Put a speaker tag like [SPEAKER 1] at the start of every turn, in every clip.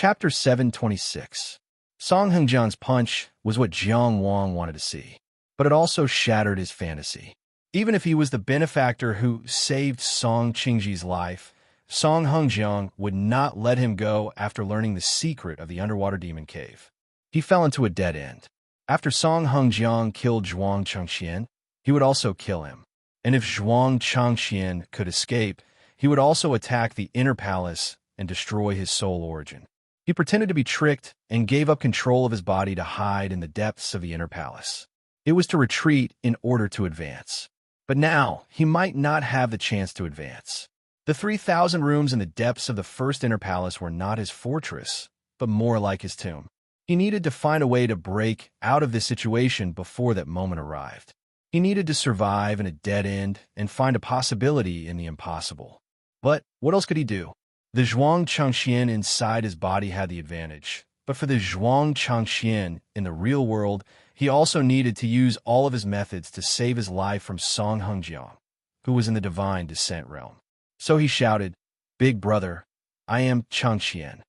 [SPEAKER 1] Chapter 726. Song Hengjiang's punch was what Jiang Wang wanted to see, but it also shattered his fantasy. Even if he was the benefactor who saved Song Qingji's life, Song Hengjiang would not let him go after learning the secret of the underwater demon cave. He fell into a dead end. After Song Hengjiang killed Zhuang Chengxian, he would also kill him. And if Zhuang Chengxian could escape, he would also attack the inner palace and destroy his soul origin. He pretended to be tricked and gave up control of his body to hide in the depths of the inner palace. It was to retreat in order to advance. But now, he might not have the chance to advance. The 3,000 rooms in the depths of the first inner palace were not his fortress, but more like his tomb. He needed to find a way to break out of this situation before that moment arrived. He needed to survive in a dead end and find a possibility in the impossible. But what else could he do? The Zhuang Chengxian inside his body had the advantage, but for the Zhuang Chengxian in the real world, he also needed to use all of his methods to save his life from Song Hengjiang, who was in the divine descent realm. So he shouted, "Big brother, I am Chengxian."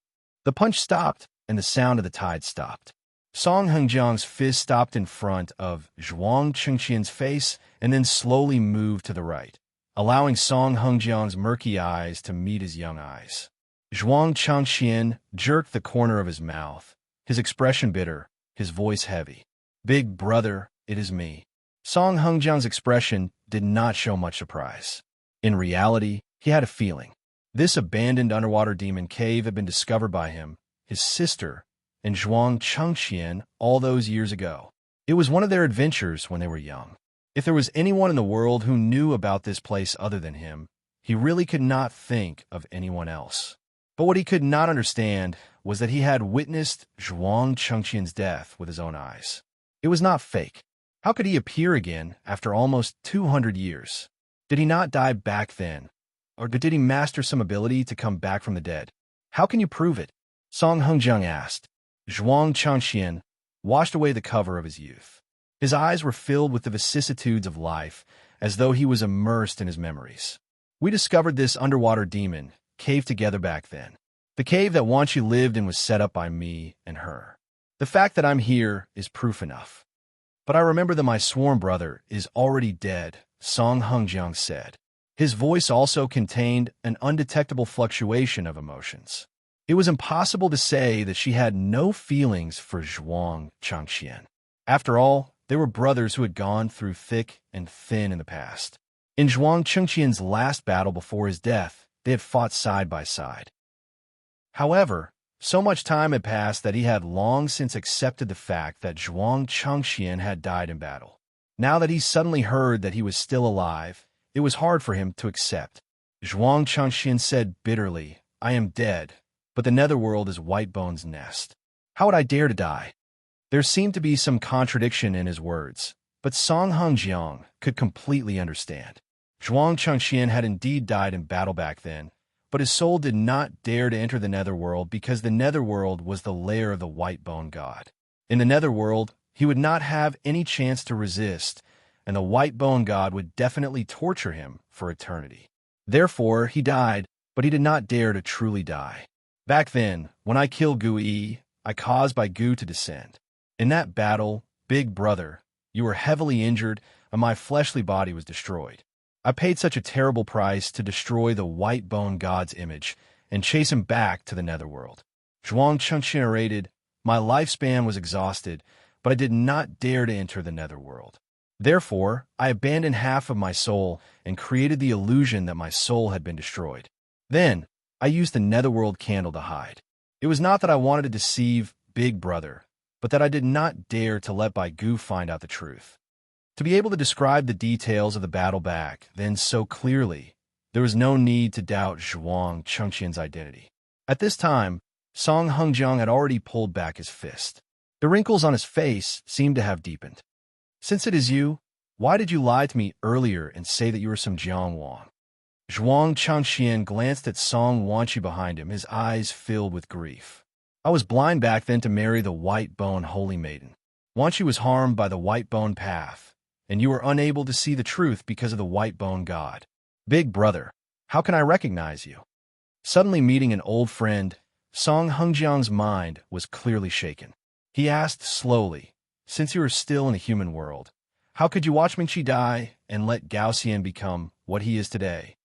[SPEAKER 1] The punch stopped, and the sound of the tide stopped. Song Hengjiang's fist stopped in front of Zhuang Chengxian's face and then slowly moved to the right, allowing Song Hengjiang's murky eyes to meet his young eyes. Zhuang Chengxian jerked the corner of his mouth, his expression bitter, his voice heavy. "Big brother, it is me." Song Hengjiang's expression did not show much surprise. In reality, he had a feeling. This abandoned underwater demon cave had been discovered by him, his sister, and Zhuang Chengxian all those years ago. It was one of their adventures when they were young. If there was anyone in the world who knew about this place other than him, he really could not think of anyone else. But what he could not understand was that he had witnessed Zhuang Chengxian's death with his own eyes. It was not fake. How could he appear again after almost 200 years? Did he not die back then? Or did he master some ability to come back from the dead? How can you prove it? Song Hengjiang asked. Zhuang Chengxian washed away the cover of his youth. His eyes were filled with the vicissitudes of life, as though he was immersed in his memories. "We discovered this underwater demon cave together back then. The cave that Wan Qi lived in was set up by me and her. The fact that I'm here is proof enough. But I remember that my sworn brother is already dead," Song Hengjiang said. His voice also contained an undetectable fluctuation of emotions. It was impossible to say that she had no feelings for Zhuang Chengxian. After all, they were brothers who had gone through thick and thin in the past. In Zhuang Chengxian's last battle before his death, they had fought side by side. However, so much time had passed that he had long since accepted the fact that Zhuang Chengxian had died in battle. Now that he suddenly heard that he was still alive, it was hard for him to accept. Zhuang Chengxian said bitterly, "I am dead, but the netherworld is Whitebone's nest. How would I dare to die?" There seemed to be some contradiction in his words, but Song Hengjiang could completely understand. Zhuang Chengxian had indeed died in battle back then, but his soul did not dare to enter the netherworld because the netherworld was the lair of the Whitebone god. In the netherworld, he would not have any chance to resist, and the Whitebone god would definitely torture him for eternity. Therefore, he died, but he did not dare to truly die. Back then, when I killed Gu Yi, I caused by Gu to descend. In that battle, big brother, you were heavily injured and my fleshly body was destroyed. I paid such a terrible price to destroy the Whitebone god's image and chase him back to the netherworld. Zhuang Chengxian narrated, "My lifespan was exhausted, but I did not dare to enter the netherworld. Therefore, I abandoned half of my soul and created the illusion that my soul had been destroyed. Then, I used the netherworld candle to hide. It was not that I wanted to deceive Big Brother, but that I did not dare to let Bai Gu find out the truth." To be able to describe the details of the battle back then so clearly, there was no need to doubt Zhuang Chengxian's identity. At this time, Song Hengjiang had already pulled back his fist. The wrinkles on his face seemed to have deepened. "Since it is you, why did you lie to me earlier and say that you were some Jiang Wang?" Zhuang Chengxian glanced at Song Wanqi behind him, his eyes filled with grief. "I was blind back then to marry the Whitebone Holy Maiden. Wanqi was harmed by the Whitebone path, and you were unable to see the truth because of the Whitebone god. Big brother, how can I recognize you?" Suddenly meeting an old friend, Song Hengjiang's mind was clearly shaken. He asked slowly, "Since you are still in the human world, how could you watch Mingqi die and let Gaoxian become what he is today?"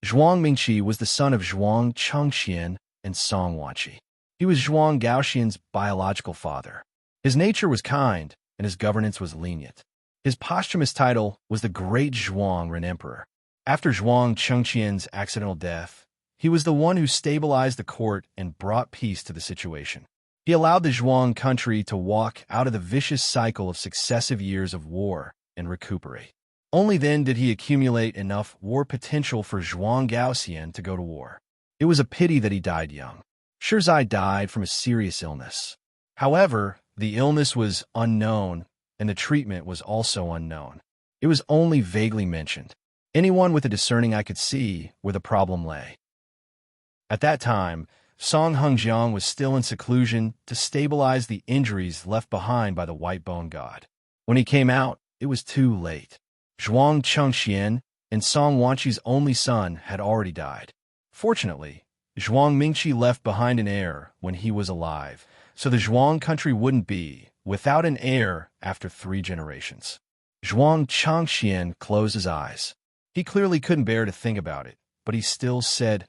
[SPEAKER 1] Zhuang Mingqi was the son of Zhuang Chengxian and Song Wanqi. He was Zhuang Gaoxian's biological father. His nature was kind, and his governance was lenient. His posthumous title was the Great Zhuang Ren Emperor. After Zhuang Chengxian's accidental death, he was the one who stabilized the court and brought peace to the situation. He allowed the Zhuang country to walk out of the vicious cycle of successive years of war and recuperate. Only then did he accumulate enough war potential for Zhuang Gaoxian to go to war. It was a pity that he died young. Shirzai died from a serious illness. However, the illness was unknown, and the treatment was also unknown. It was only vaguely mentioned. Anyone with a discerning eye could see where the problem lay. At that time, Song Hengjiang was still in seclusion to stabilize the injuries left behind by the white bone god. When he came out, it was too late. Zhuang Chengxian and Song Wanqi's only son had already died. Fortunately, Zhuang Mingqi left behind an heir when he was alive, so the Zhuang country wouldn't be without an heir after 3 generations. Zhuang Chengxian closed his eyes. He clearly couldn't bear to think about it, but he still said,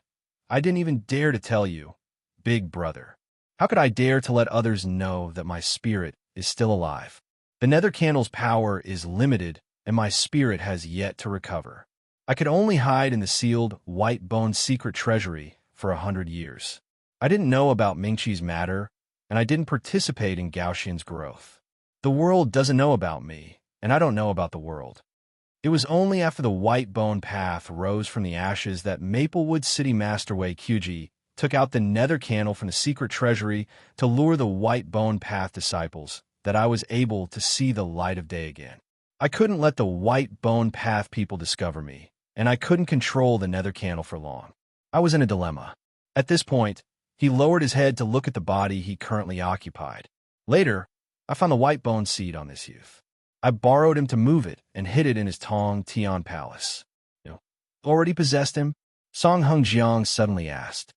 [SPEAKER 1] "I didn't even dare to tell you, big brother. How could I dare to let others know that my spirit is still alive? The nether candle's power is limited, and my spirit has yet to recover. I could only hide in the sealed white bone secret treasury for 100 years. I didn't know about Mingqi's matter, and I didn't participate in Gaoxian's growth. The world doesn't know about me, and I don't know about the world." It was only after the white bone path rose from the ashes that Maplewood City Master Wei Qiji took out the nether candle from the secret treasury to lure the white bone path disciples that I was able to see the light of day again. I couldn't let the white bone path people discover me, and I couldn't control the nether candle for long. I was in a dilemma. At this point, he lowered his head to look at the body he currently occupied. Later, I found the white bone seed on this youth. I borrowed him to move it and hid it in his Tong Tian palace. Already possessed him? Song Hengjiang suddenly asked.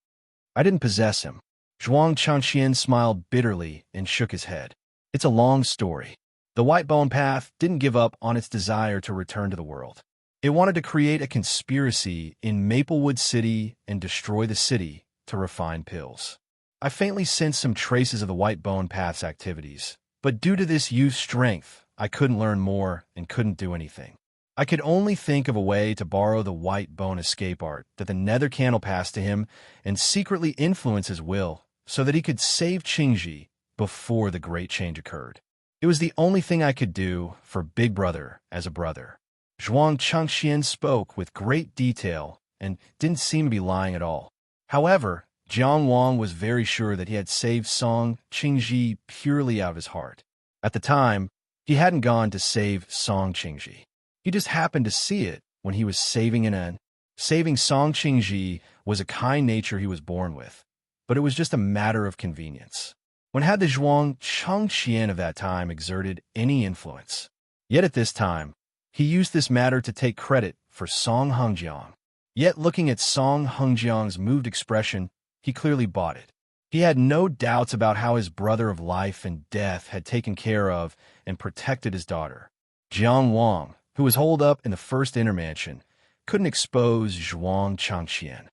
[SPEAKER 1] I didn't possess him. Zhuang Chengxian smiled bitterly and shook his head. It's a long story. The white bone path didn't give up on its desire to return to the world. It wanted to create a conspiracy in Maplewood City and destroy the city to refine pills. I faintly sensed some traces of the white bone path's activities, but due to this youth's strength, I couldn't learn more and couldn't do anything. I could only think of a way to borrow the white bone escape art that the nether candle passed to him and secretly influence his will so that he could save Qingji before the great change occurred. It was the only thing I could do for Big Brother as a brother. Zhuang Chengxian spoke with great detail and didn't seem to be lying at all. However, Jiang Wang was very sure that he had saved Song Qingji purely out of his heart. At the time, he hadn't gone to save Song Qingji. He just happened to see it when he was saving an end. Saving Song Qingji was a kind nature he was born with, but it was just a matter of convenience. When had the Zhuang Chengxian of that time exerted any influence? Yet at this time, he used this matter to take credit for Song Hengjiang. Yet looking at Song Hengjiang's moved expression, he clearly bought it. He had no doubts about how his brother of life and death had taken care of and protected his daughter. Jiang Wang, who was holed up in the first inner mansion, couldn't expose Zhuang Chengxian.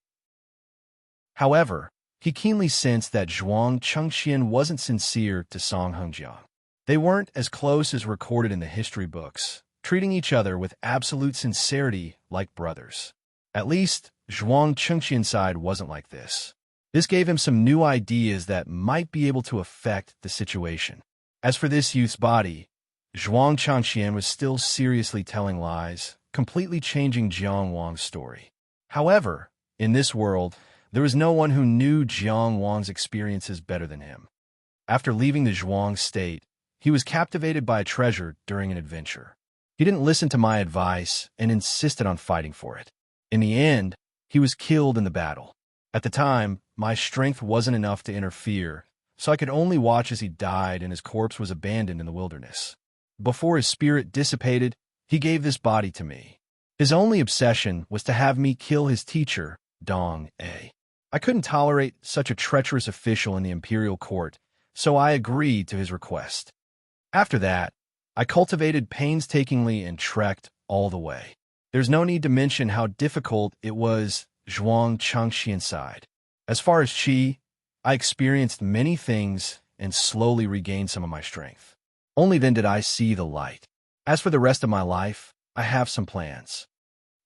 [SPEAKER 1] However, he keenly sensed that Zhuang Chengxian wasn't sincere to Song Hengjiang. They weren't as close as recorded in the history books, treating each other with absolute sincerity like brothers. At least, Zhuang Chengxian's side wasn't like this. This gave him some new ideas that might be able to affect the situation. As for this youth's body, Zhuang Chengxian was still seriously telling lies, completely changing Jiang Wang's story. However, in this world, there was no one who knew Jiang Wang's experiences better than him. After leaving the Zhuang state, he was captivated by a treasure during an adventure. He didn't listen to my advice and insisted on fighting for it. In the end, he was killed in the battle. At the time, my strength wasn't enough to interfere, so I could only watch as he died and his corpse was abandoned in the wilderness. Before his spirit dissipated, he gave this body to me. His only obsession was to have me kill his teacher, Dong A. I couldn't tolerate such a treacherous official in the imperial court, so I agreed to his request. After that, I cultivated painstakingly and trekked all the way. There's no need to mention how difficult it was Zhuang Chengxian side. As far as qi, I experienced many things and slowly regained some of my strength. Only then did I see the light. As for the rest of my life, I have some plans.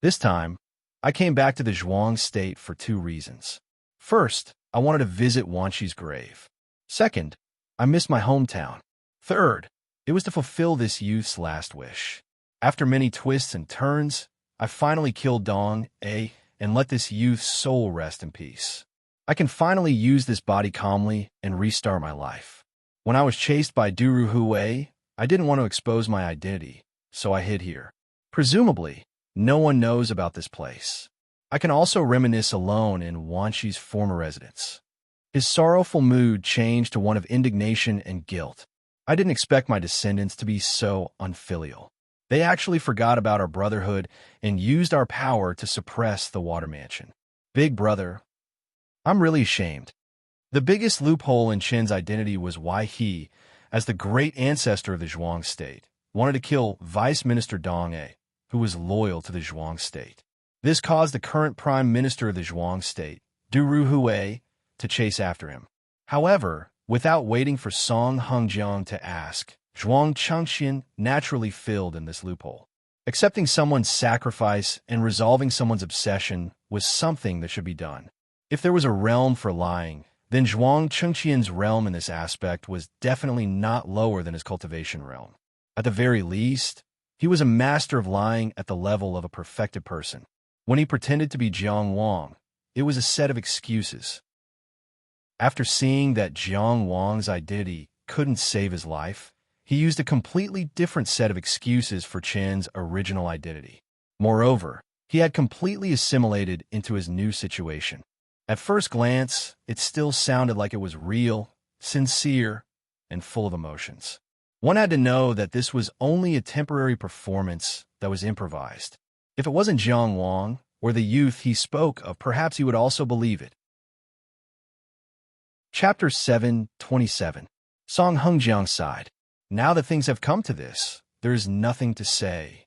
[SPEAKER 1] This time, I came back to the Zhuang state for 2 reasons. First, I wanted to visit Wan Qi's grave. Second, I missed my hometown. Third, it was to fulfill this youth's last wish. After many twists and turns, I finally killed Dong A and let this youth's soul rest in peace. I can finally use this body calmly and restart my life. When I was chased by Duru Hui, I didn't want to expose my identity, so I hid here. Presumably, no one knows about this place. I can also reminisce alone in Wan Qi's former residence. His sorrowful mood changed to one of indignation and guilt. I didn't expect my descendants to be so unfilial. They actually forgot about our brotherhood and used our power to suppress the Water Mansion. Big brother, I'm really ashamed. The biggest loophole in Qin's identity was why he, as the great ancestor of the Zhuang state, wanted to kill Vice Minister Dong A, who was loyal to the Zhuang state. This caused the current prime minister of the Zhuang state, Duru Hui, to chase after him. However, without waiting for Song Hengjiang to ask, Zhuang Chengxian naturally filled in this loophole. Accepting someone's sacrifice and resolving someone's obsession was something that should be done. If there was a realm for lying, then Zhuang Chengxian's realm in this aspect was definitely not lower than his cultivation realm. At the very least, he was a master of lying at the level of a perfected person. When he pretended to be Jiang Wang, it was a set of excuses. After seeing that Jiang Wang's identity couldn't save his life, he used a completely different set of excuses for Qin's original identity. Moreover, he had completely assimilated into his new situation. At first glance, it still sounded like it was real, sincere, and full of emotions. One had to know that this was only a temporary performance that was improvised. If it wasn't Jiang Wang or the youth he spoke of, perhaps he would also believe it. Chapter 7:27. Song Hengjiang sighed. Now that things have come to this, there is nothing to say.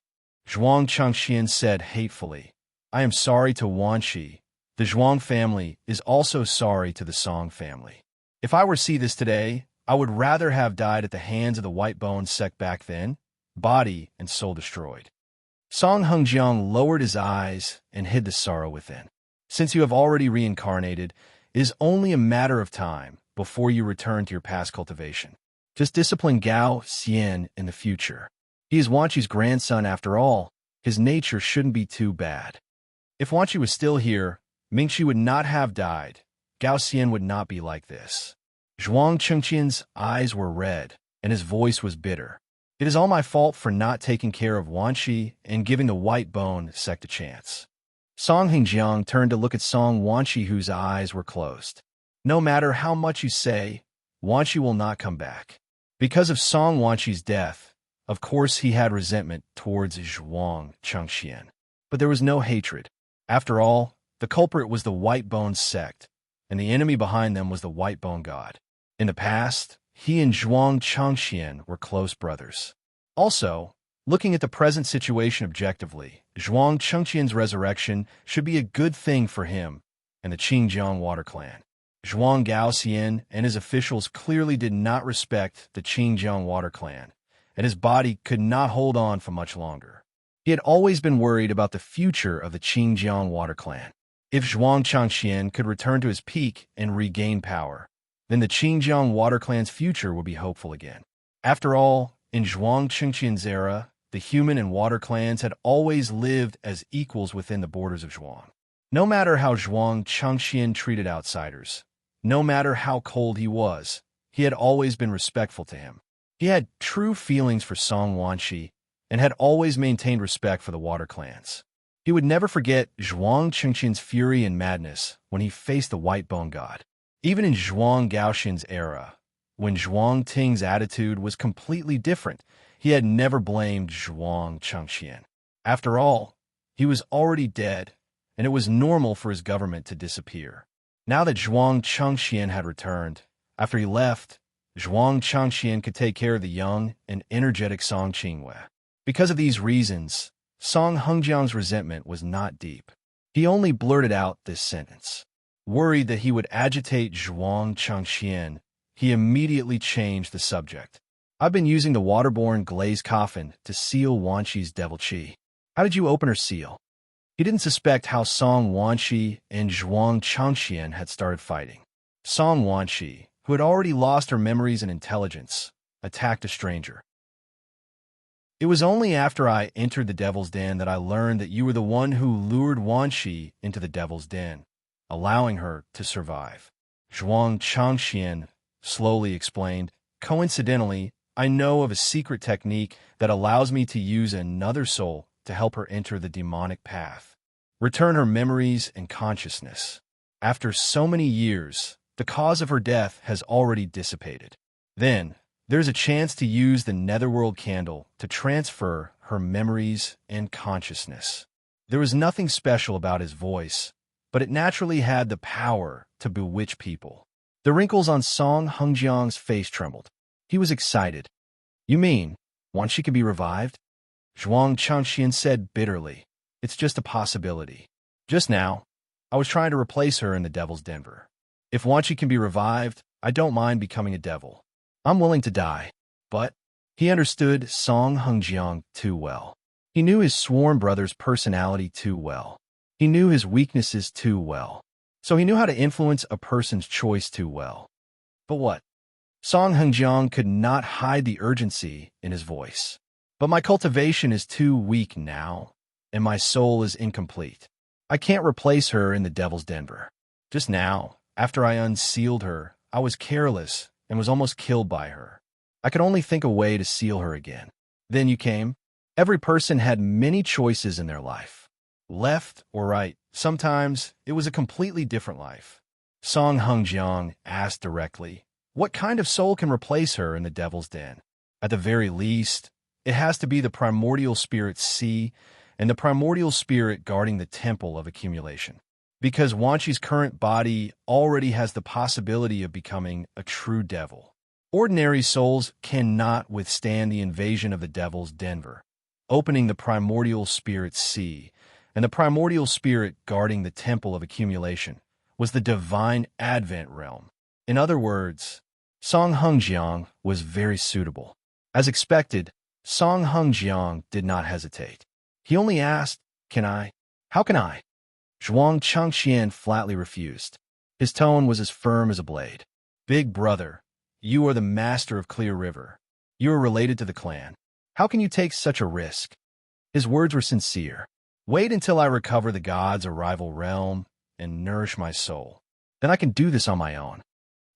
[SPEAKER 1] Zhuang Chengxian said hatefully, I am sorry to Wan Qi. The Zhuang family is also sorry to the Song family. If I were to see this today, I would rather have died at the hands of the White Bone sect back then, body and soul destroyed. Song Hengjiang lowered his eyes and hid the sorrow within. Since you have already reincarnated, it is only a matter of time before you return to your past cultivation. Just discipline Gao Xian in the future. He is Wan Qi's grandson after all. His nature shouldn't be too bad. If Wan Qi was still here, Mingxi would not have died. Gao Xian would not be like this. Zhuang Chengqian's eyes were red, and his voice was bitter. It is all my fault for not taking care of Wan Qi and giving the White Bone sect a chance. Song Hengjiang turned to look at Song Wan Qi, whose eyes were closed. No matter how much you say, Wan Qi will not come back. Because of Song Wan Qi's death, of course he had resentment towards Zhuang Chengxian. But there was no hatred. After all, the culprit was the White Bone sect, and the enemy behind them was the White Bone god. In the past, he and Zhuang Chengxian were close brothers. Also, looking at the present situation objectively, Zhuang Chengxian's resurrection should be a good thing for him and the Qingjiang Water Clan. Zhuang Gaoxian and his officials clearly did not respect the Qingjiang Water Clan, and his body could not hold on for much longer. He had always been worried about the future of the Qingjiang Water Clan. If Zhuang Chengxian could return to his peak and regain power, then the Qingjiang Water Clan's future would be hopeful again. After all, in Zhuang Chengxian's era, the human and water clans had always lived as equals within the borders of Zhuang. No matter how Zhuang Chengxian treated outsiders, no matter how cold he was, he had always been respectful to him. He had true feelings for Song Wan Qi and had always maintained respect for the water clans. He would never forget Zhuang Chengxian's fury and madness when he faced the White Bone god. Even in Zhuang Gaoxian's era, when Zhuang Ting's attitude was completely different, he had never blamed Zhuang Chengxian. After all, he was already dead, and it was normal for his government to disappear. Now that Zhuang Chengxian had returned, after he left, Zhuang Chengxian could take care of the young and energetic Song Qingyue. Because of these reasons, Song Hengjiang's resentment was not deep. He only blurted out this sentence. Worried that he would agitate Zhuang Chengxian, he immediately changed the subject. I've been using the waterborne glazed coffin to seal Wanqi's devil chi. How did you open her seal? He didn't suspect how Song Wanqi and Zhuang Chengxian had started fighting. Song Wanqi, who had already lost her memories and intelligence, attacked a stranger. It was only after I entered the devil's den that I learned that you were the one who lured Wanqi into the devil's den, allowing her to survive. Zhuang Chengxian slowly explained, coincidentally, I know of a secret technique that allows me to use another soul to help her enter the demonic path, return her memories and consciousness. After so many years, the cause of her death has already dissipated. Then, there's a chance to use the netherworld candle to transfer her memories and consciousness. There was nothing special about his voice, but it naturally had the power to bewitch people. The wrinkles on Song Hengjiang's face trembled. He was excited. You mean, once she can be revived? Zhuang Chengxian said bitterly. It's just a possibility. Just now, I was trying to replace her in the devil's Denver. If Wanqi can be revived, I don't mind becoming a devil. I'm willing to die. But he understood Song Hengjiang too well. He knew his sworn brother's personality too well. He knew his weaknesses too well. So he knew how to influence a person's choice too well. But what? Song Hengjiang could not hide the urgency in his voice. But my cultivation is too weak now, and my soul is incomplete. I can't replace her in the devil's Denver. Just now, after I unsealed her, I was careless and was almost killed by her. I could only think a way to seal her again. Then you came. Every person had many choices in their life. Left or right. Sometimes it was a completely different life. Song Hengjiang asked directly, what kind of soul can replace her in the devil's den? At the very least, it has to be the primordial spirit C and the primordial spirit guarding the temple of accumulation. Because Wanqi's current body already has the possibility of becoming a true devil. Ordinary souls cannot withstand the invasion of the devil's Denver, opening the primordial spirit C, and the primordial spirit guarding the temple of accumulation was the divine advent realm. In other words, Song Hengjiang was very suitable. As expected, Song Hengjiang did not hesitate. He only asked, can I? How can I? Zhuang Chengxian flatly refused. His tone was as firm as a blade. Big brother, you are the master of Clear River. You are related to the clan. How can you take such a risk? His words were sincere. Wait until I recover the gods' arrival realm and nourish my soul. Then I can do this on my own.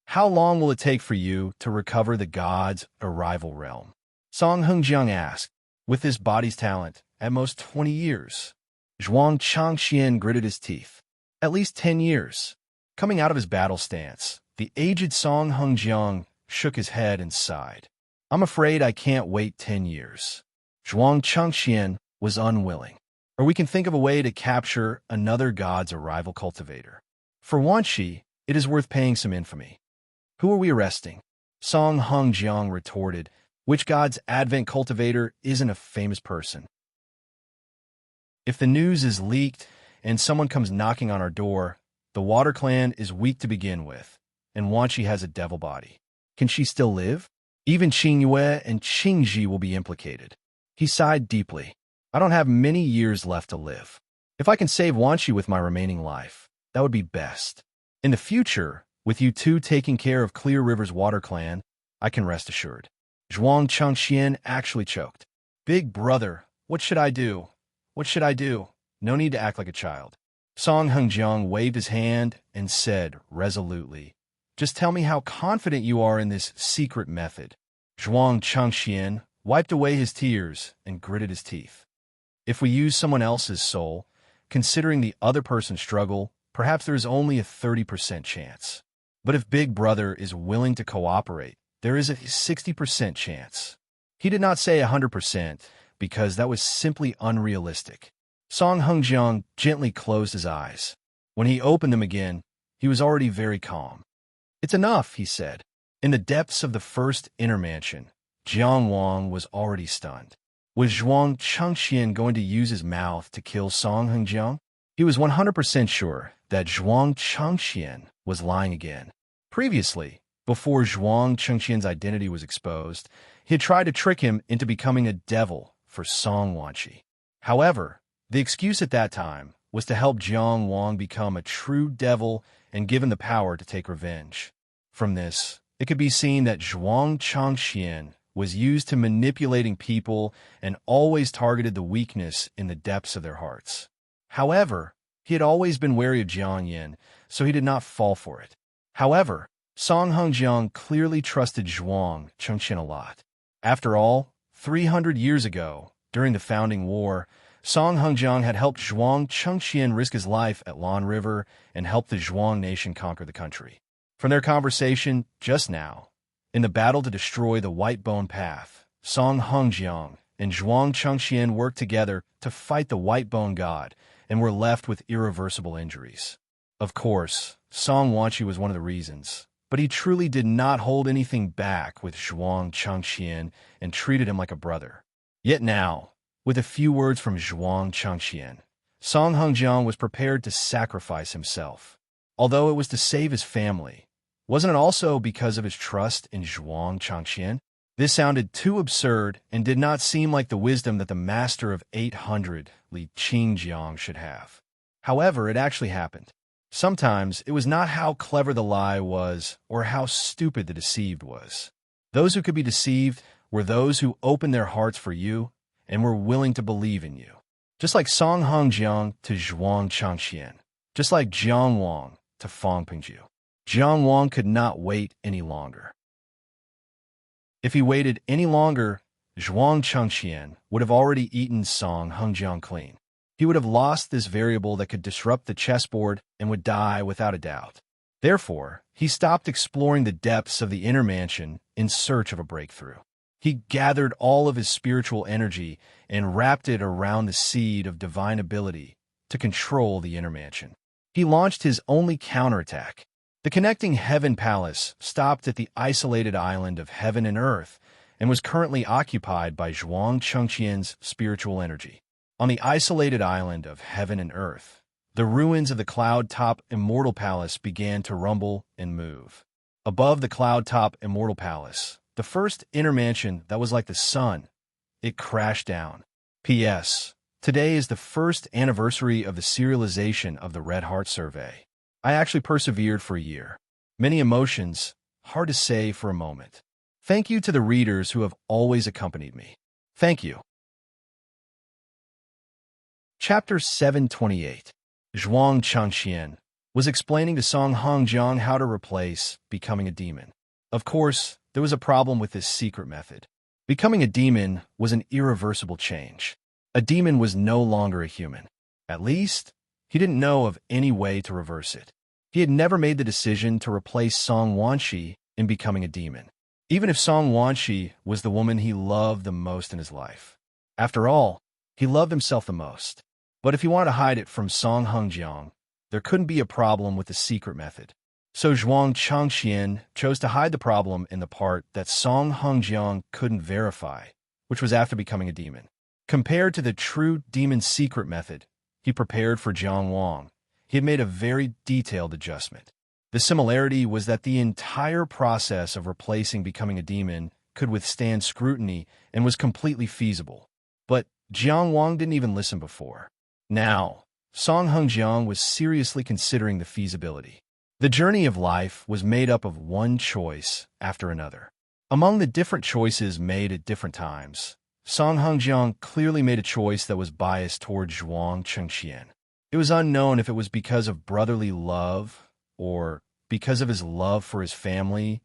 [SPEAKER 1] How long will it take for you to recover the gods' arrival realm? Song Hengjiang asked. With this body's talent, at most 20 years. Zhuang Chengxian gritted his teeth. At least 10 years. Coming out of his battle stance, the aged Song Hengjiang shook his head and sighed. I'm afraid I can't wait 10 years. Zhuang Chengxian was unwilling. Or we can think of a way to capture another god's arrival cultivator. For Wanqi, it is worth paying some infamy. Who are we arresting? Song Hengjiang retorted. Which god's advent cultivator isn't a famous person? If the news is leaked and someone comes knocking on our door, the Water Clan is weak to begin with, and Wanqi has a devil body. Can she still live? Even Qingyue and Qingji will be implicated. He sighed deeply. I don't have many years left to live. If I can save Wanqi with my remaining life, that would be best. In the future, with you two taking care of Clear River's Water Clan, I can rest assured. Zhuang Chengxian actually choked. Big brother, what should I do? What should I do? No need to act like a child. Song Hengjiang waved his hand and said resolutely, just tell me how confident you are in this secret method. Zhuang Chengxian wiped away his tears and gritted his teeth. If we use someone else's soul, considering the other person's struggle, perhaps there is only a 30% chance. But if Big Brother is willing to cooperate, there is a 60% chance. He did not say 100% because that was simply unrealistic. Song Hengjiang gently closed his eyes. When he opened them again, he was already very calm. "It's enough," he said. In the depths of the first inner mansion, Jiang Wang was already stunned. Was Zhuang Chengxian going to use his mouth to kill Song Hengjiang? He was 100% sure that Zhuang Chengxian was lying again. Previously, before Zhuang Chengxian's identity was exposed, he had tried to trick him into becoming a devil for Song Wanqi. However, the excuse at that time was to help Jiang Wang become a true devil and give him the power to take revenge. From this, it could be seen that Zhuang Chengxian was used to manipulating people and always targeted the weakness in the depths of their hearts. However, he had always been wary of Jiang Yin, so he did not fall for it. However, Song Hengjiang clearly trusted Zhuang Chengxian a lot. After all, 300 years ago, during the Founding War, Song Hengjiang had helped Zhuang Chengxian risk his life at Lan River and helped the Zhuang nation conquer the country. From their conversation just now, in the battle to destroy the White Bone Path, Song Hengjiang and Zhuang Chengxian worked together to fight the White Bone God and were left with irreversible injuries. Of course, Song Wanqi was one of the reasons, but he truly did not hold anything back with Zhuang Chengxian and treated him like a brother. Yet now, with a few words from Zhuang Chengxian, Song Hengjiang was prepared to sacrifice himself. Although it was to save his family, wasn't it also because of his trust in Zhuang Chengxian? This sounded too absurd and did not seem like the wisdom that the master of 800, Li Qingjiang, should have. However, it actually happened. Sometimes it was not how clever the lie was or how stupid the deceived was. Those who could be deceived were those who opened their hearts for you and were willing to believe in you. Just like Song Hengjiang to Zhuang Chengxian. Just like Jiang Wang to Fang Pingju. Jiang Wang could not wait any longer. If he waited any longer, Zhuang Chengxian would have already eaten Song Hengjiang clean. He would have lost this variable that could disrupt the chessboard and would die without a doubt. Therefore, he stopped exploring the depths of the inner mansion in search of a breakthrough. He gathered all of his spiritual energy and wrapped it around the seed of divine ability to control the inner mansion. He launched his only counterattack. The connecting Heaven Palace stopped at the isolated island of Heaven and Earth and was currently occupied by Zhuang Chengxian's spiritual energy. On the isolated island of Heaven and Earth, the ruins of the cloud-top Immortal Palace began to rumble and move. Above the cloud-top Immortal Palace, the first inner mansion that was like the sun, it crashed down. P.S. Today is the first anniversary of the serialization of the Red Heart Survey. I actually persevered for a year. Many emotions, hard to say for a moment. Thank you to the readers who have always accompanied me. Thank you. Chapter 728. Zhuang Chengxian was explaining to Song Hengjiang how to replace becoming a demon. Of course, there was a problem with this secret method. Becoming a demon was an irreversible change. A demon was no longer a human. At least, he didn't know of any way to reverse it. He had never made the decision to replace Song Wanqi in becoming a demon, even if Song Wanqi was the woman he loved the most in his life. After all, he loved himself the most. But if he wanted to hide it from Song Hengjiang, there couldn't be a problem with the secret method. So Zhuang Chengxian chose to hide the problem in the part that Song Hengjiang couldn't verify, which was after becoming a demon. Compared to the true demon secret method he prepared for Jiang Wang, he had made a very detailed adjustment. The similarity was that the entire process of replacing becoming a demon could withstand scrutiny and was completely feasible. But Jiang Wang didn't even listen before. Now, Song Hengjiang was seriously considering the feasibility. The journey of life was made up of one choice after another. Among the different choices made at different times, Song Hengjiang clearly made a choice that was biased toward Zhuang Chengxian. It was unknown if it was because of brotherly love, or because of his love for his family,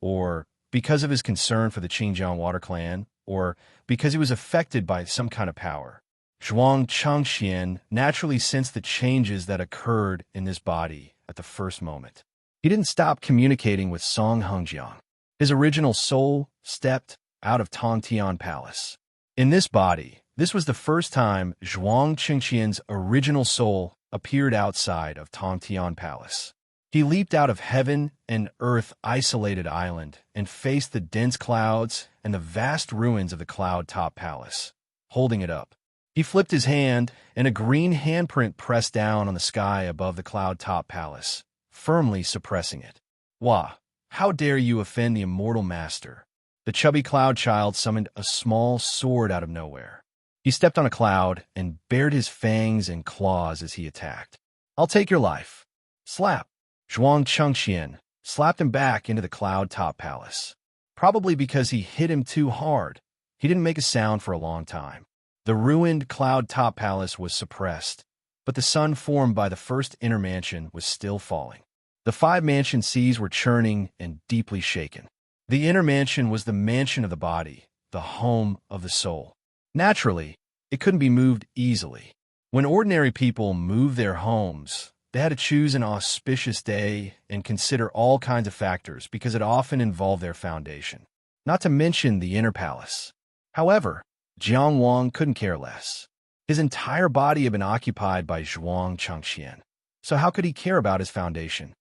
[SPEAKER 1] or because of his concern for the Qingjiang water clan, or because he was affected by some kind of power. Zhuang Chengxian naturally sensed the changes that occurred in this body at the first moment. He didn't stop communicating with Song Hengjiang. His original soul stepped out of Tongtian Palace. In this body, this was the first time Zhuang Chengxian's original soul appeared outside of Tongtian Palace. He leaped out of heaven and earth isolated island and faced the dense clouds and the vast ruins of the cloud-top palace, holding it up. He flipped his hand, and a green handprint pressed down on the sky above the cloud-top palace, firmly suppressing it. Wah! How dare you offend the immortal master? The chubby cloud child summoned a small sword out of nowhere. He stepped on a cloud and bared his fangs and claws as he attacked. I'll take your life. Slap! Zhuang Chengxian slapped him back into the cloud-top palace. Probably because he hit him too hard, he didn't make a sound for a long time. The ruined cloud-top palace was suppressed, but the sun formed by the first inner mansion was still falling. The 5-mansion seas were churning and deeply shaken. The inner mansion was the mansion of the body, the home of the soul. Naturally, it couldn't be moved easily. When ordinary people moved their homes, they had to choose an auspicious day and consider all kinds of factors because it often involved their foundation, not to mention the inner palace. However, Jiang Wang couldn't care less. His entire body had been occupied by Zhuang Chengxian, so how could he care about his foundation?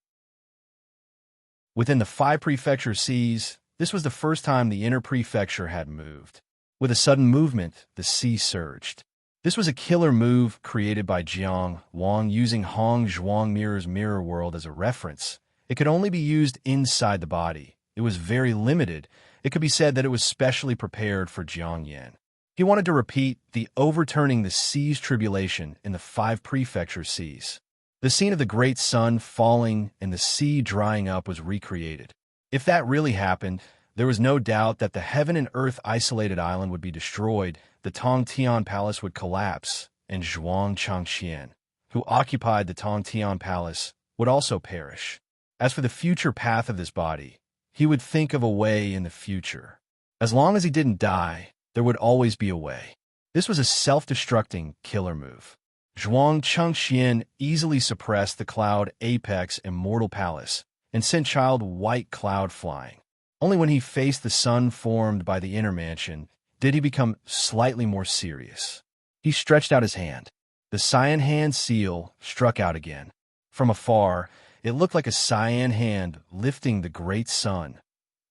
[SPEAKER 1] Within the 5-prefecture seas, this was the first time the inner prefecture had moved. With a sudden movement, the sea surged. This was a killer move created by Jiang Wang using Hong Zhuang Mirror's mirror world as a reference. It could only be used inside the body. It was very limited. It could be said that it was specially prepared for Jiang Yan. He wanted to repeat the overturning the seas tribulation in the 5-prefecture seas. The scene of the great sun falling and the sea drying up was recreated. If that really happened, there was no doubt that the heaven and earth isolated island would be destroyed, the Tongtian Palace would collapse, and Zhuang Chengxian, who occupied the Tongtian Palace, would also perish. As for the future path of this body, he would think of a way in the future. As long as he didn't die, there would always be a way. This was a self-destructing killer move. Zhuang Chengxian easily suppressed the cloud apex immortal palace and sent child white cloud flying. Only when he faced the sun formed by the inner mansion did he become slightly more serious. He stretched out his hand. The cyan hand seal struck out again. From afar, it looked like a cyan hand lifting the great sun,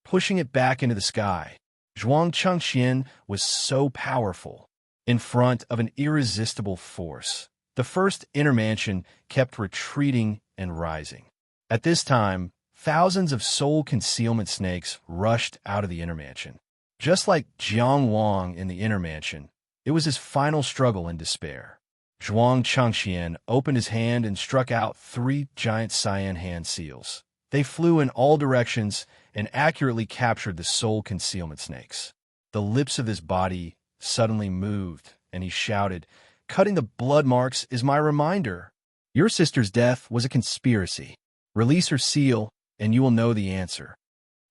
[SPEAKER 1] pushing it back into the sky. Zhuang Chengxian was so powerful. In front of an irresistible force, the first inner mansion kept retreating and rising. At this time, thousands of soul concealment snakes rushed out of the inner mansion. Just like Jiang Wang in the inner mansion, it was his final struggle in despair. Zhuang Chengxian opened his hand and struck out 3 giant cyan hand seals. They flew in all directions and accurately captured the soul concealment snakes. The lips of his body suddenly moved, and he shouted, "Cutting the blood marks is my reminder. Your sister's death was a conspiracy. Release her seal, and you will know the answer."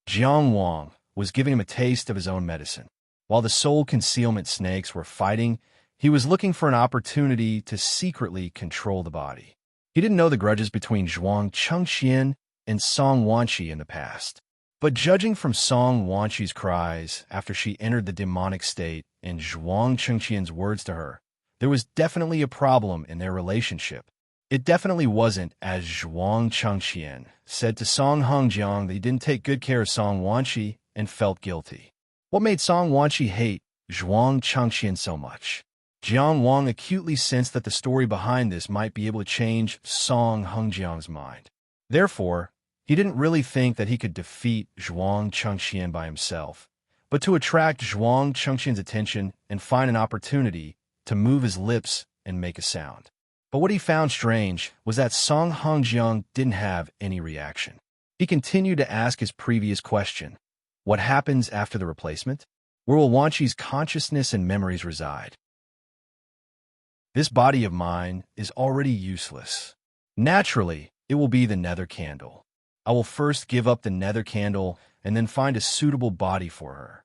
[SPEAKER 1] Jiang Wang was giving him a taste of his own medicine. While the soul concealment snakes were fighting, he was looking for an opportunity to secretly control the body. He didn't know the grudges between Zhuang Chengxian and Song Wanqi in the past. But judging from Song Wanqi's cries after she entered the demonic state and Zhuang Chengxian's words to her, there was definitely a problem in their relationship. It definitely wasn't, as Zhuang Chengxian said to Song Hongjiang, that he didn't take good care of Song Wanqi and felt guilty. What made Song Wanqi hate Zhuang Chengxian so much? Jiang Wang acutely sensed that the story behind this might be able to change Song Hongjiang's mind. Therefore, he didn't really think that he could defeat Zhuang Chengxian by himself, but to attract Zhuang Chengxian's attention and find an opportunity to move his lips and make a sound. But what he found strange was that Song Hongjiang didn't have any reaction. He continued to ask his previous question: what happens after the replacement? Where will Wanqi's consciousness and memories reside? This body of mine is already useless. Naturally, it will be the nether candle. I will first give up the nether candle and then find a suitable body for her.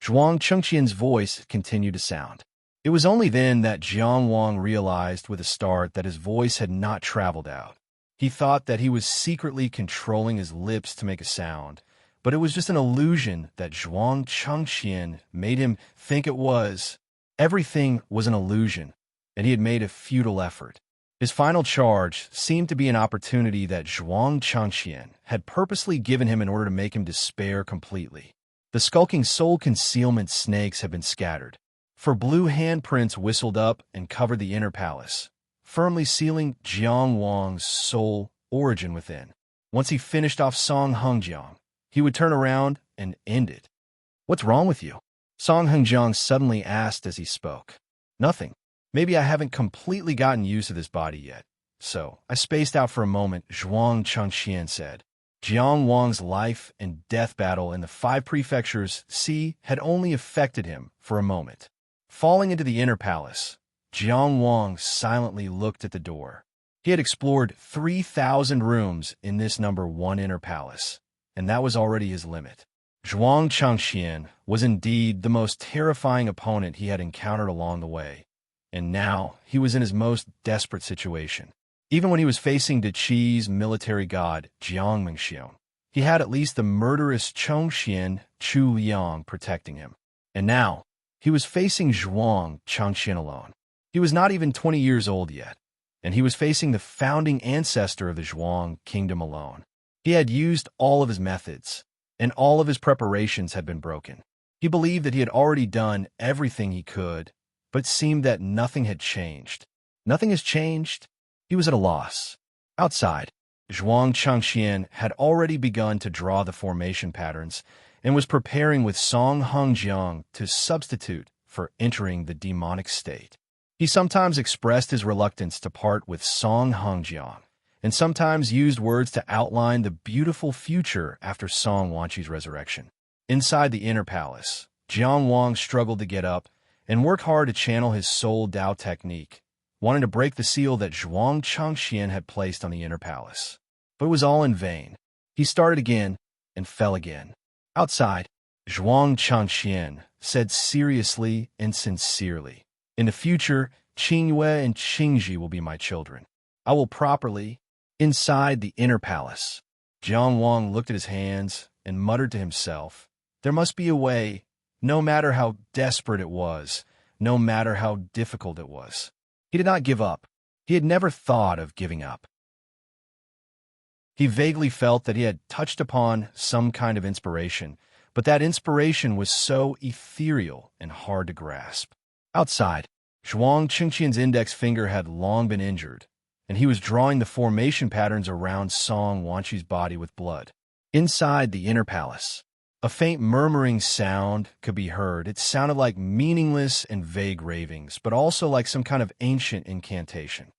[SPEAKER 1] Zhuang Chengxian's voice continued to sound. It was only then that Jiang Wang realized with a start that his voice had not traveled out. He thought that he was secretly controlling his lips to make a sound, but it was just an illusion that Zhuang Chengxian made him think it was. Everything was an illusion, and he had made a futile effort. His final charge seemed to be an opportunity that Zhuang Changqian had purposely given him in order to make him despair completely. The skulking soul concealment snakes had been scattered, for blue handprints whistled up and covered the inner palace, firmly sealing Jiang Wang's soul origin within. Once he finished off Song Hengjiang, he would turn around and end it. "What's wrong with you?" Song Hengjiang suddenly asked as he spoke. "Nothing. Maybe I haven't completely gotten used to this body yet. So, I spaced out for a moment," Zhuang Changqian said. Jiang Wang's life and death battle in the 5 prefectures C had only affected him for a moment. Falling into the inner palace, Jiang Wang silently looked at the door. He had explored 3,000 rooms in this number 1 inner palace, and that was already his limit. Zhuang Changqian was indeed the most terrifying opponent he had encountered along the way, and now he was in his most desperate situation. Even when he was facing De Qi's military god, Jiang Mingxiong, he had at least the murderous Chongxian Chu Liang protecting him. And now, he was facing Zhuang Changqian alone. He was not even 20 years old yet, and he was facing the founding ancestor of the Zhuang kingdom alone. He had used all of his methods, and all of his preparations had been broken. He believed that he had already done everything he could, but it seemed that nothing had changed. Nothing has changed. He was at a loss. Outside, Zhuang Changqian had already begun to draw the formation patterns and was preparing with Song Hengjiang to substitute for entering the demonic state. He sometimes expressed his reluctance to part with Song Hengjiang, and sometimes used words to outline the beautiful future after Song Wanqi's resurrection. Inside the inner palace, Jiang Wang struggled to get up and work hard to channel his soul Dao technique, wanting to break the seal that Zhuang Changqian had placed on the inner palace. But it was all in vain. He started again and fell again. Outside, Zhuang Changqian said seriously and sincerely, "In the future, Qingyue and Qingji will be my children. I will properly..." Inside the inner palace, Jiang Wang looked at his hands and muttered to himself, "There must be a way, no matter how desperate it was, no matter how difficult it was." He did not give up. He had never thought of giving up. He vaguely felt that he had touched upon some kind of inspiration, but that inspiration was so ethereal and hard to grasp. Outside, Zhuang Qingqian's index finger had long been injured, and he was drawing the formation patterns around Song Wanqi's body with blood. Inside the inner palace, a faint murmuring sound could be heard. It sounded like meaningless and vague ravings, but also like some kind of ancient incantation.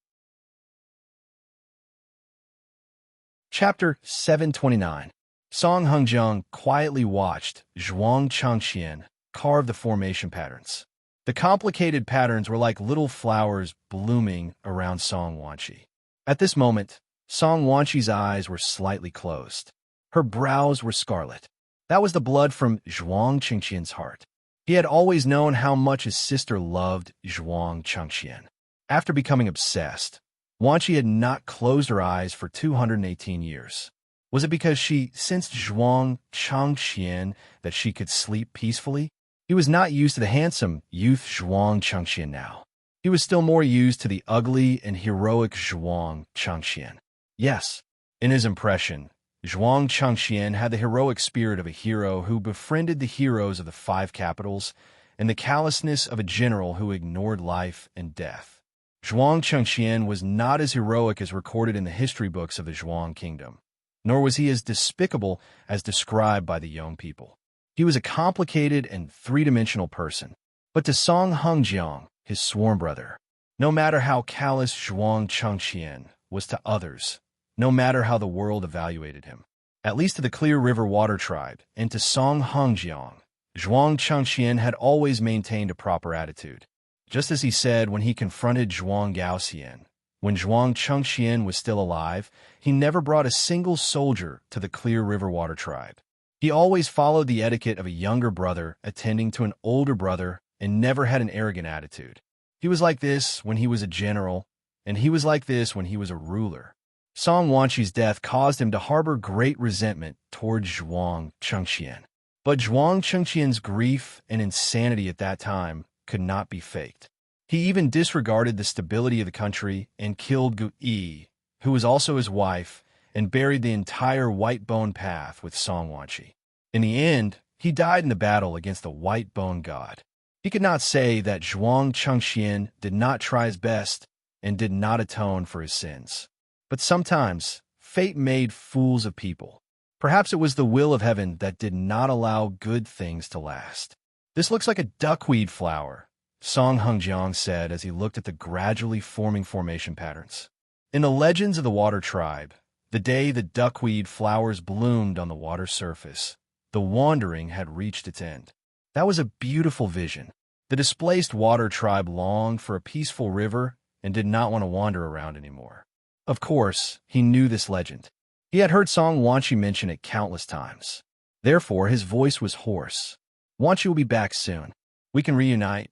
[SPEAKER 1] Chapter 729. Song Hengjiang quietly watched Zhuang Changqian carve the formation patterns. The complicated patterns were like little flowers blooming around Song Wanqi. At this moment, Song Wanqi's eyes were slightly closed. Her brows were scarlet. That was the blood from Zhuang Qingqian's heart. He had always known how much his sister loved Zhuang Changqian. After becoming obsessed, Wanqi had not closed her eyes for 218 years. Was it because she sensed Zhuang Changqian that she could sleep peacefully? He was not used to the handsome youth Zhuang Changqian now. He was still more used to the ugly and heroic Zhuang Changqian. Yes, in his impression, Zhuang Changqian had the heroic spirit of a hero who befriended the heroes of the 5 capitals and the callousness of a general who ignored life and death. Zhuang Changqian was not as heroic as recorded in the history books of the Zhuang kingdom, nor was he as despicable as described by the young people. He was a complicated and three-dimensional person. But to Song Hengjiang, his sworn brother, no matter how callous Zhuang Changqian was to others, no matter how the world evaluated him, at least to the Clear River Water Tribe and to Song Hengjiang, Zhuang Changqian had always maintained a proper attitude. Just as he said when he confronted Zhuang Gaoxian, when Zhuang Changqian was still alive, he never brought a single soldier to the Clear River Water Tribe. He always followed the etiquette of a younger brother attending to an older brother and never had an arrogant attitude. He was like this when he was a general, and he was like this when he was a ruler. Song Wanqi's death caused him to harbor great resentment towards Zhuang Changqian. But Zhuang Changqian's grief and insanity at that time could not be faked. He even disregarded the stability of the country and killed Gu-yi, who was also his wife, and buried the entire White Bone Path with Song Wanqi. In the end, he died in the battle against the White Bone God. He could not say that Zhuang Chengxian did not try his best and did not atone for his sins. But sometimes, fate made fools of people. Perhaps it was the will of heaven that did not allow good things to last. "This looks like a duckweed flower," Song Hengjiang said as he looked at the gradually forming formation patterns. In the legends of the Water Tribe, the day the duckweed flowers bloomed on the water surface, the wandering had reached its end. That was a beautiful vision. The displaced Water Tribe longed for a peaceful river and did not want to wander around anymore. Of course, he knew this legend. He had heard Song Wanqi mention it countless times. Therefore, his voice was hoarse. "Wanqi will be back soon. We can reunite."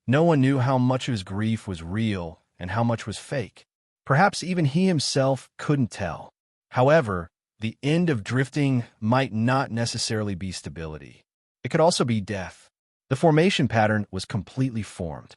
[SPEAKER 1] No one knew how much of his grief was real and how much was fake. Perhaps even he himself couldn't tell. However, the end of drifting might not necessarily be stability. It could also be death. The formation pattern was completely formed.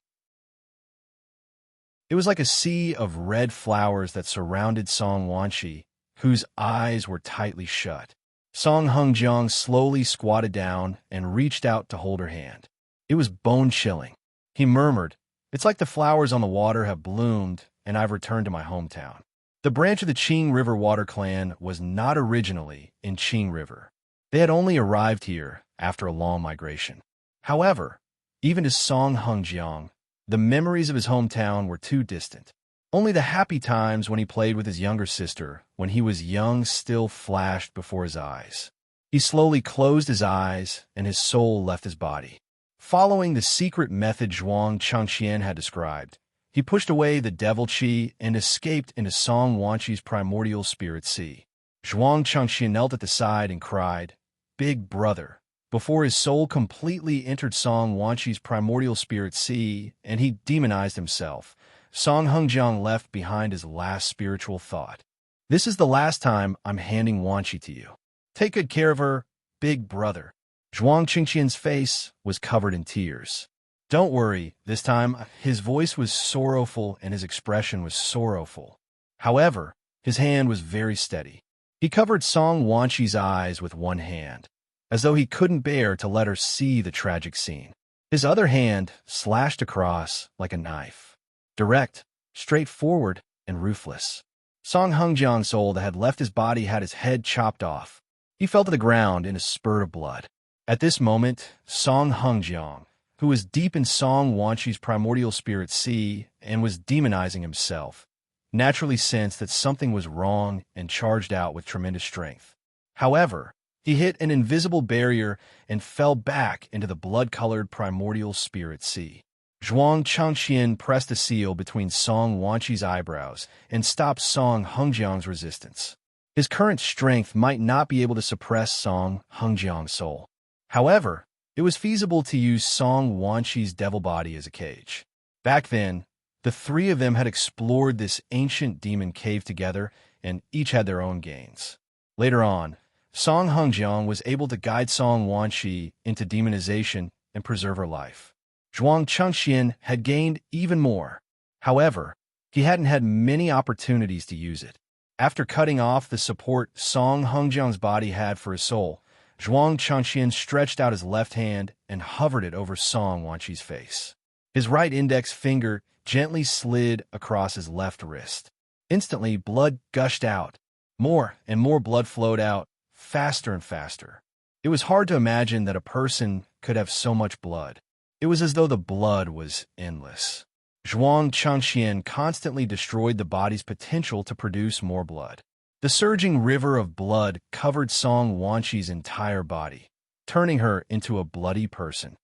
[SPEAKER 1] It was like a sea of red flowers that surrounded Song Wanqi, whose eyes were tightly shut. Song Hengjiang slowly squatted down and reached out to hold her hand. It was bone-chilling. He murmured, "It's like the flowers on the water have bloomed, and I've returned to my hometown." The branch of the Qing River Water Clan was not originally in Qing River. They had only arrived here after a long migration. However, even to Song Hengjiang, the memories of his hometown were too distant. Only the happy times when he played with his younger sister when he was young still flashed before his eyes. He slowly closed his eyes, and his soul left his body. Following the secret method Zhuang Chengxian had described, he pushed away the devil qi and escaped into Song Wanqi's primordial spirit sea. Zhuang Chengxian knelt at the side and cried, "Big brother," before his soul completely entered Song Wanqi's primordial spirit sea and he demonized himself. Song Hengjiang left behind his last spiritual thought. "This is the last time I'm handing Wanqi to you. Take good care of her, big brother." Zhuang Chengxian's face was covered in tears. "Don't worry, this time." His voice was sorrowful and his expression was sorrowful. However, his hand was very steady. He covered Song Wanqi's eyes with one hand, as though he couldn't bear to let her see the tragic scene. His other hand slashed across like a knife. Direct, straightforward, and ruthless. Song Hengjiang's soul that had left his body had his head chopped off. He fell to the ground in a spurt of blood. At this moment, Song Hengjiang, who was deep in Song Wanqi's primordial spirit sea and was demonizing himself, naturally sensed that something was wrong and charged out with tremendous strength. However, he hit an invisible barrier and fell back into the blood-colored primordial spirit sea. Zhuang Chengxian pressed a seal between Song Wanqi's eyebrows and stopped Song Hengjiang's resistance. His current strength might not be able to suppress Song Hengjiang's soul. However, it was feasible to use Song Wanqi's devil body as a cage. Back then, the three of them had explored this ancient demon cave together, and each had their own gains. Later on, Song Hengjiang was able to guide Song Wanqi into demonization and preserve her life. Zhuang Chengxian had gained even more. However, he hadn't had many opportunities to use it. After cutting off the support Song Hengjiang's body had for his soul, Zhuang Chengxian stretched out his left hand and hovered it over Song Wanqi's face. His right index finger gently slid across his left wrist. Instantly, blood gushed out. More and more blood flowed out, faster and faster. It was hard to imagine that a person could have so much blood. It was as though the blood was endless. Zhuang Chengxian constantly destroyed the body's potential to produce more blood. The surging river of blood covered Song Wanqi's entire body, turning her into a bloody person.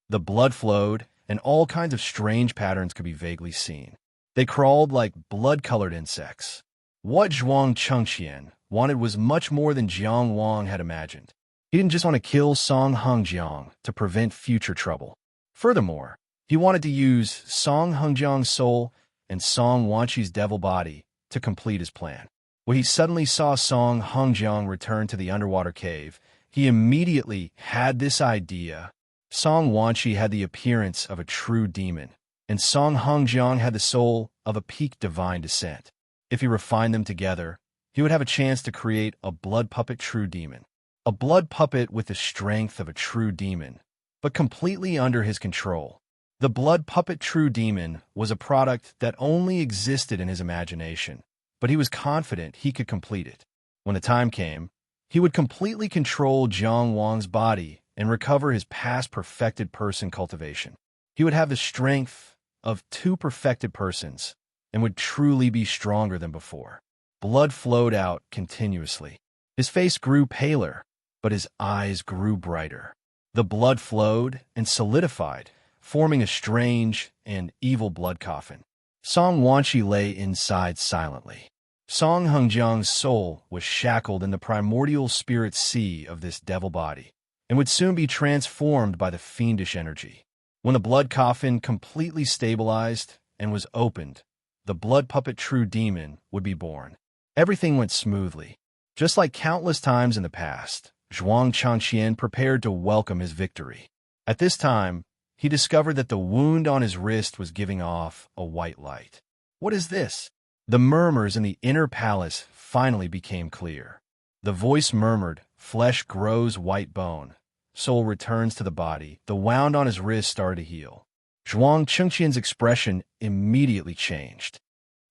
[SPEAKER 1] The blood flowed, and all kinds of strange patterns could be vaguely seen. They crawled like blood-colored insects. What Zhuang Chengxian wanted was much more than Jiang Wang had imagined. He didn't just want to kill Song Hengjiang to prevent future trouble. Furthermore, he wanted to use Song Hengjiang's soul and Song Wanqi's devil body to complete his plan. When he suddenly saw Song Hengjiang return to the underwater cave, he immediately had this idea. Song Wanqi had the appearance of a true demon, and Song Hengjiang had the soul of a peak divine descent. If he refined them together, he would have a chance to create a blood puppet true demon. A blood puppet with the strength of a true demon, but completely under his control. The blood puppet true demon was a product that only existed in his imagination, but he was confident he could complete it. When the time came, he would completely control Jiang Wang's body and recover his past perfected person cultivation. He would have the strength of two perfected persons and would truly be stronger than before. Blood flowed out continuously. His face grew paler, but his eyes grew brighter. The blood flowed and solidified, forming a strange and evil blood coffin. Song Wanqi lay inside silently. Song Hengjiang's soul was shackled in the primordial spirit sea of this devil body, and would soon be transformed by the fiendish energy. When the blood coffin completely stabilized and was opened, the blood puppet true demon would be born. Everything went smoothly. Just like countless times in the past, Zhuang Changqian prepared to welcome his victory. At this time, he discovered that the wound on his wrist was giving off a white light. What is this? The murmurs in the inner palace finally became clear. The voice murmured, "Flesh grows white bone. Soul returns to the body." The wound on his wrist started to heal. Zhuang Chengqian's expression immediately changed.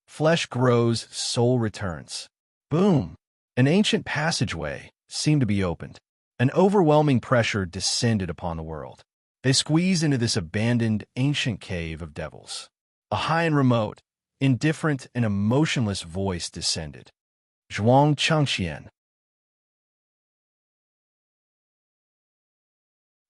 [SPEAKER 1] Flesh grows, soul returns. Boom! An ancient passageway seemed to be opened. An overwhelming pressure descended upon the world. They squeezed into this abandoned ancient cave of devils. A high and remote, indifferent and emotionless voice descended. Zhuang Changqian.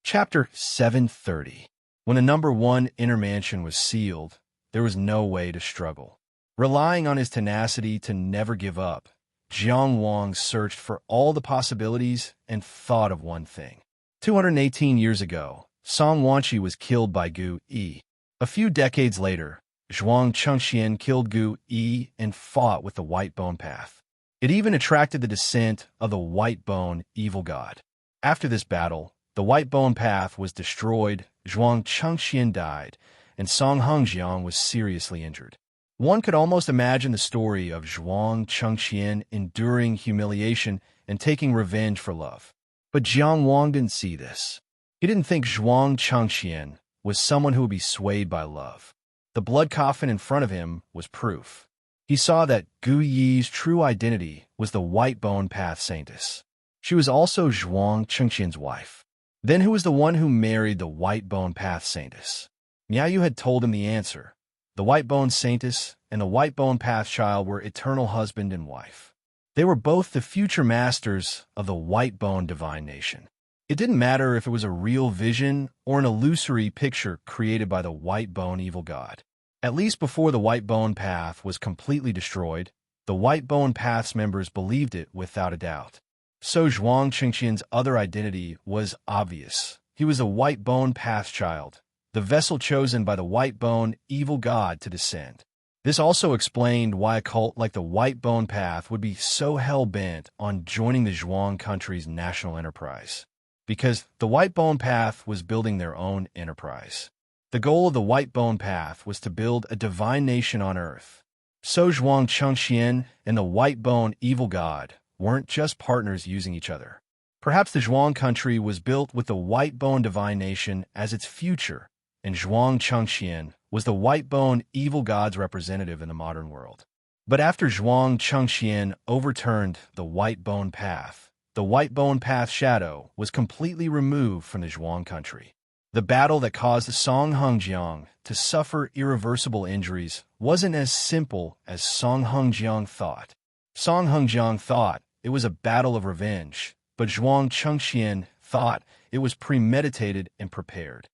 [SPEAKER 1] Chapter 730. When the number 1 inner mansion was sealed, there was no way to struggle. Relying on his tenacity to never give up, Jiang Wang searched for all the possibilities and thought of one thing. 218 years ago, Song Wanqi was killed by Gu Yi. A few decades later, Zhuang Chengqian killed Gu Yi and fought with the White Bone Path. It even attracted the descent of the White Bone Evil God. After this battle, the White Bone Path was destroyed, Zhuang Chengqian died, and Song Hengjiang was seriously injured. One could almost imagine the story of Zhuang Chengqian enduring humiliation and taking revenge for love. But Jiang Wang didn't see this. He didn't think Zhuang Chengqian was someone who would be swayed by love. The blood coffin in front of him was proof. He saw that Gu Yi's true identity was the White Bone Path Saintess. She was also Zhuang Chengqian's wife. Then who was the one who married the White Bone Path Saintess? Miaoyu had told him the answer. The White Bone Saintess and the White Bone Path Child were eternal husband and wife. They were both the future masters of the White Bone Divine Nation. It didn't matter if it was a real vision or an illusory picture created by the White Bone Evil God. At least before the White Bone Path was completely destroyed, the White Bone Path's members believed it without a doubt. So Zhuang Chengqian's other identity was obvious. He was a White Bone Path Child, the vessel chosen by the White Bone Evil God to descend. This also explained why a cult like the White Bone Path would be so hell-bent on joining the Zhuang country's national enterprise. Because the White Bone Path was building their own enterprise. The goal of the White Bone Path was to build a divine nation on Earth. So Zhuang Chengqian and the White Bone Evil God weren't just partners using each other. Perhaps the Zhuang country was built with the White Bone Divine Nation as its future, and Zhuang Chengqian was the White Bone Evil God's representative in the modern world. But after Zhuang Chengqian overturned the White Bone Path, the White Bone Path shadow was completely removed from the Zhuang country. The battle that caused Song Hengjiang to suffer irreversible injuries wasn't as simple as Song Hengjiang thought. Song Hengjiang thought it was a battle of revenge, but Zhuang Chengqian thought it was premeditated and prepared.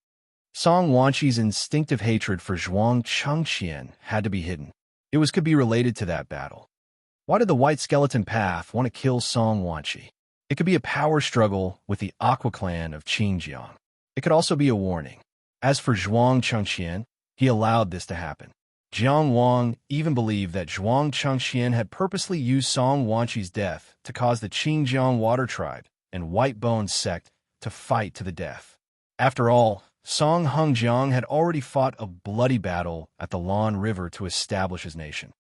[SPEAKER 1] Song Wanqi's instinctive hatred for Zhuang Chengqian had to be hidden. It could be related to that battle. Why did the White Skeleton Path want to kill Song Wanqi? It could be a power struggle with the Aqua clan of Qingjiang. It could also be a warning. As for Zhuang Chengqian, he allowed this to happen. Jiang Wang even believed that Zhuang Chengqian had purposely used Song Wanqi's death to cause the Qingjiang Water Tribe and White Bone sect to fight to the death. After all, Song Hengjiang had already fought a bloody battle at the Lan River to establish his nation.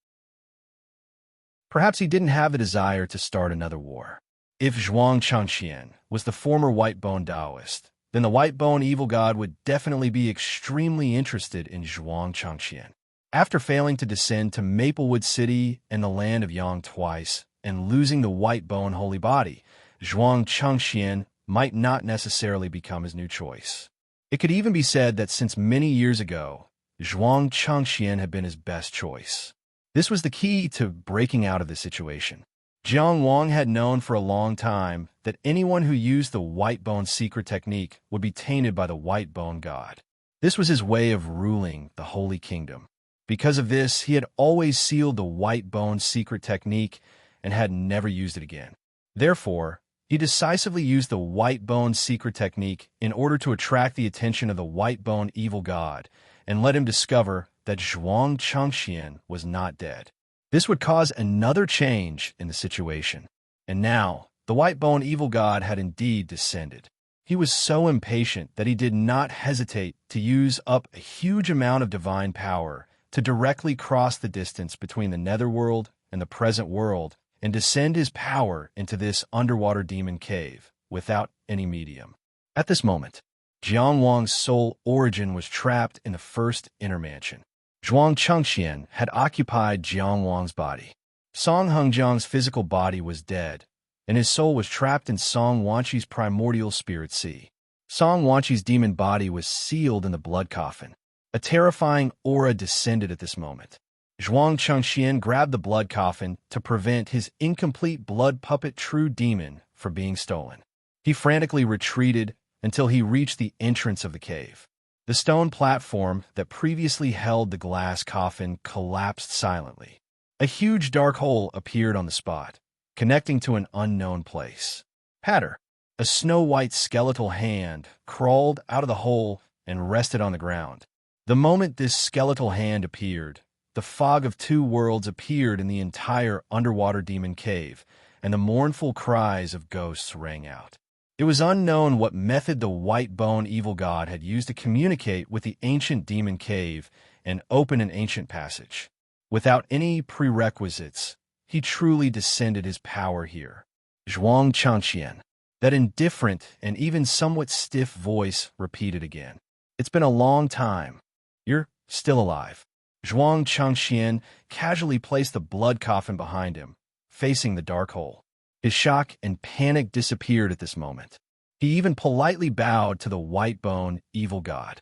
[SPEAKER 1] Perhaps he didn't have the desire to start another war. If Zhuang Changqian was the former white-bone Taoist, then the white-bone evil god would definitely be extremely interested in Zhuang Changqian. After failing to descend to Maplewood City and the land of Yang twice, and losing the white-bone holy body, Zhuang Changqian might not necessarily become his new choice. It could even be said that since many years ago, Zhuang Changqian had been his best choice. This was the key to breaking out of the situation. Jiang Wang had known for a long time that anyone who used the white bone secret technique would be tainted by the white bone god. This was his way of ruling the Holy Kingdom. Because of this, he had always sealed the white bone secret technique and had never used it again. Therefore, he decisively used the white bone secret technique in order to attract the attention of the white bone evil god and let him discover that Zhuang Changqian was not dead. This would cause another change in the situation. And now, the white bone evil god had indeed descended. He was so impatient that he did not hesitate to use up a huge amount of divine power to directly cross the distance between the netherworld and the present world and descend his power into this underwater demon cave without any medium. At this moment, Jiang Wang's soul origin was trapped in the first inner mansion. Zhuang Changqian had occupied Jiang Wang's body. Song Hengjiang's physical body was dead, and his soul was trapped in Song Wanqi's primordial spirit sea. Song Wanqi's demon body was sealed in the blood coffin. A terrifying aura descended at this moment. Zhuang Changqian grabbed the blood coffin to prevent his incomplete blood puppet true demon from being stolen. He frantically retreated until he reached the entrance of the cave. The stone platform that previously held the glass coffin collapsed silently. A huge dark hole appeared on the spot, connecting to an unknown place. Patter, a snow-white skeletal hand, crawled out of the hole and rested on the ground. The moment this skeletal hand appeared, the fog of two worlds appeared in the entire underwater demon cave, and the mournful cries of ghosts rang out. It was unknown what method the white bone evil god had used to communicate with the ancient demon cave and open an ancient passage. Without any prerequisites, he truly descended his power here. Zhuang Changqian. That indifferent and even somewhat stiff voice repeated again. It's been a long time. You're still alive. Zhuang Changqian casually placed the blood coffin behind him, facing the dark hole. His shock and panic disappeared at this moment. He even politely bowed to the white bone evil god.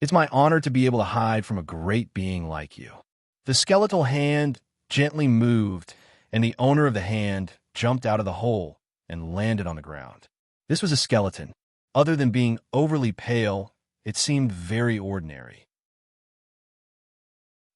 [SPEAKER 1] It's my honor to be able to hide from a great being like you. The skeletal hand gently moved, and the owner of the hand jumped out of the hole and landed on the ground. This was a skeleton. Other than being overly pale, it seemed very ordinary.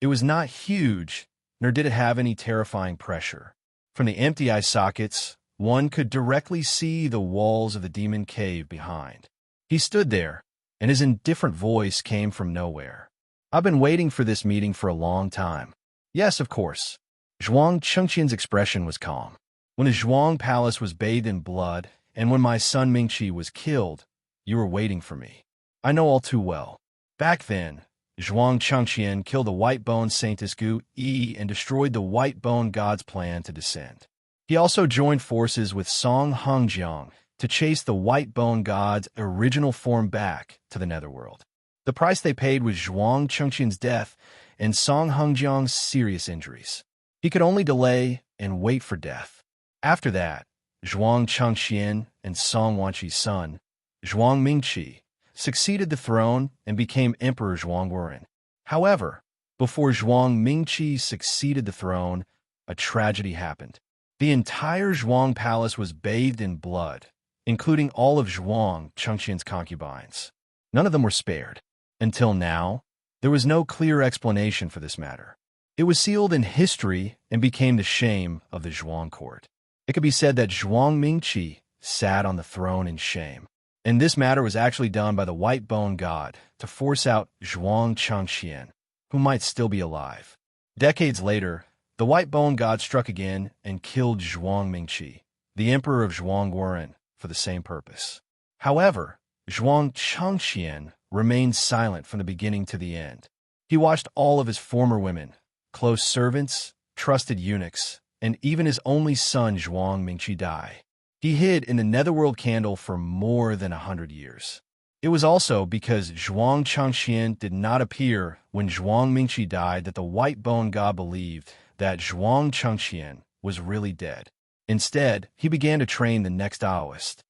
[SPEAKER 1] It was not huge, nor did it have any terrifying pressure. From the empty eye sockets, one could directly see the walls of the demon cave behind. He stood there, and his indifferent voice came from nowhere. I've been waiting for this meeting for a long time. Yes, of course. Zhuang Changqian's expression was calm. When the Zhuang Palace was bathed in blood, and when my son Mingqi was killed, you were waiting for me. I know all too well. Back then, Zhuang Changqian killed the white bone Saintess Gu Yi and destroyed the white bone god's plan to descend. He also joined forces with Song Hengjiang to chase the white bone god's original form back to the netherworld. The price they paid was Zhuang Changqian's death and Song Hengjiang's serious injuries. He could only delay and wait for death. After that, Zhuang Changqian and Song Wanqi's son, Zhuang Mingqi, succeeded the throne and became Emperor Zhuang Wuren. However, before Zhuang Mingqi succeeded the throne, a tragedy happened. The entire Zhuang Palace was bathed in blood, including all of Zhuang Changqian's concubines. None of them were spared. Until now, there was no clear explanation for this matter. It was sealed in history and became the shame of the Zhuang court. It could be said that Zhuang Mingqi sat on the throne in shame. And this matter was actually done by the white bone god to force out Zhuang Changqian, who might still be alive. Decades later, the white bone god struck again and killed Zhuang Mingqi, the emperor of Zhuang Wuren, for the same purpose. However, Zhuang Changqian remained silent from the beginning to the end. He watched all of his former women, close servants, trusted eunuchs, and even his only son Zhuang Mingqi die. He hid in the netherworld candle for more than 100 years. It was also because Zhuang Changqian did not appear when Zhuang Mingqi died that the white bone god believed that Zhuang Changqian was really dead. Instead, he began to train the next Taoist.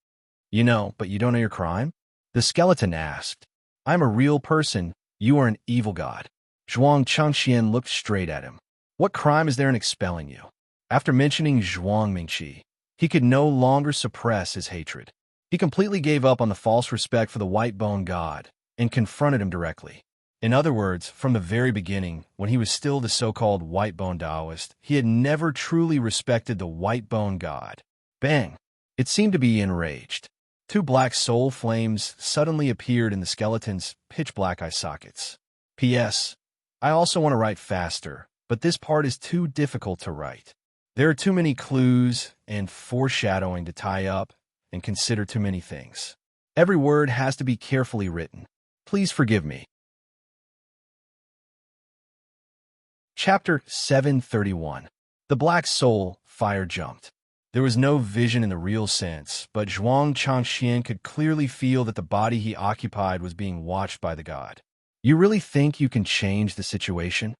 [SPEAKER 1] You know, but you don't know your crime? The skeleton asked. I'm a real person. You are an evil god. Zhuang Changqian looked straight at him. What crime is there in expelling you? After mentioning Zhuang Mingqi, he could no longer suppress his hatred. He completely gave up on the false respect for the white bone god and confronted him directly. In other words, from the very beginning, when he was still the so-called white bone Taoist, he had never truly respected the white bone god. Bang! It seemed to be enraged. Two black soul flames suddenly appeared in the skeleton's pitch-black eye sockets. P.S. I also want to write faster, but this part is too difficult to write. There are too many clues and foreshadowing to tie up and consider too many things. Every word has to be carefully written. Please forgive me. Chapter 731. The Black Soul Fire Jumped. There was no vision in the real sense, but Zhuang Changqian could clearly feel that the body he occupied was being watched by the god. You really think you can change the situation?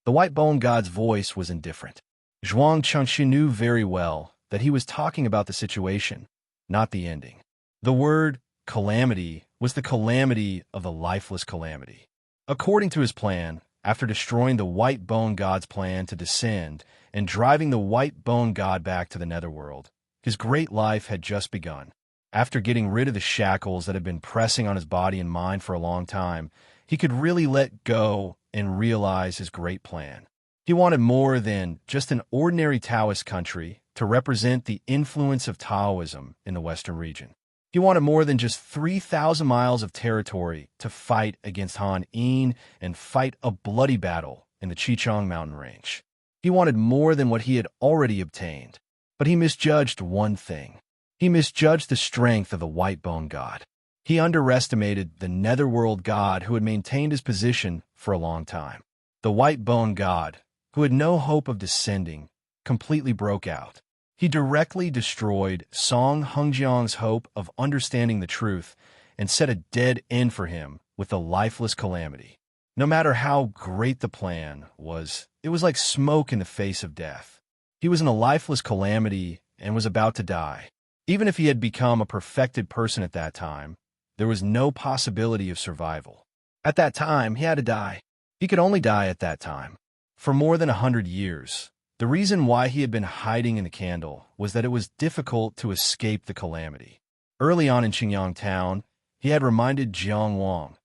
[SPEAKER 1] The white bone god's voice was indifferent. Zhuang Changqian knew very well that he was talking about the situation, not the ending. The word calamity was the calamity of the lifeless calamity. According to his plan, after destroying the white bone god's plan to descend and driving the white bone god back to the netherworld, his great life had just begun. After getting rid of the shackles that had been pressing on his body and mind for a long time, he could really let go and realize his great plan. He wanted more than just an ordinary Taoist country to represent the influence of Taoism in the Western region. He wanted more than just 3,000 miles of territory to fight against Han Yin and fight a bloody battle in the Chichang mountain range. He wanted more than what he had already obtained, but he misjudged one thing. He misjudged the strength of the white bone god. He underestimated the netherworld god who had maintained his position for a long time. The white bone god, who had no hope of descending, completely broke out. He directly destroyed Song Hengjiang's hope of understanding the truth and set a dead end for him with the lifeless calamity. No matter how great the plan was, it was like smoke in the face of death. He was in a lifeless calamity and was about to die. Even if he had become a perfected person at that time, there was no possibility of survival. At that time, he had to die. He could only die at that time. For more than 100 years, the reason why he had been hiding in the candle was that it was difficult to escape the calamity. Early on in Qingyang town, he had reminded Jiang Wang,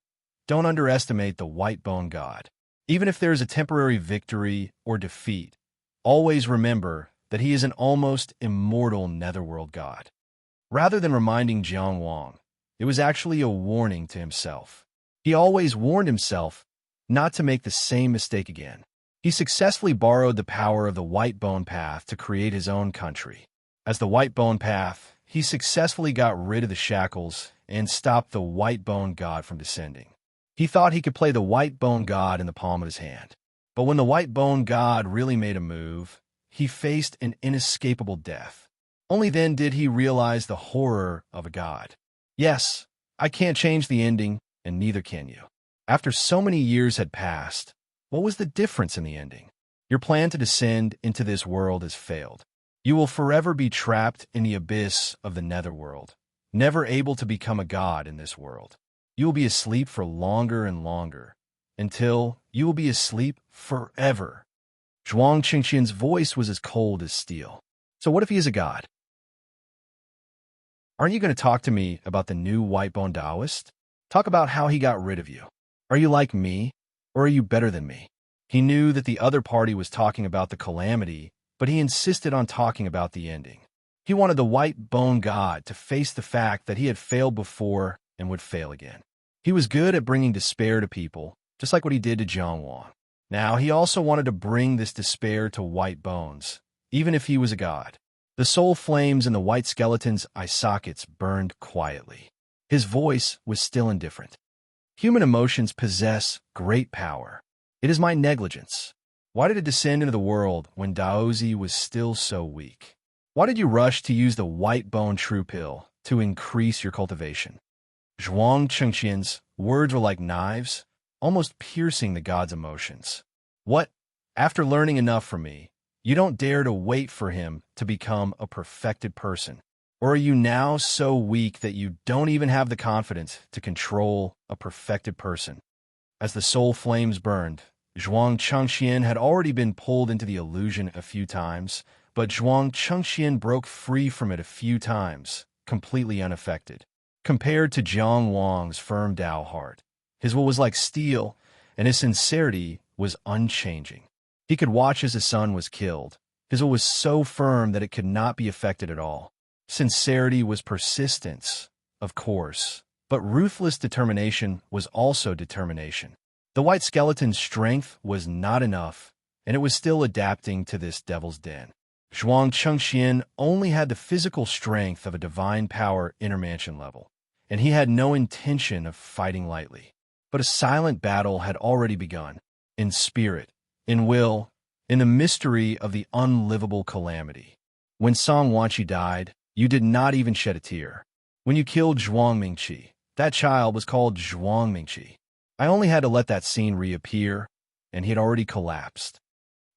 [SPEAKER 1] don't underestimate the white bone god. Even if there is a temporary victory or defeat, always remember that he is an almost immortal netherworld god. Rather than reminding Jiang Wang, it was actually a warning to himself. He always warned himself not to make the same mistake again. He successfully borrowed the power of the white bone path to create his own country. As the white bone path, he successfully got rid of the shackles and stopped the white bone god from descending. He thought he could play the white bone god in the palm of his hand. But when the white bone god really made a move, he faced an inescapable death. Only then did he realize the horror of a god. Yes, I can't change the ending, and neither can you. After so many years had passed, what was the difference in the ending? Your plan to descend into this world has failed. You will forever be trapped in the abyss of the netherworld, never able to become a god in this world. You will be asleep for longer and longer, until you will be asleep forever. Zhuang Qingqian's voice was as cold as steel. So what if he is a god? Aren't you going to talk to me about the new white bone Taoist? Talk about how he got rid of you. Are you like me, or are you better than me? He knew that the other party was talking about the calamity, but he insisted on talking about the ending. He wanted the white bone god to face the fact that he had failed before and would fail again. He was good at bringing despair to people, just like what he did to Jiang Wang. Now, he also wanted to bring this despair to white bones, even if he was a god. The soul flames in the white skeleton's eye sockets burned quietly. His voice was still indifferent. Human emotions possess great power. It is my negligence. Why did it descend into the world when Daozi was still so weak? Why did you rush to use the white bone true pill to increase your cultivation? Zhuang Chengqian's words were like knives, almost piercing the god's emotions. What? After learning enough from me, you don't dare to wait for him to become a perfected person? Or are you now so weak that you don't even have the confidence to control a perfected person? As the soul flames burned, Zhuang Chengqian had already been pulled into the illusion a few times, but Zhuang Chengqian broke free from it a few times, completely unaffected. Compared to Jiang Wang's firm Dao heart, his will was like steel, and his sincerity was unchanging. He could watch as his son was killed. His will was so firm that it could not be affected at all. Sincerity was persistence, of course, but ruthless determination was also determination. The white skeleton's strength was not enough, and it was still adapting to this devil's den. Zhuang Chengqian only had the physical strength of a divine power intermansion level, and he had no intention of fighting lightly. But a silent battle had already begun, in spirit, in will, in the mystery of the unlivable calamity. When Song Wanqi died, you did not even shed a tear. When you killed Zhuang Mingqi, that child was called Zhuang Mingqi. I only had to let that scene reappear, and he had already collapsed.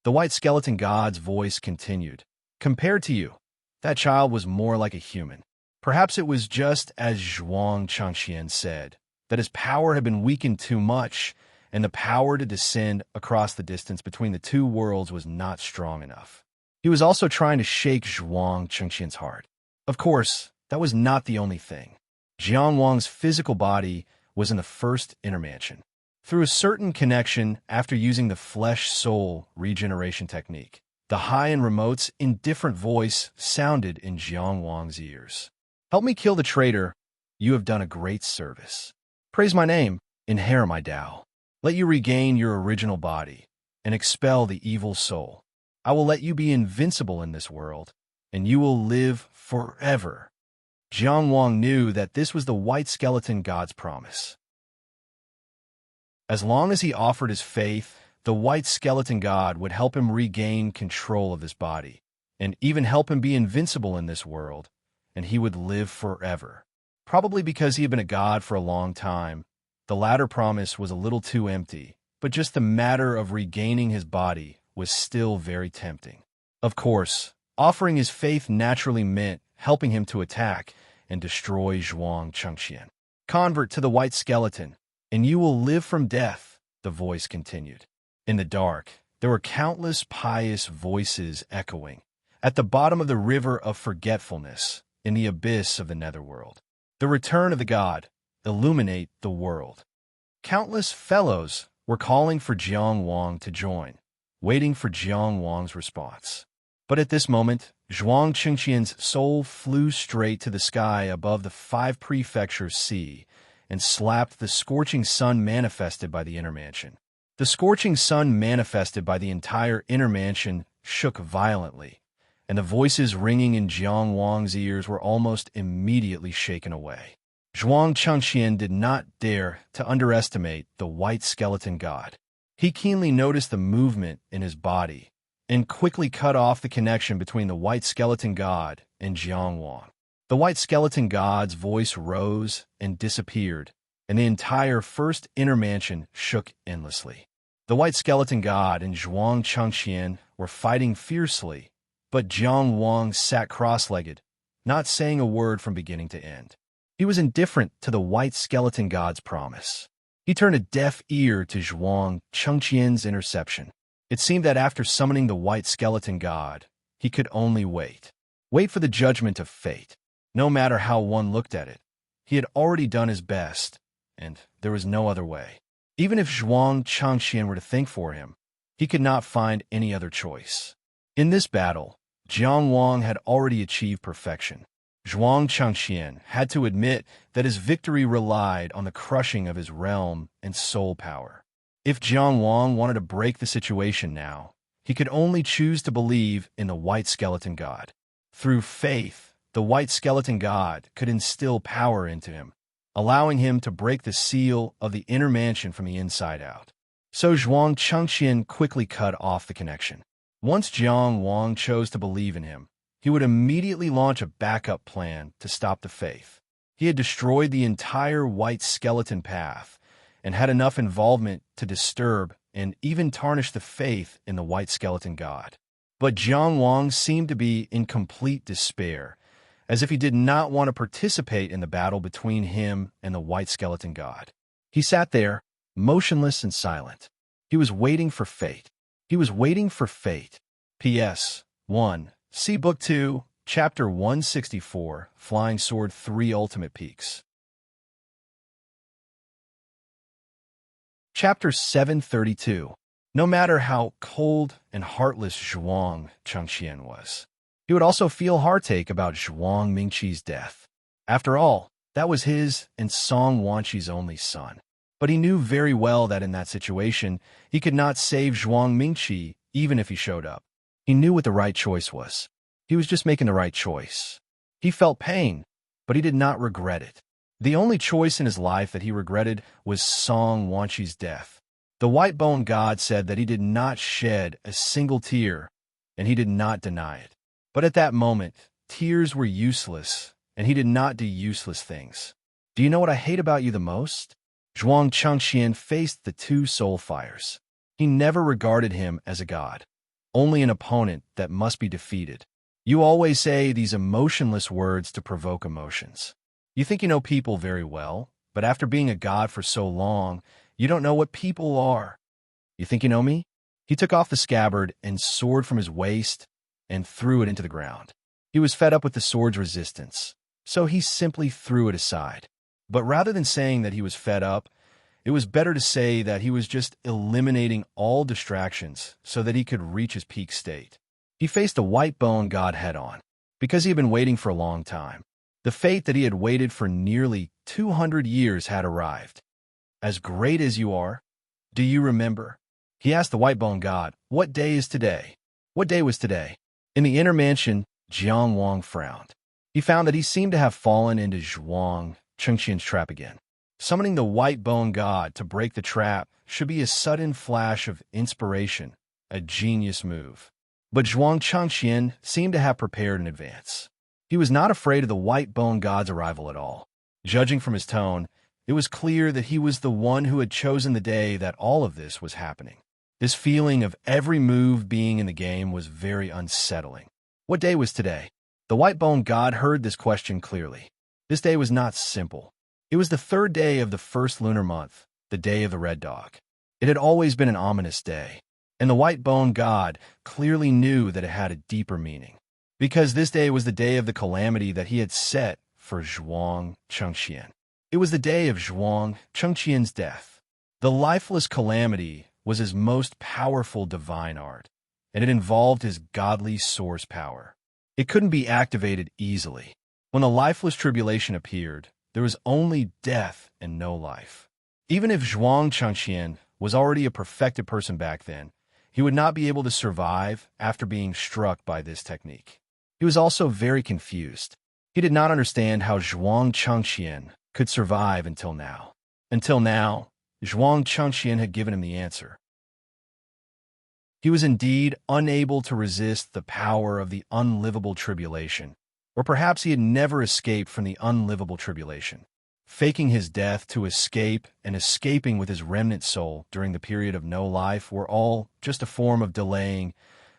[SPEAKER 1] The white skeleton god's voice continued. Compared to you, that child was more like a human. Perhaps it was just as Zhuang Chengqian said, that his power had been weakened too much, and the power to descend across the distance between the two worlds was not strong enough. He was also trying to shake Zhuang Chengqian's heart. Of course, that was not the only thing. Jiang Wang's physical body was in the first intermansion. Through a certain connection after using the flesh-soul regeneration technique, the high and remote's indifferent voice sounded in Jiang Wang's ears. Help me kill the traitor. You have done a great service. Praise my name, inherit my Tao. Let you regain your original body and expel the evil soul. I will let you be invincible in this world, and you will live forever. Jiang Wang knew that this was the white skeleton god's promise. As long as he offered his faith, the white skeleton god would help him regain control of his body, and even help him be invincible in this world, and he would live forever. Probably because he had been a god for a long time, the latter promise was a little too empty, but just the matter of regaining his body was still very tempting. Of course, offering his faith naturally meant helping him to attack and destroy Zhuang Chengqian. Convert to the white skeleton, and you will live from death, the voice continued. In the dark, there were countless pious voices echoing. At the bottom of the river of forgetfulness, in the abyss of the netherworld, the return of the god, illuminate the world. Countless fellows were calling for Jiang Wang to join, waiting for Jiang Wang's response. But at this moment, Zhuang Chengqian's soul flew straight to the sky above the 5 prefectures sea and slapped the scorching sun manifested by the inner mansion. The scorching sun manifested by the entire inner mansion shook violently, and the voices ringing in Jiang Wang's ears were almost immediately shaken away. Zhuang Chengqian did not dare to underestimate the white skeleton god. He keenly noticed the movement in his body and quickly cut off the connection between the white skeleton god and Jiang Wang. The white skeleton god's voice rose and disappeared, and the entire first inner mansion shook endlessly. The white skeleton god and Zhuang Chengqian were fighting fiercely, but Jiang Wang sat cross-legged, not saying a word from beginning to end. He was indifferent to the white skeleton god's promise. He turned a deaf ear to Zhuang Chengqian's interception. It seemed that after summoning the white skeleton god, he could only wait. Wait for the judgment of fate. No matter how one looked at it, he had already done his best, and there was no other way. Even if Zhuang Chengqian were to think for him, he could not find any other choice. In this battle, Jiang Wang had already achieved perfection. Zhuang Chengqian had to admit that his victory relied on the crushing of his realm and soul power. If Jiang Wang wanted to break the situation now, he could only choose to believe in the white skeleton god. Through faith, the white skeleton god could instill power into him, allowing him to break the seal of the inner mansion from the inside out. So Zhuang Chengqian quickly cut off the connection. Once Jiang Wang chose to believe in him, he would immediately launch a backup plan to stop the faith. He had destroyed the entire white skeleton path and had enough involvement to disturb and even tarnish the faith in the white skeleton god. But Jiang Wang seemed to be in complete despair, as if he did not want to participate in the battle between him and the white skeleton god. He sat there, motionless and silent. He was waiting for fate. He was waiting for fate. P.S. 1. See Book 2, Chapter 164, Flying Sword 3 Ultimate Peaks. Chapter 732. No matter how cold and heartless Zhuang Chengqian was, he would also feel heartache about Zhuang Mingqi's death. After all, that was his and Song Wanqi's only son. But he knew very well that in that situation, he could not save Zhuang Mingqi even if he showed up. He knew what the right choice was. He was just making the right choice. He felt pain, but he did not regret it. The only choice in his life that he regretted was Song Wanqi's death. The white bone god said that he did not shed a single tear, and he did not deny it. But at that moment, tears were useless, and he did not do useless things. Do you know what I hate about you the most? Zhuang Chengqian faced the two soul fires. He never regarded him as a god, only an opponent that must be defeated. You always say these emotionless words to provoke emotions. You think you know people very well, but after being a god for so long, you don't know what people are. You think you know me? He took off the scabbard and sword from his waist and threw it into the ground. He was fed up with the sword's resistance, so he simply threw it aside. But rather than saying that he was fed up, it was better to say that he was just eliminating all distractions so that he could reach his peak state. He faced the white bone god head-on, because he had been waiting for a long time. The fate that he had waited for nearly 200 years had arrived. As great as you are, do you remember? He asked the white bone god, what day is today? What day was today? In the inner mansion, Jiang Wang frowned. He found that he seemed to have fallen into Zhuang Chengqian's trap again. Summoning the white bone god to break the trap should be a sudden flash of inspiration, a genius move. But Zhuang Chengqian seemed to have prepared in advance. He was not afraid of the white bone god's arrival at all. Judging from his tone, it was clear that he was the one who had chosen the day that all of this was happening. This feeling of every move being in the game was very unsettling. What day was today? The white bone god heard this question clearly. This day was not simple. It was the third day of the first lunar month, the day of the red dog. It had always been an ominous day, and the white bone god clearly knew that it had a deeper meaning, because this day was the day of the calamity that he had set for Zhuang Chengqian. It was the day of Zhuang Chengqian's death. The lifeless calamity was his most powerful divine art, and it involved his godly source power. It couldn't be activated easily. When the lifeless tribulation appeared, there was only death and no life. Even if Zhuang Chengqian was already a perfected person back then, he would not be able to survive after being struck by this technique. He was also very confused. He did not understand how Zhuang Chengqian could survive until now. Until now, Zhuang Chengqian had given him the answer. He was indeed unable to resist the power of the unlivable tribulation, or perhaps he had never escaped from the unlivable tribulation. Faking his death to escape and escaping with his remnant soul during the period of no life were all just a form of delaying.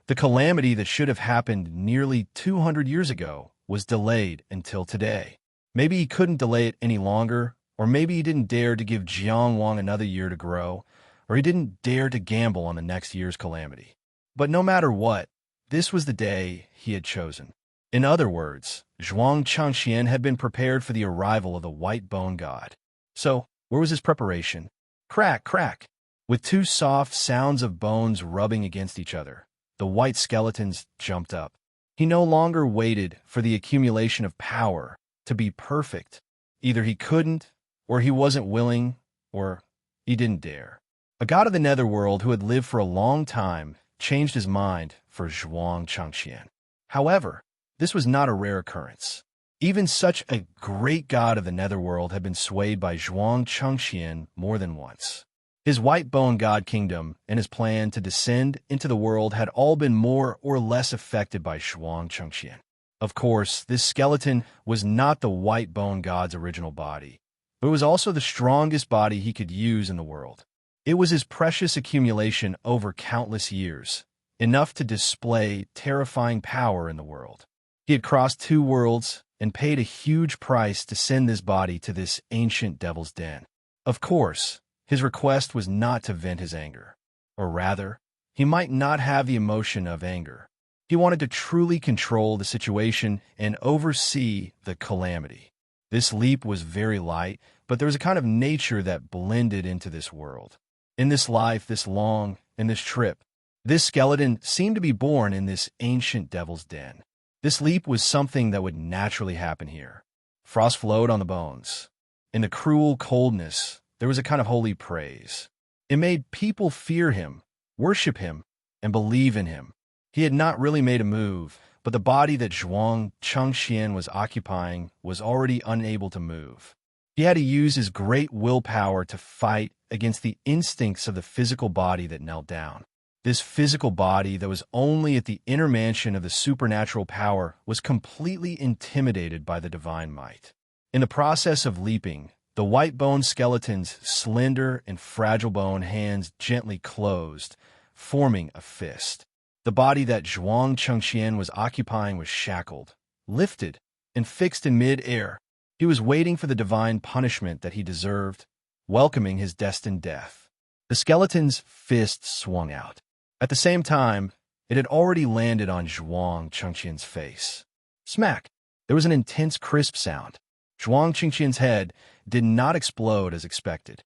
[SPEAKER 1] The calamity that should have happened nearly 200 years ago was delayed until today. Maybe he couldn't delay it any longer, or maybe he didn't dare to give Jiang Wang another year to grow, or he didn't dare to gamble on the next year's calamity. But no matter what, this was the day he had chosen. In other words, Zhuang Chengqian had been prepared for the arrival of the white bone god. So, where was his preparation? Crack, crack! With two soft sounds of bones rubbing against each other, the white skeletons jumped up. He no longer waited for the accumulation of power to be perfect. Either he couldn't, or he wasn't willing, or he didn't dare. A god of the netherworld who had lived for a long time changed his mind for Zhuang Chengqian. However, this was not a rare occurrence. Even such a great god of the netherworld had been swayed by Zhuang Chengxian more than once. His white bone god kingdom and his plan to descend into the world had all been more or less affected by Zhuang Chengxian. Of course, this skeleton was not the white bone god's original body, but it was also the strongest body he could use in the world. It was his precious accumulation over countless years, enough to display terrifying power in the world. He had crossed 2 worlds and paid a huge price to send this body to this ancient devil's den. Of course, his request was not to vent his anger. Or rather, he might not have the emotion of anger. He wanted to truly control the situation and oversee the calamity. This leap was very light, but there was a kind of nature that blended into this world. In this life, this long, in this trip, this skeleton seemed to be born in this ancient devil's den. This leap was something that would naturally happen here. Frost flowed on the bones. In the cruel coldness, there was a kind of holy praise. It made people fear him, worship him, and believe in him. He had not really made a move, but the body that Zhuang Chengxian was occupying was already unable to move. He had to use his great willpower to fight against the instincts of the physical body that knelt down. This physical body that was only at the inner mansion of the supernatural power was completely intimidated by the divine might. In the process of leaping, the white bone skeleton's slender and fragile bone hands gently closed, forming a fist. The body that Zhuang Chengxian was occupying was shackled, lifted, and fixed in mid-air. He was waiting for the divine punishment that he deserved, welcoming his destined death. The skeleton's fist swung out. At the same time, it had already landed on Zhuang Chengxian's face. Smack! There was an intense, crisp sound. Zhuang Chengxian's head did not explode as expected.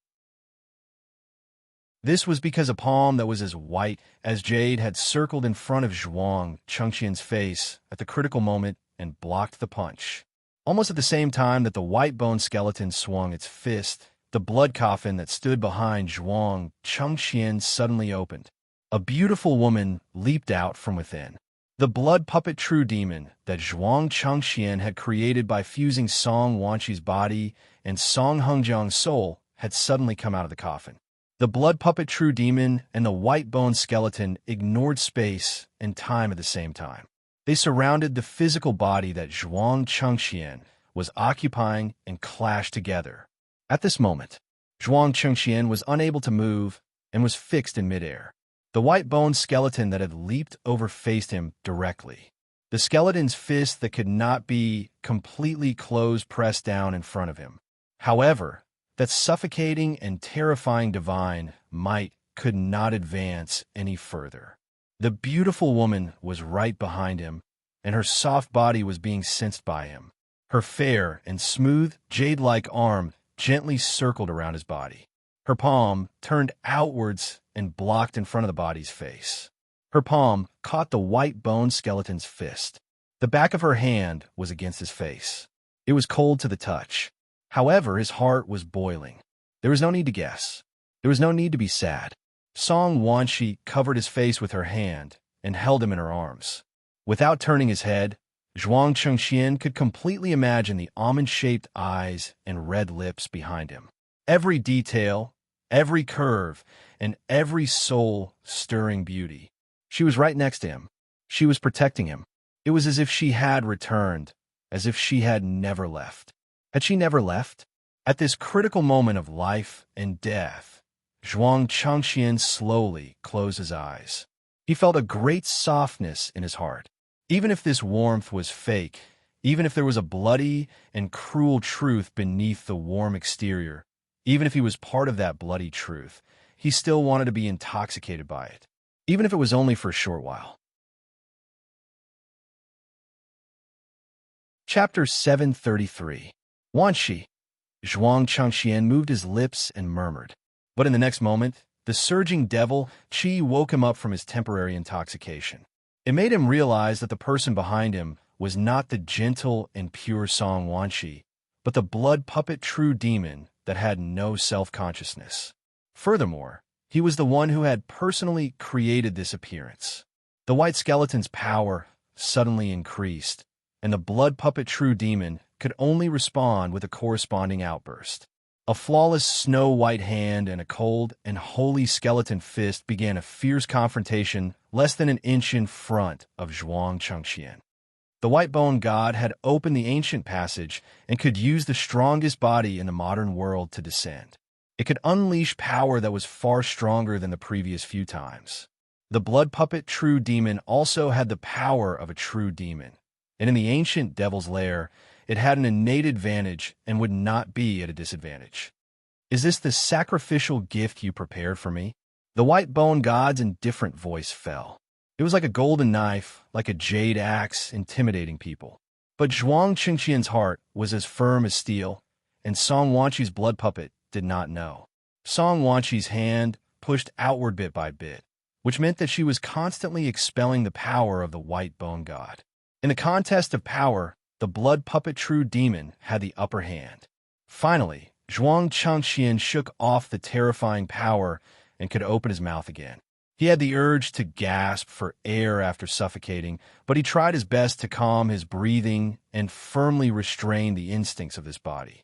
[SPEAKER 1] This was because a palm that was as white as jade had circled in front of Zhuang Chengxian's face at the critical moment and blocked the punch. Almost at the same time that the white bone skeleton swung its fist, the blood coffin that stood behind Zhuang Chengxian suddenly opened. A beautiful woman leaped out from within. The blood puppet true demon that Zhuang Chengxian had created by fusing Song Wanqi's body and Song Hengjiang's soul had suddenly come out of the coffin. The blood puppet true demon and the white bone skeleton ignored space and time at the same time. They surrounded the physical body that Zhuang Chengxian was occupying and clashed together. At this moment, Zhuang Chengxian was unable to move and was fixed in midair. The white bone skeleton that had leaped over faced him directly. The skeleton's fist that could not be completely closed pressed down in front of him. However, that suffocating and terrifying divine might could not advance any further. The beautiful woman was right behind him, and her soft body was being sensed by him. Her fair and smooth, jade-like arm gently circled around his body. Her palm turned outwards and blocked in front of the body's face. Her palm caught the white bone skeleton's fist. The back of her hand was against his face. It was cold to the touch. However, his heart was boiling. There was no need to guess. There was no need to be sad. Song Wanqi covered his face with her hand and held him in her arms. Without turning his head, Zhuang Chengxian could completely imagine the almond-shaped eyes and red lips behind him. Every detail, every curve, and every soul-stirring beauty. She was right next to him. She was protecting him. It was as if she had returned, as if she had never left. Had she never left? At this critical moment of life and death, Zhuang Chengxian slowly closed his eyes. He felt a great softness in his heart. Even if this warmth was fake, even if there was a bloody and cruel truth beneath the warm exterior, even if he was part of that bloody truth, he still wanted to be intoxicated by it, even if it was only for a short while. Chapter 733. Wanqi. Zhuang Chengxian moved his lips and murmured. But in the next moment, the surging devil, Qi, woke him up from his temporary intoxication. It made him realize that the person behind him was not the gentle and pure Song Wanqi, but the blood puppet true demon that had no self-consciousness. Furthermore, he was the one who had personally created this appearance. The white skeleton's power suddenly increased, and the blood puppet true demon could only respond with a corresponding outburst. A flawless snow-white hand and a cold and holy skeleton fist began a fierce confrontation less than an inch in front of Zhuang Chengxian. The white bone god had opened the ancient passage and could use the strongest body in the modern world to descend. It could unleash power that was far stronger than the previous few times. The blood puppet true demon also had the power of a true demon, and in the ancient devil's lair, it had an innate advantage and would not be at a disadvantage. "Is this the sacrificial gift you prepared for me?" The white bone god's indifferent voice fell. It was like a golden knife, like a jade axe, intimidating people. But Zhuang Qingqian's heart was as firm as steel, and Song Wanqi's blood puppet did not know. Song Wanqi's hand pushed outward bit by bit, which meant that she was constantly expelling the power of the white bone god. In the contest of power, the blood puppet true demon had the upper hand. Finally, Zhuang Chengxian shook off the terrifying power and could open his mouth again. He had the urge to gasp for air after suffocating, but he tried his best to calm his breathing and firmly restrain the instincts of his body.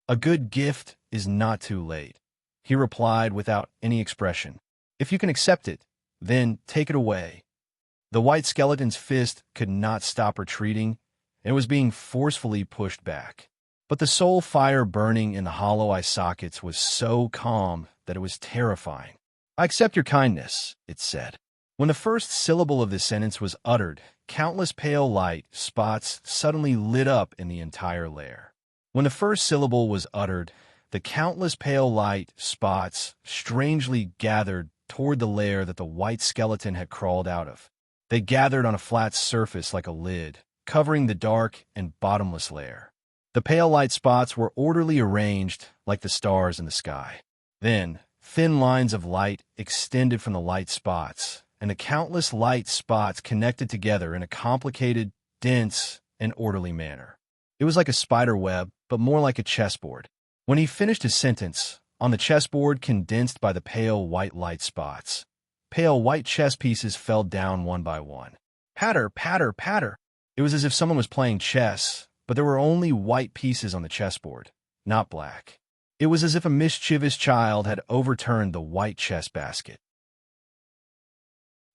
[SPEAKER 1] "A good gift is not too late," he replied without any expression. "If you can accept it, then take it away." The white skeleton's fist could not stop retreating, and was being forcefully pushed back. But the soul fire burning in the hollow eye sockets was so calm that it was terrifying. "I accept your kindness," it said. When the first syllable of this sentence was uttered, countless pale light spots suddenly lit up in the entire lair. When the first syllable was uttered, the countless pale light spots strangely gathered toward the lair that the white skeleton had crawled out of. They gathered on a flat surface like a lid, covering the dark and bottomless lair. The pale light spots were orderly arranged like the stars in the sky. Then, thin lines of light extended from the light spots, and the countless light spots connected together in a complicated, dense, and orderly manner. It was like a spider web, but more like a chessboard. When he finished his sentence, on the chessboard condensed by the pale white light spots, pale white chess pieces fell down one by one. Patter, patter, patter. It was as if someone was playing chess, but there were only white pieces on the chessboard, not black. It was as if a mischievous child had overturned the white chess basket.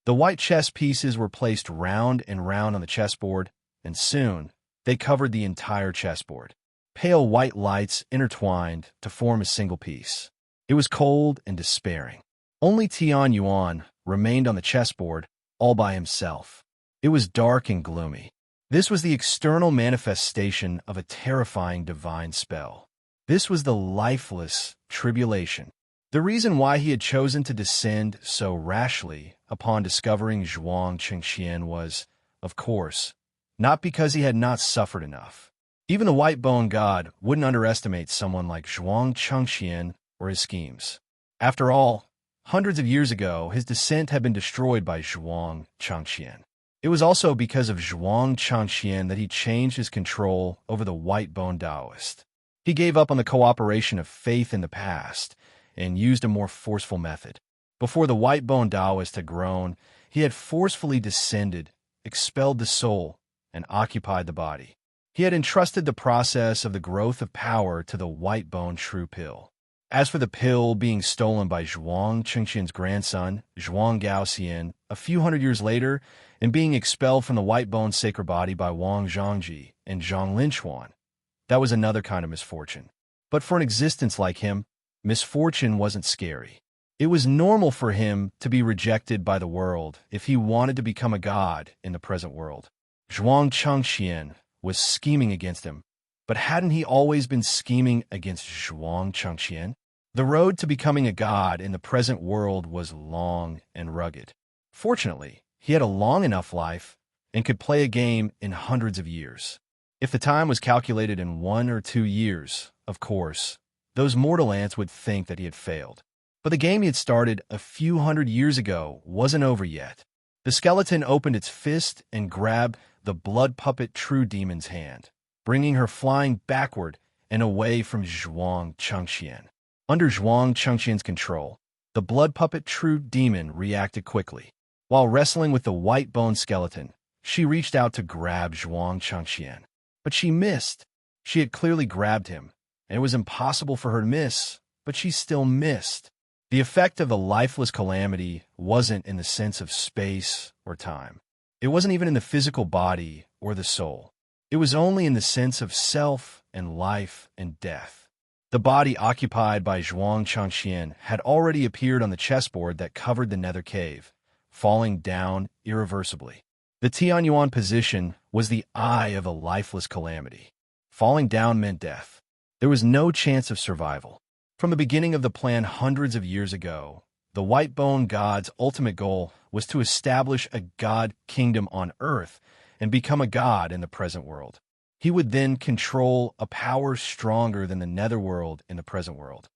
[SPEAKER 1] The white chess pieces were placed round and round on the chessboard, and soon they covered the entire chessboard. Pale white lights intertwined to form a single piece. It was cold and despairing. Only Tian Yuan remained on the chessboard all by himself. It was dark and gloomy. This was the external manifestation of a terrifying divine spell. This was the lifeless tribulation. The reason why he had chosen to descend so rashly upon discovering Zhuang Chengxian was, of course, not because he had not suffered enough. Even the white bone god wouldn't underestimate someone like Zhuang Chengxian or his schemes. After all, hundreds of years ago, his descent had been destroyed by Zhuang Chengxian. It was also because of Zhuang Chengxian that he changed his control over the white bone Taoist. He gave up on the cooperation of faith in the past and used a more forceful method. Before the white bone Taoist had grown, he had forcefully descended, expelled the soul, and occupied the body. He had entrusted the process of the growth of power to the white bone true pill. As for the pill being stolen by Zhuang Chengxian's grandson, Zhuang Gaoxian, a few hundred years later, and being expelled from the white bone sacred body by Wang Zhangji and Zhang Linchuan, that was another kind of misfortune. But for an existence like him, misfortune wasn't scary. It was normal for him to be rejected by the world if he wanted to become a god in the present world. Zhuang Chengxian was scheming against him, but hadn't he always been scheming against Zhuang Chengxian? The road to becoming a god in the present world was long and rugged. Fortunately, he had a long enough life and could play a game in hundreds of years. If the time was calculated in 1 or 2 years, of course, those mortal ants would think that he had failed. But the game he had started a few hundred years ago wasn't over yet. The skeleton opened its fist and grabbed the blood puppet true demon's hand, bringing her flying backward and away from Zhuang Chengxian. Under Zhuang Chengxian's control, the blood puppet true demon reacted quickly. While wrestling with the white bone skeleton, She reached out to grab Zhuang Changqian, but she missed. She had clearly grabbed him, and it was impossible for her to miss, but she still missed. The effect of the lifeless calamity wasn't in the sense of space or time. It wasn't even in the physical body or the soul. It was only in the sense of self and life and death. The body occupied by Zhuang Changqian had already appeared on the chessboard that covered the nether cave, falling down irreversibly. The Tianyuan position was the eye of a lifeless calamity. Falling down meant death. There was no chance of survival. From the beginning of the plan hundreds of years ago, the White Bone God's ultimate goal was to establish a god kingdom on Earth and become a god in the present world. He would then control a power stronger than the netherworld in the present world.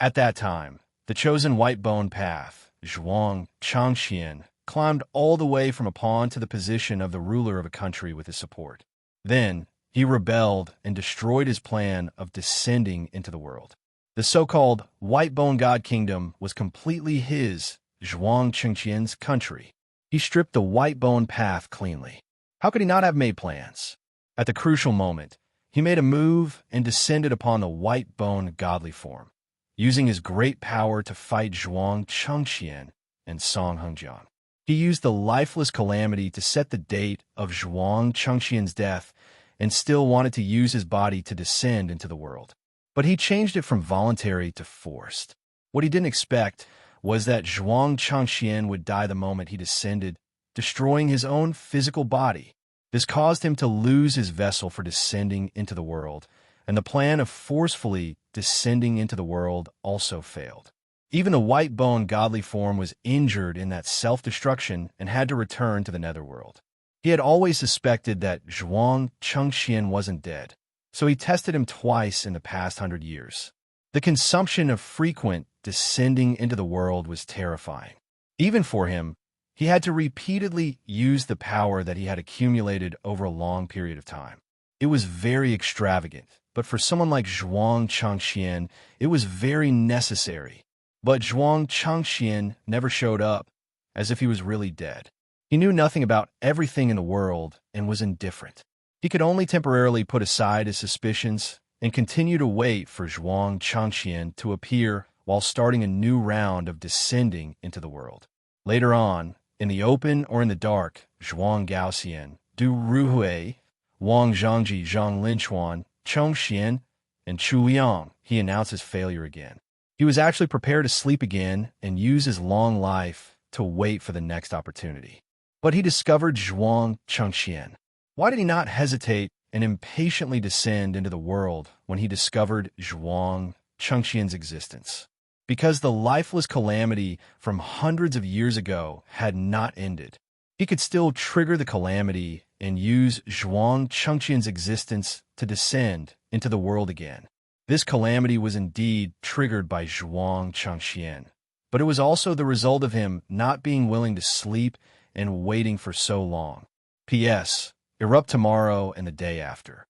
[SPEAKER 1] At that time, the chosen White Bone path, Zhuang Changqian, climbed all the way from a pawn to the position of the ruler of a country with his support. Then, he rebelled and destroyed his plan of descending into the world. The so-called White Bone God Kingdom was completely his, Zhuang Changqian's, country. He stripped the White Bone path cleanly. How could he not have made plans? At the crucial moment, he made a move and descended upon the White Bone godly form, using his great power to fight Zhuang Changqian and Song Hengjian. He used the lifeless calamity to set the date of Zhuang Changqian's death and still wanted to use his body to descend into the world. But he changed it from voluntary to forced. What he didn't expect was that Zhuang Changqian would die the moment he descended, destroying his own physical body. This caused him to lose his vessel for descending into the world, and the plan of forcefully descending into the world also failed. Even the White Bone godly form was injured in that self-destruction and had to return to the netherworld. He had always suspected that Zhuang Changqian wasn't dead, so he tested him twice in the past 100 years. The consumption of frequent descending into the world was terrifying. Even for him, he had to repeatedly use the power that he had accumulated over a long period of time. It was very extravagant, but for someone like Zhuang Changqian, it was very necessary. But Zhuang Changqian never showed up, as if he was really dead. He knew nothing about everything in the world and was indifferent. He could only temporarily put aside his suspicions and continue to wait for Zhuang Changqian to appear while starting a new round of descending into the world. Later on, in the open or in the dark, Zhuang Gaoxian, Du Ruhui, Wang Zhangji, Zhang Linchuan, Chongxian, and Chu Liang, he announced his failure again. He was actually prepared to sleep again and use his long life to wait for the next opportunity. But he discovered Zhuang Changqian. Why did he not hesitate and impatiently descend into the world when he discovered Zhuang Changqian's existence? Because the lifeless calamity from hundreds of years ago had not ended. He could still trigger the calamity and use Zhuang Changqian's existence to descend into the world again. This calamity was indeed triggered by Zhuang Changqian, but it was also the result of him not being willing to sleep and waiting for so long. P.S. Erupt tomorrow and the day after.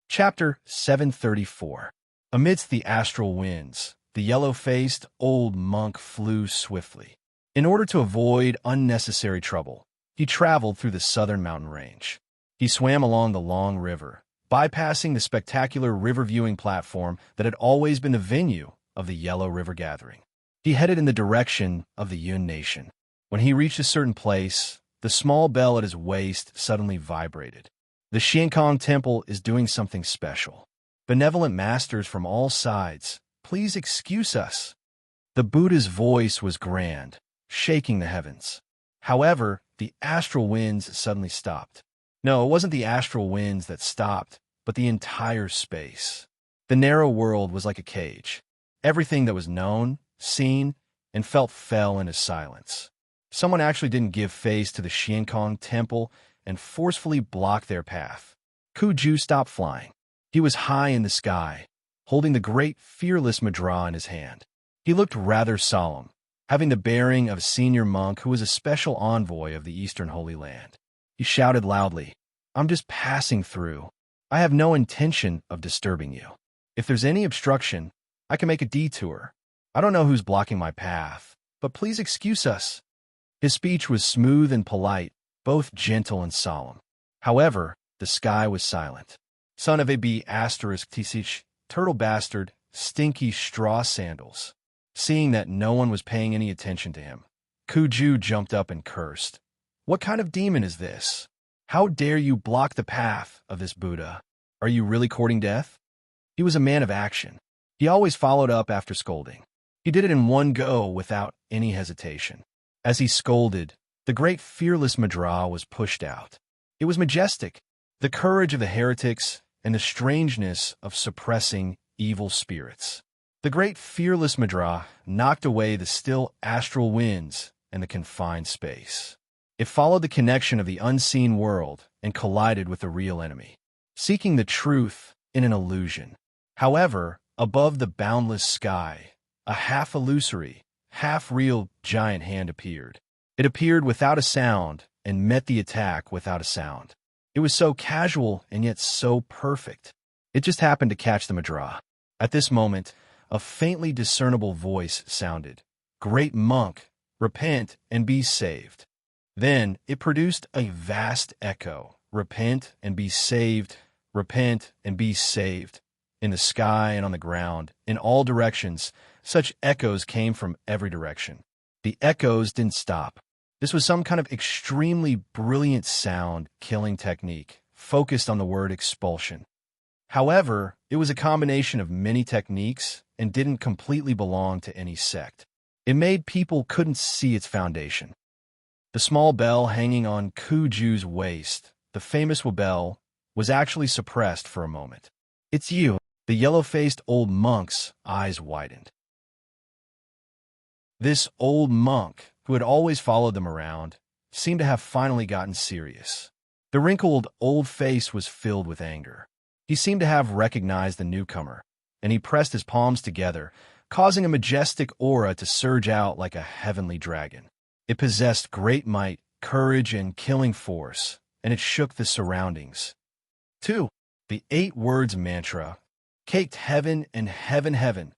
[SPEAKER 1] Chapter 734. Amidst the astral winds, the yellow-faced old monk flew swiftly. In order to avoid unnecessary trouble, he traveled through the southern mountain range. He swam along the long river, bypassing the spectacular river-viewing platform that had always been the venue of the Yellow River Gathering. He headed in the direction of the Yun Nation. When he reached a certain place, the small bell at his waist suddenly vibrated. The Xiankong Temple is doing something special. Benevolent masters from all sides, please excuse us. The Buddha's voice was grand, shaking the heavens. However, the astral winds suddenly stopped. No, it wasn't the astral winds that stopped, but the entire space. The narrow world was like a cage. Everything that was known, seen, and felt fell into silence. Someone actually didn't give face to the Xiankong Temple and forcefully blocked their path. Ku Ju stopped flying. He was high in the sky, holding the great fearless Madra in his hand. He looked rather solemn, having the bearing of a senior monk who was a special envoy of the Eastern Holy Land. He shouted loudly, "I'm just passing through. I have no intention of disturbing you. If there's any obstruction, I can make a detour. I don't know who's blocking my path, but please excuse us." His speech was smooth and polite, both gentle and solemn. However, the sky was silent. "Son of a bee asterisk tsh, turtle bastard, stinky straw sandals." Seeing that no one was paying any attention to him, Kuju jumped up and cursed. "What kind of demon is this? How dare you block the path of this Buddha? Are you really courting death?" He was a man of action. He always followed up after scolding. He did it in one go without any hesitation. As he scolded, the great fearless Madra was pushed out. It was majestic, the courage of the heretics and the strangeness of suppressing evil spirits. The great fearless Madra knocked away the still astral winds and the confined space. It followed the connection of the unseen world and collided with the real enemy, seeking the truth in an illusion. However, above the boundless sky, a half-illusory, half-real giant hand appeared. It appeared without a sound and met the attack without a sound. It was so casual and yet so perfect. It just happened to catch the Madra. At this moment, a faintly discernible voice sounded. "Great monk, repent and be saved." Then it produced a vast echo. "Repent and be saved, repent and be saved." In the sky and on the ground, in all directions, such echoes came from every direction. The echoes didn't stop. This was some kind of extremely brilliant sound-killing technique, focused on the word expulsion. However, it was a combination of many techniques and didn't completely belong to any sect. It made people couldn't see its foundation. The small bell hanging on Kuju's waist, the famous bell, was actually suppressed for a moment. "It's you." The yellow-faced old monk's eyes widened. This old monk, who had always followed them around, seemed to have finally gotten serious. The wrinkled old face was filled with anger. He seemed to have recognized the newcomer, and he pressed his palms together, causing a majestic aura to surge out like a heavenly dragon. It possessed great might, courage, and killing force, and it shook the surroundings. 2. The 8 words mantra caked heaven and heaven.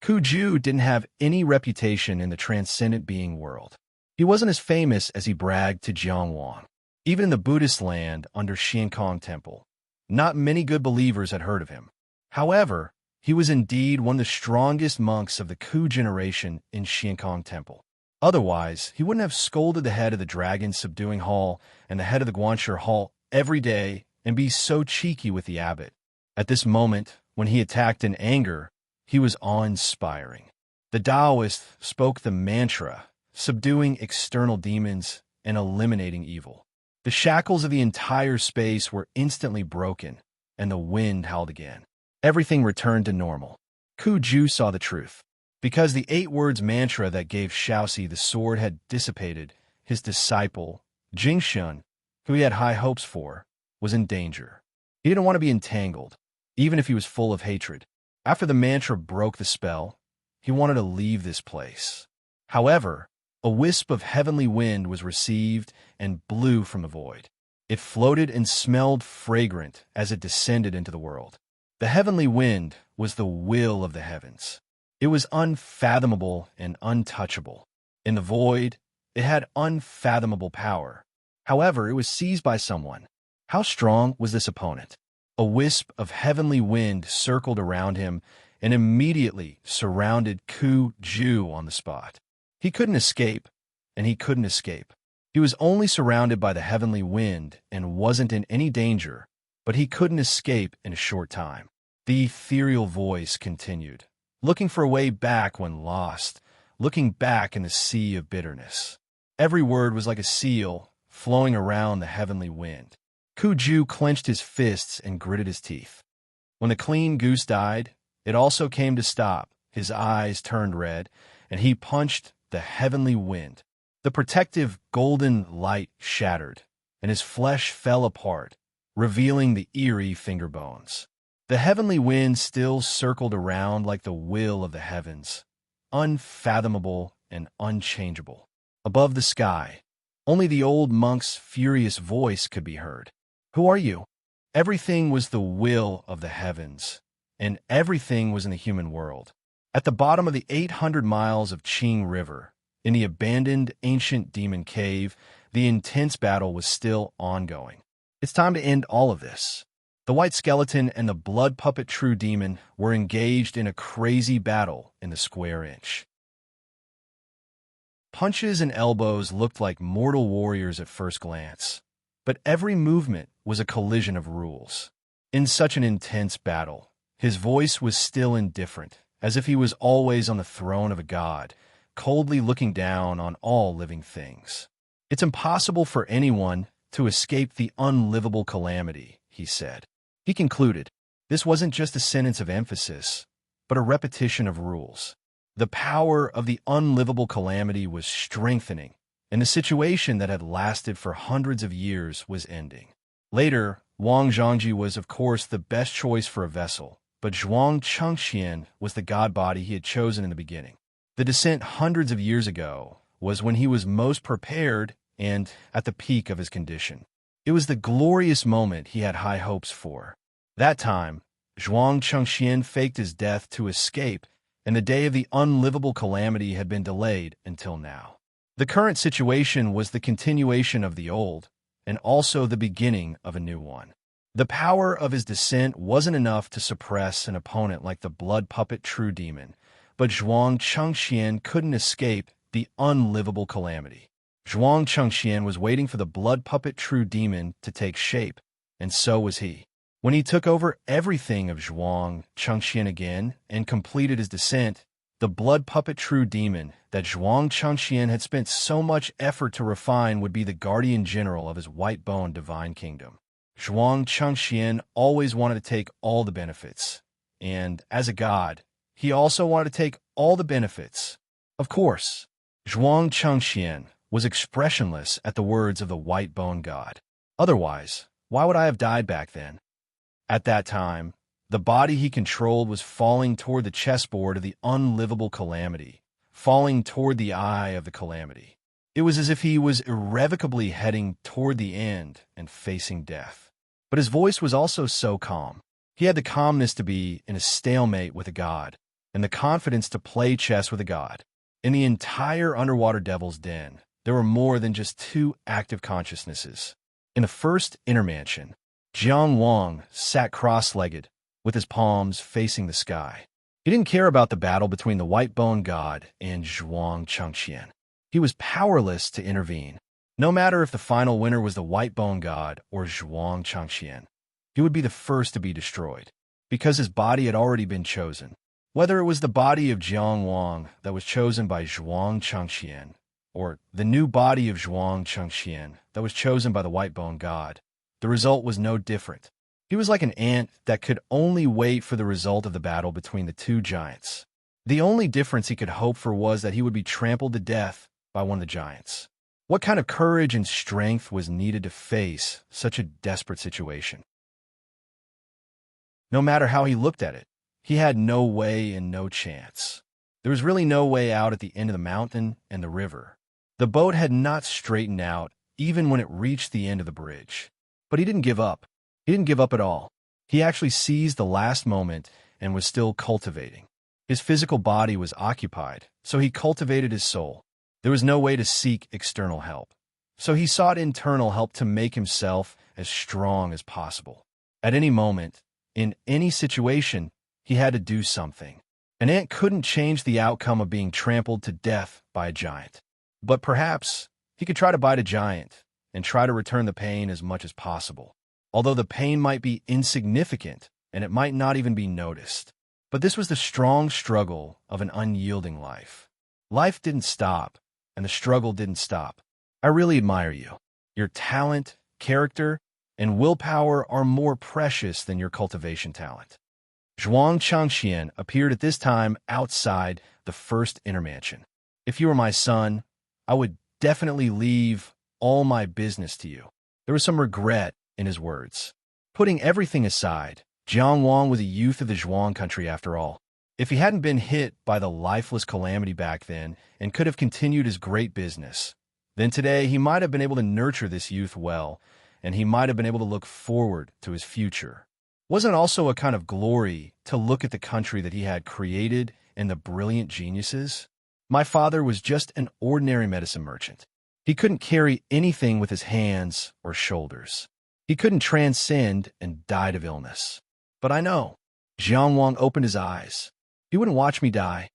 [SPEAKER 1] Kuju didn't have any reputation in the transcendent being world. He wasn't as famous as he bragged to Jiangwang. Even in the Buddhist land under Xiankong Temple, not many good believers had heard of him. However, he was indeed one of the strongest monks of the Ku generation in Xiankong Temple. Otherwise, he wouldn't have scolded the head of the Dragon Subduing Hall and the head of the Guanshi Hall every day and be so cheeky with the abbot. At this moment, when he attacked in anger, he was awe-inspiring. The Taoist spoke the mantra, subduing external demons and eliminating evil. The shackles of the entire space were instantly broken, and the wind howled again. Everything returned to normal. Kuju saw the truth. Because the 8 words mantra that gave Shaoxi the sword had dissipated, his disciple, Jingshun, who he had high hopes for, was in danger. He didn't want to be entangled, even if he was full of hatred. After the mantra broke the spell, he wanted to leave this place. However, a wisp of heavenly wind was received and blew from the void. It floated and smelled fragrant as it descended into the world. The heavenly wind was the will of the heavens. It was unfathomable and untouchable. In the void, it had unfathomable power. However, it was seized by someone. How strong was this opponent? A wisp of heavenly wind circled around him and immediately surrounded Kuju on the spot. He couldn't escape, and he couldn't escape. He was only surrounded by the heavenly wind and wasn't in any danger, but he couldn't escape in a short time. The ethereal voice continued, looking for a way back when lost, looking back in the sea of bitterness. Every word was like a seal flowing around the heavenly wind. Kuju clenched his fists and gritted his teeth. When the clean goose died, it also came to stop. His eyes turned red, and he punched the heavenly wind. The protective golden light shattered, and his flesh fell apart, revealing the eerie finger bones. The heavenly wind still circled around like the will of the heavens, unfathomable and unchangeable. Above the sky, only the old monk's furious voice could be heard. "Who are you?" Everything was the will of the heavens, and everything was in the human world. At the bottom of the 800 miles of Qing River, in the abandoned ancient demon cave, the intense battle was still ongoing. It's time to end all of this. The white skeleton and the blood puppet true demon were engaged in a crazy battle in the square inch. Punches and elbows looked like mortal warriors at first glance, but every movement was a collision of rules. In such an intense battle, his voice was still indifferent, as if he was always on the throne of a god, coldly looking down on all living things. "It's impossible for anyone to escape the unlivable calamity," he said. He concluded, this wasn't just a sentence of emphasis, but a repetition of rules. The power of the unlivable calamity was strengthening, and the situation that had lasted for hundreds of years was ending. Later, Wang Zhangji was, of course, the best choice for a vessel, but Zhuang Chengxian was the god body he had chosen in the beginning. The descent hundreds of years ago was when he was most prepared and at the peak of his condition. It was the glorious moment he had high hopes for. That time, Zhuang Chengxian faked his death to escape, and the day of the unlivable calamity had been delayed until now. The current situation was the continuation of the old, and also the beginning of a new one. The power of his descent wasn't enough to suppress an opponent like the blood puppet true demon, but Zhuang Chengxian couldn't escape the unlivable calamity. Zhuang Chengxian was waiting for the blood puppet true demon to take shape, and so was he. When he took over everything of Zhuang Chengxian again and completed his descent, the blood puppet true demon that Zhuang Chengxian had spent so much effort to refine would be the guardian general of his white-boned divine kingdom. Zhuang Chengxian always wanted to take all the benefits, and as a god, he also wanted to take all the benefits. Of course, Zhuang Chengxian was expressionless at the words of the white-boned god. Otherwise, why would I have died back then? At that time, the body he controlled was falling toward the chessboard of the unlivable calamity, falling toward the eye of the calamity. It was as if he was irrevocably heading toward the end and facing death. But his voice was also so calm. He had the calmness to be in a stalemate with a god, and the confidence to play chess with a god. In the entire underwater devil's den, there were more than just two active consciousnesses. In the first inner mansion, Jiang Wang sat cross-legged, with his palms facing the sky. He didn't care about the battle between the white-boned god and Zhuang Chengxian. He was powerless to intervene. No matter if the final winner was the white-boned god or Zhuang Chengxian, he would be the first to be destroyed, because his body had already been chosen. Whether it was the body of Jiang Wang that was chosen by Zhuang Chengxian, or the new body of Zhuang Chengxian that was chosen by the white-boned god, the result was no different. He was like an ant that could only wait for the result of the battle between the two giants. The only difference he could hope for was that he would be trampled to death by one of the giants. What kind of courage and strength was needed to face such a desperate situation? No matter how he looked at it, he had no way and no chance. There was really no way out at the end of the mountain and the river. The boat had not straightened out even when it reached the end of the bridge. But he didn't give up. He didn't give up at all. He actually seized the last moment and was still cultivating. His physical body was occupied, so he cultivated his soul. There was no way to seek external help, so he sought internal help to make himself as strong as possible. At any moment, in any situation, he had to do something. An ant couldn't change the outcome of being trampled to death by a giant. But perhaps he could try to bite a giant and try to return the pain as much as possible. Although the pain might be insignificant and it might not even be noticed. But this was the strong struggle of an unyielding life. Life didn't stop, and the struggle didn't stop. I really admire you. Your talent, character, and willpower are more precious than your cultivation talent. Zhuang Chengxian appeared at this time outside the first inner mansion. If you were my son, I would definitely leave all my business to you. There was some regret in his words. Putting everything aside, Jiang Wang was a youth of the Zhuang country after all. If he hadn't been hit by the lifeless calamity back then and could have continued his great business, then today he might have been able to nurture this youth well, and he might have been able to look forward to his future. Wasn't it also a kind of glory to look at the country that he had created and the brilliant geniuses? My father was just an ordinary medicine merchant. He couldn't carry anything with his hands or shoulders. He couldn't transcend and died of illness. But I know. Jiang Wang opened his eyes. He wouldn't watch me die.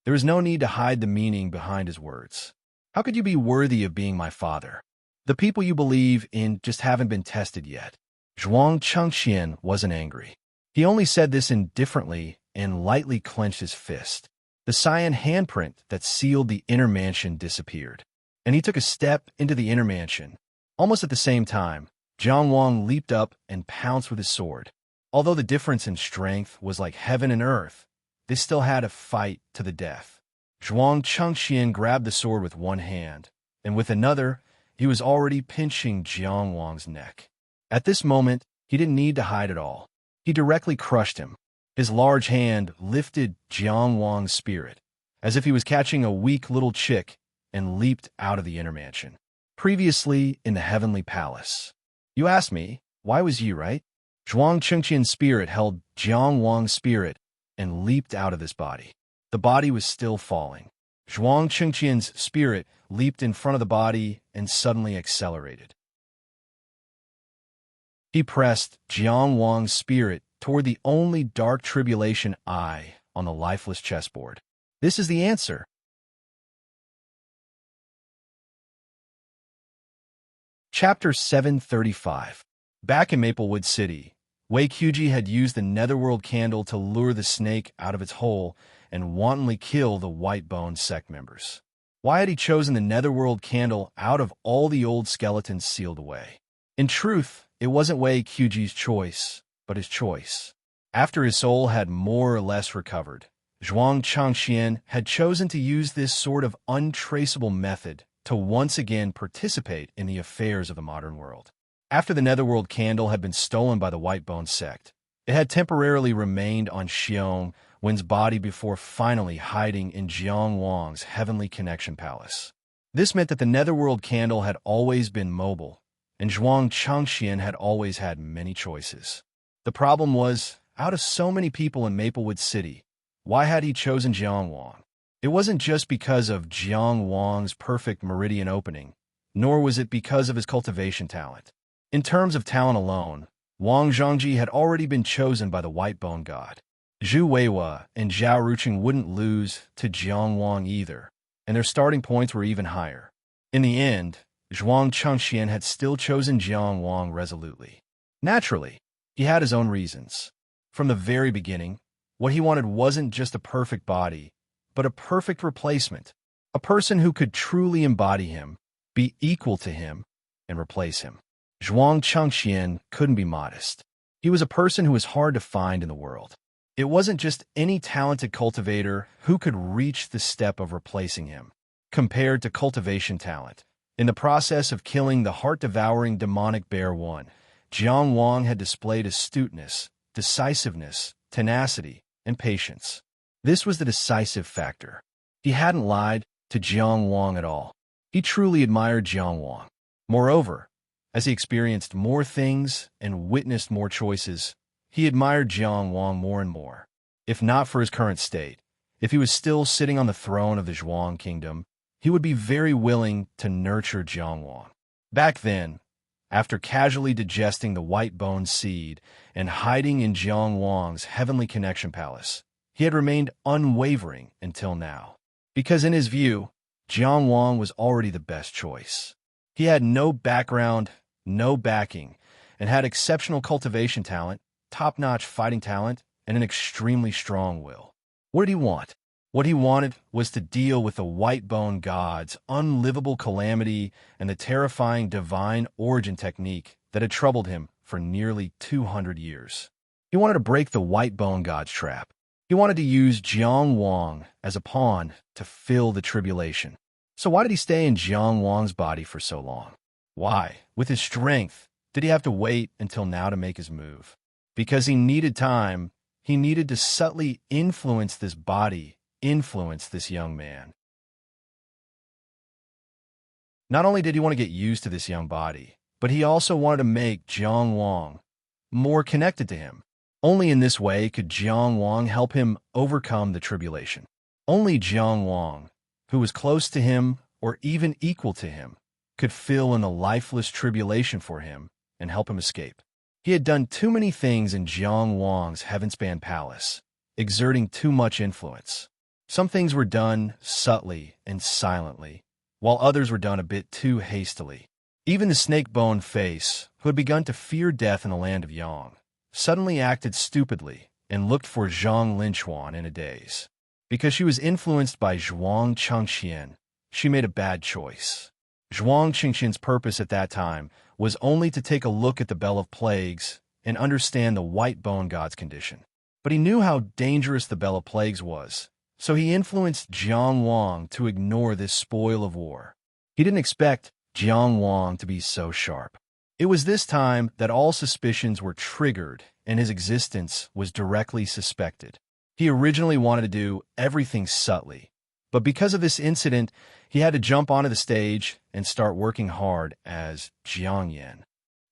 [SPEAKER 1] There was no need to hide the meaning behind his words. How could you be worthy of being my father? The people you believe in just haven't been tested yet. Zhuang Chengxian wasn't angry. He only said this indifferently and lightly clenched his fist. The cyan handprint that sealed the inner mansion disappeared, and he took a step into the inner mansion. Almost at the same time, Jiang Wang leaped up and pounced with his sword. Although the difference in strength was like heaven and earth, they still had a fight to the death. Zhuang Chengxian grabbed the sword with one hand, and with another, he was already pinching Jiang Wang's neck. At this moment, he didn't need to hide at all. He directly crushed him. His large hand lifted Jiang Wang's spirit, as if he was catching a weak little chick, and leaped out of the inner mansion. Previously in the heavenly palace. You asked me, why was you right? Zhuang Chengqian's spirit held Jiang Wang's spirit and leaped out of this body. The body was still falling. Zhuang Chengqian's spirit leaped in front of the body and suddenly accelerated. He pressed Jiang Wang's spirit toward the only dark tribulation eye on the lifeless chessboard. This is the answer. Chapter 735. Back in Maplewood City, Wei Qiuji had used the netherworld candle to lure the snake out of its hole and wantonly kill the White-Bone sect members. Why had he chosen the netherworld candle out of all the old skeletons sealed away? In truth, it wasn't Wei Qiuji's choice, but his choice. After his soul had more or less recovered, Zhuang Chengxian had chosen to use this sort of untraceable method to once again participate in the affairs of the modern world. After the netherworld candle had been stolen by the White-Bone sect, it had temporarily remained on Xiong Wen's body before finally hiding in Jiang Wang's heavenly connection palace. This meant that the netherworld candle had always been mobile, and Zhuang Chengxian had always had many choices. The problem was, out of so many people in Maplewood City, why had he chosen Jiang Wang? It wasn't just because of Jiang Wang's perfect meridian opening, nor was it because of his cultivation talent. In terms of talent alone, Wang Zhongji had already been chosen by the White-Bone God. Zhu Weiwa and Zhao Ruqing wouldn't lose to Jiang Wang either, and their starting points were even higher. In the end, Zhuang Chengxian had still chosen Jiang Wang resolutely. Naturally, he had his own reasons. From the very beginning, what he wanted wasn't just a perfect body, but a perfect replacement, a person who could truly embody him, be equal to him, and replace him. Zhuang Chengxian couldn't be modest. He was a person who was hard to find in the world. It wasn't just any talented cultivator who could reach the step of replacing him. Compared to cultivation talent, in the process of killing the heart-devouring demonic Bear One, Jiang Wang had displayed astuteness, decisiveness, tenacity, and patience. This was the decisive factor. He hadn't lied to Jiang Wang at all. He truly admired Jiang Wang. Moreover, as he experienced more things and witnessed more choices, he admired Jiang Wang more and more. If not for his current state, if he was still sitting on the throne of the Zhuang kingdom, he would be very willing to nurture Jiang Wang. Back then, after casually digesting the White-Bone seed and hiding in Jiang Wang's heavenly connection palace, he had remained unwavering until now. Because in his view, Jiang Wang was already the best choice. He had no background, no backing, and had exceptional cultivation talent, top-notch fighting talent, and an extremely strong will. What did he want? What he wanted was to deal with the White-Bone God's unlivable calamity and the terrifying divine origin technique that had troubled him for nearly 200 years. He wanted to break the White-Bone God's trap. He wanted to use Jiang Wang as a pawn to fill the tribulation. So why did he stay in Jiang Wang's body for so long? Why, with his strength, did he have to wait until now to make his move? Because he needed time. He needed to subtly influence this body, influence this young man. Not only did he want to get used to this young body, but he also wanted to make Jiang Wang more connected to him. Only in this way could Jiang Wang help him overcome the tribulation. Only Jiang Wang, who was close to him or even equal to him, could fill in the lifeless tribulation for him and help him escape. He had done too many things in Jiang Wang's heaven-span palace, exerting too much influence. Some things were done subtly and silently, while others were done a bit too hastily. Even the snake-bone face, who had begun to fear death in the land of Yang, suddenly acted stupidly and looked for Zhang Linchuan in a daze. Because she was influenced by Zhuang Chengqian, she made a bad choice. Zhuang Chengqian's purpose at that time was only to take a look at the Bell of Plagues and understand the white bone god's condition. But he knew how dangerous the Bell of Plagues was, so he influenced Jiang Wang to ignore this spoil of war. He didn't expect Jiang Wang to be so sharp. It was this time that all suspicions were triggered and his existence was directly suspected. He originally wanted to do everything subtly, but because of this incident, he had to jump onto the stage and start working hard as Jiang Yan.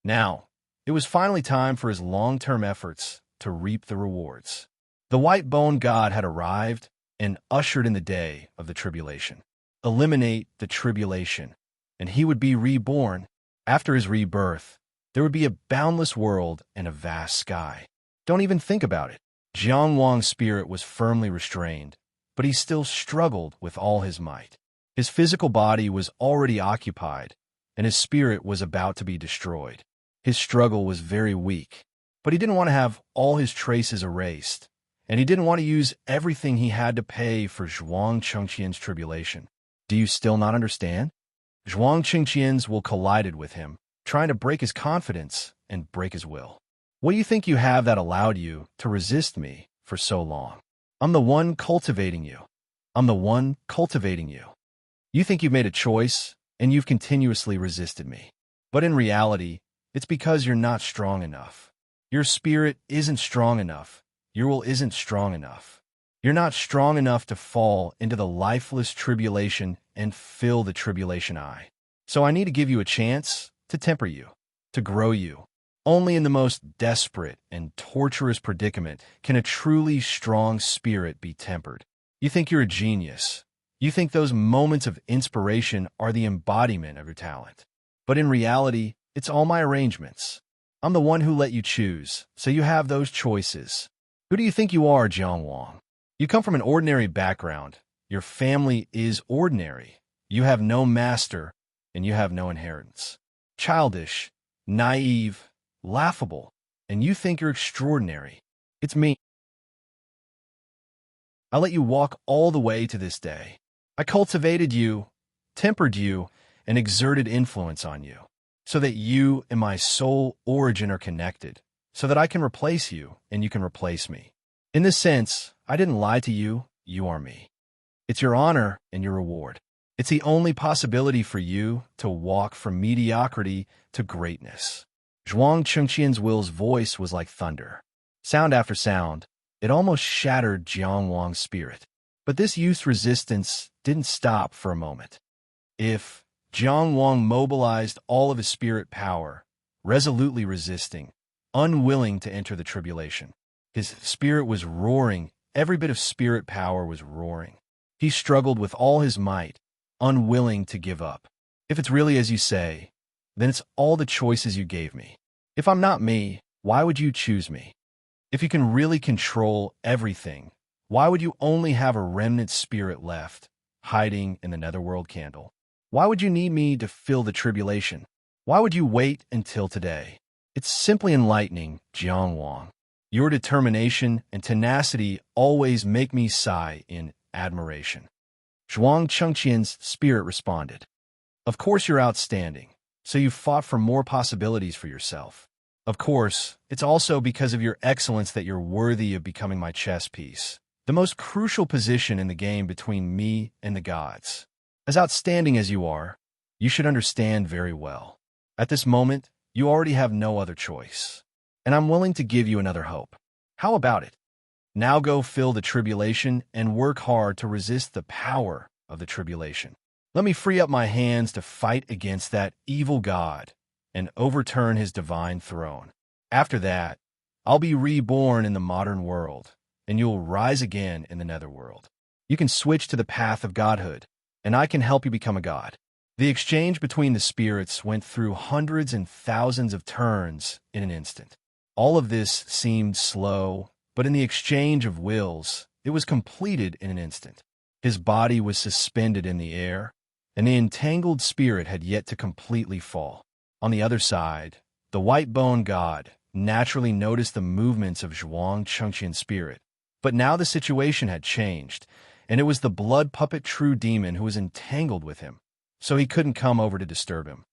[SPEAKER 1] Now, it was finally time for his long-term efforts to reap the rewards. The white bone god had arrived and ushered in the day of the tribulation. Eliminate the tribulation, and he would be reborn. After his rebirth, there would be a boundless world and a vast sky. Don't even think about it. Jiang Wang's spirit was firmly restrained, but he still struggled with all his might. His physical body was already occupied, and his spirit was about to be destroyed. His struggle was very weak, but he didn't want to have all his traces erased, and he didn't want to use everything he had to pay for Zhuang Chengqian's tribulation. Do you still not understand? Zhuang Chengqian's will collided with him, trying to break his confidence and break his will. What do you think you have that allowed you to resist me for so long? I'm the one cultivating you. I'm the one cultivating you. You think you've made a choice, and you've continuously resisted me. But in reality, it's because you're not strong enough. Your spirit isn't strong enough. Your will isn't strong enough. You're not strong enough to fall into the lifeless tribulation and fill the tribulation eye. So I need to give you a chance to temper you, to grow you. Only in the most desperate and torturous predicament can a truly strong spirit be tempered. You think you're a genius. You think those moments of inspiration are the embodiment of your talent. But in reality, it's all my arrangements. I'm the one who let you choose, so you have those choices. Who do you think you are, Jiang Wang? You come from an ordinary background. Your family is ordinary. You have no master, and you have no inheritance. Childish, naive, laughable, and you think you're extraordinary. It's me. I let you walk all the way to this day. I cultivated you, tempered you, and exerted influence on you, so that you and my soul origin are connected, so that I can replace you and you can replace me. In this sense, I didn't lie to you, you are me. It's your honor and your reward. It's the only possibility for you to walk from mediocrity to greatness. Zhuang Chengqian's will's voice was like thunder. Sound after sound, it almost shattered Jiang Wang's spirit. But this youth's resistance didn't stop for a moment. If Jiang Wang mobilized all of his spirit power, resolutely resisting, unwilling to enter the tribulation. His spirit was roaring, every bit of spirit power was roaring. He struggled with all his might, unwilling to give up. If it's really as you say, then it's all the choices you gave me. If I'm not me, why would you choose me? If you can really control everything, why would you only have a remnant spirit left, hiding in the netherworld candle? Why would you need me to fill the tribulation? Why would you wait until today? It's simply enlightening, Jiang Wang. Your determination and tenacity always make me sigh in admiration. Zhuang Chengqian's spirit responded. Of course you're outstanding, so you fought for more possibilities for yourself. Of course, it's also because of your excellence that you're worthy of becoming my chess piece, the most crucial position in the game between me and the gods. As outstanding as you are, you should understand very well. At this moment, you already have no other choice, and I'm willing to give you another hope. How about it? Now go fill the tribulation and work hard to resist the power of the tribulation. Let me free up my hands to fight against that evil god and overturn his divine throne. After that, I'll be reborn in the modern world, and you'll rise again in the netherworld. You can switch to the path of godhood, and I can help you become a god. The exchange between the spirits went through hundreds and thousands of turns in an instant. All of this seemed slow, but in the exchange of wills, it was completed in an instant. His body was suspended in the air, and the entangled spirit had yet to completely fall. On the other side, the white-bone god naturally noticed the movements of Zhuang Chengqian's spirit. But now the situation had changed, and it was the blood puppet true demon who was entangled with him, so he couldn't come over to disturb him.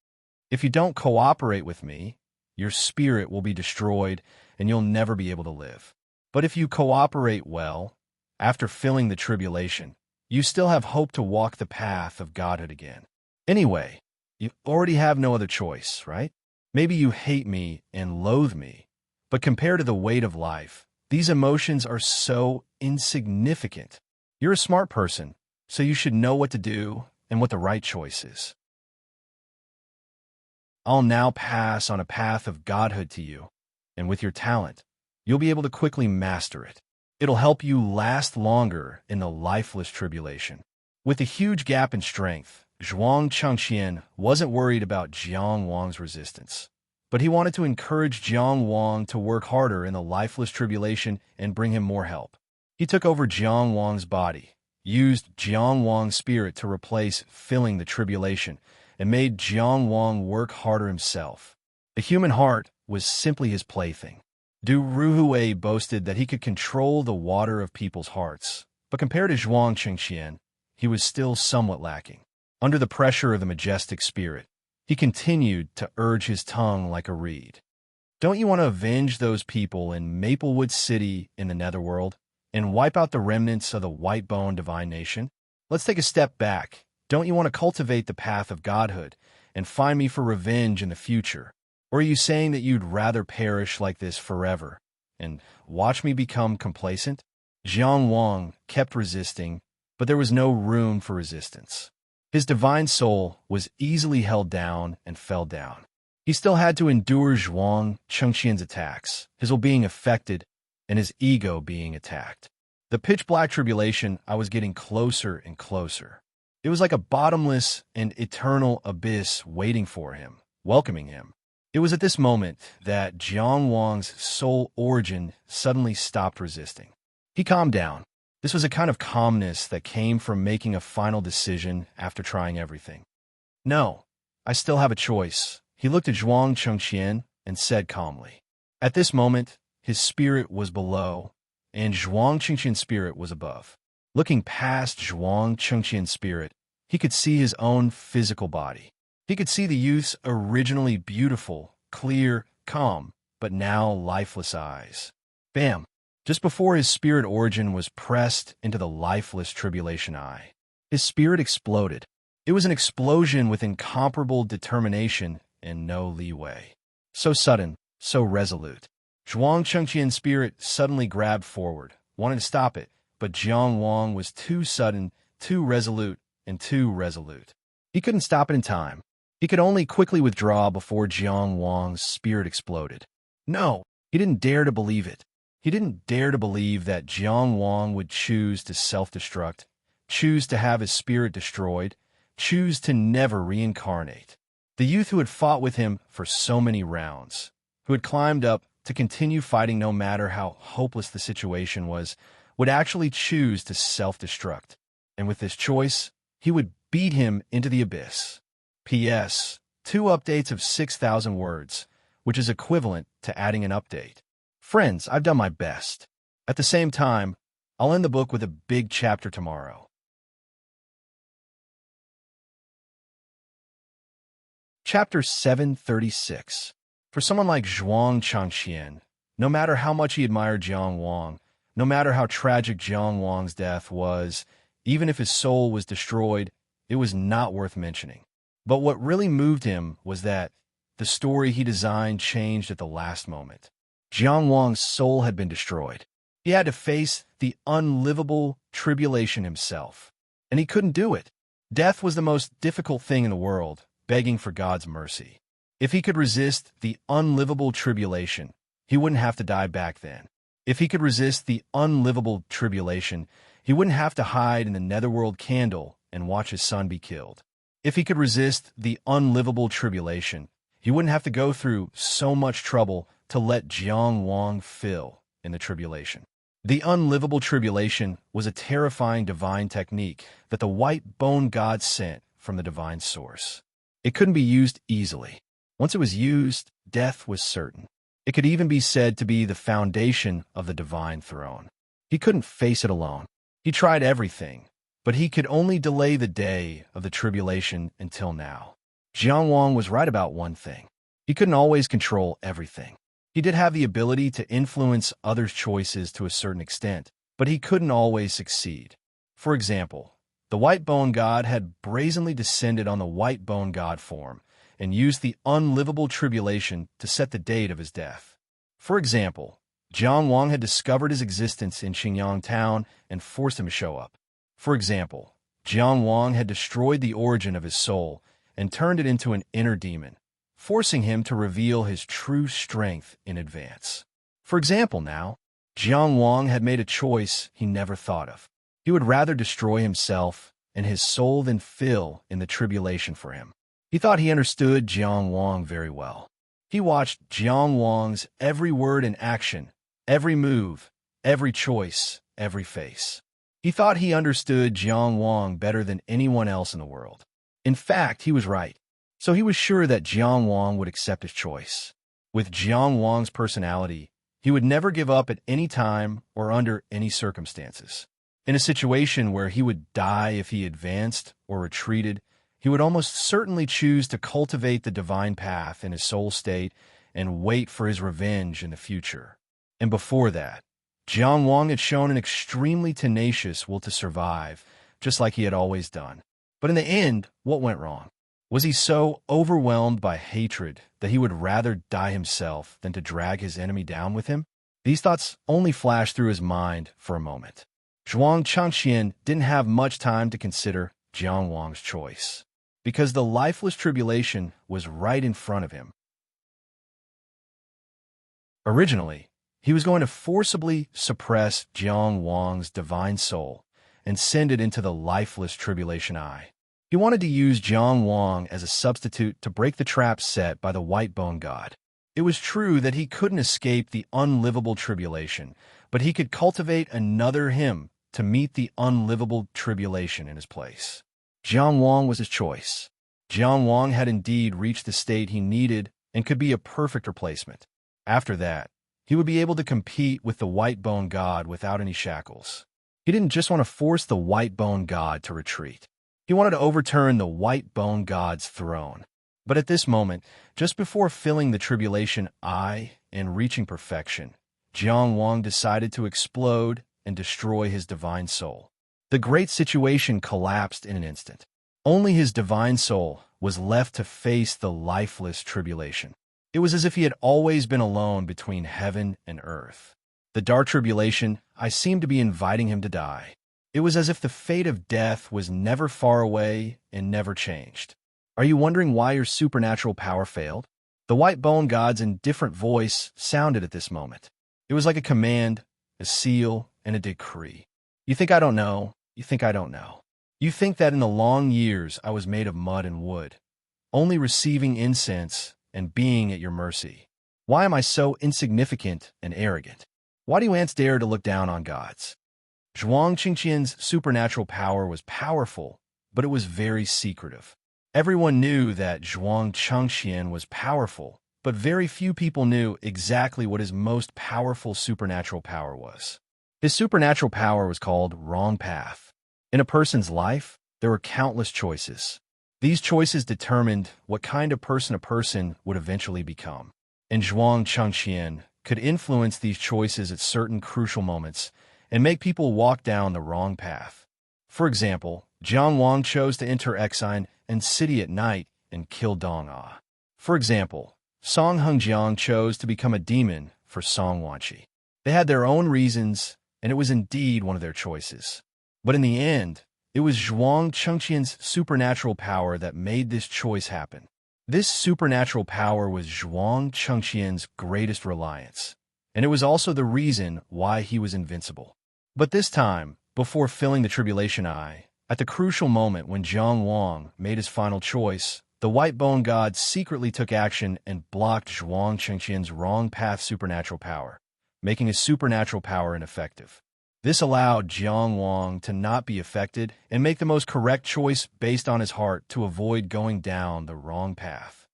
[SPEAKER 1] If you don't cooperate with me, your spirit will be destroyed, and you'll never be able to live. But if you cooperate well, after filling the tribulation, you still have hope to walk the path of godhood again. Anyway, you already have no other choice, right? Maybe you hate me and loathe me, but compared to the weight of life, these emotions are so insignificant. You're a smart person, so you should know what to do and what the right choice is. I'll now pass on a path of godhood to you, and with your talent, you'll be able to quickly master it. It'll help you last longer in the lifeless tribulation. With a huge gap in strength, Zhuang Chengqian wasn't worried about Jiang Wang's resistance, but he wanted to encourage Jiang Wang to work harder in the lifeless tribulation and bring him more help. He took over Jiang Wang's body, used Jiang Wang's spirit to replace filling the tribulation, and made Jiang Wang work harder himself. The human heart was simply his plaything. Du Ruhue boasted that he could control the water of people's hearts, but compared to Zhuang Chengqian, he was still somewhat lacking. Under the pressure of the majestic spirit, he continued to urge his tongue like a reed. Don't you want to avenge those people in Maplewood City in the Netherworld and wipe out the remnants of the white-bone divine nation? Let's take a step back. Don't you want to cultivate the path of godhood and find me for revenge in the future? Or are you saying that you'd rather perish like this forever and watch me become complacent? Jiang Wang kept resisting, but there was no room for resistance. His divine soul was easily held down and fell down. He still had to endure Zhuang Chengqian's attacks, his will being affected and his ego being attacked. The pitch-black tribulation, I was getting closer and closer. It was like a bottomless and eternal abyss waiting for him, welcoming him. It was at this moment that Jiang Wang's soul origin suddenly stopped resisting. He calmed down. This was a kind of calmness that came from making a final decision after trying everything. No, I still have a choice. He looked at Zhuang Chengqian and said calmly. At this moment, his spirit was below, and Zhuang Chengqian's spirit was above. Looking past Zhuang Chengqian's spirit, he could see his own physical body. He could see the youth's originally beautiful, clear, calm, but now lifeless eyes. Bam! Just before his spirit origin was pressed into the lifeless tribulation eye, his spirit exploded. It was an explosion with incomparable determination and no leeway. So sudden, so resolute. Zhuang Chengqian's spirit suddenly grabbed forward, wanted to stop it, but Jiang Wang was too sudden, too resolute, and too resolute. He couldn't stop it in time. He could only quickly withdraw before Jiang Wang's spirit exploded. No, he didn't dare to believe it. He didn't dare to believe that Jiang Wang would choose to self-destruct, choose to have his spirit destroyed, choose to never reincarnate. The youth who had fought with him for so many rounds, who had climbed up to continue fighting no matter how hopeless the situation was, would actually choose to self-destruct. And with this choice, he would beat him into the abyss. P.S. 2 updates of 6,000 words, which is equivalent to adding an update. Friends, I've done my best. At the same time, I'll end the book with a big chapter tomorrow. Chapter 736. For someone like Zhuang Chengqian, no matter how much he admired Jiang Wang, no matter how tragic Jiang Wang's death was, even if his soul was destroyed, it was not worth mentioning. But what really moved him was that the story he designed changed at the last moment. Jiang Wang's soul had been destroyed. He had to face the unlivable tribulation himself, and he couldn't do it. Death was the most difficult thing in the world, begging for God's mercy. If he could resist the unlivable tribulation, he wouldn't have to die back then. If he could resist the unlivable tribulation, he wouldn't have to hide in the netherworld candle and watch his son be killed. If he could resist the unlivable tribulation, he wouldn't have to go through so much trouble to let Jiang Wang fill in the tribulation. The unlivable tribulation was a terrifying divine technique that the white bone god sent from the divine source. It couldn't be used easily. Once it was used, death was certain. It could even be said to be the foundation of the divine throne. He couldn't face it alone. He tried everything, but he could only delay the day of the tribulation until now. Jiang Wang was right about one thing. He couldn't always control everything. He did have the ability to influence others' choices to a certain extent, but he couldn't always succeed. For example, the white bone god had brazenly descended on the white bone god form and used the unlivable tribulation to set the date of his death. For example, Jiang Wang had discovered his existence in Qingyang town and forced him to show up. For example, Jiang Wang had destroyed the origin of his soul and turned it into an inner demon, forcing him to reveal his true strength in advance. For example now, Jiang Wang had made a choice he never thought of. He would rather destroy himself and his soul than fill in the tribulation for him. He thought he understood Jiang Wang very well. He watched Jiang Wang's every word and action, every move, every choice, every face. He thought he understood Jiang Wang better than anyone else in the world. In fact, he was right. So he was sure that Jiang Wang would accept his choice. With Jiang Wang's personality, he would never give up at any time or under any circumstances. In a situation where he would die if he advanced or retreated, he would almost certainly choose to cultivate the divine path in his soul state and wait for his revenge in the future. And before that, Jiang Wang had shown an extremely tenacious will to survive, just like he had always done. But in the end, what went wrong? Was he so overwhelmed by hatred that he would rather die himself than to drag his enemy down with him? These thoughts only flashed through his mind for a moment. Zhuang Changxian didn't have much time to consider Jiang Wang's choice, because the lifeless tribulation was right in front of him. Originally, he was going to forcibly suppress Jiang Wang's divine soul and send it into the lifeless tribulation eye. He wanted to use Jiang Wang as a substitute to break the trap set by the white bone god. It was true that he couldn't escape the unlivable tribulation, but he could cultivate another him to meet the unlivable tribulation in his place. Jiang Wang was his choice. Jiang Wang had indeed reached the state he needed and could be a perfect replacement. After that, he would be able to compete with the white bone god without any shackles. He didn't just want to force the white bone god to retreat. He wanted to overturn the white bone god's throne. But at this moment, just before filling the tribulation eye and reaching perfection, Jiang Wang decided to explode and destroy his divine soul. The great situation collapsed in an instant. Only his divine soul was left to face the lifeless tribulation. It was as if he had always been alone between heaven and earth. The dark tribulation, I seemed to be inviting him to die. It was as if the fate of death was never far away and never changed. Are you wondering why your supernatural power failed? The white bone god's indifferent voice sounded at this moment. It was like a command, a seal, and a decree. You think I don't know? You think I don't know? You think that in the long years I was made of mud and wood, only receiving incense and being at your mercy. Why am I so insignificant and arrogant? Why do ants dare to look down on gods? Zhuang Qingqian's supernatural power was powerful, but it was very secretive. Everyone knew that Zhuang Changxian was powerful, but very few people knew exactly what his most powerful supernatural power was. His supernatural power was called wrong path. In a person's life, there were countless choices. These choices determined what kind of person a person would eventually become. And Zhuang Changxian could influence these choices at certain crucial moments and make people walk down the wrong path. For example, Jiang Wang chose to enter Exine and city at night and kill Dong Ah. For example, Song Hengjiang chose to become a demon for Song Wanqi. They had their own reasons, and it was indeed one of their choices. But in the end, it was Zhuang Chengqian's supernatural power that made this choice happen. This supernatural power was Zhuang Chengqian's greatest reliance. and it was also the reason why he was invincible. But this time, before filling the tribulation eye, at the crucial moment when Jiang Wang made his final choice, the white bone god secretly took action and blocked Zhuang Chengqian's wrong path supernatural power, making his supernatural power ineffective. This allowed Jiang Wang to not be affected and make the most correct choice based on his heart to avoid going down the wrong path.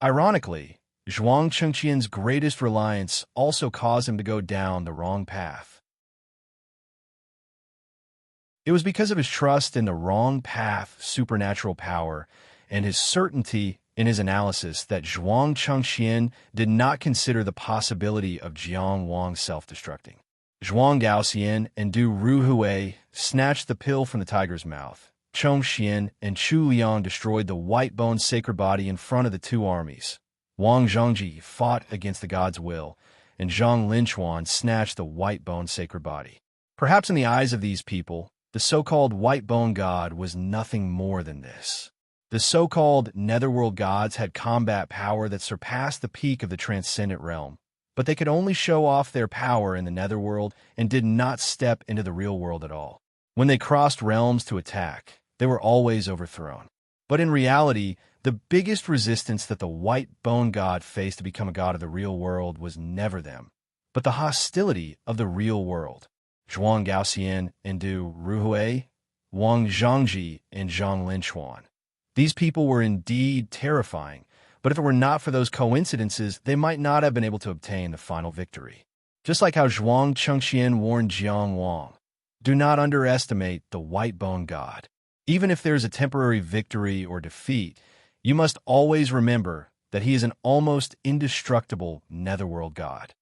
[SPEAKER 1] Ironically, Zhuang Chengqian's greatest reliance also caused him to go down the wrong path. It was because of his trust in the wrong path supernatural power and his certainty in his analysis that Zhuang Chengqian did not consider the possibility of Jiang Wang self-destructing. Zhuang Gaoxian and Du Ruhui snatched the pill from the tiger's mouth. Chong Xian and Chu Liang destroyed the white-bone sacred body in front of the two armies. Wang Zhongji fought against the god's will, and Zhang Linchuan snatched the white-bone sacred body. Perhaps in the eyes of these people, the so-called white-bone god was nothing more than this. The so-called netherworld gods had combat power that surpassed the peak of the transcendent realm, but they could only show off their power in the netherworld and did not step into the real world at all. When they crossed realms to attack, they were always overthrown. But in reality, the biggest resistance that the white bone god faced to become a god of the real world was never them, but the hostility of the real world. Zhuang Gaoxian and Du Ruhui, Wang Zhongji and Zhang Linchuan. These people were indeed terrifying, but if it were not for those coincidences, they might not have been able to obtain the final victory. Just like how Zhuang Chengqian warned Jiang Wang, do not underestimate the white bone god. Even if there's a temporary victory or defeat, you must always remember that he is an almost indestructible netherworld god.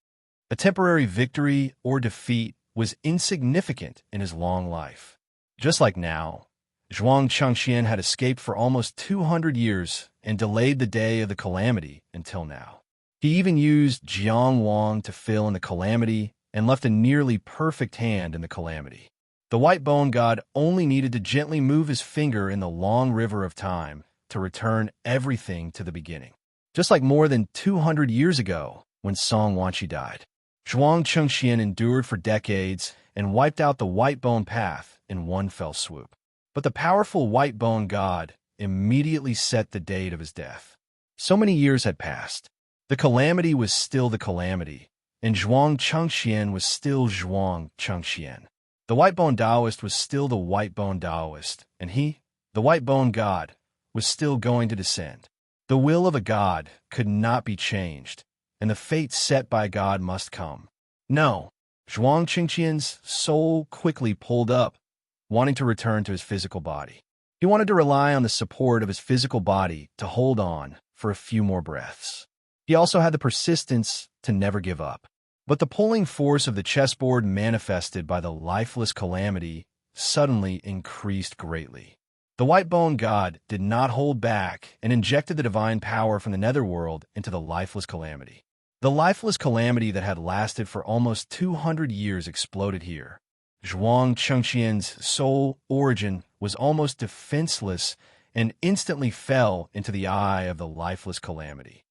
[SPEAKER 1] A temporary victory or defeat was insignificant in his long life. Just like now, Zhuang Chengqian had escaped for almost 200 years and delayed the day of the calamity until now. He even used Jiang Wang to fill in the calamity and left a nearly perfect hand in the calamity. The white bone god only needed to gently move his finger in the long river of time to return everything to the beginning. Just like more than 200 years ago when Song Wanqi died. Zhuang Chengqian endured for decades and wiped out the white bone path in one fell swoop. But the powerful white bone god immediately set the date of his death. So many years had passed. The calamity was still the calamity, and Zhuang Chengqian was still Zhuang Chengqian. The white bone Taoist was still the white bone Taoist, and he, the white bone god, was still going to descend. The will of a god could not be changed, and the fate set by God must come. No, Zhuang Chengqian's soul quickly pulled up, wanting to return to his physical body. He wanted to rely on the support of his physical body to hold on for a few more breaths. He also had the persistence to never give up. But the pulling force of the chessboard manifested by the lifeless calamity suddenly increased greatly. The white bone god did not hold back and injected the divine power from the netherworld into the lifeless calamity. The lifeless calamity that had lasted for almost 200 years exploded here. Zhuang Chengqian's soul origin was almost defenseless and instantly fell into the eye of the lifeless calamity.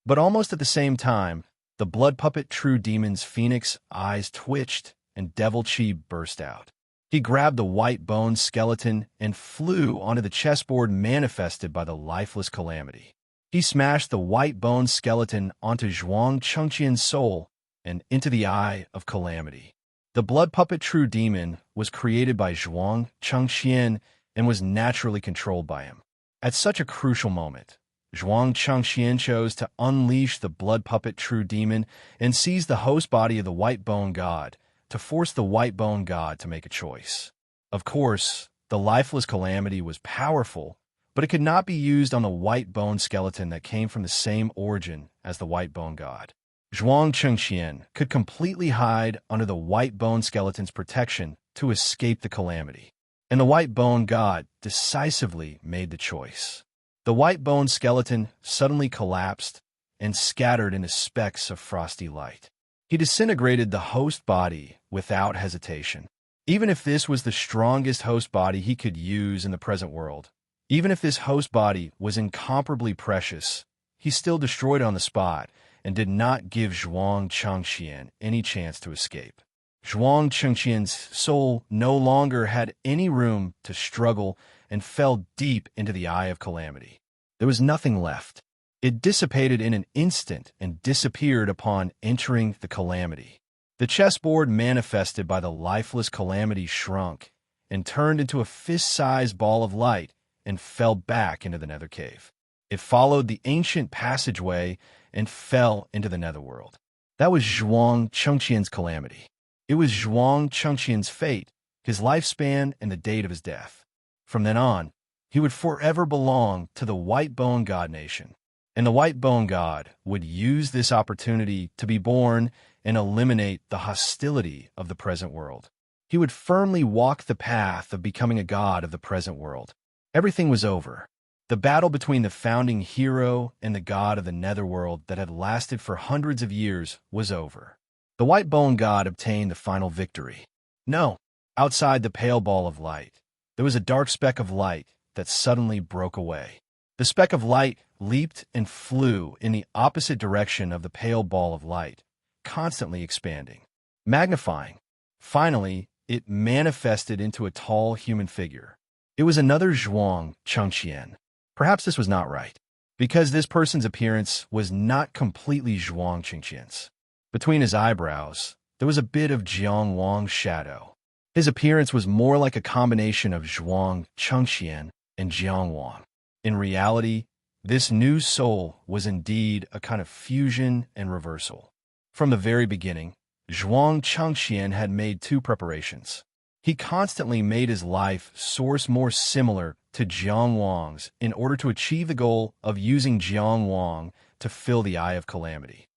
[SPEAKER 1] But almost at the same time, the blood puppet true demon's phoenix eyes twitched and devil chi burst out. He grabbed the white bone skeleton and flew onto the chessboard manifested by the lifeless calamity. He smashed the white bone skeleton onto Zhuang Chengqian's soul and into the eye of calamity. The blood puppet true demon was created by Zhuang Chengqian and was naturally controlled by him. At such a crucial moment, Zhuang Chengqian chose to unleash the blood puppet true demon and seize the host body of the white bone god to force the white bone god to make a choice. Of course, the lifeless calamity was powerful, but it could not be used on the white bone skeleton that came from the same origin as the white bone god. Zhuang Chengqian could completely hide under the white bone skeleton's protection to escape the calamity, and the white bone god decisively made the choice. The white bone skeleton suddenly collapsed and scattered into specks of frosty light. He disintegrated the host body without hesitation. Even if this was the strongest host body he could use in the present world, even if this host body was incomparably precious, he still destroyed it on the spot and did not give Zhuang Chengqian any chance to escape. Zhuang Chengqian's soul no longer had any room to struggle and fell deep into the eye of calamity. There was nothing left. It dissipated in an instant and disappeared upon entering the calamity. The chessboard manifested by the lifeless calamity shrunk and turned into a fist-sized ball of light and fell back into the nether cave. It followed the ancient passageway and fell into the netherworld. That was Zhuang Chengqian's calamity. It was Zhuang Chengqian's fate, his lifespan, and the date of his death. From then on, he would forever belong to the White Bone God Nation, and the White Bone God would use this opportunity to be born and eliminate the hostility of the present world. He would firmly walk the path of becoming a god of the present world. Everything was over. The battle between the founding hero and the god of the netherworld that had lasted for hundreds of years was over. The White Bone God obtained the final victory. No, outside the pale ball of light, there was a dark speck of light that suddenly broke away. The speck of light leaped and flew in the opposite direction of the pale ball of light, constantly expanding, magnifying. Finally, it manifested into a tall human figure. It was another Zhuang Chengqian. Perhaps this was not right, because this person's appearance was not completely Zhuang Chengqian's. Between his eyebrows, there was a bit of Jiang Wang's shadow. His appearance was more like a combination of Zhuang Chengqian and Jiang Wang. In reality, this new soul was indeed a kind of fusion and reversal. From the very beginning, Zhuang Chengqian had made two preparations. He constantly made his life source more similar to Jiang Wang's in order to achieve the goal of using Jiang Wang to fill the Eye of Calamity.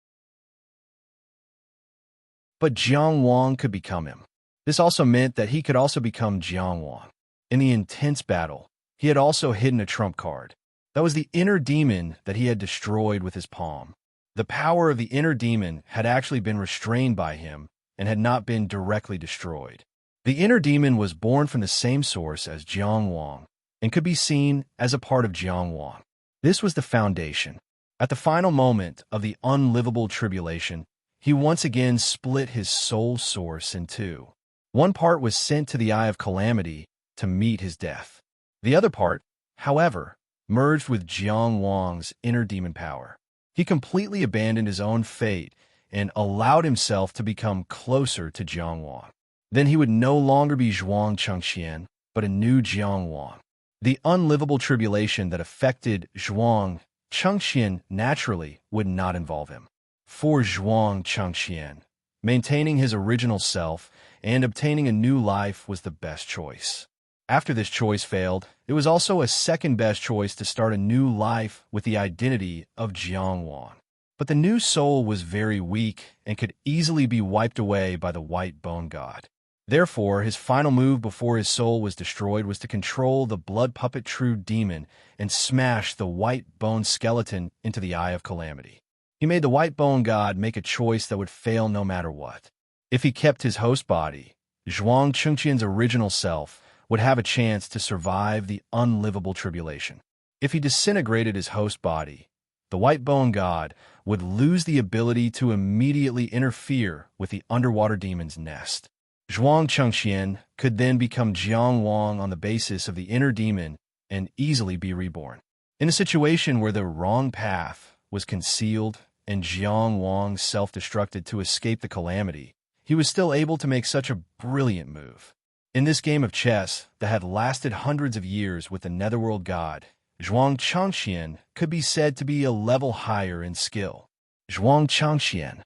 [SPEAKER 1] But Jiang Wang could become him. This also meant that he could also become Jiang Wang. In the intense battle, he had also hidden a trump card. That was the inner demon that he had destroyed with his palm. The power of the inner demon had actually been restrained by him and had not been directly destroyed. The inner demon was born from the same source as Jiang Wang and could be seen as a part of Jiang Wang. This was the foundation. At the final moment of the unlivable tribulation, he once again split his soul source in two. One part was sent to the Eye of Calamity to meet his death. The other part, however, merged with Jiang Wang's inner demon power. He completely abandoned his own fate and allowed himself to become closer to Jiang Wang. Then he would no longer be Zhuang Chengqian, but a new Jiang Wang. The unlivable tribulation that affected Zhuang Chengqian naturally would not involve him. For Zhuang Chengqian, maintaining his original self and obtaining a new life was the best choice. After this choice failed, it was also a second best choice to start a new life with the identity of Jiang Wang. But the new soul was very weak and could easily be wiped away by the White Bone God. Therefore, his final move before his soul was destroyed was to control the blood puppet true demon and smash the White Bone skeleton into the Eye of Calamity. He made the White Bone God make a choice that would fail no matter what. If he kept his host body, Zhuang Chengqian's original self would have a chance to survive the unlivable tribulation. If he disintegrated his host body, the White Bone God would lose the ability to immediately interfere with the underwater demon's nest. Zhuang Chengqian could then become Jiang Wang on the basis of the inner demon and easily be reborn. In a situation where the wrong path was concealed and Jiang Wang self-destructed to escape the calamity, he was still able to make such a brilliant move. In this game of chess that had lasted hundreds of years with the Netherworld God, Zhuang Chengqian could be said to be a level higher in skill. Zhuang Chengqian.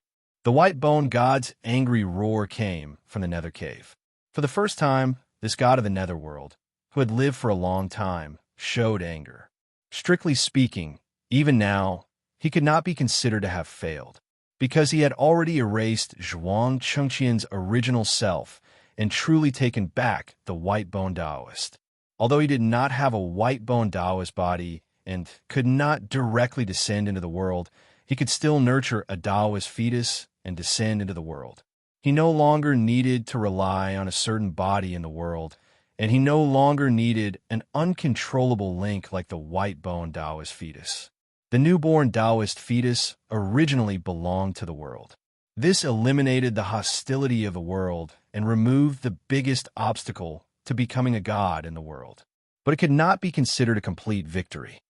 [SPEAKER 1] The White Bone God's angry roar came from the Nether Cave. For the first time, this god of the Netherworld, who had lived for a long time, showed anger. Strictly speaking, even now, he could not be considered to have failed, because he had already erased Zhuang Chengqian's original self and truly taken back the White Bone Taoist. Although he did not have a White Bone Taoist body and could not directly descend into the world, he could still nurture a Taoist fetus and descend into the world. He no longer needed to rely on a certain body in the world, and he no longer needed an uncontrollable link like the White Bone Taoist fetus. The newborn Taoist fetus originally belonged to the world. This eliminated the hostility of the world and removed the biggest obstacle to becoming a god in the world. But it could not be considered a complete victory.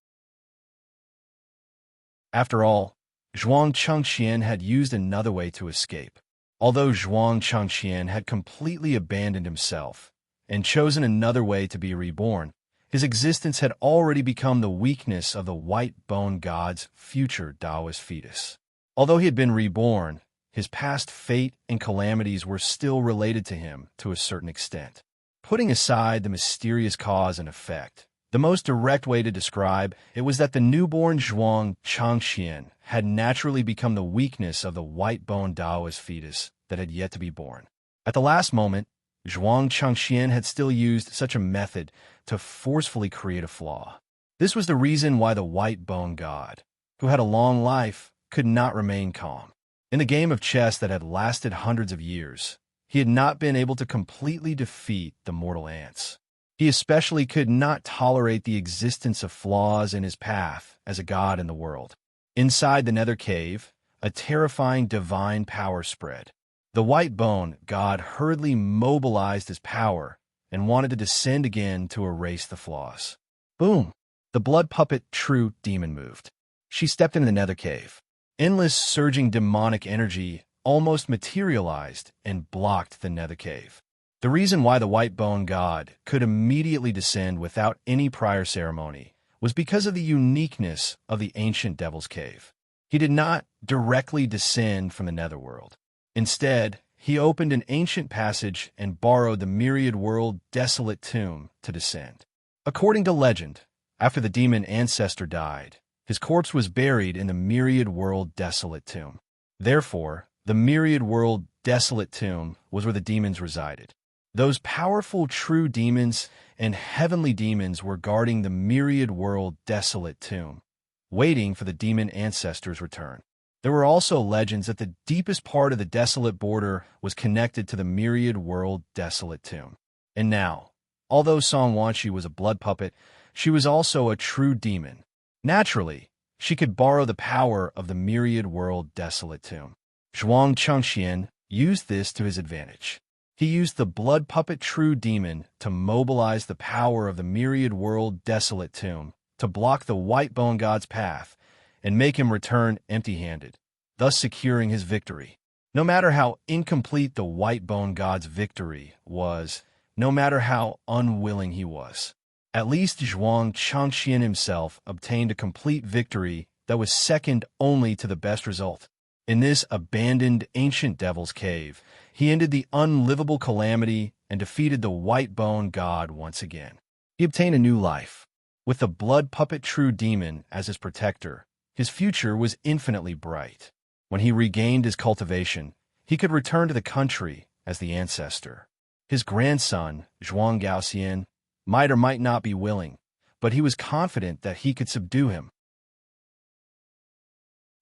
[SPEAKER 1] After all, Zhuang Chengxian had used another way to escape. Although Zhuang Chengxian had completely abandoned himself and chosen another way to be reborn, his existence had already become the weakness of the white bone god's future Taoist fetus. Although he had been reborn, his past fate and calamities were still related to him to a certain extent. Putting aside the mysterious cause and effect, the most direct way to describe it was that the newborn Zhuang Chengxian had naturally become the weakness of the white bone Taoist fetus that had yet to be born. At the last moment, Zhuang Chengxian had still used such a method to forcefully create a flaw. This was the reason why the white bone god, who had a long life, could not remain calm. In the game of chess that had lasted hundreds of years, he had not been able to completely defeat the mortal ants. He especially could not tolerate the existence of flaws in his path as a god in the world. Inside the nether cave, a terrifying divine power spread. The white bone god hurriedly mobilized his power and wanted to descend again to erase the flaws. Boom! The blood puppet true demon moved. She stepped into the nether cave. Endless surging demonic energy almost materialized and blocked the nether cave. The reason why the white bone god could immediately descend without any prior ceremony was because of the uniqueness of the ancient devil's cave. He did not directly descend from the netherworld. Instead, he opened an ancient passage and borrowed the myriad world desolate tomb to descend. According to legend, after the demon ancestor died, his corpse was buried in the myriad world desolate tomb. Therefore, the myriad world desolate tomb was where the demons resided. Those powerful true demons and heavenly demons were guarding the myriad world desolate tomb, waiting for the demon ancestor's return. There were also legends that the deepest part of the desolate border was connected to the myriad world desolate tomb. And now, although Song Wanshi was a blood puppet, she was also a true demon. Naturally, she could borrow the power of the myriad world desolate tomb. Zhuang Chengxian used this to his advantage. He used the blood puppet true demon to mobilize the power of the myriad world desolate tomb to block the white bone god's path and make him return empty-handed, thus securing his victory. No matter how incomplete the white bone god's victory was, no matter how unwilling he was, at least Zhuang Chengxian himself obtained a complete victory that was second only to the best result. In this abandoned ancient devil's cave, he ended the unlivable calamity and defeated the white bone god once again. He obtained a new life. With the blood puppet true demon as his protector, his future was infinitely bright. When he regained his cultivation, he could return to the country as the ancestor. His grandson, Zhuang Gaoxian, might or might not be willing, but he was confident that he could subdue him.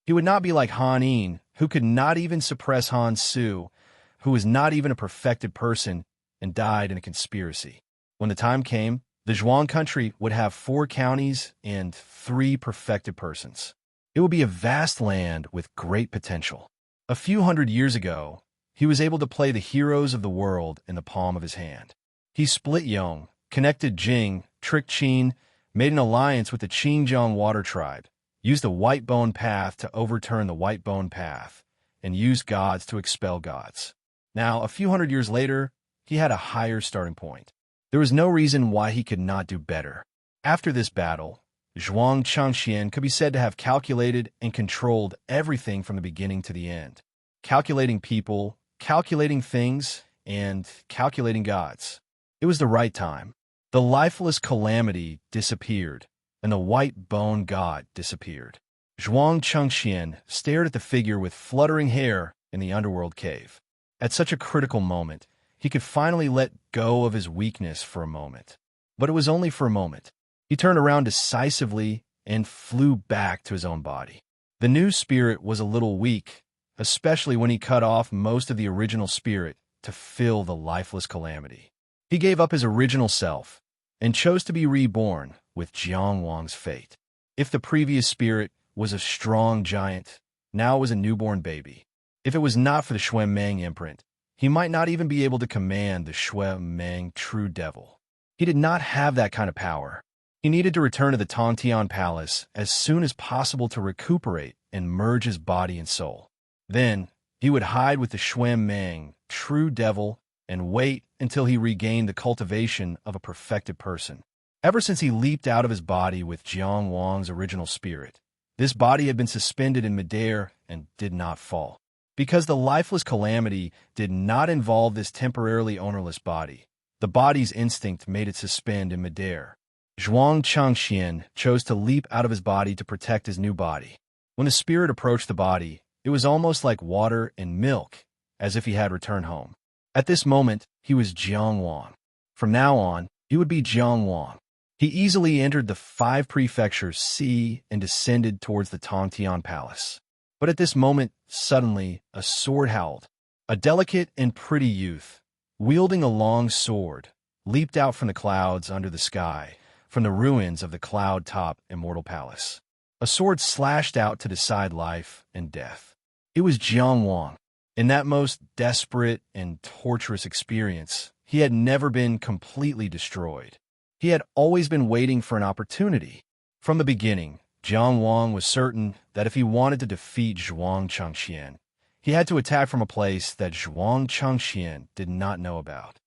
[SPEAKER 1] He would not be like Han Yin, who could not even suppress Han Su, who was not even a perfected person and died in a conspiracy. When the time came, the Zhuang country would have 4 counties and 3 perfected persons. It would be a vast land with great potential. A few hundred years ago, he was able to play the heroes of the world in the palm of his hand. He split Yong, connected Jing, tricked Qin, made an alliance with the Qinjiang water tribe, used the white bone path to overturn the white bone path, and used gods to expel gods. Now, a few hundred years later, he had a higher starting point. There was no reason why he could not do better. After this battle, Zhuang Chengxian could be said to have calculated and controlled everything from the beginning to the end. Calculating people, calculating things, and calculating gods. It was the right time. The lifeless calamity disappeared, and the white bone god disappeared. Zhuang Chengxian stared at the figure with fluttering hair in the underworld cave. At such a critical moment, he could finally let go of his weakness for a moment. But it was only for a moment. He turned around decisively and flew back to his own body. The new spirit was a little weak, especially when he cut off most of the original spirit to fill the lifeless calamity. He gave up his original self and chose to be reborn with Jiang Wang's fate. If the previous spirit was a strong giant. Now it was a newborn baby. If it was not for the Shui Meng imprint, he might not even be able to command the Shui Meng true devil. He did not have that kind of power. He needed to return to the Tongtian Palace as soon as possible to recuperate and merge his body and soul. Then, he would hide with the Shui Meng true devil and wait until he regained the cultivation of a perfected person. Ever since he leaped out of his body with Jiang Wang's original spirit, this body had been suspended in midair and did not fall. Because the lifeless calamity did not involve this temporarily ownerless body, the body's instinct made it suspend in midair. Zhuang Changxian chose to leap out of his body to protect his new body. When the spirit approached the body, it was almost like water and milk, as if he had returned home. At this moment, he was Jiang Wang. From now on, he would be Jiang Wang. He easily entered the 5 prefectures sea and descended towards the Tongtian Palace. But at this moment, suddenly, a sword howled. A delicate and pretty youth, wielding a long sword, leaped out from the clouds under the sky, from the ruins of the cloud-top immortal palace. A sword slashed out to decide life and death. It was Jiang Wang. In that most desperate and torturous experience, he had never been completely destroyed. He had always been waiting for an opportunity. From the beginning, Jiang Wang was certain that if he wanted to defeat Zhuang Changxian, he had to attack from a place that Zhuang Changxian did not know about.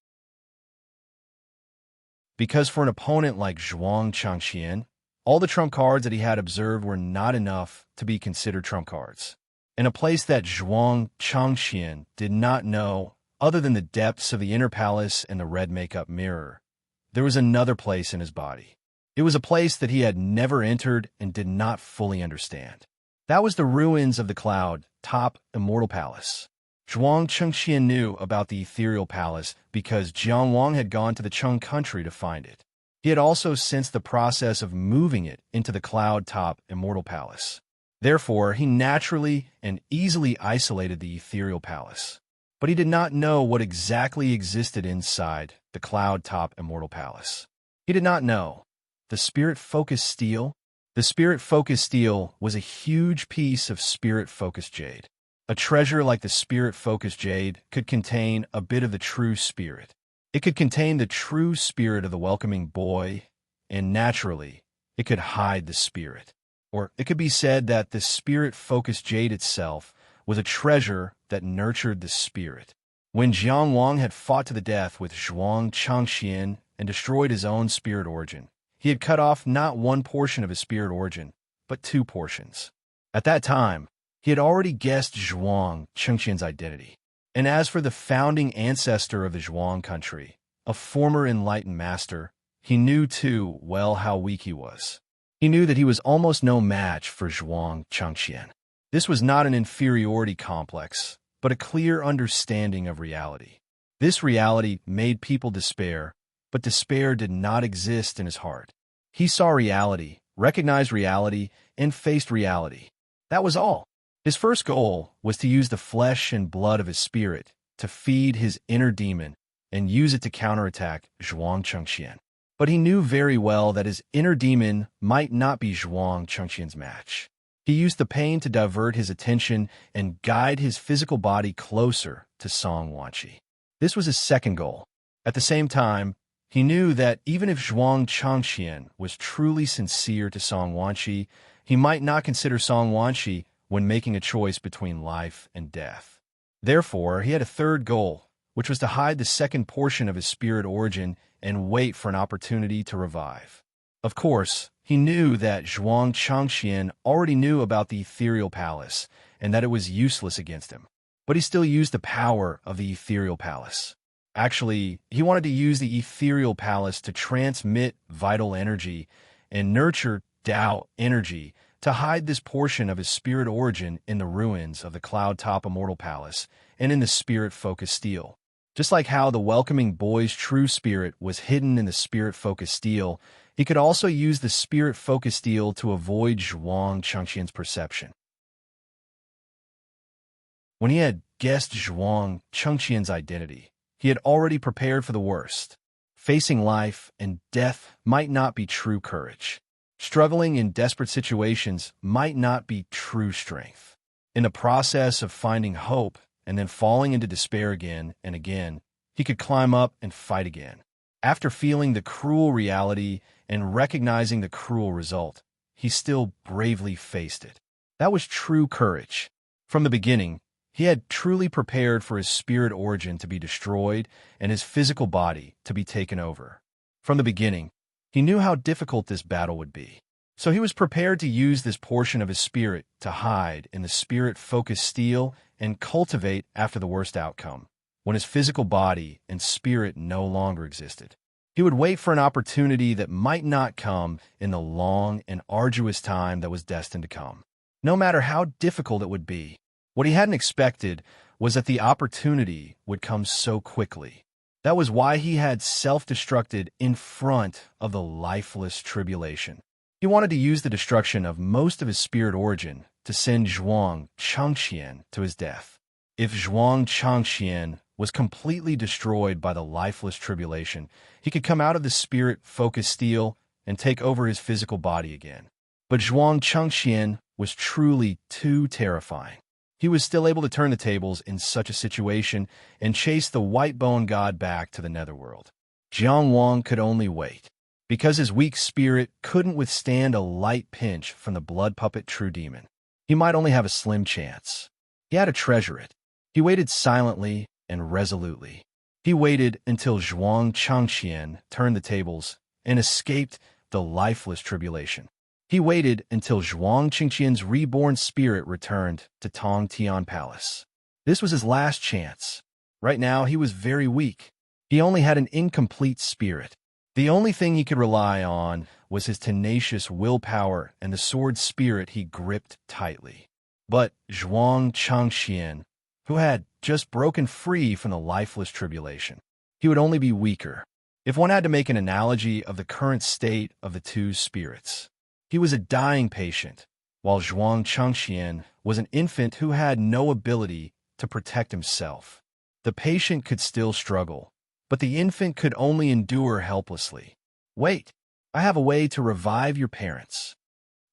[SPEAKER 1] Because for an opponent like Zhuang Changxian, all the trump cards that he had observed were not enough to be considered trump cards. In a place that Zhuang Changxian did not know, other than the depths of the inner palace and the red makeup mirror, there was another place in his body. It was a place that he had never entered and did not fully understand. That was the ruins of the cloud-top immortal palace. Zhuang Changxian knew about the ethereal palace because Jiang Wang had gone to the Cheng country to find it. He had also sensed the process of moving it into the cloud-top immortal palace. Therefore, he naturally and easily isolated the ethereal palace. But he did not know what exactly existed inside the cloud-top immortal palace. He did not know. The spirit-focused steel? The spirit-focused steel was a huge piece of spirit-focused jade. A treasure like the spirit-focused jade could contain a bit of the true spirit. It could contain the true spirit of the welcoming boy, and naturally, it could hide the spirit. Or it could be said that the spirit-focused jade itself was a treasure that nurtured the spirit. When Jiang Wang had fought to the death with Zhuang Changxian and destroyed his own spirit origin, he had cut off not one portion of his spirit origin, but 2 portions. At that time, he had already guessed Zhuang Changxian's identity. And as for the founding ancestor of the Zhuang country, a former enlightened master, he knew too well how weak he was. He knew that he was almost no match for Zhuang Changxian. This was not an inferiority complex, but a clear understanding of reality. This reality made people despair, but despair did not exist in his heart. He saw reality, recognized reality, and faced reality. That was all. His first goal was to use the flesh and blood of his spirit to feed his inner demon and use it to counterattack Zhuang Changxian. But he knew very well that his inner demon might not be Zhuang Changxian's match. He used the pain to divert his attention and guide his physical body closer to Song Wanqi. This was his second goal. At the same time, he knew that even if Zhuang Changxian was truly sincere to Song Wanqi, he might not consider Song Wanqi when making a choice between life and death. Therefore, he had a third goal, which was to hide the second portion of his spirit origin and wait for an opportunity to revive. Of course, he knew that Zhuang Changxian already knew about the ethereal palace and that it was useless against him. But he still used the power of the ethereal palace. Actually, he wanted to use the ethereal palace to transmit vital energy and nurture Tao energy to hide this portion of his spirit origin in the ruins of the cloud-top immortal palace and in the spirit-focused steel. Just like how the welcoming boy's true spirit was hidden in the spirit-focused steel, he could also use the spirit-focused steel to avoid Zhuang Changxian's perception. When he had guessed Zhuang Changxian's identity, he had already prepared for the worst. Facing life and death might not be true courage. Struggling in desperate situations might not be true strength. In the process of finding hope and then falling into despair again and again, he could climb up and fight again. After feeling the cruel reality and recognizing the cruel result, he still bravely faced it. That was true courage. From the beginning, he had truly prepared for his spirit origin to be destroyed and his physical body to be taken over. From the beginning, he knew how difficult this battle would be. So he was prepared to use this portion of his spirit to hide in the spirit-focused steel and cultivate after the worst outcome, when his physical body and spirit no longer existed. He would wait for an opportunity that might not come in the long and arduous time that was destined to come. No matter how difficult it would be, what he hadn't expected was that the opportunity would come so quickly. That was why he had self-destructed in front of the lifeless tribulation. He wanted to use the destruction of most of his spirit origin to send Zhuang Changqian to his death. If Zhuang Changqian was completely destroyed by the lifeless tribulation, he could come out of the spirit-focused steel and take over his physical body again. But Zhuang Changqian was truly too terrifying. He was still able to turn the tables in such a situation and chase the white-bone god back to the netherworld. Jiang Wang could only wait. Because his weak spirit couldn't withstand a light pinch from the blood puppet true demon, he might only have a slim chance. He had to treasure it. He waited silently and resolutely. He waited until Zhuang Changqian turned the tables and escaped the lifeless tribulation. He waited until Zhuang Qingqian's reborn spirit returned to Tong Tian Palace. This was his last chance. Right now, he was very weak. He only had an incomplete spirit. The only thing he could rely on was his tenacious willpower and the sword spirit he gripped tightly. But Zhuang Changqian, who had just broken free from the lifeless tribulation, he would only be weaker. If one had to make an analogy of the current state of the two spirits, he was a dying patient, while Zhuang Changqian was an infant who had no ability to protect himself. The patient could still struggle, but the infant could only endure helplessly. Wait, I have a way to revive your parents.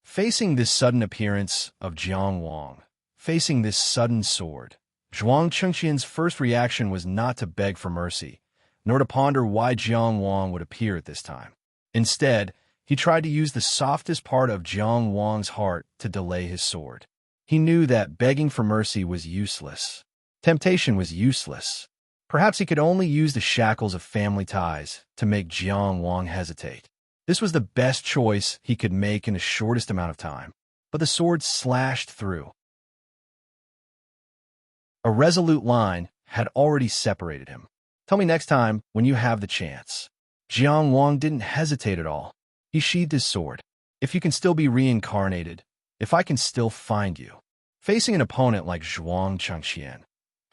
[SPEAKER 1] Facing this sudden appearance of Jiang Wang, facing this sudden sword, Zhuang Chengqian's first reaction was not to beg for mercy, nor to ponder why Jiang Wang would appear at this time. Instead, he tried to use the softest part of Jiang Wang's heart to delay his sword. He knew that begging for mercy was useless. Temptation was useless. Perhaps he could only use the shackles of family ties to make Jiang Wang hesitate. This was the best choice he could make in the shortest amount of time. But the sword slashed through. A resolute line had already separated him. Tell me next time when you have the chance. Jiang Wang didn't hesitate at all. He sheathed his sword. If you can still be reincarnated, if I can still find you. Facing an opponent like Zhuang Changqian,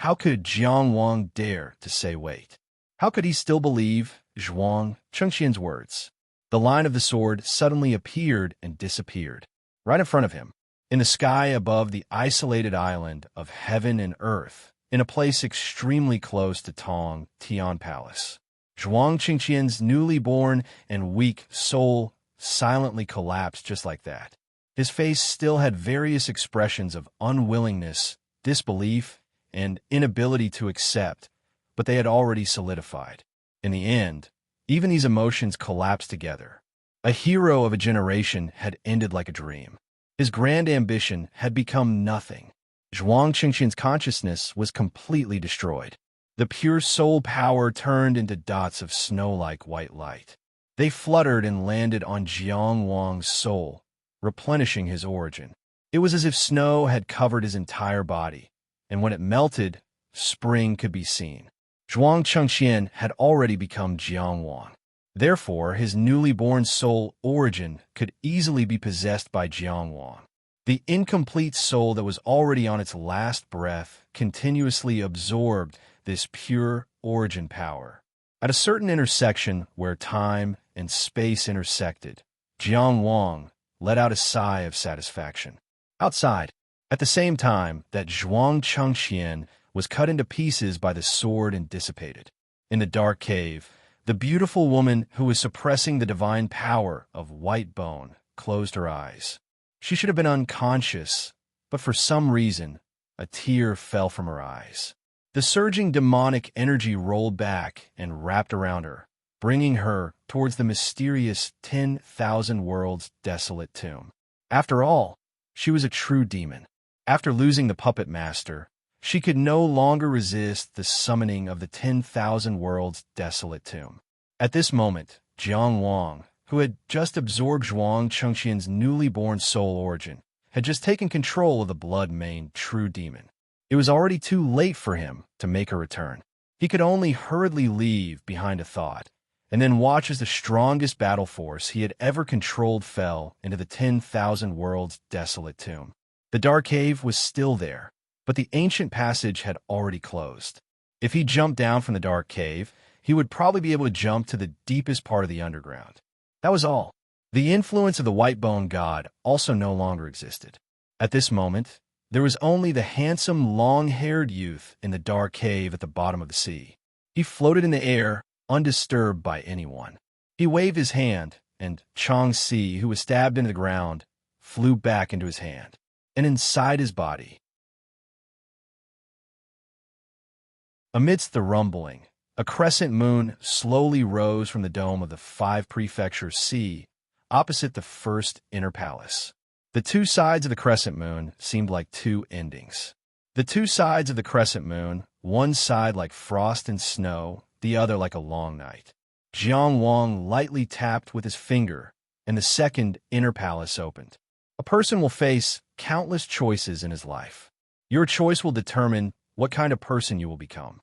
[SPEAKER 1] how could Jiang Wang dare to say wait? How could he still believe Zhuang Changqian's words? The line of the sword suddenly appeared and disappeared, right in front of him, in the sky above the isolated island of heaven and earth, in a place extremely close to Tong Tian Palace. Zhuang Qingqian's newly born and weak soul silently collapsed just like that. His face still had various expressions of unwillingness, disbelief, and inability to accept, but they had already solidified. In the end, even these emotions collapsed together. A hero of a generation had ended like a dream. His grand ambition had become nothing. Zhuang Qingqian's consciousness was completely destroyed. The pure soul power turned into dots of snow-like white light. They fluttered and landed on Jiang Wang's soul, replenishing his origin. It was as if snow had covered his entire body, and when it melted, spring could be seen. Zhuang Chengqian had already become Jiang Wang. Therefore, his newly born soul origin could easily be possessed by Jiang Wang. The incomplete soul that was already on its last breath continuously absorbed this pure origin power. At a certain intersection where time and space intersected, Jiang Wang let out a sigh of satisfaction. Outside, at the same time that Zhuang Changqian was cut into pieces by the sword and dissipated. In the dark cave, the beautiful woman who was suppressing the divine power of white bone closed her eyes. She should have been unconscious, but for some reason, a tear fell from her eyes. The surging demonic energy rolled back and wrapped around her, bringing her towards the mysterious 10,000 worlds desolate tomb. After all, she was a true demon. After losing the puppet master, she could no longer resist the summoning of the 10,000 worlds desolate tomb. At this moment, Jiang Wang, who had just absorbed Zhuang Chengxian's newly born soul origin, had just taken control of the blood-maned true demon. It was already too late for him to make a return. He could only hurriedly leave behind a thought, and then watch as the strongest battle force he had ever controlled fell into the 10,000 worlds desolate tomb. The dark cave was still there, but the ancient passage had already closed. If he jumped down from the dark cave, he would probably be able to jump to the deepest part of the underground. That was all. The influence of the white-bone god also no longer existed. At this moment, there was only the handsome, long-haired youth in the dark cave at the bottom of the sea. He floated in the air, undisturbed by anyone. He waved his hand, and Chang Si, who was stabbed into the ground, flew back into his hand, and inside his body. Amidst the rumbling, a crescent moon slowly rose from the dome of the 5 prefectures sea, opposite the first inner palace. The 2 sides of the crescent moon seemed like 2 endings. The 2 sides of the crescent moon, one side like frost and snow, the other like a long night. Jiang Wang lightly tapped with his finger, and the second inner palace opened. A person will face countless choices in his life. Your choice will determine what kind of person you will become.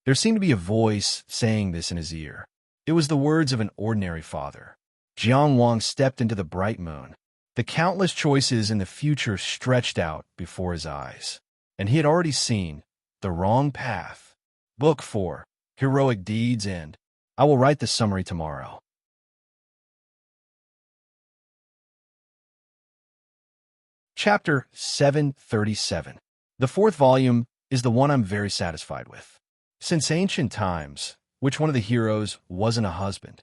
[SPEAKER 1] There seemed to be a voice saying this in his ear. It was the words of an ordinary father. Jiang Wang stepped into the bright moon. The countless choices in the future stretched out before his eyes, and he had already seen the wrong path. Book 4, Heroic Deeds End. I will write the summary tomorrow. Chapter 737. The 4th volume is the one I'm very satisfied with. Since ancient times, which one of the heroes wasn't a husband?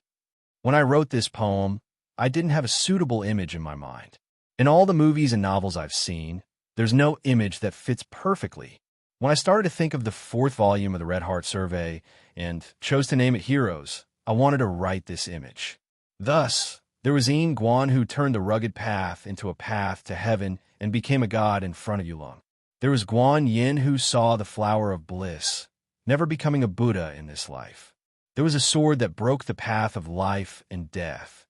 [SPEAKER 1] When I wrote this poem, I didn't have a suitable image in my mind. In all the movies and novels I've seen, there's no image that fits perfectly. When I started to think of the 4th volume of the Red Heart Survey and chose to name it Heroes, I wanted to write this image. Thus, there was Yin Guan who turned the rugged path into a path to heaven and became a god in front of Yulong. There was Guan Yin who saw the flower of bliss, never becoming a Buddha in this life. There was a sword that broke the path of life and death.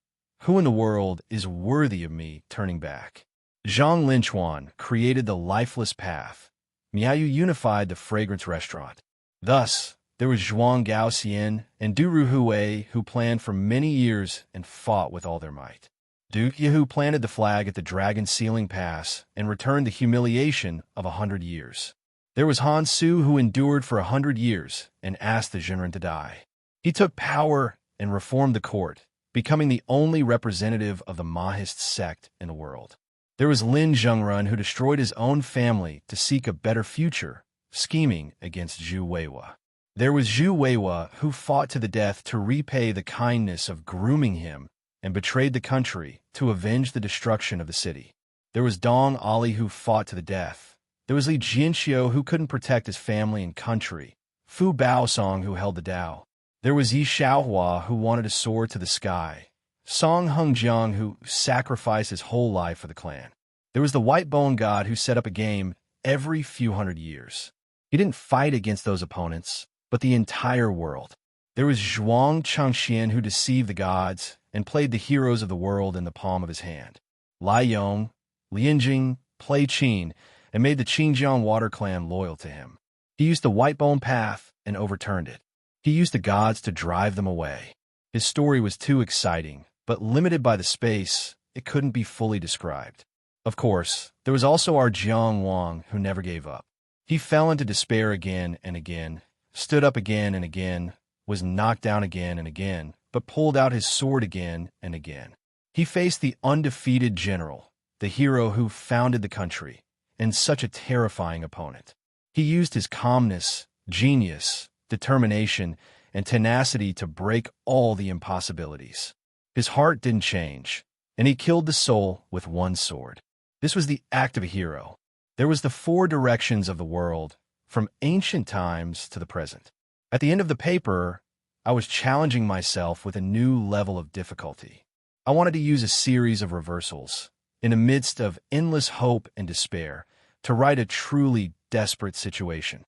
[SPEAKER 1] Who in the world is worthy of me turning back? Zhang Linchuan created the lifeless path. Miaoyu unified the fragrance restaurant. Thus, there was Zhuang Gaoxian and Du Ruhui who planned for many years and fought with all their might. Du Yahu planted the flag at the Dragon Sealing Pass and returned the humiliation of 100 years. There was Han Su who endured for 100 years and asked the Jinren to die. He took power and reformed the court, becoming the only representative of the Mahist sect in the world. There was Lin Zhengrun who destroyed his own family to seek a better future, scheming against Zhu Weiwa. There was Zhu Weiwa who fought to the death to repay the kindness of grooming him and betrayed the country to avenge the destruction of the city. There was Dong Ali who fought to the death. There was Li Jianxiu who couldn't protect his family and country, Fu Baosong who held the Dao. There was Yi Xiaohua who wanted to soar to the sky, Song Hengjiang who sacrificed his whole life for the clan. There was the white-bone god who set up a game every few hundred years. He didn't fight against those opponents, but the entire world. There was Zhuang Chengxian who deceived the gods and played the heroes of the world in the palm of his hand. Lai Yong, Lianjing, Plei Qin, and made the Qingjiang water clan loyal to him. He used the white-bone path and overturned it. He used the gods to drive them away. His story was too exciting, but limited by the space, it couldn't be fully described. Of course, there was also our Jiang Wang who never gave up. He fell into despair again and again, stood up again and again, was knocked down again and again, but pulled out his sword again and again. He faced the undefeated general, the hero who founded the country, and such a terrifying opponent. He used his calmness, genius, determination, and tenacity to break all the impossibilities. His heart didn't change, and he killed the soul with one sword. This was the act of a hero. There was the four directions of the world, from ancient times to the present. At the end of the paper, I was challenging myself with a new level of difficulty. I wanted to use a series of reversals, in the midst of endless hope and despair, to write a truly desperate situation.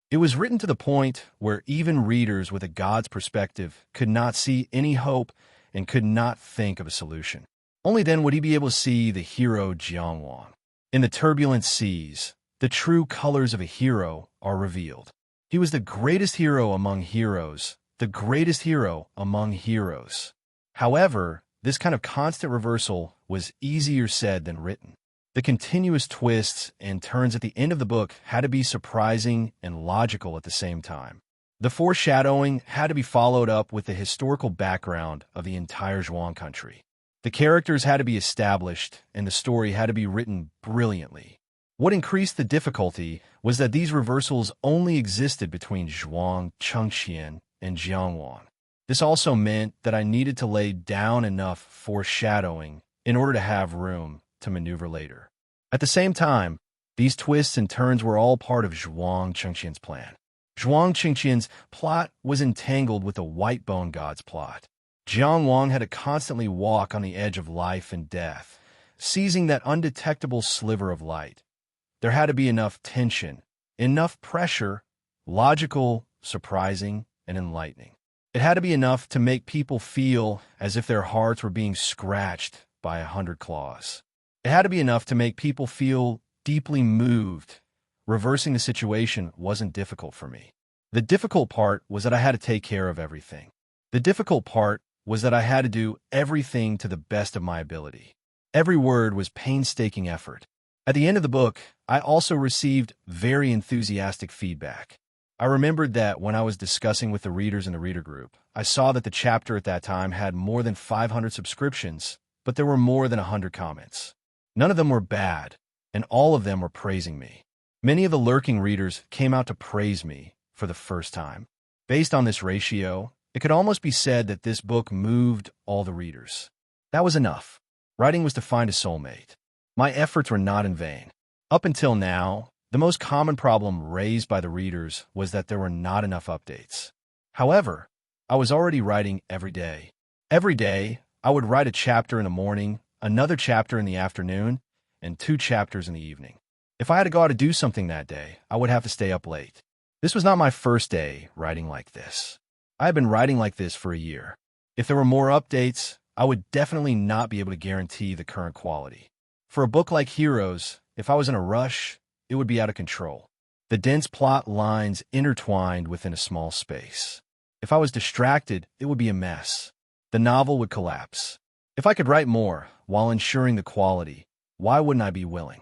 [SPEAKER 1] It was written to the point where even readers with a God's perspective could not see any hope and could not think of a solution. Only then would he be able to see the hero Jiangwang. In the turbulent seas, the true colors of a hero are revealed. He was the greatest hero among heroes, the greatest hero among heroes. However, this kind of constant reversal was easier said than written. The continuous twists and turns at the end of the book had to be surprising and logical at the same time. The foreshadowing had to be followed up with the historical background of the entire Zhuang country. The characters had to be established, and the story had to be written brilliantly. What increased the difficulty was that these reversals only existed between Zhuang, Chengxian, and Jiangwang. This also meant that I needed to lay down enough foreshadowing in order to have room to maneuver later. At the same time, these twists and turns were all part of Zhuang Chengxian's plan. Zhuang Chengxian's plot was entangled with the White Bone God's plot. Jiangwang had to constantly walk on the edge of life and death, seizing that undetectable sliver of light. There had to be enough tension, enough pressure, logical, surprising, and enlightening. It had to be enough to make people feel as if their hearts were being scratched by 100 claws. It had to be enough to make people feel deeply moved. Reversing the situation wasn't difficult for me. The difficult part was that I had to take care of everything. The difficult part was that I had to do everything to the best of my ability. Every word was painstaking effort. At the end of the book, I also received very enthusiastic feedback. I remembered that when I was discussing with the readers in the reader group, I saw that the chapter at that time had more than 500 subscriptions, but there were more than 100 comments. None of them were bad, and all of them were praising me. Many of the lurking readers came out to praise me for the first time. Based on this ratio, it could almost be said that this book moved all the readers. That was enough. Writing was to find a soulmate. My efforts were not in vain. Up until now, the most common problem raised by the readers was that there were not enough updates. However, I was already writing every day. Every day, I would write a chapter in the morning, another chapter in the afternoon, and 2 chapters in the evening. If I had to go out to do something that day, I would have to stay up late. This was not my first day writing like this. I had been writing like this for a year. If there were more updates, I would definitely not be able to guarantee the current quality. For a book like Heroes, if I was in a rush, it would be out of control. The dense plot lines intertwined within a small space. If I was distracted, it would be a mess. The novel would collapse. If I could write more while ensuring the quality, why wouldn't I be willing?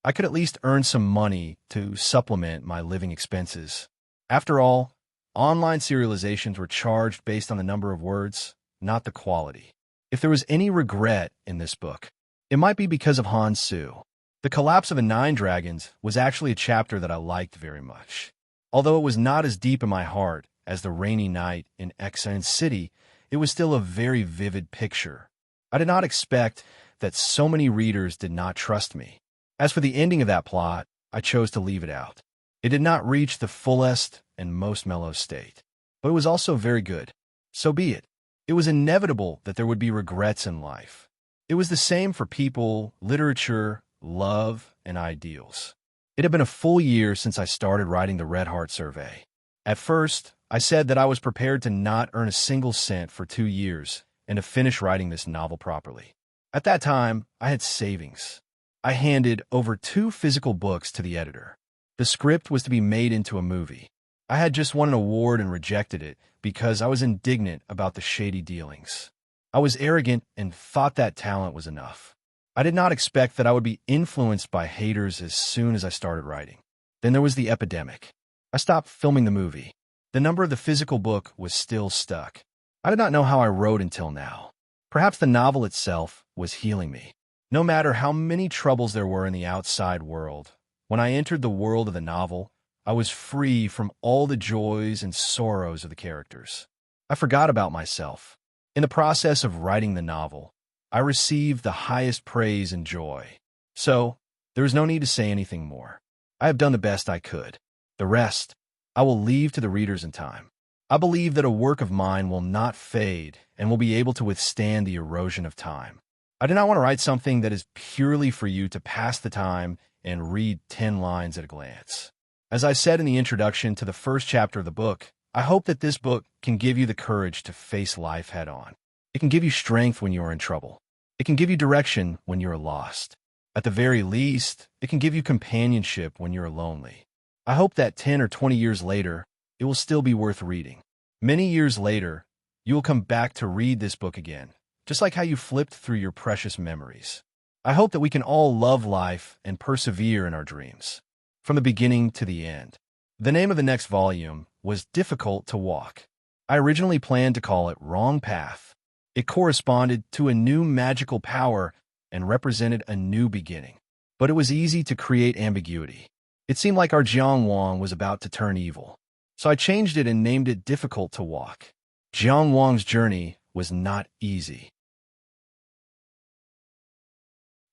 [SPEAKER 1] I could at least earn some money to supplement my living expenses. After all, online serializations were charged based on the number of words, not the quality. If there was any regret in this book, it might be because of Han Su. The Collapse of the 9 Dragons was actually a chapter that I liked very much. Although it was not as deep in my heart as The Rainy Night in Exile City, it was still a very vivid picture. I did not expect that so many readers did not trust me. As for the ending of that plot, I chose to leave it out. It did not reach the fullest and most mellow state, but it was also very good. So be it. It was inevitable that there would be regrets in life. It was the same for people, literature, love, and ideals. It had been a full year since I started writing the Red Heart Survey. At first, I said that I was prepared to not earn a single cent for 2 years and to finish writing this novel properly. At that time, I had savings. I handed over 2 physical books to the editor. The script was to be made into a movie. I had just won an award and rejected it because I was indignant about the shady dealings. I was arrogant and thought that talent was enough. I did not expect that I would be influenced by haters as soon as I started writing. Then there was the epidemic. I stopped filming the movie. The number of the physical book was still stuck. I did not know how I wrote until now. Perhaps the novel itself was healing me. No matter how many troubles there were in the outside world, when I entered the world of the novel, I was free from all the joys and sorrows of the characters. I forgot about myself. In the process of writing the novel, I received the highest praise and joy. So, there is no need to say anything more. I have done the best I could. The rest, I will leave to the readers in time. I believe that a work of mine will not fade and will be able to withstand the erosion of time. I do not want to write something that is purely for you to pass the time and read 10 lines at a glance. As I said in the introduction to the first chapter of the book, I hope that this book can give you the courage to face life head-on. It can give you strength when you are in trouble. It can give you direction when you are lost. At the very least, it can give you companionship when you are lonely. I hope that 10 or 20 years later, it will still be worth reading. Many years later, you will come back to read this book again, just like how you flipped through your precious memories. I hope that we can all love life and persevere in our dreams, from the beginning to the end. The name of the next volume was Difficult to Walk. I originally planned to call it Wrong Path. It corresponded to a new magical power and represented a new beginning. But it was easy to create ambiguity. It seemed like our Jiang Wang was about to turn evil. So I changed it and named it Difficult to Walk. Jiang Wang's journey was not easy.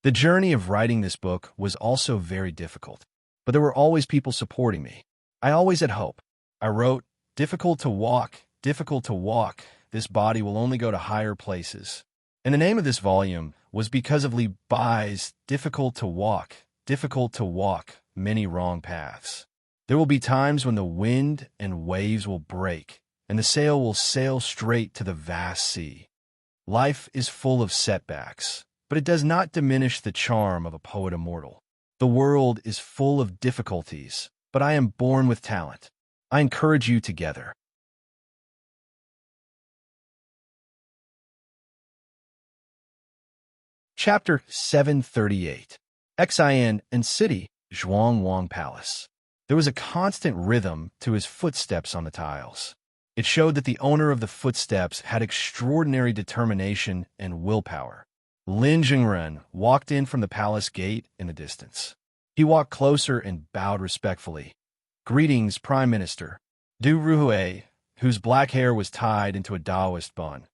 [SPEAKER 1] The journey of writing this book was also very difficult, but there were always people supporting me. I always had hope. I wrote, difficult to walk, this body will only go to higher places. And the name of this volume was because of Li Bai's difficult to walk, many wrong paths. There will be times when the wind and waves will break, and the sail will sail straight to the vast sea. Life is full of setbacks, but it does not diminish the charm of a poet immortal. The world is full of difficulties, but I am born with talent. I encourage you together. Chapter 738. Xin and City, Zhuang Wang Palace. There was a constant rhythm to his footsteps on the tiles. It showed that the owner of the footsteps had extraordinary determination and willpower. Lin Zhengren walked in from the palace gate in the distance. He walked closer and bowed respectfully. Greetings, Prime Minister. Du Ruhui, whose black hair was tied into a Taoist bun,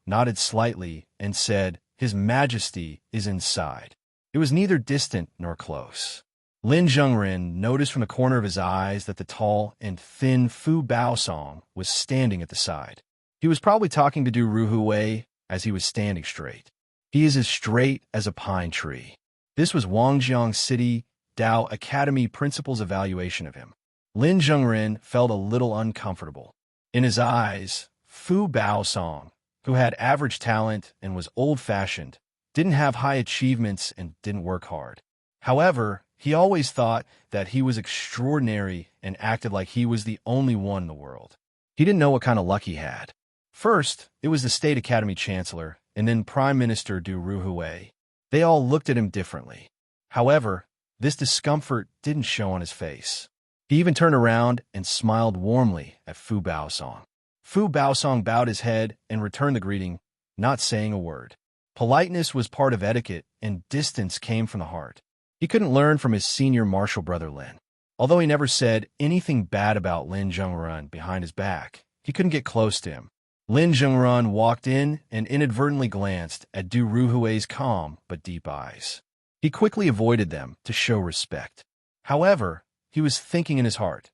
[SPEAKER 1] nodded slightly and said, His Majesty is inside. It was neither distant nor close. Lin Zhengren noticed from the corner of his eyes that the tall and thin Fu Baosong was standing at the side. He was probably talking to Du Ruhui as he was standing straight. He is as straight as a pine tree. This was Wangjiang City Dao Academy principal's evaluation of him. Lin Zhengren felt a little uncomfortable. In his eyes, Fu Baosong, who had average talent and was old-fashioned, didn't have high achievements and didn't work hard. However, he always thought that he was extraordinary and acted like he was the only one in the world. He didn't know what kind of luck he had. First, it was the State Academy Chancellor, and then Prime Minister Du Ruhui. They all looked at him differently. However, this discomfort didn't show on his face. He even turned around and smiled warmly at Fu Baosong. Fu Baosong bowed his head and returned the greeting, not saying a word. Politeness was part of etiquette, and distance came from the heart. He couldn't learn from his senior martial brother Lin. Although he never said anything bad about Lin Zhengren behind his back, he couldn't get close to him. Lin Zhengren walked in and inadvertently glanced at Du Ruhui's calm but deep eyes. He quickly avoided them to show respect. However, he was thinking in his heart,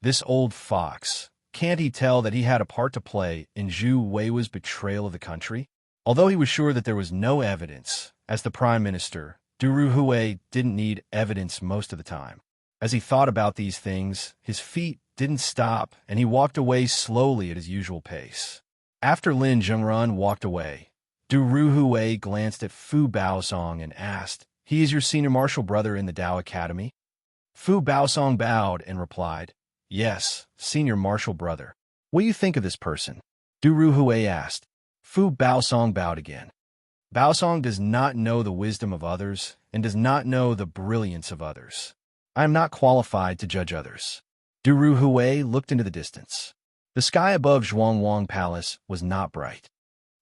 [SPEAKER 1] this old fox, can't he tell that he had a part to play in Zhu Wei's betrayal of the country? Although he was sure that there was no evidence, as the prime minister, Du Ruhui didn't need evidence most of the time. As he thought about these things, his feet didn't stop, and he walked away slowly at his usual pace. After Lin Zhengren walked away, Du Ruhui glanced at Fu Baosong and asked, He is your senior martial brother in the Dao Academy? Fu Baosong bowed and replied, Yes, senior martial brother. What do you think of this person? Du Ruhui asked. Fu Baosong bowed again. Baosong does not know the wisdom of others and does not know the brilliance of others. I am not qualified to judge others. Du Ruhui looked into the distance. The sky above Zhuang Wang Palace was not bright.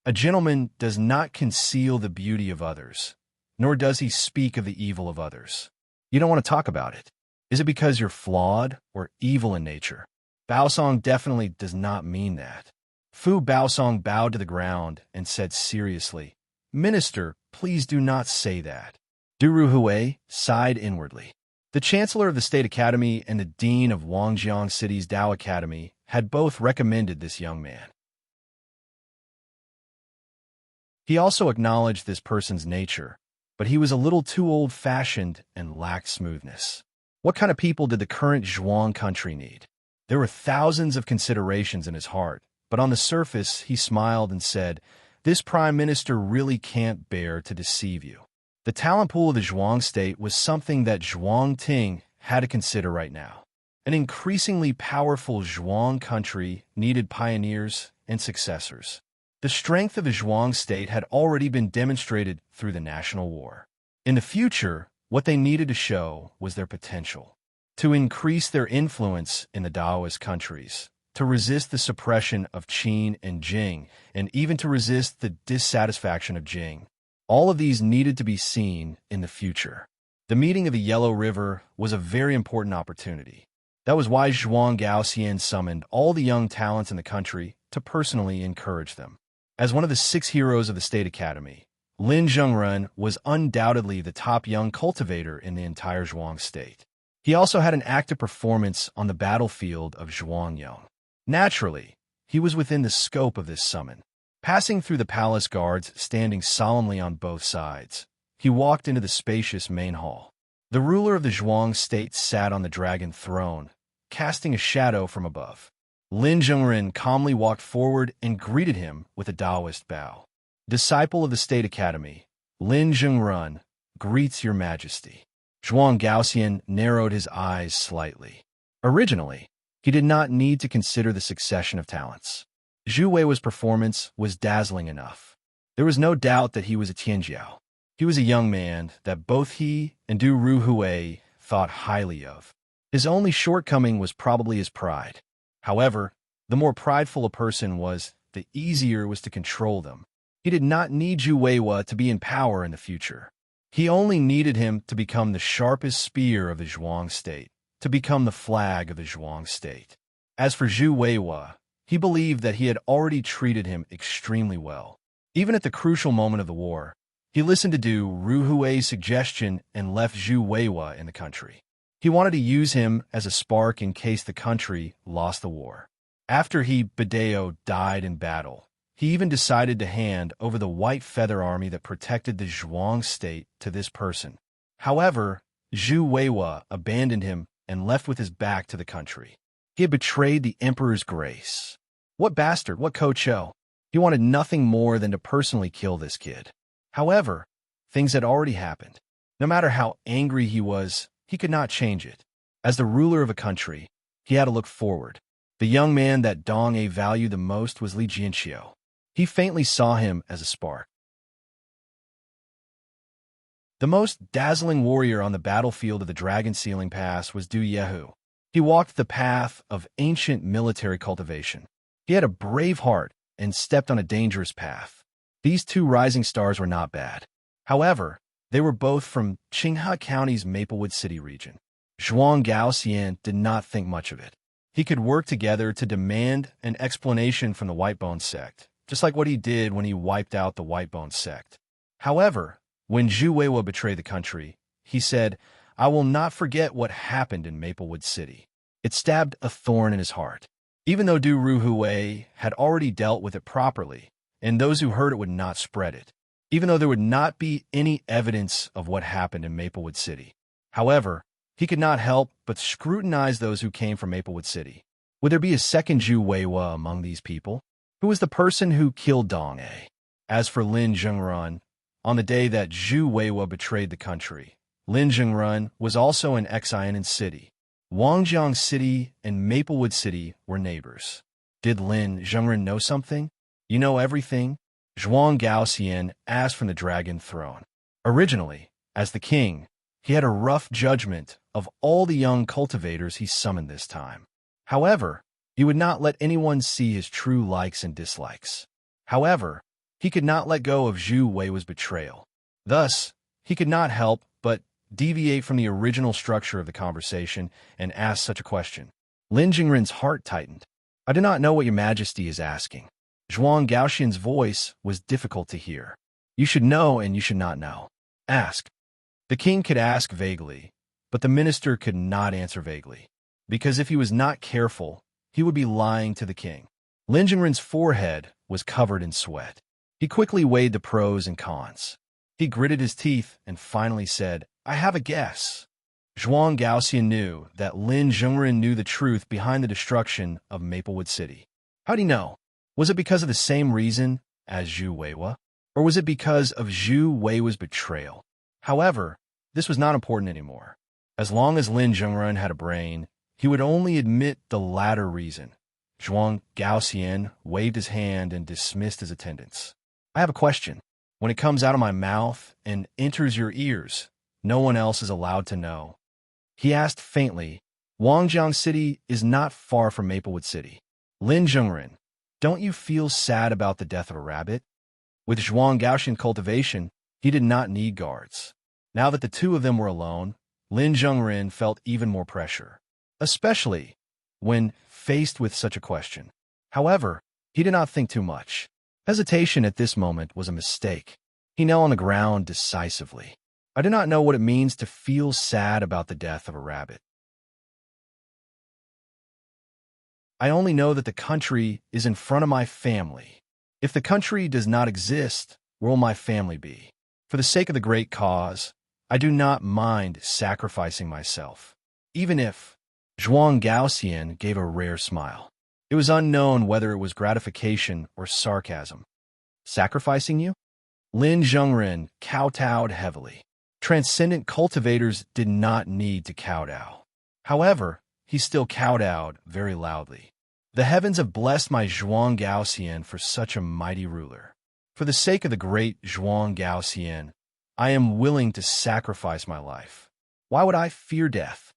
[SPEAKER 1] A gentleman does not conceal the beauty of others, nor does he speak of the evil of others. You don't want to talk about it. Is it because you're flawed or evil in nature? Baosong definitely does not mean that. Fu Baosong bowed to the ground and said seriously, "Minister, please do not say that." Du Ruhui sighed inwardly. The Chancellor of the State Academy and the Dean of Wangjiang City's Dao Academy had both recommended this young man. He also acknowledged this person's nature, but he was a little too old-fashioned and lacked smoothness. What kind of people did the current Zhuang country need? There were thousands of considerations in his heart, but on the surface he smiled and said, "This prime minister really can't bear to deceive you." The talent pool of the Zhuang state was something that Zhuang Ting had to consider right now. An increasingly powerful Zhuang country needed pioneers and successors. The strength of the Zhuang state had already been demonstrated through the national war. In the future, what they needed to show was their potential. To increase their influence in the Daoist countries, to resist the suppression of Qin and Jing, and even to resist the dissatisfaction of Jing. All of these needed to be seen in the future. The meeting of the Yellow River was a very important opportunity. That was why Zhuang Gaoxian summoned all the young talents in the country to personally encourage them. As one of the 6 heroes of the State Academy, Lin Zhengren was undoubtedly the top young cultivator in the entire Zhuang state. He also had an active performance on the battlefield of Zhuangyang. Naturally, he was within the scope of this summon. Passing through the palace guards standing solemnly on both sides, he walked into the spacious main hall. The ruler of the Zhuang state sat on the dragon throne, casting a shadow from above. Lin Zhengren calmly walked forward and greeted him with a Taoist bow. "Disciple of the State Academy, Lin Zhengren, greets your majesty." Zhuang Gaoxian narrowed his eyes slightly. Originally, he did not need to consider the succession of talents. Zhu Wei's performance was dazzling enough. There was no doubt that he was a Tianjiao. He was a young man that both he and Du Ruhui thought highly of. His only shortcoming was probably his pride. However, the more prideful a person was, the easier it was to control them. He did not need Zhu Weiwa to be in power in the future. He only needed him to become the sharpest spear of the Zhuang state, to become the flag of the Zhuang state. As for Zhu Weiwa, he believed that he had already treated him extremely well. Even at the crucial moment of the war, he listened to Du Ruhui's suggestion and left Zhu Weiwa in the country. He wanted to use him as a spark in case the country lost the war. After Bidao died in battle, he even decided to hand over the White Feather Army that protected the Zhuang state to this person. However, Zhu Weiwa abandoned him and left with his back to the country. He had betrayed the emperor's grace. What bastard, what Ko-Cho. He wanted nothing more than to personally kill this kid. However, things had already happened. No matter how angry he was, he could not change it. As the ruler of a country, he had to look forward. The young man that Dong A valued the most was Li Jianqiu. He faintly saw him as a spark. The most dazzling warrior on the battlefield of the Dragon Sealing Pass was Du Yehu. He walked the path of ancient military cultivation. He had a brave heart and stepped on a dangerous path. These 2 rising stars were not bad. However, they were both from Qinghe County's Maplewood City region. Zhuang Gaoxian did not think much of it. He could work together to demand an explanation from the Whitebone sect, just like what he did when he wiped out the Whitebone sect. However, when Zhu Weiwa betrayed the country, he said, "I will not forget what happened in Maplewood City." It stabbed a thorn in his heart. Even though Du Ruhui had already dealt with it properly, and those who heard it would not spread it. Even though there would not be any evidence of what happened in Maplewood City. However, he could not help but scrutinize those who came from Maplewood City. Would there be a second Zhu Weiwa among these people? Who was the person who killed Dong A? As for Lin Zhengren, on the day that Zhu Weiwa betrayed the country, Lin Zhengren was also in Xianan City. Wangjiang City and Maplewood City were neighbors. Did Lin Zhengren know something? "You know everything?" Zhuang Gaoxian asked from the dragon throne. Originally, as the king, he had a rough judgment of all the young cultivators he summoned this time. However, he would not let anyone see his true likes and dislikes. However, he could not let go of Zhu Wei's betrayal. Thus, he could not help but deviate from the original structure of the conversation and ask such a question. Lin Jingren's heart tightened. "I do not know what your majesty is asking." Zhuang Gaoxian's voice was difficult to hear. You should know and you should not know. Ask. The king could ask vaguely, but the minister could not answer vaguely, because if he was not careful, he would be lying to the king. Lin Jingren's forehead was covered in sweat. He quickly weighed the pros and cons. He gritted his teeth and finally said, I have a guess. Zhuang Gaoxian knew that Lin Jingren knew the truth behind the destruction of Maplewood City. How'd he know? Was it because of the same reason as Zhu Weiwa? Or was it because of Zhu Weiwa's betrayal? However, this was not important anymore. As long as Lin Jingren had a brain, he would only admit the latter reason. Zhuang Gaoxian waved his hand and dismissed his attendants. I have a question. When it comes out of my mouth and enters your ears, no one else is allowed to know. He asked faintly, Wangjiang City is not far from Maplewood City. Lin Jingren, don't you feel sad about the death of a rabbit? With Zhuang Gaoxian cultivation, he did not need guards. Now that the two of them were alone, Lin Jingren felt even more pressure, especially when faced with such a question. However, he did not think too much. Hesitation at this moment was a mistake. He knelt on the ground decisively. I do not know what it means to feel sad about the death of a rabbit. I only know that the country is in front of my family. If the country does not exist, where will my family be? For the sake of the great cause, I do not mind sacrificing myself. Even if Zhuang Gaoxian gave a rare smile. It was unknown whether it was gratification or sarcasm. Sacrificing you? Lin Jingren kowtowed heavily. Transcendent cultivators did not need to kowtow. However, he still kowtowed very loudly. The heavens have blessed my Zhuang Gaoxian for such a mighty ruler. For the sake of the great Zhuang Gaoxian, I am willing to sacrifice my life. Why would I fear death?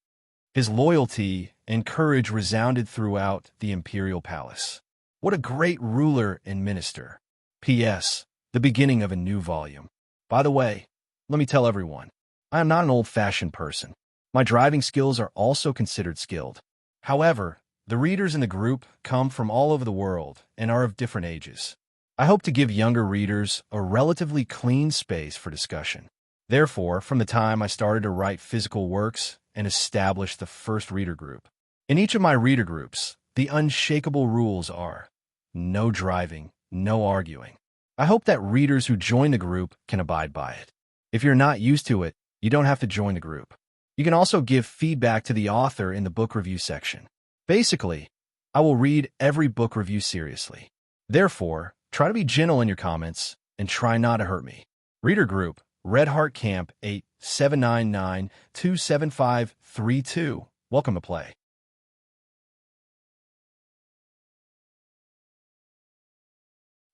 [SPEAKER 1] His loyalty and courage resounded throughout the imperial palace. What a great ruler and minister. P.S. The beginning of a new volume. By the way, let me tell everyone, I am not an old-fashioned person. My driving skills are also considered skilled. However, the readers in the group come from all over the world and are of different ages. I hope to give younger readers a relatively clean space for discussion. Therefore, from the time I started to write physical works and establish the first reader group. In each of my reader groups, the unshakable rules are no driving, no arguing. I hope that readers who join the group can abide by it. If you're not used to it, you don't have to join the group. You can also give feedback to the author in the book review section. Basically, I will read every book review seriously. Therefore, try to be gentle in your comments and try not to hurt me. Reader group, Red Heart Camp 879927532. Welcome to play.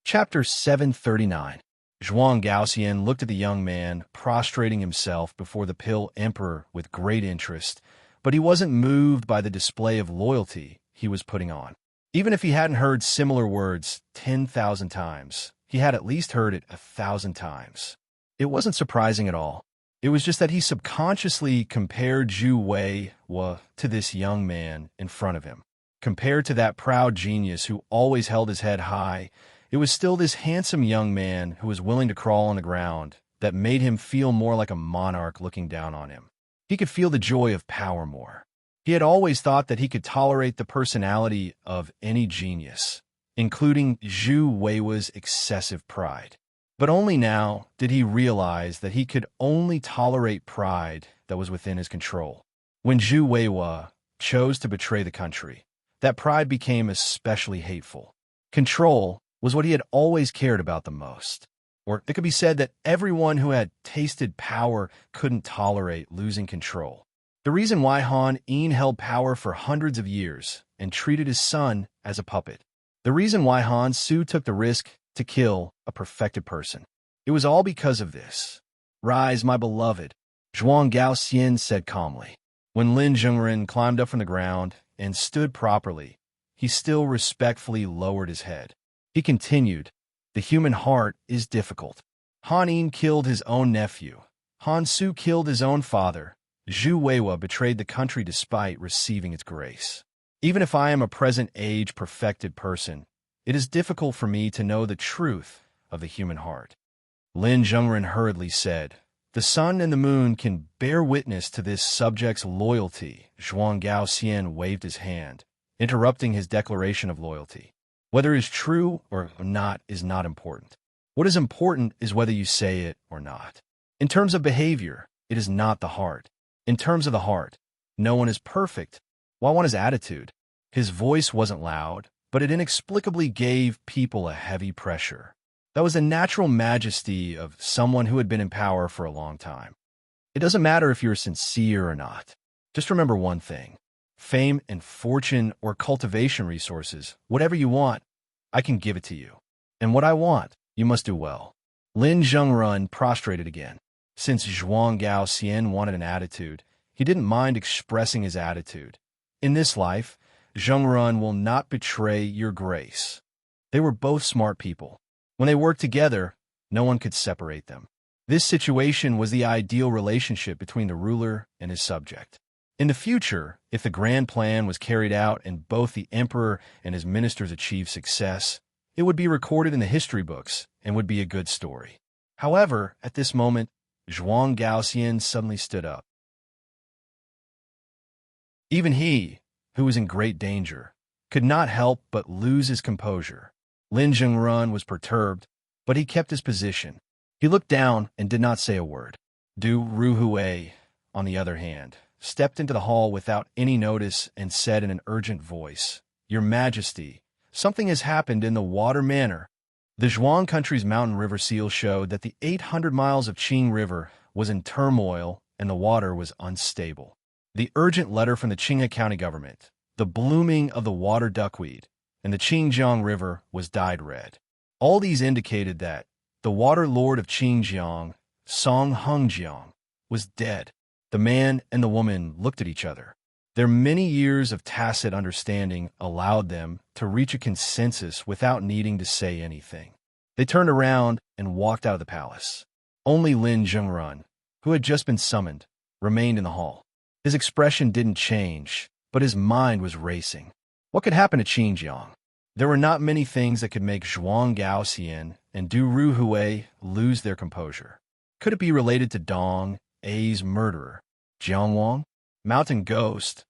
[SPEAKER 1] Chapter 739. Zhuang Gaoxian looked at the young man, prostrating himself before the Pill Emperor with great interest, but he wasn't moved by the display of loyalty he was putting on. Even if he hadn't heard similar words 10,000 times, he had at least heard it 1,000 times. It wasn't surprising at all. It was just that he subconsciously compared Zhu Weiwa to this young man in front of him. Compared to that proud genius who always held his head high, it was still this handsome young man who was willing to crawl on the ground that made him feel more like a monarch looking down on him. He could feel the joy of power more. He had always thought that he could tolerate the personality of any genius, including Zhu Weiwa's excessive pride. But only now did he realize that he could only tolerate pride that was within his control. When Zhu Weiwa chose to betray the country, that pride became especially hateful. Control was what he had always cared about the most. Or it could be said that everyone who had tasted power couldn't tolerate losing control. The reason why Han Yin held power for hundreds of years and treated his son as a puppet. The reason why Han Su took the risk to kill a perfected person. It was all because of this. Rise, my beloved, Zhuang Gaoxian said calmly. When Lin Jingren climbed up from the ground and stood properly, he still respectfully lowered his head. He continued, the human heart is difficult. Han Yin killed his own nephew. Han Su killed his own father. Zhu Weiwa betrayed the country despite receiving its grace. Even if I am a present-age perfected person, it is difficult for me to know the truth of the human heart. Lin Zhengren hurriedly said, "The sun and the moon can bear witness to this subject's loyalty." Zhuang Gaoxian waved his hand, interrupting his declaration of loyalty. "Whether it is true or not is not important. What is important is whether you say it or not. In terms of behavior, it is not the heart. In terms of the heart, no one is perfect, while one is attitude." His voice wasn't loud, but it inexplicably gave people a heavy pressure. That was the natural majesty of someone who had been in power for a long time. It doesn't matter if you're sincere or not. Just remember one thing. Fame and fortune or cultivation resources, whatever you want, I can give it to you. And what I want, you must do well. Lin Zhengren prostrated again. Since Zhuang Gaoxian wanted an attitude, he didn't mind expressing his attitude. In this life, Zhengren will not betray your grace. They were both smart people. When they worked together, no one could separate them. This situation was the ideal relationship between the ruler and his subject. In the future, if the grand plan was carried out and both the emperor and his ministers achieved success, it would be recorded in the history books and would be a good story. However, at this moment, Zhuang Gaoxian suddenly stood up. Even he, who was in great danger, could not help but lose his composure. Lin Zhengren was perturbed, but he kept his position. He looked down and did not say a word. Du Ruhui, on the other hand, stepped into the hall without any notice and said in an urgent voice, "Your Majesty, something has happened in the Water Manor." The Zhuang country's mountain river seal showed that the 800 miles of Qing River was in turmoil and the water was unstable. The urgent letter from the Qinghe County government, the blooming of the water duckweed, and the Qingjiang River was dyed red. All these indicated that the water lord of Qingjiang, Song Hengjiang, was dead. The man and the woman looked at each other. Their many years of tacit understanding allowed them to reach a consensus without needing to say anything. They turned around and walked out of the palace. Only Lin Zhengren, who had just been summoned, remained in the hall. His expression didn't change, but his mind was racing. What could happen to Qingjiang? There were not many things that could make Zhuang Gaoxian and Du Ruhui lose their composure. Could it be related to Dong, A's murderer, Jiang Wang? Mountain Ghost.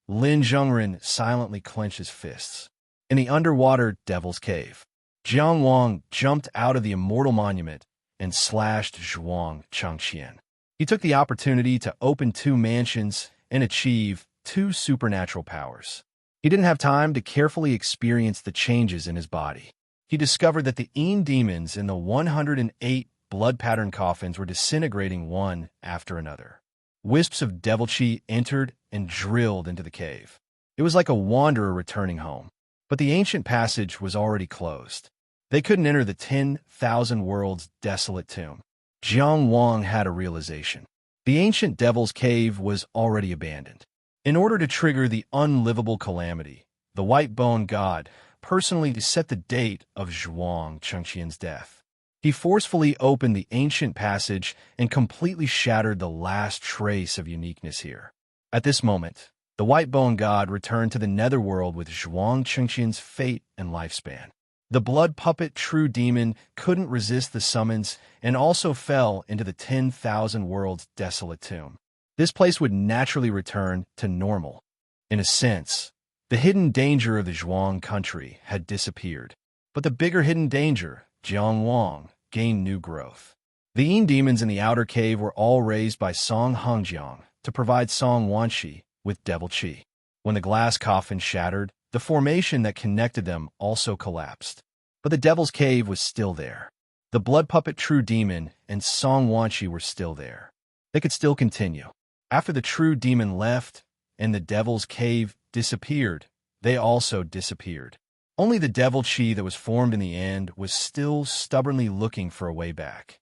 [SPEAKER 1] Lin Zhengren silently clenched his fists. In the underwater Devil's Cave, Jiang Wang jumped out of the immortal monument and slashed Zhuang Changqian. He took the opportunity to open 2 mansions and achieve 2 supernatural powers. He didn't have time to carefully experience the changes in his body. He discovered that the Yin demons in the 108 blood pattern coffins were disintegrating one after another. Wisps of devil chi entered and drilled into the cave. It was like a wanderer returning home. But the ancient passage was already closed. They couldn't enter the 10,000 worlds desolate tomb. Jiang Wang had a realization. The ancient devil's cave was already abandoned. In order to trigger the unlivable calamity, the white bone god personally set the date of Zhuang Chengqian's death. He forcefully opened the ancient passage and completely shattered the last trace of uniqueness here. At this moment, the white bone god returned to the netherworld with Zhuang Chengqian's fate and lifespan. The blood puppet true demon couldn't resist the summons and also fell into the 10,000 worlds desolate tomb. This place would naturally return to normal. In a sense, the hidden danger of the Zhuang country had disappeared. But the bigger hidden danger, Jiang Wang, gained new growth. The Yin demons in the outer cave were all raised by Song Hengjiang to provide Song Wanshi with devil chi. When the glass coffin shattered, the formation that connected them also collapsed. But the devil's cave was still there. The blood puppet true demon and Song Wanshi were still there. They could still continue. After the true demon left and the devil's cave disappeared, they also disappeared. Only the devil chi that was formed in the end was still stubbornly looking for a way back.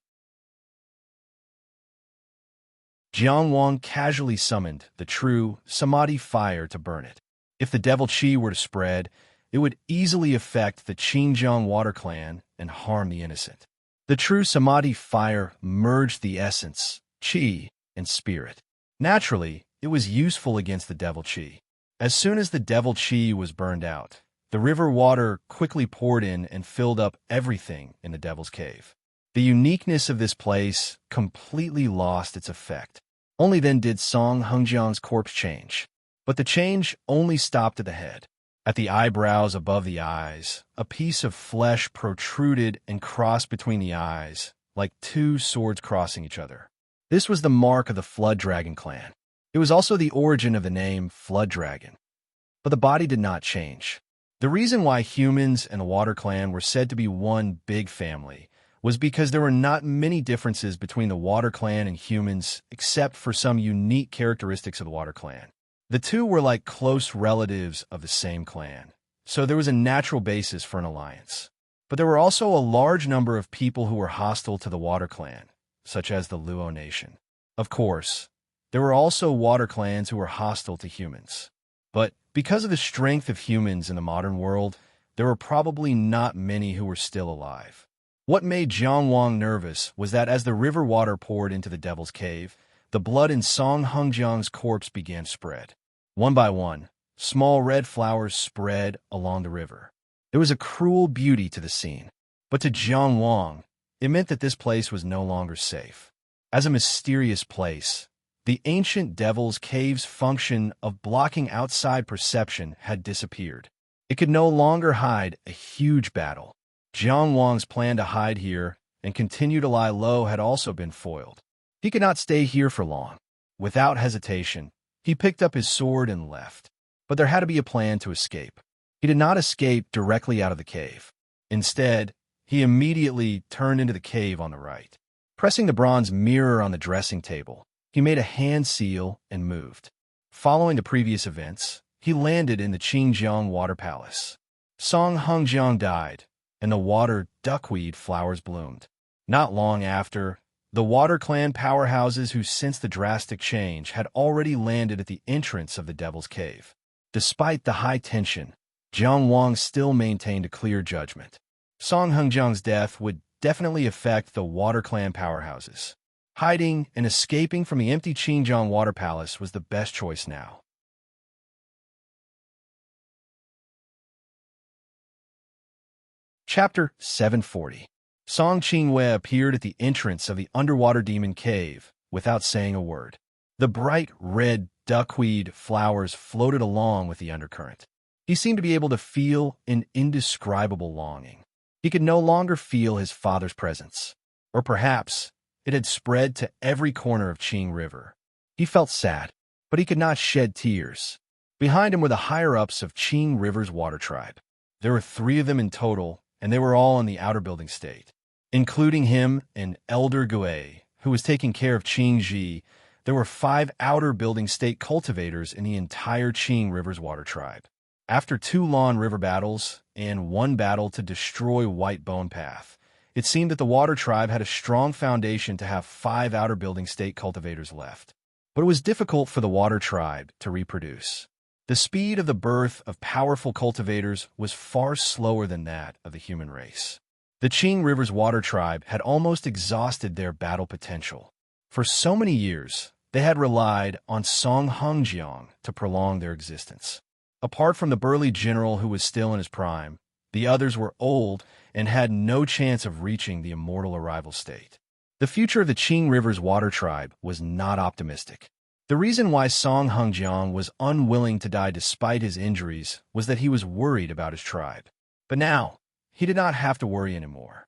[SPEAKER 1] Jiang Wang casually summoned the true samadhi fire to burn it. If the devil chi were to spread, it would easily affect the Qingjiang water clan and harm the innocent. The true samadhi fire merged the essence, chi, and spirit. Naturally, it was useful against the devil chi. As soon as the devil chi was burned out, The river water quickly poured in and filled up everything in the Devil's Cave. The uniqueness of this place completely lost its effect. Only then did Song Hengjiang's corpse change. But the change only stopped at the head. At the eyebrows above the eyes, a piece of flesh protruded and crossed between the eyes, like two swords crossing each other. This was the mark of the Flood Dragon clan. It was also the origin of the name Flood Dragon. But the body did not change. The reason why humans and the Water Clan were said to be one big family was because there were not many differences between the Water Clan and humans except for some unique characteristics of the Water Clan. The two were like close relatives of the same clan, so there was a natural basis for an alliance. But there were also a large number of people who were hostile to the Water Clan, such as the Luo Nation. Of course, there were also Water Clans who were hostile to humans. But because of the strength of humans in the modern world, there were probably not many who were still alive. What made Jiang Wang nervous was that as the river water poured into the Devil's Cave, the blood in Song Hengjiang's corpse began to spread. One by one, small red flowers spread along the river. There was a cruel beauty to the scene. But to Jiang Wang, it meant that this place was no longer safe. As a mysterious place, the ancient Devil's Cave's function of blocking outside perception had disappeared. It could no longer hide a huge battle. Jiang Wang's plan to hide here and continue to lie low had also been foiled. He could not stay here for long. Without hesitation, he picked up his sword and left. But there had to be a plan to escape. He did not escape directly out of the cave. Instead, he immediately turned into the cave on the right. Pressing the bronze mirror on the dressing table, he made a hand seal and moved. Following the previous events, he landed in the Qingjiang Water Palace. Song Hengjiang died, and the water duckweed flowers bloomed. Not long after, the Water Clan powerhouses who sensed the drastic change had already landed at the entrance of the Devil's Cave. Despite the high tension, Jiang Wang still maintained a clear judgment. Song Hengjiang's death would definitely affect the Water Clan powerhouses. Hiding and escaping from the empty Qingjiang Water Palace was the best choice now. Chapter 740. Song Qingwei appeared at the entrance of the underwater demon cave without saying a word. The bright red duckweed flowers floated along with the undercurrent. He seemed to be able to feel an indescribable longing. He could no longer feel his father's presence. Or perhaps it had spread to every corner of Qing River. He felt sad, but he could not shed tears. Behind him were the higher-ups of Qing River's water tribe. There were 3 of them in total, and they were all in the outer building state. Including him and Elder Gui, who was taking care of Qingji, there were 5 outer building state cultivators in the entire Qing River's water tribe. After 2 long river battles and 1 battle to destroy White Bone Path, it seemed that the Water Tribe had a strong foundation to have 5 outer building state cultivators left. But it was difficult for the Water Tribe to reproduce. The speed of the birth of powerful cultivators was far slower than that of the human race. The Qing River's Water Tribe had almost exhausted their battle potential. For so many years, they had relied on Song Hengjiang to prolong their existence. Apart from the burly general who was still in his prime, the others were old and had no chance of reaching the immortal arrival state. The future of the Qing River's Water Tribe was not optimistic. The reason why Song Hengjiang was unwilling to die despite his injuries was that he was worried about his tribe. But now, he did not have to worry anymore.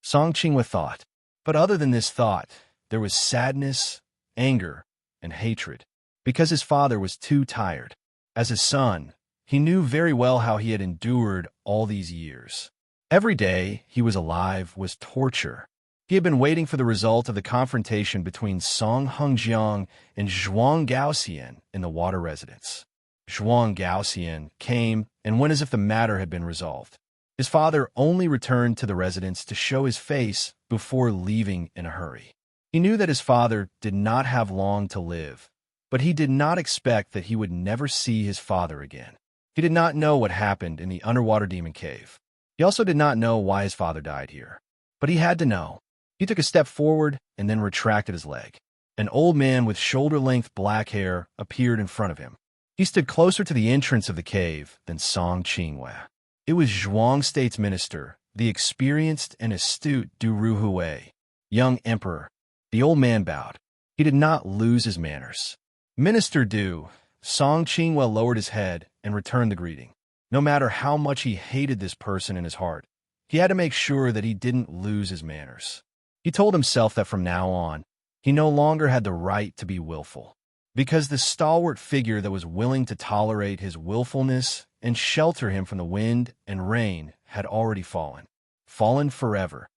[SPEAKER 1] Song Qingwei thought. But other than this thought, there was sadness, anger, and hatred, because his father was too tired. As his son, he knew very well how he had endured all these years. Every day he was alive was torture. He had been waiting for the result of the confrontation between Song Hengjiang and Zhuang Gaoxian in the water residence. Zhuang Gaoxian came and went as if the matter had been resolved. His father only returned to the residence to show his face before leaving in a hurry. He knew that his father did not have long to live, but he did not expect that he would never see his father again. He did not know what happened in the underwater demon cave. He also did not know why his father died here. But he had to know. He took a step forward and then retracted his leg. An old man with shoulder-length black hair appeared in front of him. He stood closer to the entrance of the cave than Song Qingwei. It was Zhuang State's minister, the experienced and astute Du Ruhui, young emperor. The old man bowed. He did not lose his manners. Minister Du, Song Qingwei lowered his head and returned the greeting. No matter how much he hated this person in his heart, he had to make sure that he didn't lose his manners. He told himself that from now on, he no longer had the right to be willful, because the stalwart figure that was willing to tolerate his willfulness and shelter him from the wind and rain had already fallen forever.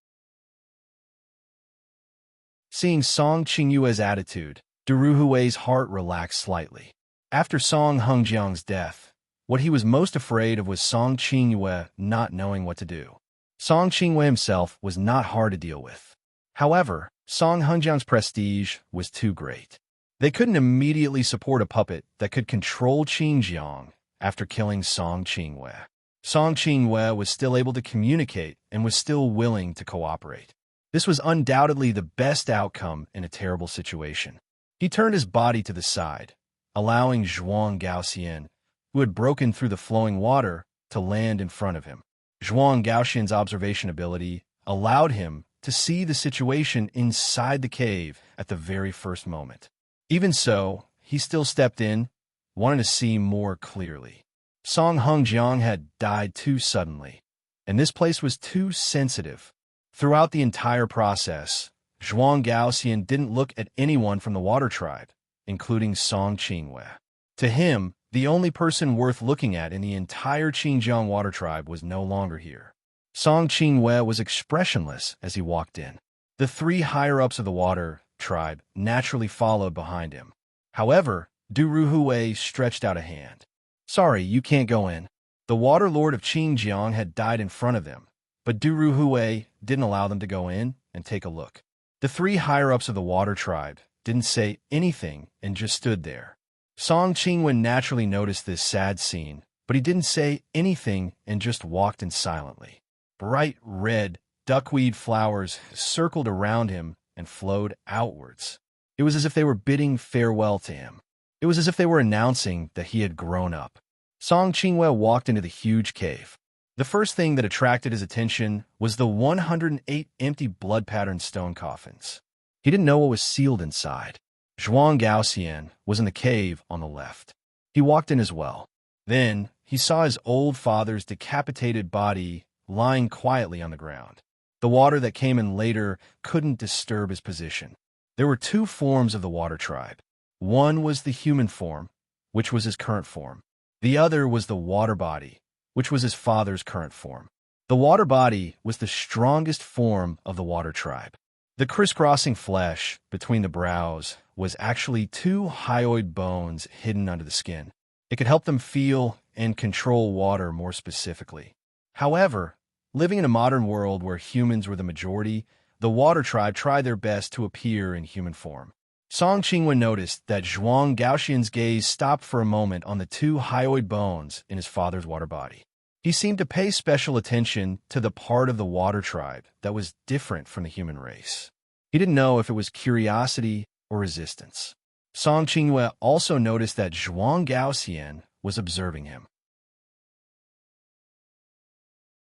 [SPEAKER 1] Seeing Song Qingyue's attitude, Du Ruhui's heart relaxed slightly. After Song Hengjiang's death, what he was most afraid of was Song Qingyue not knowing what to do. Song Qingyue himself was not hard to deal with. However, Song Hengjiang's prestige was too great. They couldn't immediately support a puppet that could control Qinjiang after killing Song Qingyue. Song Qingyue was still able to communicate and was still willing to cooperate. This was undoubtedly the best outcome in a terrible situation. He turned his body to the side, allowing Zhuang Gaoxian, who had broken through the flowing water, to land in front of him. Zhuang Gaoxian's observation ability allowed him to see the situation inside the cave at the very first moment. Even so, he still stepped in, wanting to see more clearly. Song Hengjiang had died too suddenly, and this place was too sensitive. Throughout the entire process, Zhuang Gaoxian didn't look at anyone from the water tribe, including Song Qingyue. To him, the only person worth looking at in the entire Xinjiang water tribe was no longer here. Song Qingyue was expressionless as he walked in. The three higher-ups of the water tribe naturally followed behind him. However, Du Ruhui stretched out a hand. "Sorry, you can't go in." The water lord of Xinjiang had died in front of them, but Du Ruhui didn't allow them to go in and take a look. The three higher-ups of the water tribe didn't say anything and just stood there. Song Qingyue naturally noticed this sad scene, but he didn't say anything and just walked in silently. Bright red duckweed flowers circled around him and flowed outwards. It was as if they were bidding farewell to him. It was as if they were announcing that he had grown up. Song Qingyue walked into the huge cave. The first thing that attracted his attention was the 108 empty blood-patterned stone coffins. He didn't know what was sealed inside. Zhuang Gaoxian was in the cave on the left. He walked in as well. Then, he saw his old father's decapitated body lying quietly on the ground. The water that came in later couldn't disturb his position. There were two forms of the water tribe. One was the human form, which was his current form. The other was the water body, which was his father's current form. The water body was the strongest form of the water tribe. The crisscrossing flesh between the brows was actually two hyoid bones hidden under the skin. It could help them feel and control water more specifically. However, living in a modern world where humans were the majority, the water tribe tried their best to appear in human form. Song Qingyue noticed that Zhuang Gaoxian's gaze stopped for a moment on the two hyoid bones in his father's water body. He seemed to pay special attention to the part of the water tribe that was different from the human race. He didn't know if it was curiosity or resistance. Song Qingyue also noticed that Zhuang Gaoxian was observing him.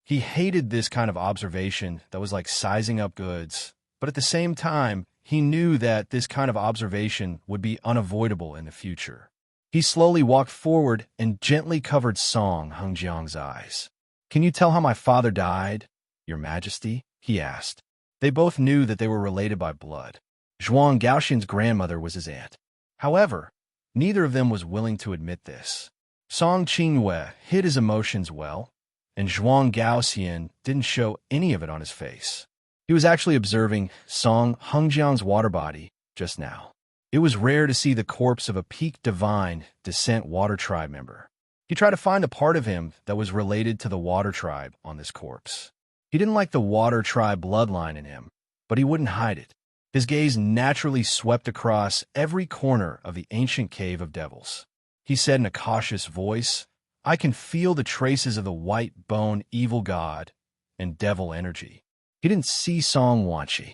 [SPEAKER 1] He hated this kind of observation that was like sizing up goods, but at the same time, he knew that this kind of observation would be unavoidable in the future. He slowly walked forward and gently covered Song Hengjiang's eyes. "Can you tell how my father died, Your Majesty?" he asked. They both knew that they were related by blood. Zhuang Gaoxian's grandmother was his aunt. However, neither of them was willing to admit this. Song Qingyue hid his emotions well, and Zhuang Gaoxian didn't show any of it on his face. He was actually observing Song Hengjiang's water body just now. It was rare to see the corpse of a peak divine descent water tribe member. He tried to find the part of him that was related to the water tribe on this corpse. He didn't like the water tribe bloodline in him, but he wouldn't hide it. His gaze naturally swept across every corner of the ancient cave of devils. He said in a cautious voice, "I can feel the traces of the white bone evil god and devil energy." He didn't see Song Wanqi.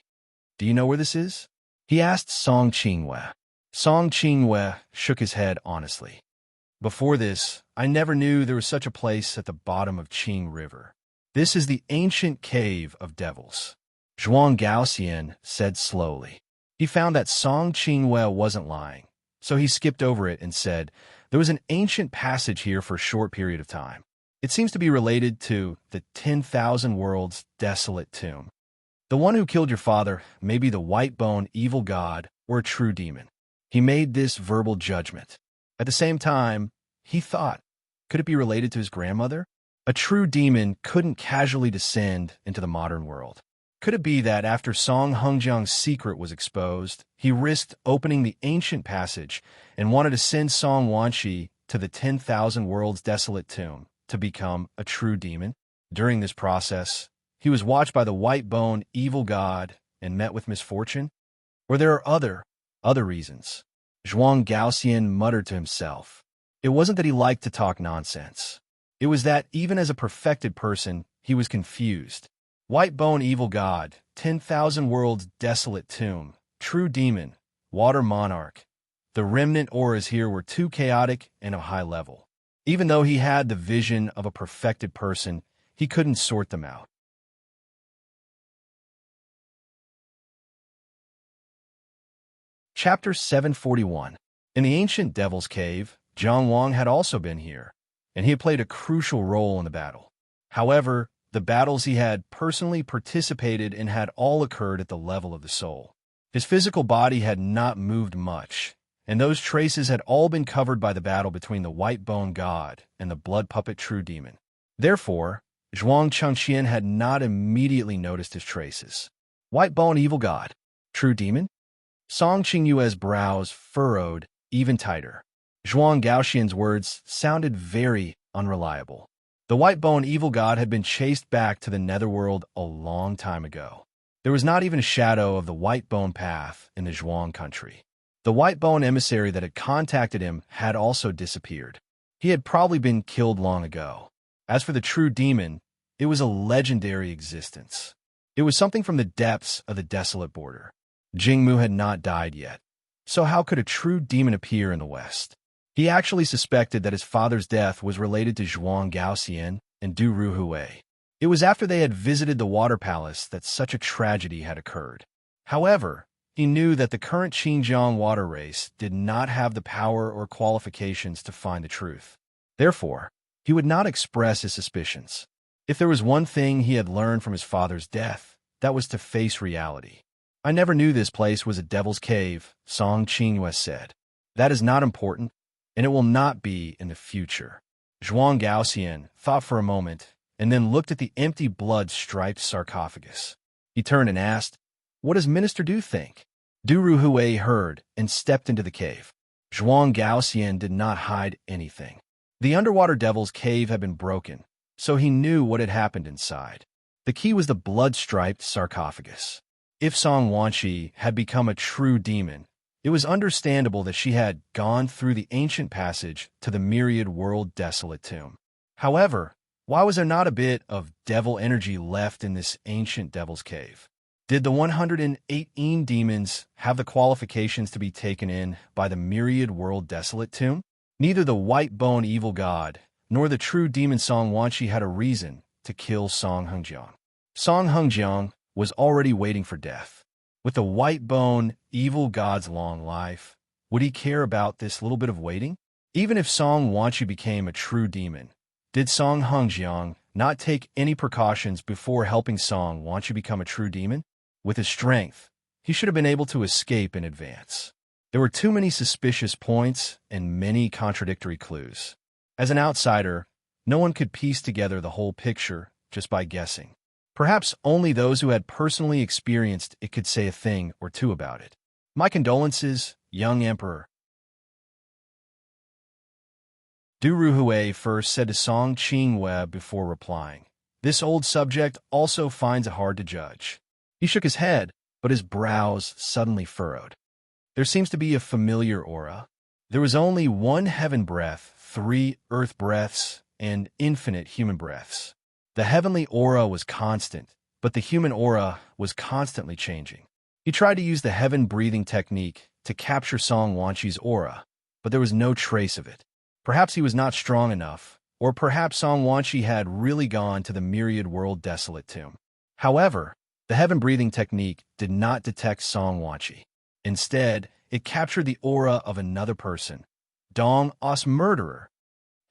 [SPEAKER 1] "Do you know where this is?" he asked Song Qingyue. Song Qingyue shook his head honestly. Before this, I never knew there was such a place at the bottom of Qing River. This is the ancient cave of devils, Zhuang Gaoxian said slowly. He found that Song Qinghua wasn't lying, so he skipped over it and said, there was an ancient passage here for a short period of time. It seems to be related to the 10,000 Worlds desolate tomb. The one who killed your father may be the white-bone evil god or a true demon. He made this verbal judgment. At the same time, he thought, could it be related to his grandmother? A true demon couldn't casually descend into the modern world. Could it be that after Song Hengjiang's secret was exposed, he risked opening the ancient passage and wanted to send Song Wanqi to the 10,000 Worlds desolate tomb to become a true demon? During this process, he was watched by the white-bone evil god and met with misfortune? Or there are other reasons? Zhuang Gaoxian muttered to himself. It wasn't that he liked to talk nonsense. It was that, even as a perfected person, he was confused. White-bone evil god, 10,000 Worlds desolate tomb, true demon, water monarch. The remnant auras here were too chaotic and of high level. Even though he had the vision of a perfected person, he couldn't sort them out. Chapter 741. In the ancient Devil's Cave, Jiang Wang had also been here, and he had played a crucial role in the battle. However, the battles he had personally participated in had all occurred at the level of the soul. His physical body had not moved much, and those traces had all been covered by the battle between the white-bone god and the blood puppet true demon. Therefore, Zhuang Chengqian had not immediately noticed his traces. White-bone evil god, true demon? Song Qinghua's brows furrowed even tighter. Zhuang Gaoxian's words sounded very unreliable. The white-bone evil god had been chased back to the netherworld a long time ago. There was not even a shadow of the white-bone path in the Zhuang country. The white-bone emissary that had contacted him had also disappeared. He had probably been killed long ago. As for the true demon, it was a legendary existence. It was something from the depths of the desolate border. Jingmu had not died yet. So how could a true demon appear in the West? He actually suspected that his father's death was related to Zhuang Gaoxian and Du Ruhui. It was after they had visited the water palace that such a tragedy had occurred. However, he knew that the current Xinjiang water race did not have the power or qualifications to find the truth. Therefore, he would not express his suspicions. If there was one thing he had learned from his father's death, that was to face reality. I never knew this place was a devil's cave, Song Qinghua said. That is not important, and it will not be in the future. Zhuang Gaoxian thought for a moment and then looked at the empty blood-striped sarcophagus. He turned and asked, what does Minister Du think? Du Ruhui heard and stepped into the cave. Zhuang Gaoxian did not hide anything. The underwater devil's cave had been broken, so he knew what had happened inside. The key was the blood-striped sarcophagus. If Song Wanqi had become a true demon, it was understandable that she had gone through the ancient passage to the myriad world desolate tomb. However, why was there not a bit of devil energy left in this ancient devil's cave? Did the 118 demons have the qualifications to be taken in by the myriad world desolate tomb? Neither the white-bone evil god nor the true demon Song Wanqi had a reason to kill Song Hengjiang. Song Hengjiang was already waiting for death. With the white-bone evil god's long life, would he care about this little bit of waiting? Even if Song Wanqi became a true demon, did Song Hengjiang not take any precautions before helping Song Wanqi become a true demon? With his strength, he should have been able to escape in advance. There were too many suspicious points and many contradictory clues. As an outsider, no one could piece together the whole picture just by guessing. Perhaps only those who had personally experienced it could say a thing or two about it. My condolences, young emperor. Du Ruhui first said to Song Qinghua before replying. This old subject also finds it hard to judge. He shook his head, but his brows suddenly furrowed. There seems to be a familiar aura. There was only one heaven breath, 3 earth breaths, and infinite human breaths. The heavenly aura was constant, but the human aura was constantly changing. He tried to use the heaven breathing technique to capture Song Wanqi's aura, but there was no trace of it. Perhaps he was not strong enough, or perhaps Song Wanshi had really gone to the myriad world desolate tomb. However, the heaven-breathing technique did not detect Song Wanshi. Instead, it captured the aura of another person, Dong Os murderer.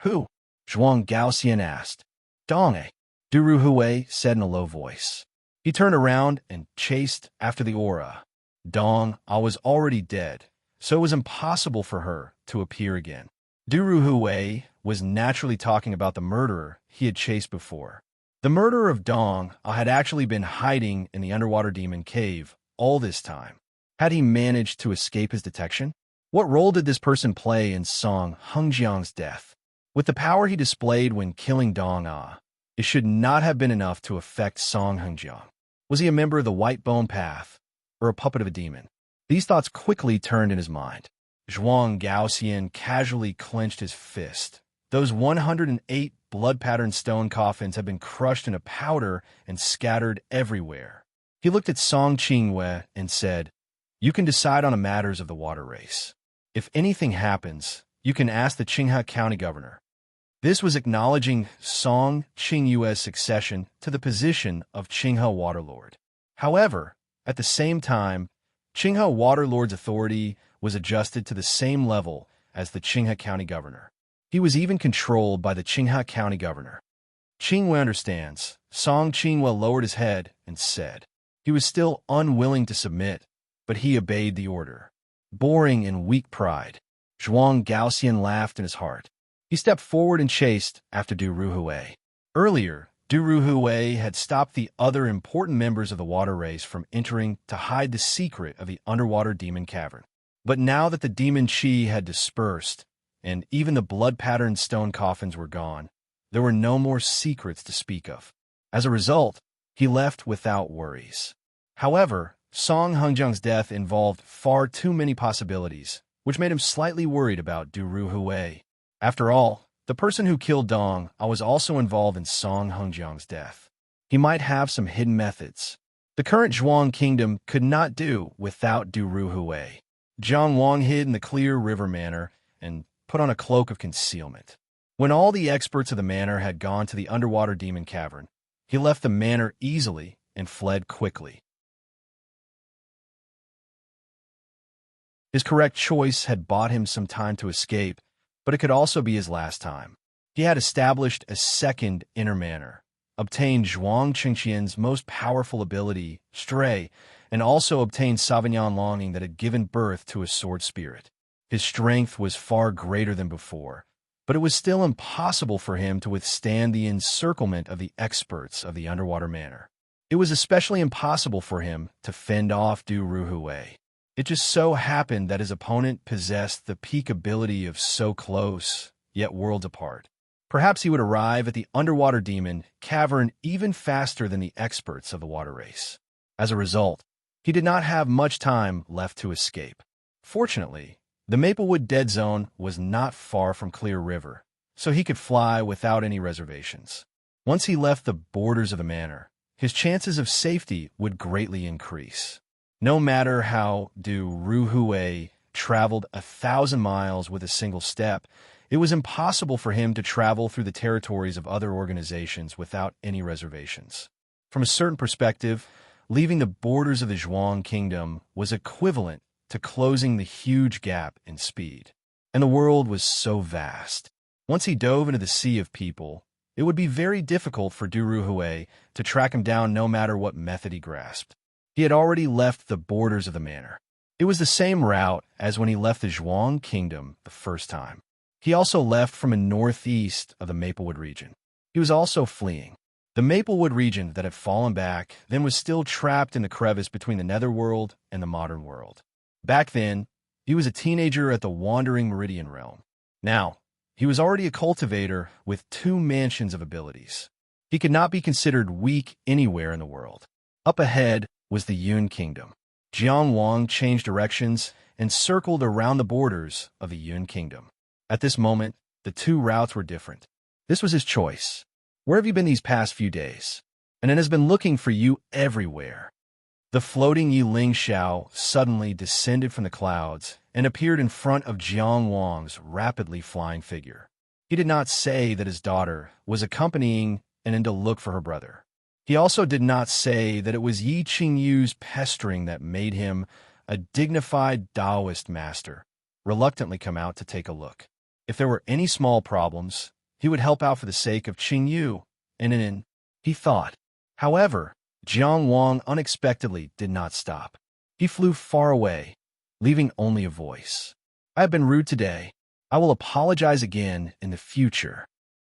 [SPEAKER 1] Who? Zhuang Gaoxian asked. Dong eh? Duru Hui said in a low voice. He turned around and chased after the aura. Dong Ah was already dead, so it was impossible for her to appear again. Duru Hui was naturally talking about the murderer he had chased before. The murderer of Dong Ah had actually been hiding in the underwater demon cave all this time. Had he managed to escape his detection? What role did this person play in Song Hengjiang's death? With the power he displayed when killing Dong Ah, it should not have been enough to affect Song Hengjiang. Was he a member of the White Bone Path, or a puppet of a demon? These thoughts quickly turned in his mind. Zhuang Gaoxian casually clenched his fist. Those 108 blood-patterned stone coffins had been crushed into powder and scattered everywhere. He looked at Song Qingwei and said, "You can decide on the matters of the water race. If anything happens, you can ask the Qinghe County Governor." This was acknowledging Song Qingyue's succession to the position of Qinghe Waterlord. However, at the same time, Qinghe Waterlord's authority was adjusted to the same level as the Qinghe County Governor. He was even controlled by the Qinghe County Governor. Qingwei understands. Song Qingwei lowered his head and said. He was still unwilling to submit, but he obeyed the order. Boring and weak pride. Zhuang Gaoxian laughed in his heart. He stepped forward and chased after Du Ruhui. Earlier, Du Ruhui had stopped the other important members of the water race from entering to hide the secret of the underwater demon cavern. But now that the demon chi had dispersed, and even the blood-patterned stone coffins were gone, there were no more secrets to speak of. As a result, he left without worries. However, Song Hengjiang's death involved far too many possibilities, which made him slightly worried about Du Ruhui. After all, the person who killed Dong Ah was also involved in Song Hengjiang's death. He might have some hidden methods. The current Zhuang kingdom could not do without Du Ruhui. Jiang Wang hid in the Clear River Manor and put on a cloak of concealment. When all the experts of the manor had gone to the underwater demon cavern, he left the manor easily and fled quickly. His correct choice had bought him some time to escape, but it could also be his last time. He had established a second inner manor, obtained Zhuang Qingqian's most powerful ability, Stray, and also obtained Sauvignon Longing that had given birth to a sword spirit. His strength was far greater than before, but it was still impossible for him to withstand the encirclement of the experts of the underwater manor. It was especially impossible for him to fend off Du Ruhui. It just so happened that his opponent possessed the peak ability of so close, yet worlds apart. Perhaps he would arrive at the underwater demon cavern even faster than the experts of the water race. As a result, he did not have much time left to escape. Fortunately, the Maplewood Dead Zone was not far from Clear River, so he could fly without any reservations. Once he left the borders of the manor, his chances of safety would greatly increase. No matter how Du Ruhui traveled 1,000 miles with a single step, it was impossible for him to travel through the territories of other organizations without any reservations. From a certain perspective, leaving the borders of the Zhuang kingdom was equivalent to closing the huge gap in speed. And the world was so vast. Once he dove into the sea of people, it would be very difficult for Du Ruhui to track him down no matter what method he grasped. He had already left the borders of the manor. It was the same route as when he left the Zhuang kingdom the first time. He also left from a northeast of the Maplewood region. He was also fleeing. The Maplewood region that had fallen back then was still trapped in the crevice between the netherworld and the modern world. Back then, he was a teenager at the Wandering Meridian Realm. Now, he was already a cultivator with 2 mansions of abilities. He could not be considered weak anywhere in the world. Up ahead was the Yun Kingdom. Jiang Wang changed directions and circled around the borders of the Yun Kingdom. At this moment, the 2 routes were different. This was his choice. Where have you been these past few days? And it has been looking for you everywhere. The floating Yiling Shao suddenly descended from the clouds and appeared in front of Jiang Wang's rapidly flying figure. He did not say that his daughter was accompanying and to look for her brother. He also did not say that it was Yi Qingyu's pestering that made him, a dignified Taoist master, reluctantly come out to take a look. If there were any small problems, he would help out for the sake of Qingyu, and he thought. However, Jiang Wang unexpectedly did not stop. He flew far away, leaving only a voice. I have been rude today. I will apologize again in the future.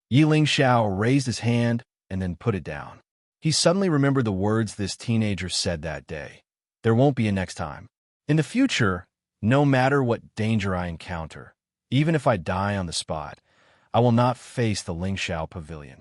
[SPEAKER 1] Yi Lingxiao raised his hand and then put it down. He suddenly remembered the words this teenager said that day. There won't be a next time. In the future, no matter what danger I encounter, even if I die on the spot, I will not face the Lingxiao Pavilion.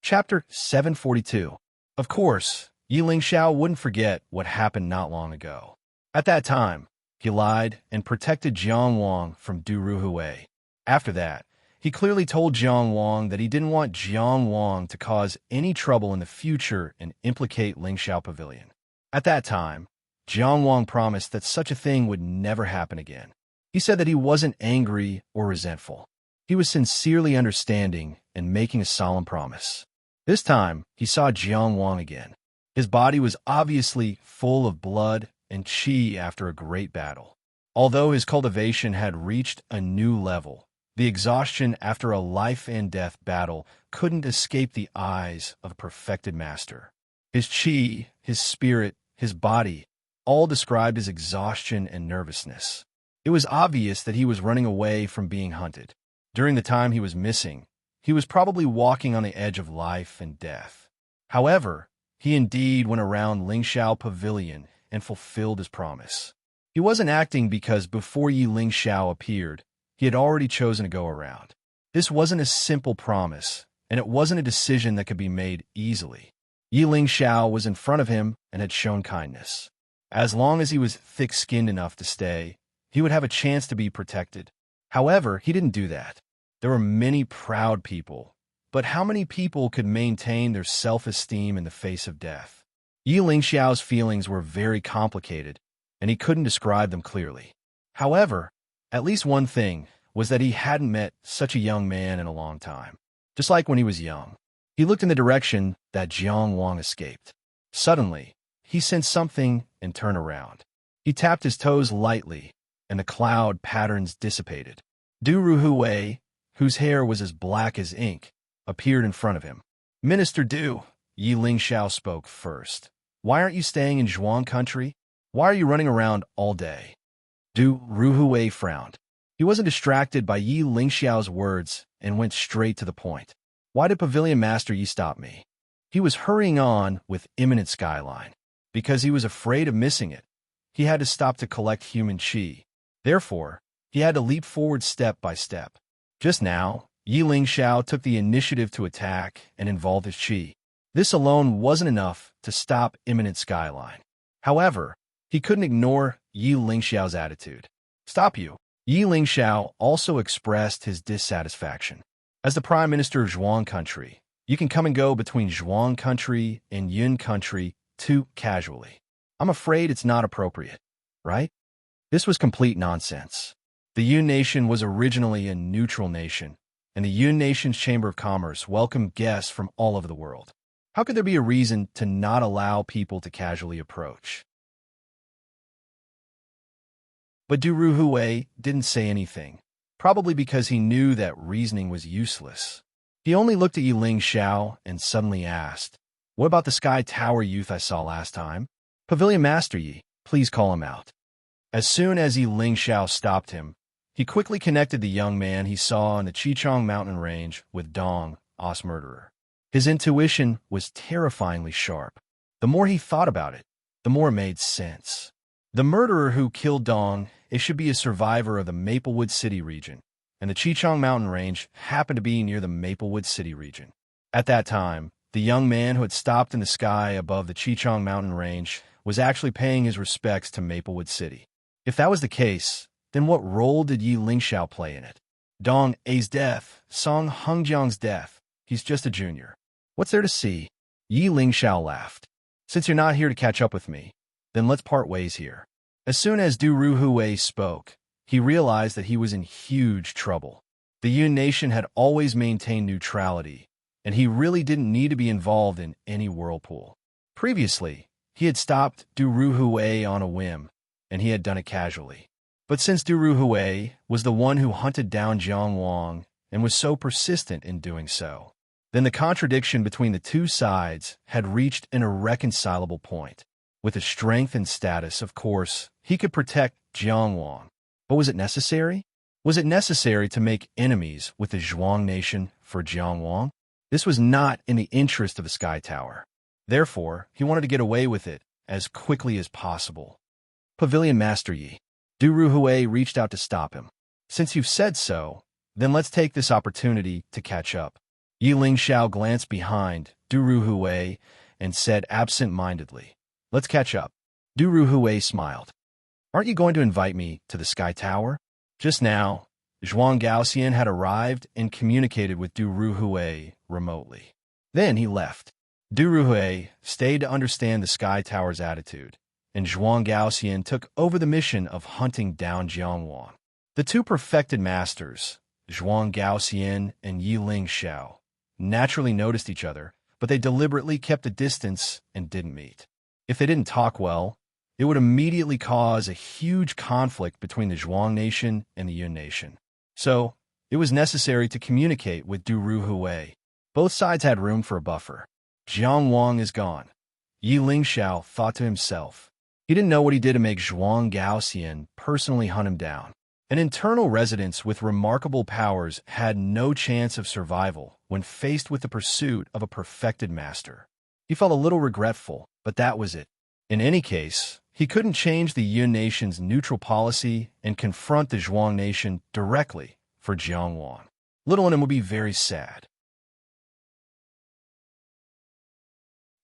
[SPEAKER 1] Chapter 742. Of course, Yi Lingxiao wouldn't forget what happened not long ago. At that time, he lied and protected Jiang Wang from Du Ruhui. After that, he clearly told Jiang Wang that he didn't want Jiang Wang to cause any trouble in the future and implicate Lingxiao Pavilion. At that time, Jiang Wang promised that such a thing would never happen again. He said that he wasn't angry or resentful. He was sincerely understanding and making a solemn promise. This time, he saw Jiang Wang again. His body was obviously full of blood and qi after a great battle. Although his cultivation had reached a new level, the exhaustion after a life-and-death battle couldn't escape the eyes of a perfected master. His qi, his spirit, his body, all described his exhaustion and nervousness. It was obvious that he was running away from being hunted. During the time he was missing, he was probably walking on the edge of life and death. However, he indeed went around Lingxiao Pavilion and fulfilled his promise. He wasn't acting because before Yi Lingxiao appeared, he had already chosen to go around. This wasn't a simple promise, and it wasn't a decision that could be made easily. Yi Lingxiao was in front of him and had shown kindness. As long as he was thick-skinned enough to stay, he would have a chance to be protected. However, he didn't do that. There were many proud people, but how many people could maintain their self-esteem in the face of death? Yi Lingxiao's feelings were very complicated, and he couldn't describe them clearly. However, at least one thing was that he hadn't met such a young man in a long time. Just like when he was young, he looked in the direction that Jiang Wang escaped. Suddenly, he sensed something and turned around. He tapped his toes lightly, and the cloud patterns dissipated. Du Ruhui, whose hair was as black as ink, appeared in front of him. Minister Du, Yi Lingxiao spoke first. Why aren't you staying in Zhuang country? Why are you running around all day? Du Ruhui frowned. He wasn't distracted by Yi Lingxiao's words and went straight to the point. Why did Pavilion Master Yi stop me? He was hurrying on with imminent skyline. Because he was afraid of missing it, he had to stop to collect human qi. Therefore, he had to leap forward step by step. Just now, Yi Lingxiao took the initiative to attack and involve his qi. This alone wasn't enough to stop imminent skyline. However, he couldn't ignore Yi Lingxiao's attitude. Stop you. Yi Lingxiao also expressed his dissatisfaction. As the Prime Minister of Zhuang country, you can come and go between Zhuang country and Yun country too casually. I'm afraid it's not appropriate, right? This was complete nonsense. The Yun nation was originally a neutral nation, and the Yun nation's Chamber of Commerce welcomed guests from all over the world. How could there be a reason to not allow people to casually approach? But Du Ruhui didn't say anything, probably because he knew that reasoning was useless. He only looked at Yi Lingxiao and suddenly asked, "What about the Sky Tower youth I saw last time? Pavilion Master Yi, please call him out." As soon as Yi Lingxiao stopped him, he quickly connected the young man he saw on the Qichang mountain range with Dong, Os murderer. His intuition was terrifyingly sharp. The more he thought about it, the more it made sense. The murderer who killed Dong, it should be a survivor of the Maplewood City region, and the Qichang mountain range happened to be near the Maplewood City region. At that time, the young man who had stopped in the sky above the Qichang mountain range was actually paying his respects to Maplewood City. If that was the case, then what role did Yi Lingxiao play in it? Dong A's death, Song Hengjiang's death. He's just a junior. What's there to see? Yi Lingxiao laughed. Since you're not here to catch up with me, then let's part ways here. As soon as Du Ruhui spoke, he realized that he was in huge trouble. The Yun nation had always maintained neutrality, and he really didn't need to be involved in any whirlpool. Previously, he had stopped Du Ruhui on a whim, and he had done it casually. But since Du Ruhui was the one who hunted down Jiang Wang and was so persistent in doing so, then the contradiction between the two sides had reached an irreconcilable point. With his strength and status, of course, he could protect Jiang Wang. But was it necessary? Was it necessary to make enemies with the Zhuang nation for Jiang Wang? This was not in the interest of the Sky Tower. Therefore, he wanted to get away with it as quickly as possible. Pavilion Master Yi. Du Ruhui reached out to stop him. Since you've said so, then let's take this opportunity to catch up. Yi Lingxiao glanced behind Du Ruhui and said absent-mindedly, "Let's catch up." Du Ruhui smiled. "Aren't you going to invite me to the Sky Tower?" Just now, Zhuang Gaoxian had arrived and communicated with Du Ruhui remotely. Then he left. Du Ruhui stayed to understand the Sky Tower's attitude, and Zhuang Gaoxian took over the mission of hunting down Jiang Wang. The two perfected masters, Zhuang Gaoxian and Yi Lingxiao, naturally noticed each other, but they deliberately kept a distance and didn't meet. If they didn't talk well, it would immediately cause a huge conflict between the Zhuang nation and the Yun nation. So, it was necessary to communicate with Du Ruhui. Both sides had room for a buffer. Jiang Wang is gone. Yi Lingxiao thought to himself. He didn't know what he did to make Zhuang Gaoxian personally hunt him down. An internal residence with remarkable powers had no chance of survival when faced with the pursuit of a perfected master. He felt a little regretful, but that was it. In any case, he couldn't change the Yun nation's neutral policy and confront the Zhuang nation directly for Jiang Wang. Little in him would be very sad.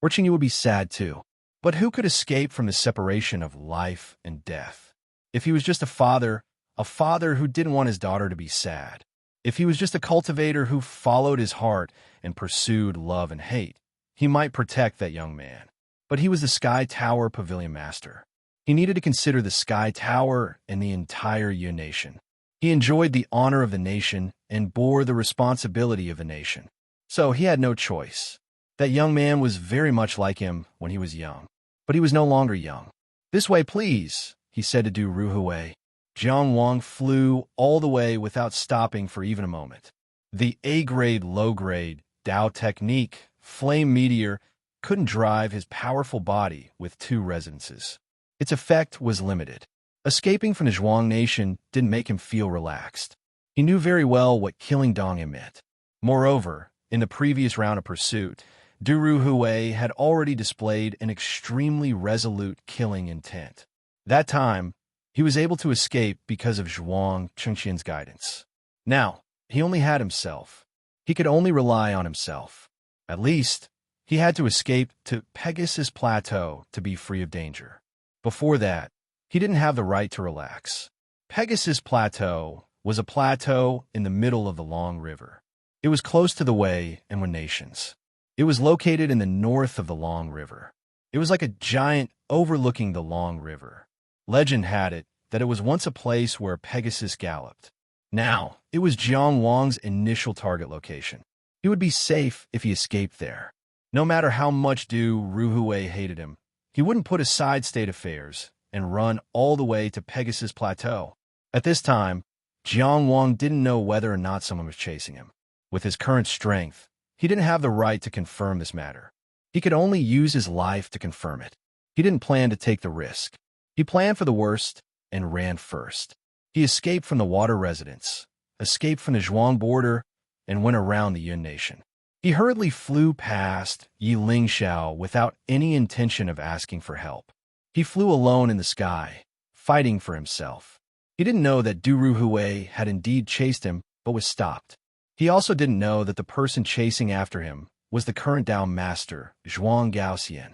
[SPEAKER 1] Or Qingyu would be sad too. But who could escape from the separation of life and death? If he was just a father who didn't want his daughter to be sad. If he was just a cultivator who followed his heart and pursued love and hate, he might protect that young man. But he was the Sky Tower Pavilion Master. He needed to consider the Sky Tower and the entire Yun nation. He enjoyed the honor of the nation and bore the responsibility of the nation. So he had no choice. That young man was very much like him when he was young. But he was no longer young. "This way, please," he said to Du Ruhui. Jiang Wang flew all the way without stopping for even a moment. The A-grade, low-grade Dao technique, flame meteor, couldn't drive his powerful body with two resonances. Its effect was limited. Escaping from the Zhuang nation didn't make him feel relaxed. He knew very well what killing Dongyue meant. Moreover, in the previous round of pursuit, Du Ruhui had already displayed an extremely resolute killing intent. That time, he was able to escape because of Zhuang Chengxian's guidance. Now, he only had himself. He could only rely on himself. At least, he had to escape to Pegasus Plateau to be free of danger. Before that, he didn't have the right to relax. Pegasus Plateau was a plateau in the middle of the Long River. It was close to the Wei and Wen nations. It was located in the north of the Long River. It was like a giant overlooking the Long River. Legend had it that it was once a place where Pegasus galloped. Now, it was Jiang Wang's initial target location. He would be safe if he escaped there. No matter how much Du Ruhui hated him, he wouldn't put aside state affairs and run all the way to Pegasus Plateau. At this time, Jiang Wang didn't know whether or not someone was chasing him. With his current strength, he didn't have the right to confirm this matter. He could only use his life to confirm it. He didn't plan to take the risk. He planned for the worst and ran first. He escaped from the water residence, escaped from the Zhuang border, and went around the Yun nation. He hurriedly flew past Yi Lingxiao without any intention of asking for help. He flew alone in the sky, fighting for himself. He didn't know that Du Ruhui had indeed chased him, but was stopped. He also didn't know that the person chasing after him was the current Dao master, Zhuang Gaoxian.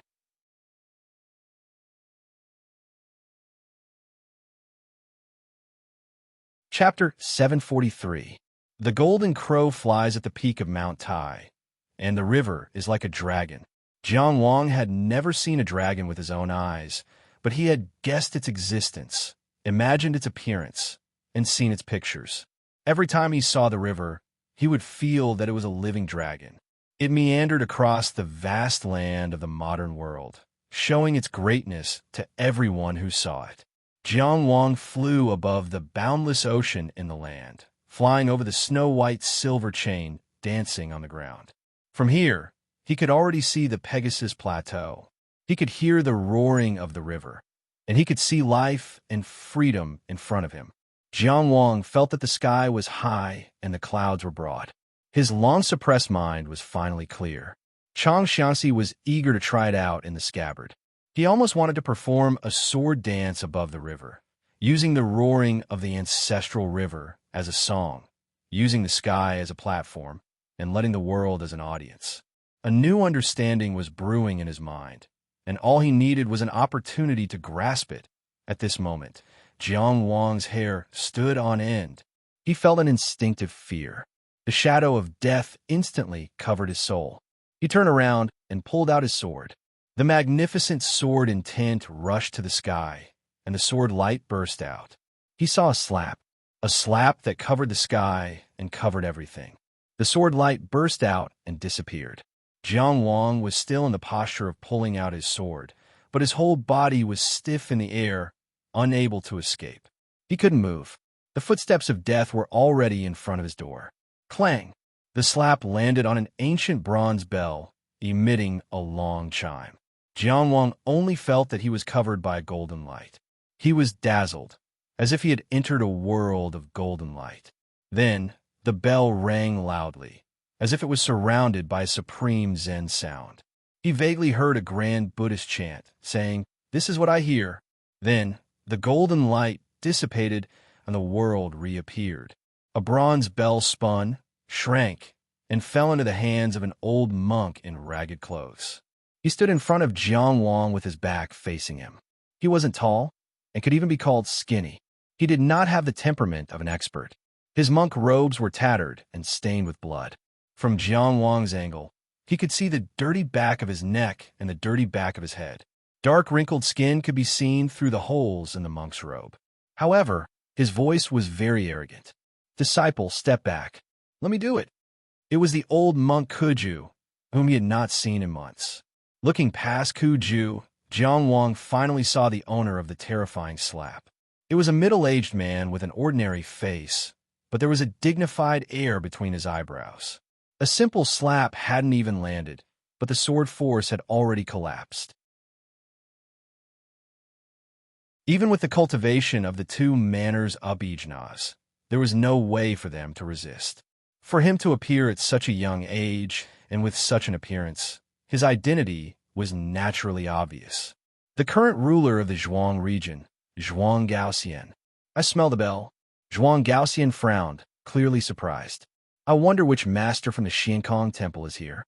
[SPEAKER 1] Chapter 743. The golden crow flies at the peak of Mount Tai, and the river is like a dragon. Jiang Wang had never seen a dragon with his own eyes, but he had guessed its existence, imagined its appearance, and seen its pictures. Every time he saw the river, he would feel that it was a living dragon. It meandered across the vast land of the modern world, showing its greatness to everyone who saw it. Jiang Wang flew above the boundless ocean in the land, flying over the snow-white silver chain dancing on the ground. From here, he could already see the Pegasus Plateau. He could hear the roaring of the river, and he could see life and freedom in front of him. Jiang Wang felt that the sky was high and the clouds were broad. His long-suppressed mind was finally clear. Chang Xianxi was eager to try it out in the scabbard. He almost wanted to perform a sword dance above the river, using the roaring of the ancestral river as a song, using the sky as a platform, and letting the world as an audience. A new understanding was brewing in his mind, and all he needed was an opportunity to grasp it. At this moment, Jiang Wang's hair stood on end. He felt an instinctive fear. The shadow of death instantly covered his soul. He turned around and pulled out his sword. The magnificent sword intent rushed to the sky, and the sword light burst out. He saw a slap that covered the sky and covered everything. The sword light burst out and disappeared. Jiang Wang was still in the posture of pulling out his sword, but his whole body was stiff in the air, unable to escape. He couldn't move. The footsteps of death were already in front of his door. Clang! The slap landed on an ancient bronze bell, emitting a long chime. Jiang Wang only felt that he was covered by a golden light. He was dazzled, as if he had entered a world of golden light. Then, the bell rang loudly, as if it was surrounded by a supreme Zen sound. He vaguely heard a grand Buddhist chant, saying, "This is what I hear." Then, the golden light dissipated and the world reappeared. A bronze bell spun, shrank, and fell into the hands of an old monk in ragged clothes. He stood in front of Jiang Wang with his back facing him. He wasn't tall, and could even be called skinny. He did not have the temperament of an expert. His monk robes were tattered and stained with blood. From Jiang Wang's angle, he could see the dirty back of his neck and the dirty back of his head. Dark wrinkled skin could be seen through the holes in the monk's robe. However, his voice was very arrogant. "Disciple, step back. Let me do it." It was the old monk Kuju, whom he had not seen in months. Looking past Kuju, Jiang Wang finally saw the owner of the terrifying slap. It was a middle-aged man with an ordinary face, but there was a dignified air between his eyebrows. A simple slap hadn't even landed, but the sword force had already collapsed. Even with the cultivation of the two manners abijnas, there was no way for them to resist. For him to appear at such a young age and with such an appearance, his identity was naturally obvious. The current ruler of the Zhuang region, Zhuang Gaoxian. "I smell the bell." Zhuang Gaoxian frowned, clearly surprised. "I wonder which master from the Xiankong temple is here."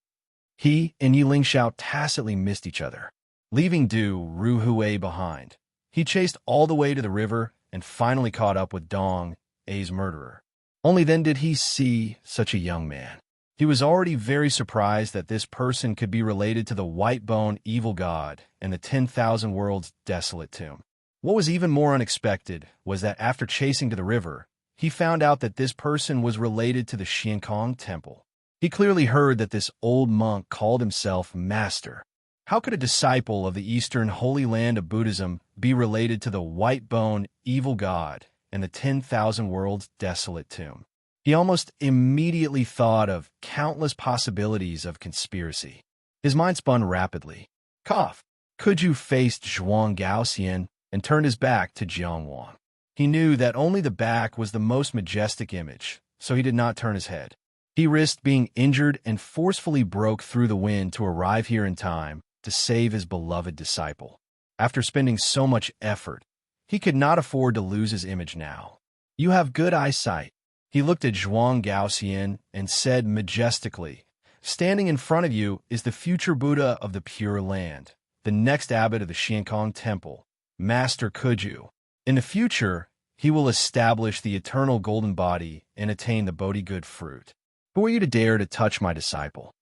[SPEAKER 1] He and Yi Lingxiao tacitly missed each other, leaving Du Ruhui behind. He chased all the way to the river and finally caught up with Dong, A's murderer. Only then did he see such a young man. He was already very surprised that this person could be related to the white-bone evil god and the 10,000 worlds desolate tomb. What was even more unexpected was that after chasing to the river, he found out that this person was related to the Xiankong temple. He clearly heard that this old monk called himself Master. How could a disciple of the Eastern Holy Land of Buddhism be related to the white-bone evil god and the 10,000 worlds desolate tomb? He almost immediately thought of countless possibilities of conspiracy. His mind spun rapidly. Cough! Kuju faced Zhuang Gaoxian and turned his back to Jiang Wang. He knew that only the back was the most majestic image, so he did not turn his head. He risked being injured and forcefully broke through the wind to arrive here in time to save his beloved disciple. After spending so much effort, he could not afford to lose his image now. "You have good eyesight." He looked at Zhuang Gaoxian and said majestically, "Standing in front of you is the future Buddha of the Pure Land, the next abbot of the Xiankong Temple, Master Kuju. In the future, he will establish the eternal golden body and attain the Bodhi good fruit. Who are you to dare to touch my disciple?"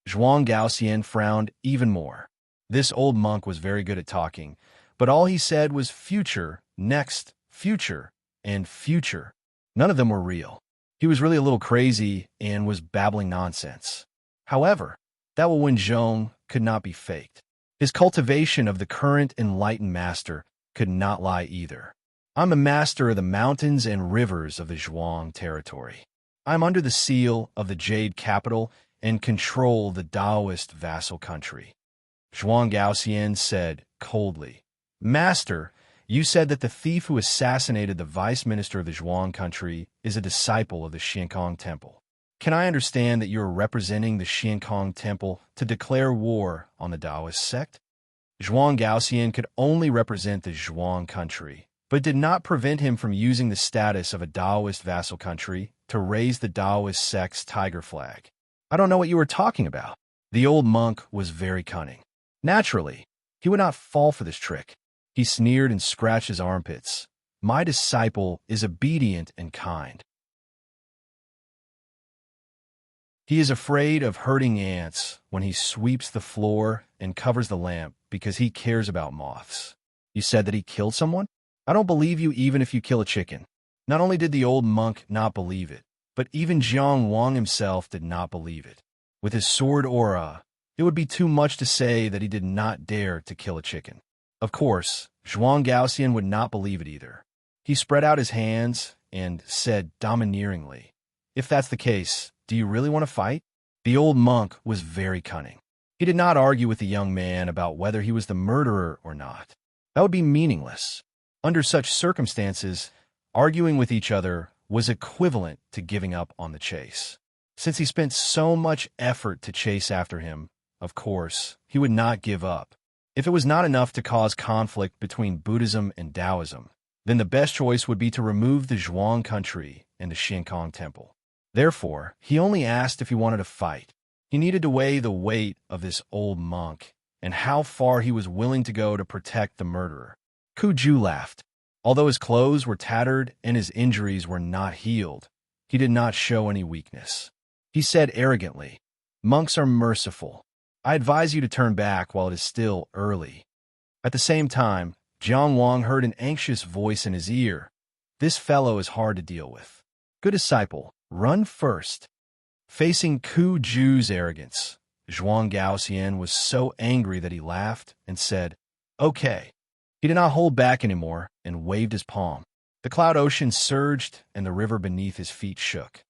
[SPEAKER 1] Zhuang Gaoxian frowned even more. This old monk was very good at talking, but all he said was future, next, future, and future. None of them were real. He was really a little crazy and was babbling nonsense. However, that Wen Zhong could not be faked. His cultivation of the current enlightened master could not lie either. I'm a master of the mountains and rivers of the Zhuang territory. I'm under the seal of the Jade capital and control the Taoist vassal country. Zhuang Gaoxian said coldly, Master, you said that the thief who assassinated the vice minister of the Zhuang country is a disciple of the Xiankong Temple. Can I understand that you are representing the Xiankong Temple to declare war on the Taoist sect? Zhuang Gaoxian could only represent the Zhuang country, but did not prevent him from using the status of a Taoist vassal country to raise the Taoist sect's tiger flag. I don't know what you were talking about. The old monk was very cunning. Naturally, he would not fall for this trick. He sneered and scratched his armpits. My disciple is obedient and kind. He is afraid of hurting ants when he sweeps the floor and covers the lamp because he cares about moths. You said that he killed someone? I don't believe you even if you kill a chicken. Not only did the old monk not believe it, but even Jiang Wang himself did not believe it. With his sword aura, it would be too much to say that he did not dare to kill a chicken. Of course, Zhuang Gaoxian would not believe it either. He spread out his hands and said domineeringly, If that's the case, do you really want to fight? The old monk was very cunning. He did not argue with the young man about whether he was the murderer or not. That would be meaningless. Under such circumstances, arguing with each other was equivalent to giving up on the chase. Since he spent so much effort to chase after him, of course, he would not give up. If it was not enough to cause conflict between Buddhism and Taoism, then the best choice would be to remove the Zhuang country and the Xiankong Temple. Therefore, he only asked if he wanted to fight. He needed to weigh the weight of this old monk and how far he was willing to go to protect the murderer. Ku Ju laughed. Although his clothes were tattered and his injuries were not healed, he did not show any weakness. He said arrogantly, Monks are merciful. I advise you to turn back while it is still early. At the same time, Jiang Wang heard an anxious voice in his ear. This fellow is hard to deal with. Good disciple, run first. Facing Ku Ju's arrogance, Zhuang Gaoxian was so angry that he laughed and said, Okay. He did not hold back anymore and waved his palm. The cloud ocean surged and the river beneath his feet shook.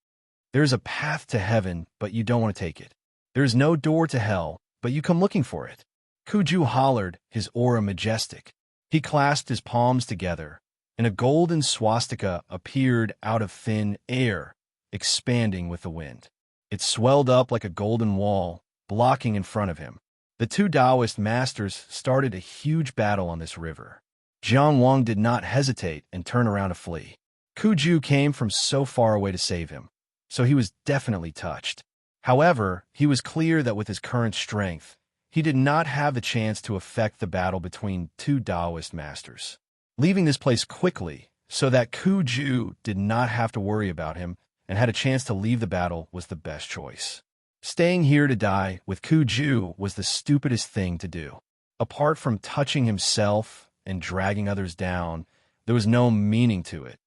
[SPEAKER 1] There is a path to heaven, but you don't want to take it. There is no door to hell, but you come looking for it. Ku Ju hollered, his aura majestic. He clasped his palms together, and a golden swastika appeared out of thin air, expanding with the wind. It swelled up like a golden wall, blocking in front of him. The two Taoist masters started a huge battle on this river. Jiang Wang did not hesitate and turn around to flee. Ku Ju came from so far away to save him, so he was definitely touched. However, he was clear that with his current strength, he did not have the chance to affect the battle between two Taoist masters. Leaving this place quickly so that Ku Ju did not have to worry about him and had a chance to leave the battle was the best choice. Staying here to die with Ku Ju was the stupidest thing to do. Apart from touching himself and dragging others down, there was no meaning to it.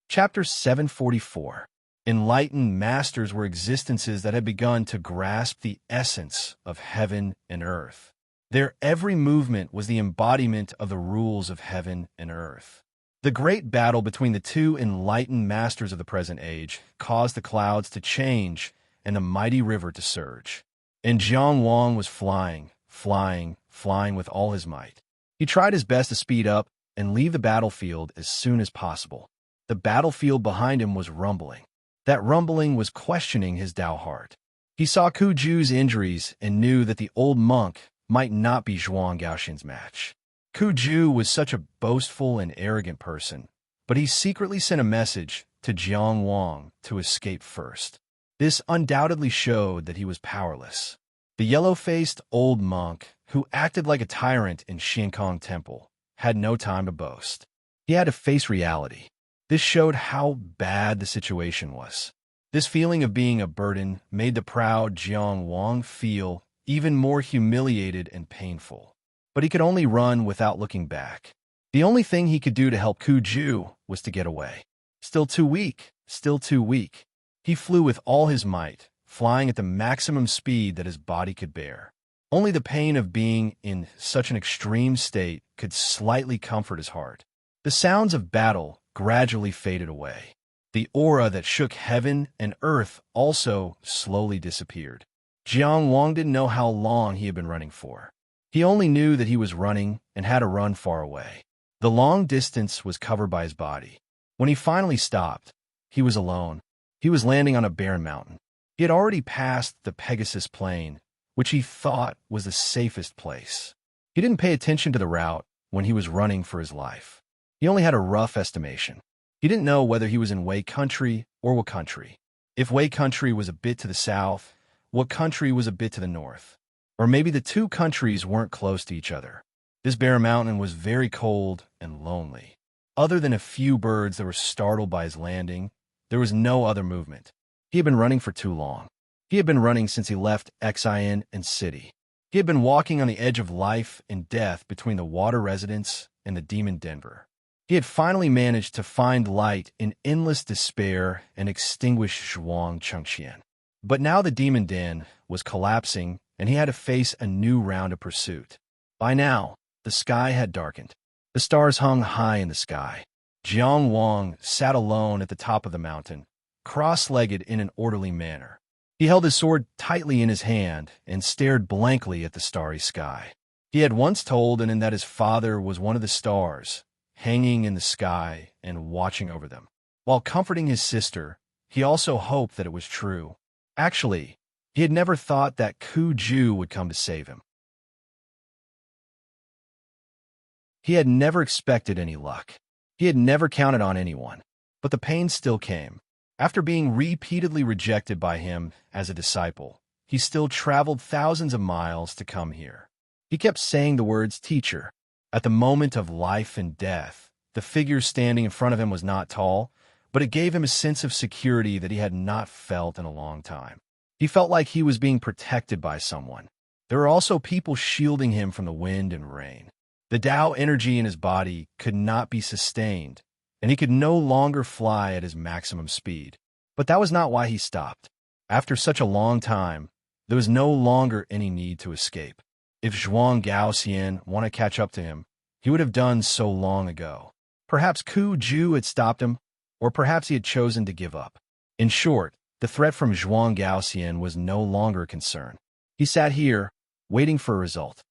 [SPEAKER 1] Chapter 744. Enlightened masters were existences that had begun to grasp the essence of heaven and earth. Their every movement was the embodiment of the rules of heaven and earth. The great battle between the two enlightened masters of the present age caused the clouds to change and the mighty river to surge. And Jiang Wang was flying with all his might. He tried his best to speed up and leave the battlefield as soon as possible. The battlefield behind him was rumbling. That rumbling was questioning his Tao heart. He saw Ku Ju's injuries and knew that the old monk might not be Zhuang Gaoxian's match. Ku Ju was such a boastful and arrogant person, but he secretly sent a message to Jiang Wang to escape first. This undoubtedly showed that he was powerless. The yellow-faced old monk, who acted like a tyrant in Xiankong Temple, had no time to boast. He had to face reality. This showed how bad the situation was. This feeling of being a burden made the proud Jiang Wang feel even more humiliated and painful. But he could only run without looking back. The only thing he could do to help Ku Ju was to get away. Still too weak, still too weak. He flew with all his might, flying at the maximum speed that his body could bear. Only the pain of being in such an extreme state could slightly comfort his heart. The sounds of battle gradually faded away. The aura that shook heaven and earth also slowly disappeared. Jiang Wang didn't know how long he had been running for. He only knew that he was running and had to run far away. The long distance was covered by his body. When he finally stopped, he was alone. He was landing on a barren mountain. He had already passed the Pegasus Plain, which he thought was the safest place. He didn't pay attention to the route when he was running for his life. He only had a rough estimation. He didn't know whether he was in Wei country or what country. If Wei country was a bit to the south, what country was a bit to the north. Or maybe the two countries weren't close to each other. This barren mountain was very cold and lonely. Other than a few birds that were startled by his landing, there was no other movement. He had been running for too long. He had been running since he left Xian and city. He had been walking on the edge of life and death between the water residence and the demon Denver. He had finally managed to find light in endless despair and extinguish Zhuang Chengxian. But now the demon den was collapsing, and he had to face a new round of pursuit. By now, the sky had darkened. The stars hung high in the sky. Jiang Wang sat alone at the top of the mountain, cross-legged in an orderly manner. He held his sword tightly in his hand and stared blankly at the starry sky. He had once told him that his father was one of the stars, hanging in the sky and watching over them. While comforting his sister, he also hoped that it was true. Actually, he had never thought that Ku Ju would come to save him. He had never expected any luck. He had never counted on anyone. But the pain still came. After being repeatedly rejected by him as a disciple, he still traveled thousands of miles to come here. He kept saying the words, "Teacher." At the moment of life and death, the figure standing in front of him was not tall, but it gave him a sense of security that he had not felt in a long time. He felt like he was being protected by someone. There were also people shielding him from the wind and rain. The Tao energy in his body could not be sustained, and he could no longer fly at his maximum speed. But that was not why he stopped. After such a long time, there was no longer any need to escape. If Zhuang Gaoxian wanted to catch up to him, he would have done so long ago. Perhaps Ku Ju had stopped him, or perhaps he had chosen to give up. In short, the threat from Zhuang Gaoxian was no longer a concern. He sat here, waiting for a result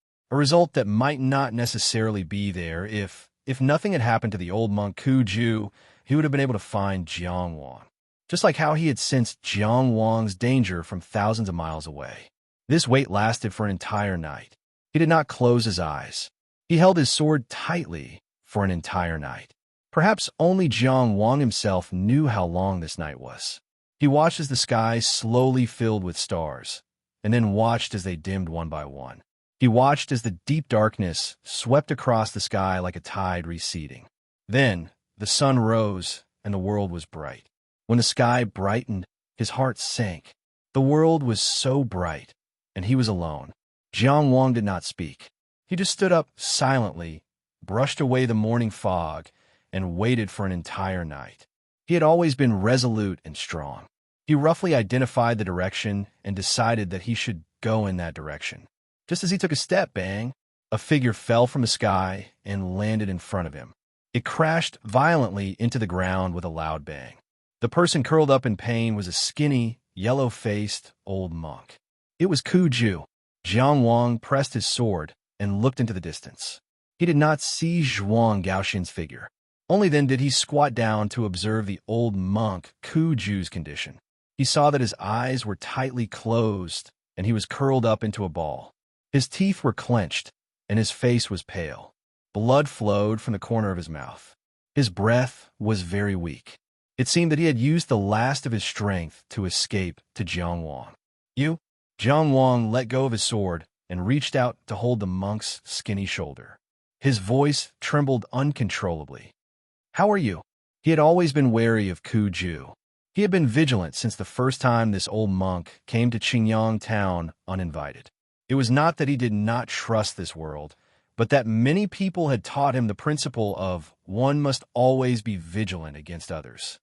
[SPEAKER 1] that might not necessarily be there. If nothing had happened to the old monk Ku Ju, he would have been able to find Jiang Wang, just like how he had sensed Jiang Wang's danger from thousands of miles away. This wait lasted for an entire night. He did not close his eyes. He held his sword tightly for an entire night. Perhaps only Jiang Wang himself knew how long this night was. He watched as the sky slowly filled with stars, and then watched as they dimmed one by one. He watched as the deep darkness swept across the sky like a tide receding. Then the sun rose, and the world was bright. When the sky brightened, his heart sank. The world was so bright, and he was alone. Jiang Wang did not speak. He just stood up silently, brushed away the morning fog, and waited for an entire night. He had always been resolute and strong. He roughly identified the direction and decided that he should go in that direction. Just as he took a step, bang, a figure fell from the sky and landed in front of him. It crashed violently into the ground with a loud bang. The person curled up in pain was a skinny, yellow-faced old monk. It was Ku Ju. Jiang Wang pressed his sword and looked into the distance. He did not see Zhuang Gaoxian's figure. Only then did he squat down to observe the old monk Ku Ju's condition. He saw that his eyes were tightly closed, and he was curled up into a ball. His teeth were clenched, and his face was pale. Blood flowed from the corner of his mouth. His breath was very weak. It seemed that he had used the last of his strength to escape to Jiang Wang. "You?" Jiang Wang let go of his sword and reached out to hold the monk's skinny shoulder. His voice trembled uncontrollably. "How are you?" He had always been wary of Ju. He had been vigilant since the first time this old monk came to Qingyang town uninvited. It was not that he did not trust this world, but that many people had taught him the principle of one must always be vigilant against others.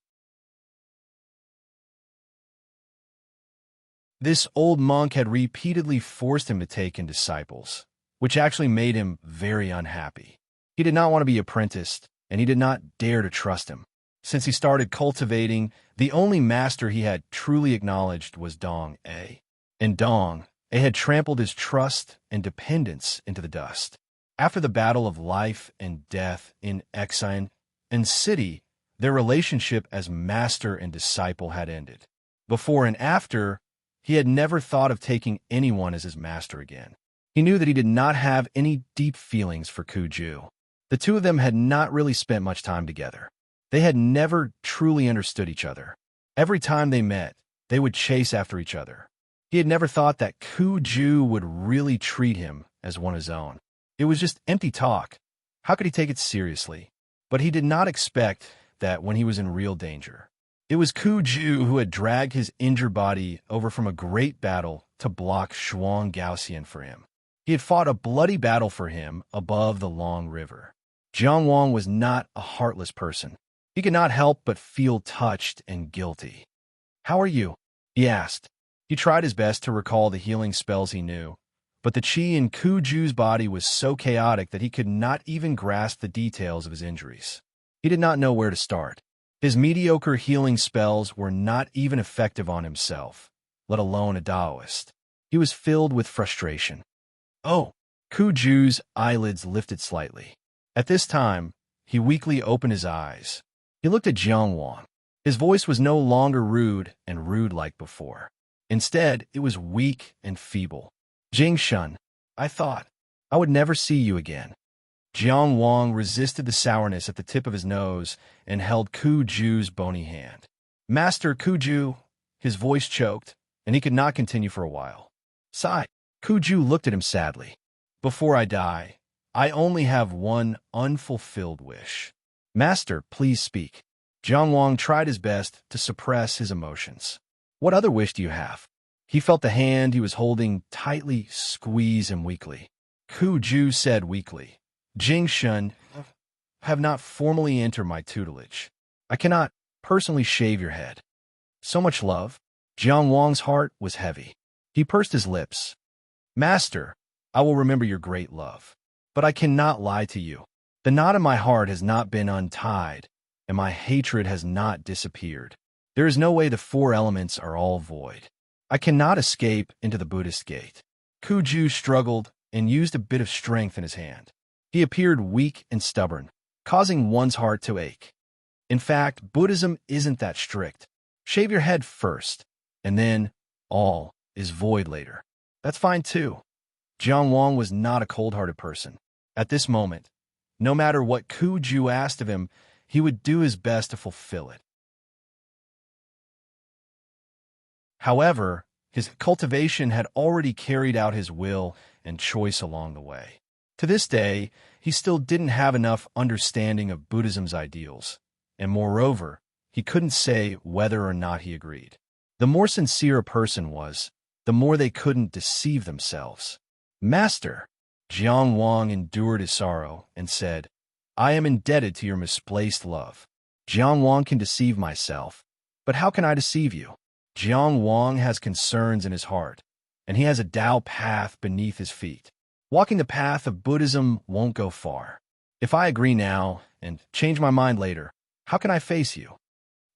[SPEAKER 1] This old monk had repeatedly forced him to take in disciples, which actually made him very unhappy. He did not want to be apprenticed, and he did not dare to trust him. Since he started cultivating, the only master he had truly acknowledged was Dong A. And Dong A had trampled his trust and dependence into the dust. After the battle of life and death in Exine and City, their relationship as master and disciple had ended. Before and after, he had never thought of taking anyone as his master again. He knew that he did not have any deep feelings for Ju. The two of them had not really spent much time together. They had never truly understood each other. Every time they met, they would chase after each other. He had never thought that Ju would really treat him as one of his own. It was just empty talk. How could he take it seriously? But he did not expect that when he was in real danger. It was Ju who had dragged his injured body over from a great battle to block Shuang Gaoxian for him. He had fought a bloody battle for him above the long river. Jiang Wang was not a heartless person. He could not help but feel touched and guilty. "How are you?" he asked. He tried his best to recall the healing spells he knew, but the qi in Ju's body was so chaotic that he could not even grasp the details of his injuries. He did not know where to start. His mediocre healing spells were not even effective on himself, let alone a Taoist. He was filled with frustration. "Oh!" Ju's eyelids lifted slightly. At this time, he weakly opened his eyes. He looked at Jiang Wang. His voice was no longer rude like before. Instead, it was weak and feeble. "Jing Shun, I thought I would never see you again." Jiang Wang resisted the sourness at the tip of his nose and held Ju's bony hand. "Master Ju," his voice choked, and he could not continue for a while. Sigh. Ju looked at him sadly. "Before I die, I only have one unfulfilled wish." "Master, please speak." Jiang Wang tried his best to suppress his emotions. "What other wish do you have?" He felt the hand he was holding tightly squeeze him weakly. Ju said weakly, "Jing Shun, have not formally entered my tutelage. I cannot personally shave your head." "So much love?" Jiang Wang's heart was heavy. He pursed his lips. "Master, I will remember your great love. But I cannot lie to you. The knot in my heart has not been untied, and my hatred has not disappeared. There is no way the four elements are all void. I cannot escape into the Buddhist gate." Ju struggled and used a bit of strength in his hand. He appeared weak and stubborn, causing one's heart to ache. In fact, Buddhism isn't that strict. Shave your head first, and then all is void later. That's fine too. Jiang Wang was not a cold-hearted person. At this moment, no matter what Ju asked of him, he would do his best to fulfill it. However, his cultivation had already carried out his will and choice along the way. To this day, he still didn't have enough understanding of Buddhism's ideals, and moreover, he couldn't say whether or not he agreed. The more sincere a person was, the more they couldn't deceive themselves. "Master," Jiang Wang endured his sorrow and said, "I am indebted to your misplaced love. Jiang Wang can deceive myself, but how can I deceive you? Jiang Wang has concerns in his heart, and he has a Tao path beneath his feet. Walking the path of Buddhism won't go far. If I agree now and change my mind later, how can I face you?"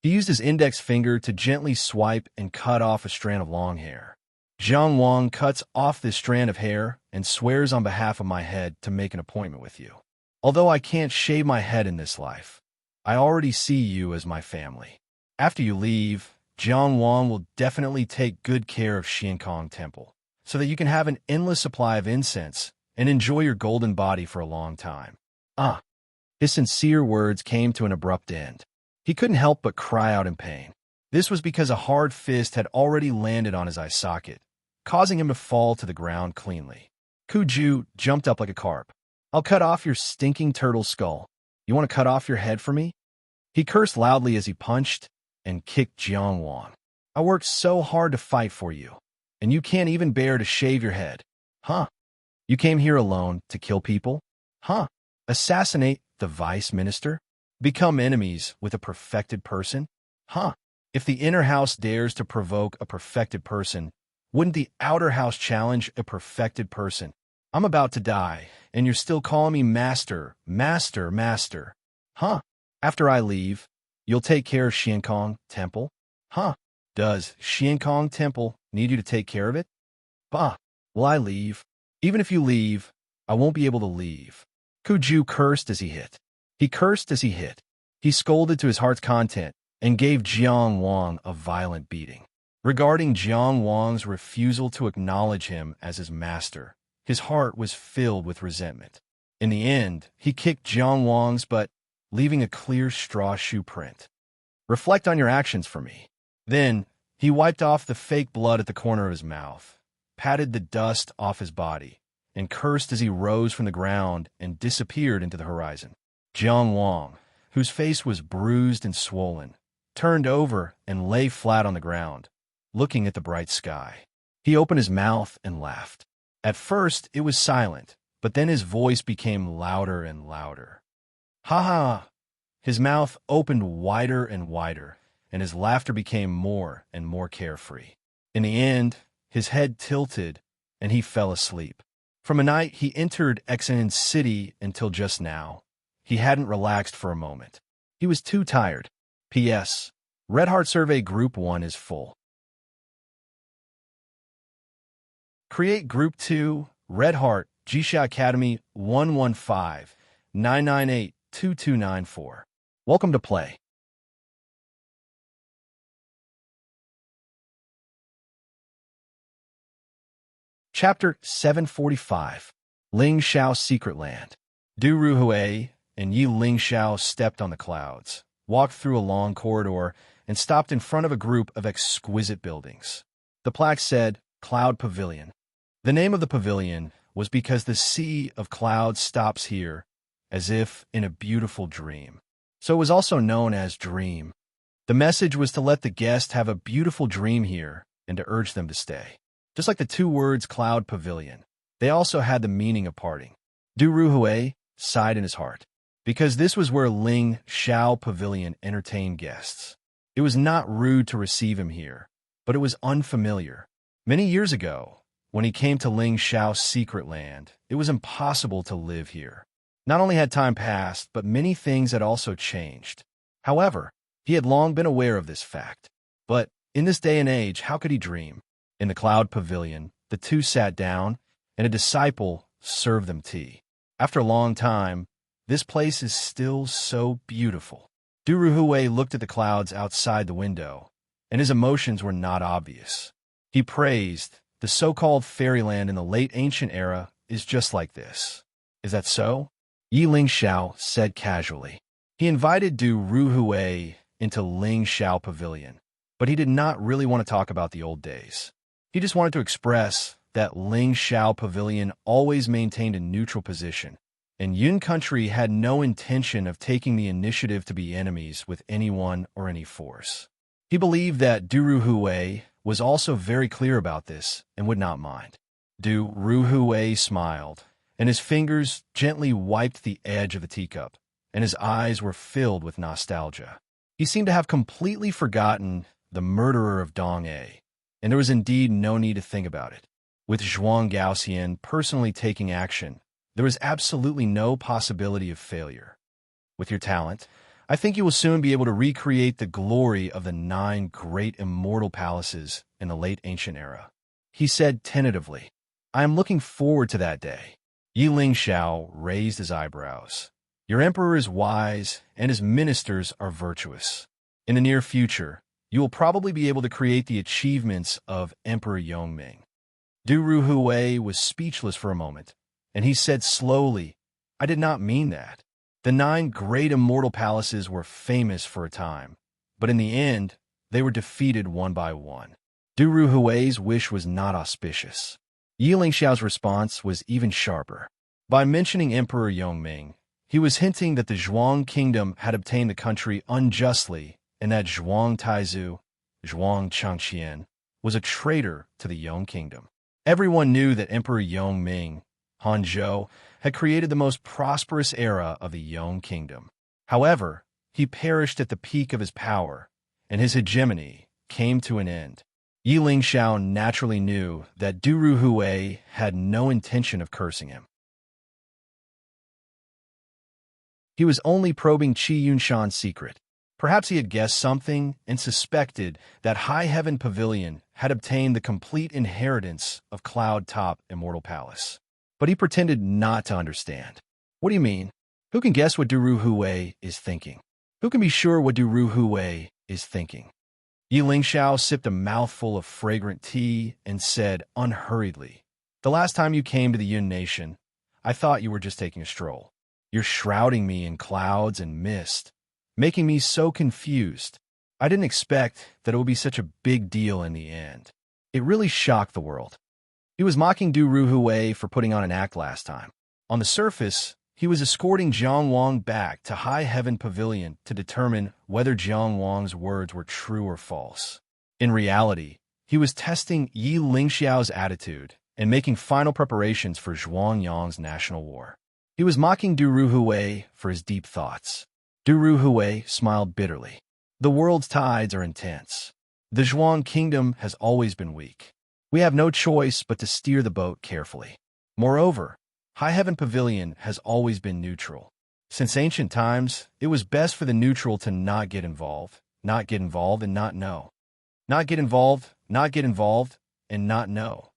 [SPEAKER 1] He used his index finger to gently swipe and cut off a strand of long hair. "Jiang Wang cuts off this strand of hair and swears on behalf of my head to make an appointment with you. Although I can't shave my head in this life, I already see you as my family. After you leave, Jiang Wang will definitely take good care of Xiankong Temple, so that you can have an endless supply of incense and enjoy your golden body for a long time." His sincere words came to an abrupt end. He couldn't help but cry out in pain. This was because a hard fist had already landed on his eye socket, causing him to fall to the ground cleanly. Ju jumped up like a carp. "I'll cut off your stinking turtle skull. You want to cut off your head for me?" He cursed loudly as he punched and kicked Jiang Wang. I worked so hard to fight for you, and you can't even bear to shave your head. Huh? You came here alone to kill people? Huh? Assassinate the vice minister? Become enemies with a perfected person? Huh? If the inner house dares to provoke a perfected person, wouldn't the outer house challenge a perfected person? I'm about to die, and you're still calling me master, master, master. Huh? After I leave, you'll take care of Xiankong Temple? Huh? Does Xiankong Temple need you to take care of it? Bah. Will I leave? Even if you leave, I won't be able to leave. Kuju cursed as he hit. He cursed as he hit. He scolded to his heart's content and gave Jiang Wang a violent beating. Regarding Jiang Wang's refusal to acknowledge him as his master, his heart was filled with resentment. In the end, he kicked Jiang Wang's butt, leaving a clear straw shoe print. Reflect on your actions for me. Then, he wiped off the fake blood at the corner of his mouth, patted the dust off his body, and cursed as he rose from the ground and disappeared into the horizon. Jiang Wang, whose face was bruised and swollen, turned over and lay flat on the ground, looking at the bright sky. He opened his mouth and laughed. At first, it was silent, but then his voice became louder and louder. Ha ha! His mouth opened wider and wider, and his laughter became more and more carefree. In the end, his head tilted, and he fell asleep. From a night he entered Exeon's city until just now, he hadn't relaxed for a moment. He was too tired. P.S. Red Heart Survey Group 1 is full. Create Group 2, Red Heart, Jisha Academy 115-998-2294. Welcome to play. Chapter 745. Ling Xiao's Secret Land. Du Ruhui and Yi Ling Xiao stepped on the clouds, walked through a long corridor, and stopped in front of a group of exquisite buildings. The plaque said, Cloud Pavilion. The name of the pavilion was because the sea of clouds stops here, as if in a beautiful dream. So it was also known as Dream. The message was to let the guest have a beautiful dream here and to urge them to stay. Just like the two words Cloud Pavilion, they also had the meaning of parting. Du Ruhui sighed in his heart, because this was where Ling Xiao Pavilion entertained guests. It was not rude to receive him here, but it was unfamiliar. Many years ago, when he came to Ling Xiao's secret land, it was impossible to live here. Not only had time passed, but many things had also changed. However, he had long been aware of this fact. But in this day and age, how could he dream? In the Cloud Pavilion, the two sat down, and a disciple served them tea. After a long time, this place is still so beautiful. Du Ruhui looked at the clouds outside the window, and his emotions were not obvious. He praised, the so-called fairyland in the late ancient era is just like this. Is that so? Yi Ling Xiao said casually. He invited Du Ruhui into Ling Xiao Pavilion, but he did not really want to talk about the old days. He just wanted to express that Ling Xiao Pavilion always maintained a neutral position, and Yun country had no intention of taking the initiative to be enemies with anyone or any force. He believed that Du Ruhui was also very clear about this and would not mind. Du Ruhui smiled, and his fingers gently wiped the edge of the teacup, and his eyes were filled with nostalgia. He seemed to have completely forgotten the murderer of Dong A, and there was indeed no need to think about it. With Zhuang Gaoxian personally taking action, there was absolutely no possibility of failure. With your talent, I think you will soon be able to recreate the glory of the 9 great immortal palaces in the late ancient era. He said tentatively, I am looking forward to that day. Yi Ling Xiao raised his eyebrows. Your emperor is wise, and his ministers are virtuous. In the near future, you will probably be able to create the achievements of Emperor Yongming. Du Ruhui was speechless for a moment, and he said slowly, I did not mean that. The 9 great immortal palaces were famous for a time, but in the end, they were defeated one by one. Du Ruhui's wish was not auspicious. Yi Ling Xiao's response was even sharper. By mentioning Emperor Yongming, he was hinting that the Zhuang kingdom had obtained the country unjustly and that Zhuang Taizu, Zhuang Changqian, was a traitor to the Yong kingdom. Everyone knew that Emperor Yongming, Hanzhou, had created the most prosperous era of the Yong kingdom. However, he perished at the peak of his power, and his hegemony came to an end. Yi Lingxiao naturally knew that Du Ruhui had no intention of cursing him. He was only probing Qi Yunshan's secret. Perhaps he had guessed something and suspected that High Heaven Pavilion had obtained the complete inheritance of Cloud Top Immortal Palace. But he pretended not to understand. What do you mean? Who can guess what Du Ruhui is thinking? Who can be sure what Du Ruhui is thinking? Yi Lingxiao sipped a mouthful of fragrant tea and said unhurriedly, "The last time you came to the Yun Nation, I thought you were just taking a stroll. You're shrouding me in clouds and mist, making me so confused. I didn't expect that it would be such a big deal in the end." It really shocked the world. He was mocking Du Ruhui for putting on an act last time. On the surface, he was escorting Jiang Wang back to High Heaven Pavilion to determine whether Jiang Wang's words were true or false. In reality, he was testing Yi Lingxiao's attitude and making final preparations for Zhuang Yang's national war. He was mocking Du Ruhui for his deep thoughts. Du Ruhui smiled bitterly. The world's tides are intense. The Zhuang kingdom has always been weak. We have no choice but to steer the boat carefully. Moreover, High Heaven Pavilion has always been neutral. Since ancient times, it was best for the neutral to not get involved, and not know. Not get involved, and not know.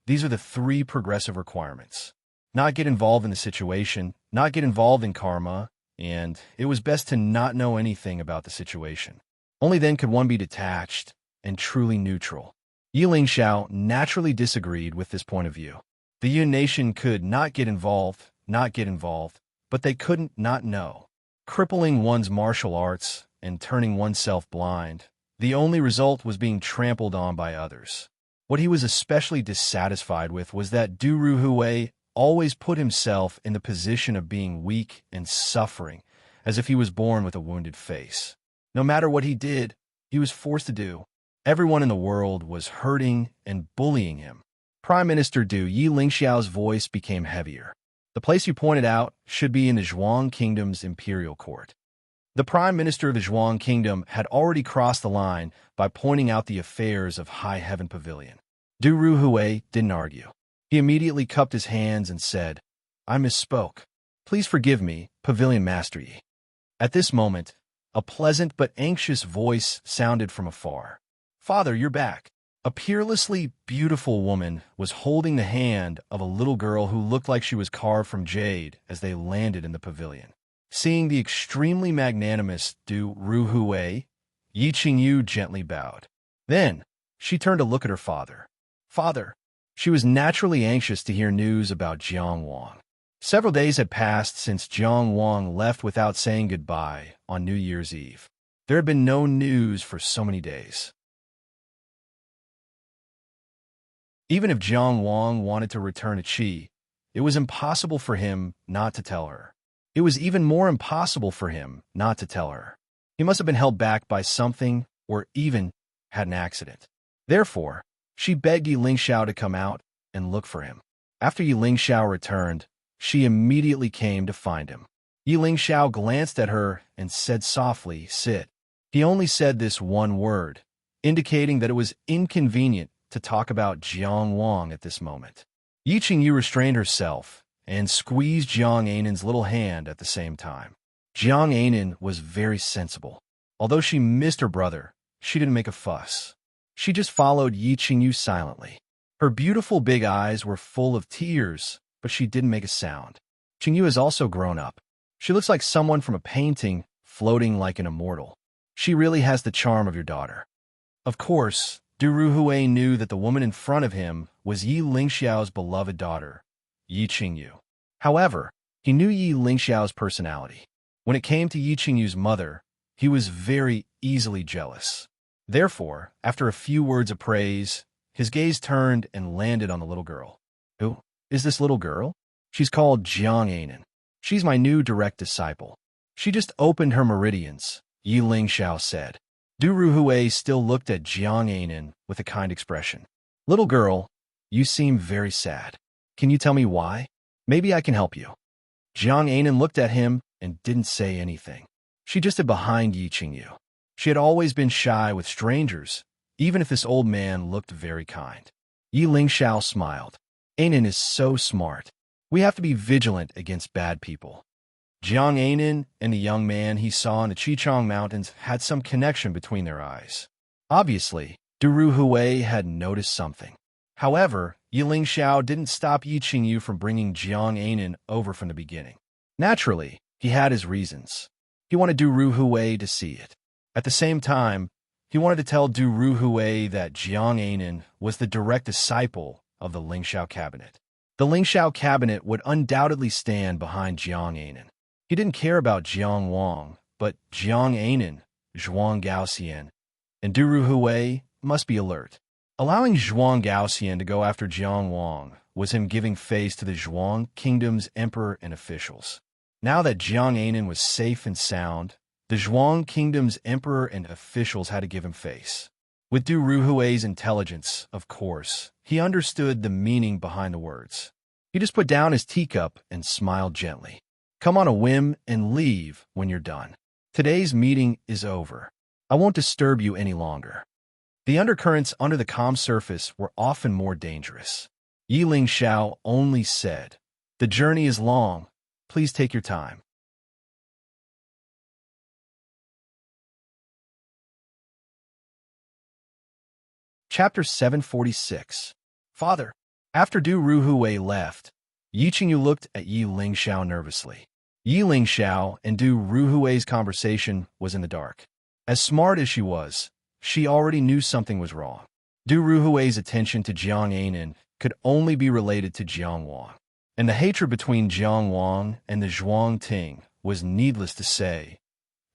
[SPEAKER 1] These are the three progressive requirements. Not get involved in the situation, not get involved in karma, and it was best to not know anything about the situation. Only then could one be detached and truly neutral. Yi Lingxiao naturally disagreed with this point of view. The Yun Nation could not get involved, but they couldn't not know. Crippling one's martial arts and turning oneself blind, the only result was being trampled on by others. What he was especially dissatisfied with was that Du Ruhui always put himself in the position of being weak and suffering, as if he was born with a wounded face. No matter what he did, he was forced to do. Everyone in the world was hurting and bullying him. Prime Minister Du, Yi Lingxiao's voice became heavier. The place you pointed out should be in the Zhuang Kingdom's imperial court. The Prime Minister of the Zhuang Kingdom had already crossed the line by pointing out the affairs of High Heaven Pavilion. Du Ruhui didn't argue. He immediately cupped his hands and said, "I misspoke. Please forgive me, Pavilion Master Yi." At this moment, a pleasant but anxious voice sounded from afar. "Father, you're back." A peerlessly beautiful woman was holding the hand of a little girl who looked like she was carved from jade as they landed in the pavilion. Seeing the extremely magnanimous Du Ruhui, Yi Qingyu gently bowed. Then, she turned to look at her father. "Father." She was naturally anxious to hear news about Jiang Wang. Several days had passed since Jiang Wang left without saying goodbye on New Year's Eve. There had been no news for so many days. Even if Jiang Wang wanted to return to Qi, it was impossible for him not to tell her. It was even more impossible for him not to tell her. He must have been held back by something or even had an accident. Therefore, she begged Yi Lingxiao to come out and look for him. After Yi Lingxiao returned, she immediately came to find him. Yi Lingxiao glanced at her and said softly, "Sit." He only said this one word, indicating that it was inconvenient to talk about Jiang Wang at this moment. Yi Qingyu restrained herself and squeezed Jiang Ainan's little hand at the same time. Jiang Ainan was very sensible. Although she missed her brother, she didn't make a fuss. She just followed Yi Qingyu silently. Her beautiful big eyes were full of tears, but she didn't make a sound. Qingyu has also grown up. She looks like someone from a painting, floating like an immortal. She really has the charm of your daughter. Of course, Du Ruhui knew that the woman in front of him was Yi Lingxiao's beloved daughter, Yi Qingyu. However, he knew Yi Lingxiao's personality. When it came to Yi Qingyu's mother, he was very easily jealous. Therefore, after a few words of praise, his gaze turned and landed on the little girl. "Who is this little girl?" "She's called Jiang Ainan. She's my new direct disciple. She just opened her meridians, Yi Lingxiao said. Du Ruhui still looked at Jiang Anan with a kind expression. Little girl, you seem very sad. Can you tell me why? Maybe I can help you. Jiang Anan looked at him and didn't say anything. She just hid behind Yi Qingyu. She had always been shy with strangers, even if this old man looked very kind. Yi Lingxiao smiled. Anan is so smart. We have to be vigilant against bad people. Jiang Anan and the young man he saw in the Qichong Mountains had some connection between their eyes. Obviously, Du Ruhui had noticed something. However, Yi Lingxiao didn't stop Yi Qingyu from bringing Jiang Anan over from the beginning. Naturally, he had his reasons. He wanted Du Ruhui to see it. At the same time, he wanted to tell Du Ruhui that Jiang Anan was the direct disciple of the Lingxiao cabinet. The Lingxiao cabinet would undoubtedly stand behind Jiang Anan. He didn't care about Jiang Wang, but Jiang Anan, Zhuang Gaoxian, and Du Ruhui must be alert. Allowing Zhuang Gaoxian to go after Jiang Wang was him giving face to the Zhuang kingdom's emperor and officials. Now that Jiang Anan was safe and sound, the Zhuang kingdom's emperor and officials had to give him face. With Du Ruhui's intelligence, of course, he understood the meaning behind the words. He just put down his teacup and smiled gently. Come on a whim and leave when you're done. Today's meeting is over. I won't disturb you any longer. The undercurrents under the calm surface were often more dangerous. Yi Lingxiao only said, "The journey is long. Please take your time." Chapter 746. Father. After Du Ruhui left, Yi Qingyu looked at Yi Lingxiao nervously. Yi Lingxiao and Du Ruhui's conversation was in the dark. As smart as she already knew something was wrong. Du Ruhui's attention to Jiang Anan could only be related to Jiang Wang. And the hatred between Jiang Wang and the Zhuang Ting was needless to say.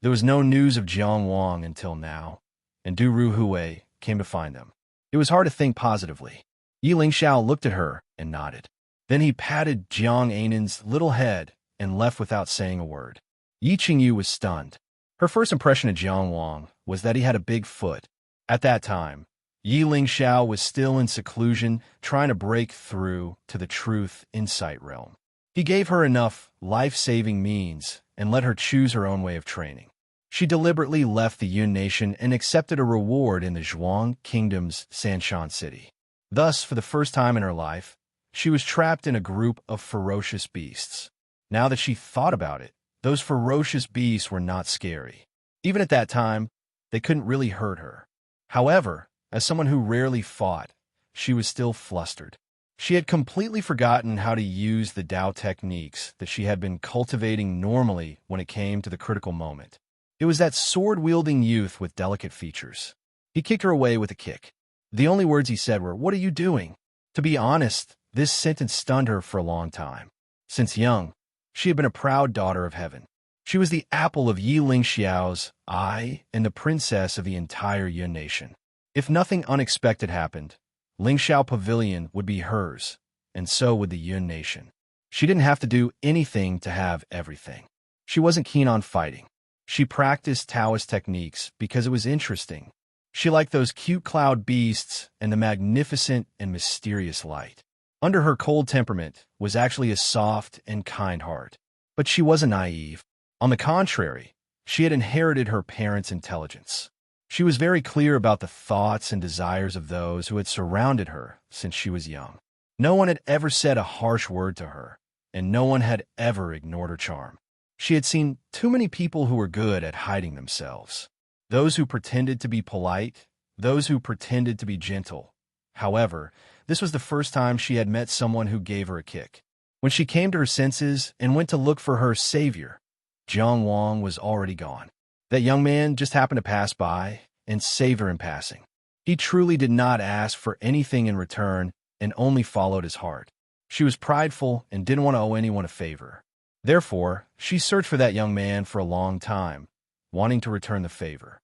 [SPEAKER 1] There was no news of Jiang Wang until now, and Du Ruhui came to find them. It was hard to think positively. Yi Lingxiao looked at her and nodded. Then he patted Jiang Anan's little head and left without saying a word. Yi Qingyu was stunned. Her first impression of Jiang Wang was that he had a big foot. At that time, Yi Lingxiao was still in seclusion, trying to break through to the truth insight realm. He gave her enough life-saving means and let her choose her own way of training. She deliberately left the Yun nation and accepted a reward in the Zhuang kingdom's Sanshan city. Thus, for the first time in her life, she was trapped in a group of ferocious beasts. Now that she thought about it, those ferocious beasts were not scary. Even at that time, they couldn't really hurt her. However, as someone who rarely fought, she was still flustered. She had completely forgotten how to use the Tao techniques that she had been cultivating normally when it came to the critical moment. It was that sword-wielding youth with delicate features. He kicked her away with a kick. The only words he said were, "What are you doing?" To be honest, this sentence stunned her for a long time. Since young, she had been a proud daughter of heaven. She was the apple of Yi Lingxiao's eye and the princess of the entire Yun nation. If nothing unexpected happened, Lingxiao Pavilion would be hers, and so would the Yun nation. She didn't have to do anything to have everything. She wasn't keen on fighting. She practiced Taoist techniques because it was interesting. She liked those cute cloud beasts and the magnificent and mysterious light. Under her cold temperament was actually a soft and kind heart. But she wasn't naive. On the contrary, she had inherited her parents' intelligence. She was very clear about the thoughts and desires of those who had surrounded her since she was young. No one had ever said a harsh word to her, and no one had ever ignored her charm. She had seen too many people who were good at hiding themselves. Those who pretended to be polite, those who pretended to be gentle. However, this was the first time she had met someone who gave her a kick. When she came to her senses and went to look for her savior, Jiang Wang was already gone. That young man just happened to pass by and save her in passing. He truly did not ask for anything in return and only followed his heart. She was prideful and didn't want to owe anyone a favor. Therefore, she searched for that young man for a long time, wanting to return the favor.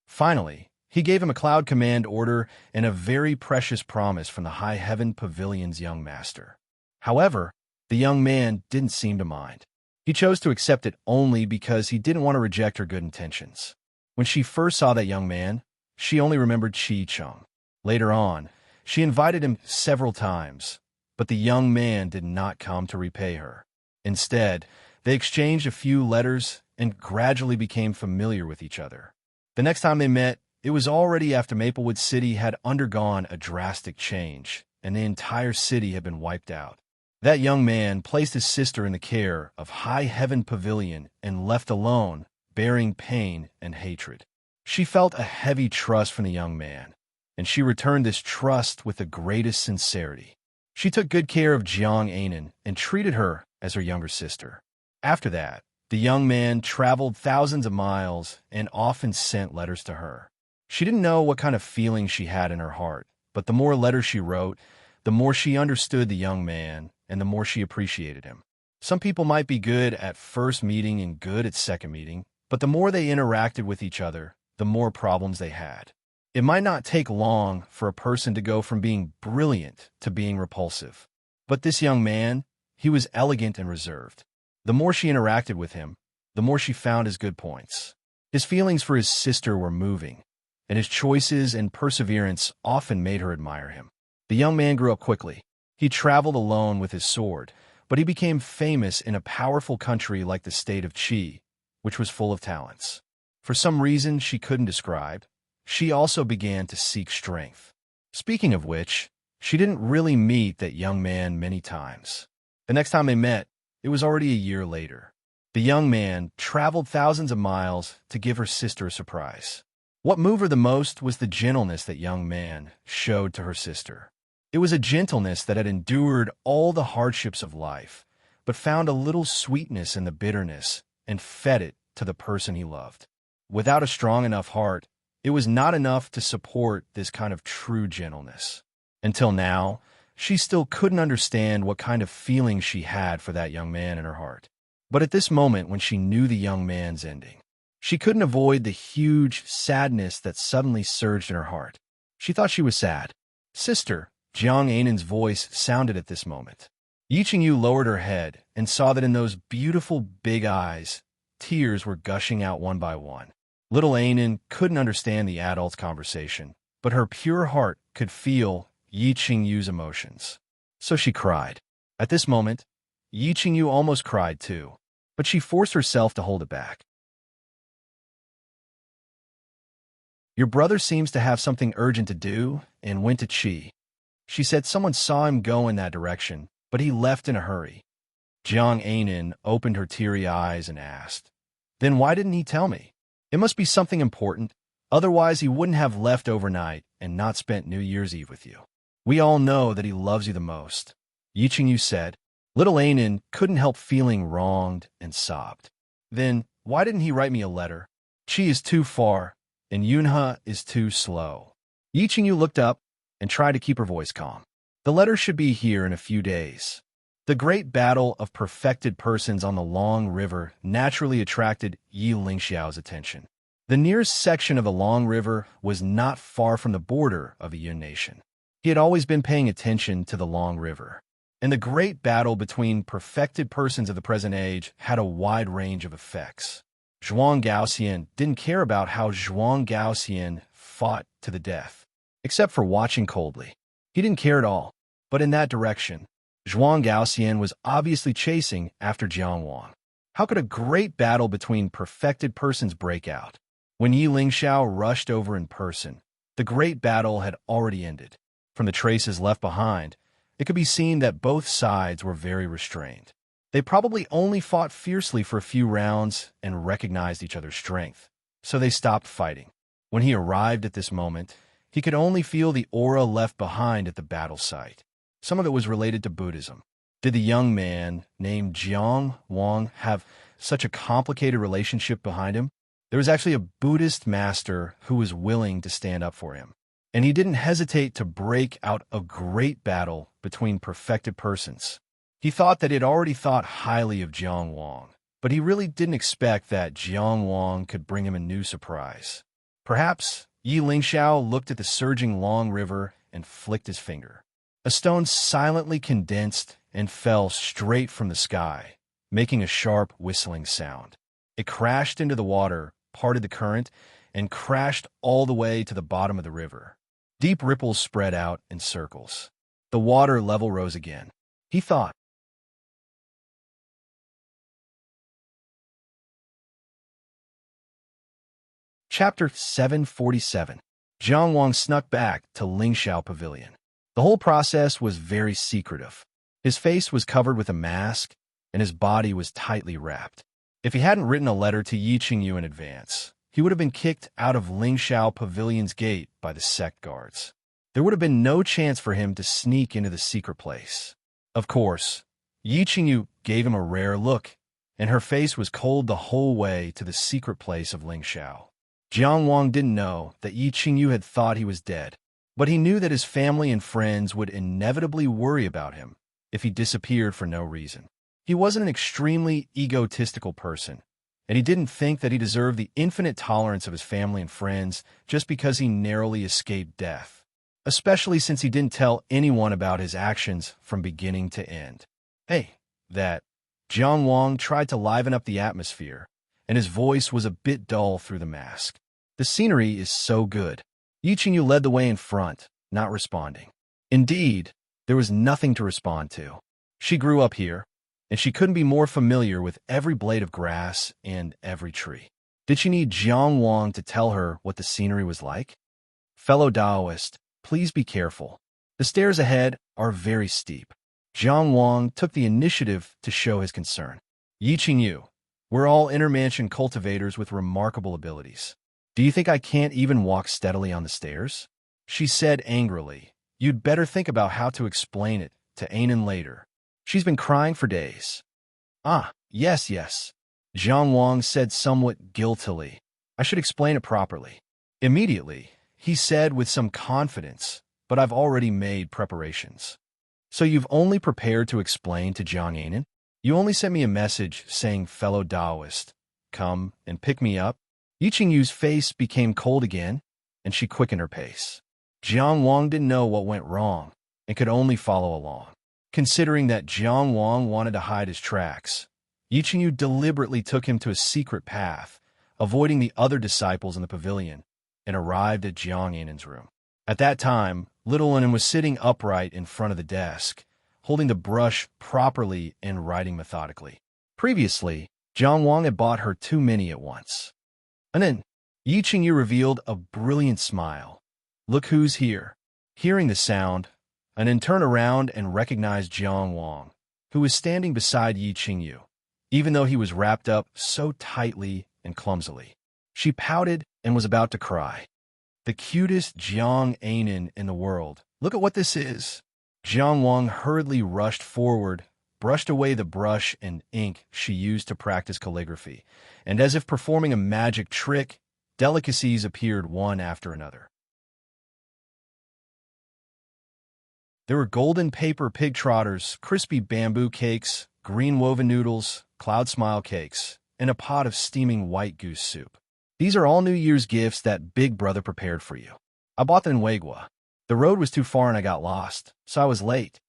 [SPEAKER 1] Finally, He gave him a cloud command order and a very precious promise from the high heaven pavilion's young master. However, the young man didn't seem to mind. He chose to accept it only because he didn't want to reject her good intentions. When she first saw that young man, she only remembered Chi-chung. Later on, she invited him several times, but the young man did not come to repay her. Instead, they exchanged a few letters and gradually became familiar with each other. The next time they met, it was already after Maplewood City had undergone a drastic change, and the entire city had been wiped out. That young man placed his sister in the care of High Heaven Pavilion and left alone, bearing pain and hatred. She felt a heavy trust from the young man, and she returned this trust with the greatest sincerity. She took good care of Jiang Anan and treated her as her younger sister. After that, the young man traveled thousands of miles and often sent letters to her. She didn't know what kind of feelings she had in her heart, but the more letters she wrote, the more she understood the young man and the more she appreciated him. Some people might be good at first meeting and good at second meeting, but the more they interacted with each other, the more problems they had. It might not take long for a person to go from being brilliant to being repulsive. But this young man, he was elegant and reserved. The more she interacted with him, the more she found his good points. His feelings for his sister were moving, and his choices and perseverance often made her admire him. The young man grew up quickly. He traveled alone with his sword, but he became famous in a powerful country like the state of Qi, which was full of talents. For some reason she couldn't describe, she also began to seek strength. Speaking of which, she didn't really meet that young man many times. The next time they met, it was already a year later. The young man traveled thousands of miles to give her sister a surprise. What moved her the most was the gentleness that young man showed to her sister. It was a gentleness that had endured all the hardships of life, but found a little sweetness in the bitterness and fed it to the person he loved. Without a strong enough heart, it was not enough to support this kind of true gentleness. Until now, she still couldn't understand what kind of feeling she had for that young man in her heart. But at this moment, when she knew the young man's ending, she couldn't avoid the huge sadness that suddenly surged in her heart. She thought she was sad. "Sister," Jiang Anan's voice sounded at this moment. Yi Qingyu lowered her head and saw that in those beautiful big eyes, tears were gushing out one by one. Little Anan couldn't understand the adult's conversation, but her pure heart could feel Yi Qingyu's emotions. So she cried. At this moment, Yi Qingyu almost cried too, but she forced herself to hold it back. "Your brother seems to have something urgent to do and went to Qi." She said someone saw him go in that direction, but he left in a hurry. Jiang Anan opened her teary eyes and asked, "Then why didn't he tell me? It must be something important, otherwise he wouldn't have left overnight and not spent New Year's Eve with you. We all know that he loves you the most," Yi Qingyu said. Little Anan couldn't help feeling wronged and sobbed. "Then why didn't he write me a letter? Qi is too far, and Yunhe is too slow." Yi Qingyu looked up and tried to keep her voice calm. "The letter should be here in a few days." The great battle of perfected persons on the Long River naturally attracted Yi Lingxiao's attention. The nearest section of the Long River was not far from the border of the Yun nation. He had always been paying attention to the Long River, and the great battle between perfected persons of the present age had a wide range of effects. Zhuang Gaoxian didn't care about how Zhuang Gaoxian fought to the death, except for watching coldly. He didn't care at all, but in that direction, Zhuang Gaoxian was obviously chasing after Jiang Wang. How could a great battle between perfected persons break out? When Yi Lingxiao rushed over in person, the great battle had already ended. From the traces left behind, it could be seen that both sides were very restrained. They probably only fought fiercely for a few rounds and recognized each other's strength, so they stopped fighting. When he arrived at this moment, he could only feel the aura left behind at the battle site. Some of it was related to Buddhism. Did the young man named Jiang Wang have such a complicated relationship behind him? There was actually a Buddhist master who was willing to stand up for him, and he didn't hesitate to break out a great battle between perfected persons. He thought that he had already thought highly of Jiang Wang, but he really didn't expect that Jiang Wang could bring him a new surprise. Perhaps Yi Lingxiao looked at the surging long river and flicked his finger. A stone silently condensed and fell straight from the sky, making a sharp whistling sound. It crashed into the water, parted the current, and crashed all the way to the bottom of the river. Deep ripples spread out in circles. The water level rose again. He thought. Chapter 747. Jiang Wang snuck back to Lingxiao Pavilion. The whole process was very secretive. His face was covered with a mask, and his body was tightly wrapped. If he hadn't written a letter to Yi Qingyu in advance, he would have been kicked out of Lingxiao Pavilion's gate by the sect guards. There would have been no chance for him to sneak into the secret place. Of course, Yi Qingyu gave him a rare look, and her face was cold the whole way to the secret place of Lingxiao. Jiang Wang didn't know that Yi Qingyu had thought he was dead, but he knew that his family and friends would inevitably worry about him if he disappeared for no reason. He wasn't an extremely egotistical person, and he didn't think that he deserved the infinite tolerance of his family and friends just because he narrowly escaped death, especially since he didn't tell anyone about his actions from beginning to end. Jiang Wang tried to liven up the atmosphere, and his voice was a bit dull through the mask. The scenery is so good. Yi Qingyu led the way in front, not responding. Indeed, there was nothing to respond to. She grew up here, and she couldn't be more familiar with every blade of grass and every tree. Did she need Jiang Wang to tell her what the scenery was like? Fellow Taoist, please be careful. The stairs ahead are very steep. Jiang Wang took the initiative to show his concern. Yi Qingyu, we're all intermansion cultivators with remarkable abilities. Do you think I can't even walk steadily on the stairs? She said angrily. You'd better think about how to explain it to Anan later. She's been crying for days. Yes. Jiang Wang said somewhat guiltily. I should explain it properly. Immediately, he said with some confidence, but I've already made preparations. So you've only prepared to explain to Jiang Anan? You only sent me a message saying, fellow Taoist, come and pick me up? Yi Qingyu's face became cold again, and she quickened her pace. Jiang Wang didn't know what went wrong and could only follow along. Considering that Jiang Wang wanted to hide his tracks, Yi Qingyu deliberately took him to a secret path, avoiding the other disciples in the pavilion, and arrived at Jiang Anan's room. At that time, little Anan was sitting upright in front of the desk, holding the brush properly and writing methodically. Previously, Jiang Wang had bought her too many at once. Anan, Yi Qingyu revealed a brilliant smile. Look who's here. Hearing the sound, Anan turned around and recognized Jiang Wang, who was standing beside Yi Qingyu, even though he was wrapped up so tightly and clumsily. She pouted and was about to cry. The cutest Jiang Anan in the world. Look at what this is. Jiang Wang hurriedly rushed forward, brushed away the brush and ink she used to practice calligraphy, and as if performing a magic trick, delicacies appeared one after another. There were golden paper pig trotters, crispy bamboo cakes, green woven noodles, cloud smile cakes, and a pot of steaming white goose soup. These are all New Year's gifts that Big Brother prepared for you. I bought them in Weigua. The road was too far and I got lost, so I was late.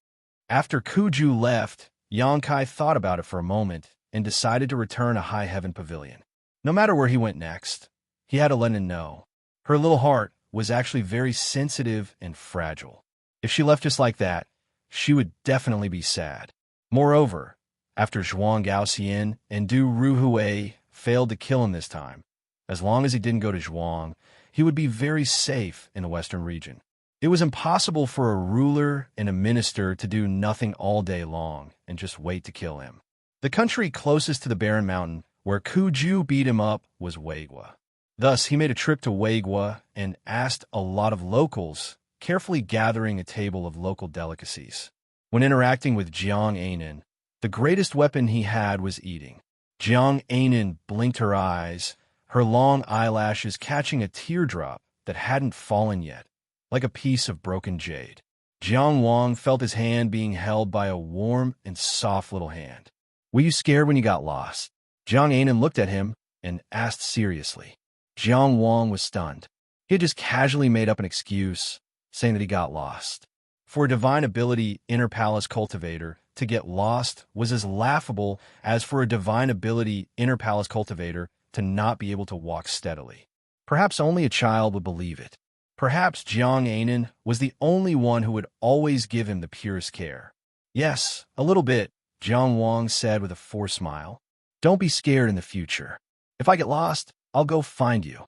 [SPEAKER 1] After Kuju left, Yang Kai thought about it for a moment and decided to return to High Heaven Pavilion. No matter where he went next, he had to let Nan know. Her little heart was actually very sensitive and fragile. If she left just like that, she would definitely be sad. Moreover, after Zhuang Gaoxian and Du Ruhui failed to kill him this time, as long as he didn't go to Zhuang, he would be very safe in the western region. It was impossible for a ruler and a minister to do nothing all day long and just wait to kill him. The country closest to the Barren Mountain, where Kuju beat him up, was Weigua. Thus, he made a trip to Weigua and asked a lot of locals, carefully gathering a table of local delicacies. When interacting with Jiang Anan, the greatest weapon he had was eating. Jiang Anan blinked her eyes, her long eyelashes catching a teardrop that hadn't fallen yet, like a piece of broken jade. Jiang Wang felt his hand being held by a warm and soft little hand. Were you scared when you got lost? Jiang Anan looked at him and asked seriously. Jiang Wang was stunned. He had just casually made up an excuse, saying that he got lost. For a divine ability inner palace cultivator, to get lost was as laughable as for a divine ability inner palace cultivator to not be able to walk steadily. Perhaps only a child would believe it. Perhaps Jiang Anan was the only one who would always give him the purest care. Yes, a little bit, Jiang Wang said with a forced smile. Don't be scared in the future. If I get lost, I'll go find you.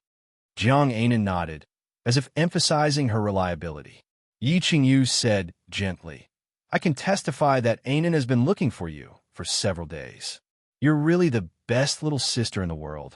[SPEAKER 1] Jiang Anan nodded, as if emphasizing her reliability. Yi Qingyu said gently, I can testify that Anan has been looking for you for several days. You're really the best little sister in the world.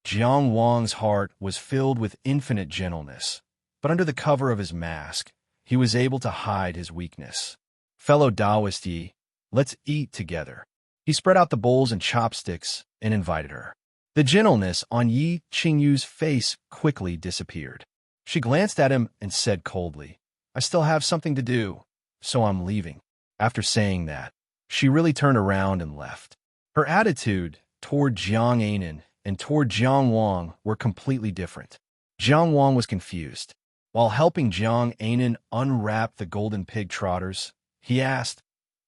[SPEAKER 1] Jiang Wang's heart was filled with infinite gentleness, but under the cover of his mask, he was able to hide his weakness. Fellow Taoist Yi, let's eat together. He spread out the bowls and chopsticks and invited her. The gentleness on Yi Qingyu's face quickly disappeared. She glanced at him and said coldly, I still have something to do, so I'm leaving. After saying that, she really turned around and left. Her attitude toward Jiang Anan and toward Jiang Wang were completely different. Jiang Wang was confused. While helping Jiang Anan unwrap the golden pig trotters, he asked,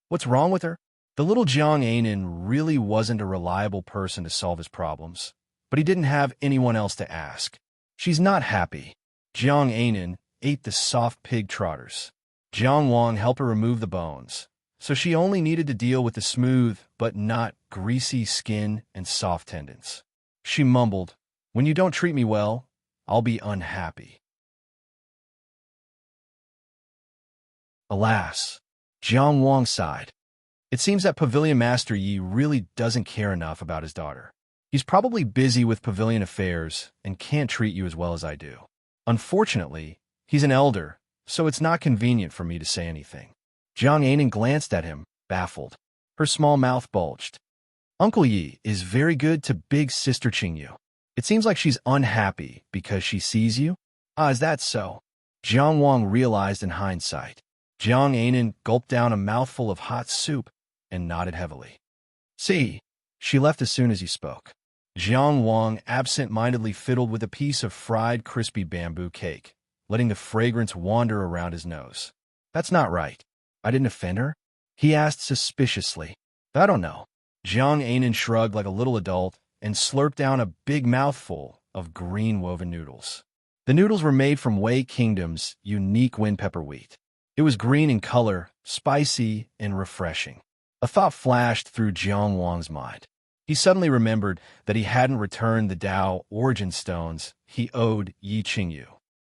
[SPEAKER 1] What's wrong with her? The little Jiang Anan really wasn't a reliable person to solve his problems, but he didn't have anyone else to ask. She's not happy. Jiang Anan ate the soft pig trotters. Jiang Wang helped her remove the bones, so she only needed to deal with the smooth but not greasy skin and soft tendons. She mumbled, When you don't treat me well, I'll be unhappy. Alas, Jiang Wang sighed. It seems that Pavilion Master Yi really doesn't care enough about his daughter. He's probably busy with pavilion affairs and can't treat you as well as I do. Unfortunately, he's an elder, so it's not convenient for me to say anything. Jiang Anan glanced at him, baffled. Her small mouth bulged. Uncle Yi is very good to big sister Qingyu. It seems like she's unhappy because she sees you. Ah, is that so? Jiang Wang realized in hindsight. Jiang Anan gulped down a mouthful of hot soup and nodded heavily. See, she left as soon as he spoke. Jiang Wang absent-mindedly fiddled with a piece of fried crispy bamboo cake, letting the fragrance wander around his nose. That's not right. I didn't offend her? He asked suspiciously. I don't know. Jiang Anan shrugged like a little adult and slurped down a big mouthful of green woven noodles. The noodles were made from Wei Kingdom's unique wind pepper wheat. It was green in color, spicy, and refreshing. A thought flashed through Jiang Wang's mind. He suddenly remembered that he hadn't returned the Tao origin stones he owed Yi Qingyu.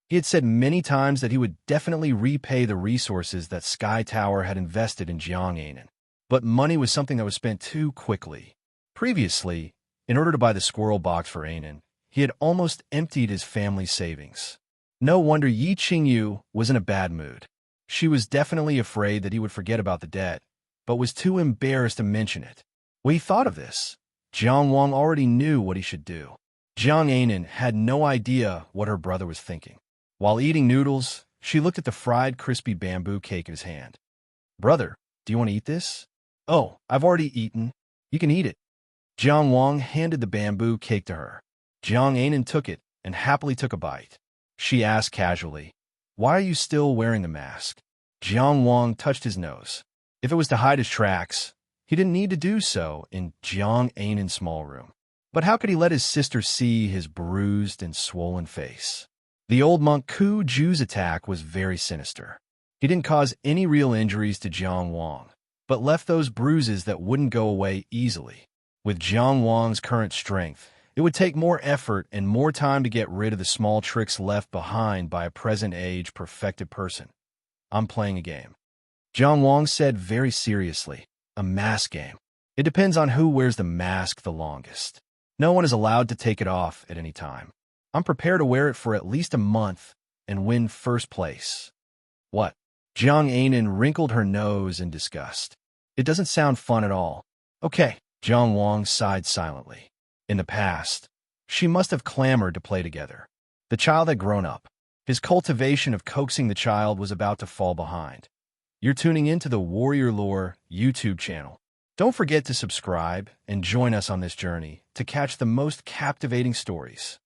[SPEAKER 1] He had said many times that he would definitely repay the resources that Sky Tower had invested in Jiang Anan. But money was something that was spent too quickly. Previously, in order to buy the squirrel box for Anan, he had almost emptied his family's savings. No wonder Yi Qingyu was in a bad mood. She was definitely afraid that he would forget about the debt, but was too embarrassed to mention it. When he thought of this, Jiang Wang already knew what he should do. Jiang Anan had no idea what her brother was thinking. While eating noodles, she looked at the fried crispy bamboo cake in his hand. Brother, do you want to eat this? Oh, I've already eaten. You can eat it. Jiang Wang handed the bamboo cake to her. Jiang Anan took it and happily took a bite. She asked casually, Why are you still wearing the mask? Jiang Wang touched his nose. If it was to hide his tracks, he didn't need to do so in Jiang Anan's small room. But how could he let his sister see his bruised and swollen face? The old monk Ku Ju's attack was very sinister. He didn't cause any real injuries to Jiang Wang, but left those bruises that wouldn't go away easily. With Jiang Wang's current strength, it would take more effort and more time to get rid of the small tricks left behind by a present-age perfected person. I'm playing a game. Jiang Wang said very seriously, a mask game. It depends on who wears the mask the longest. No one is allowed to take it off at any time. I'm prepared to wear it for at least a month and win first place. What? Jiang Anan wrinkled her nose in disgust. It doesn't sound fun at all. Okay, Jiang Wang sighed silently. In the past, she must have clamored to play together. The child had grown up. His cultivation of coaxing the child was about to fall behind. You're tuning into the Warrior Lore YouTube channel. Don't forget to subscribe and join us on this journey to catch the most captivating stories.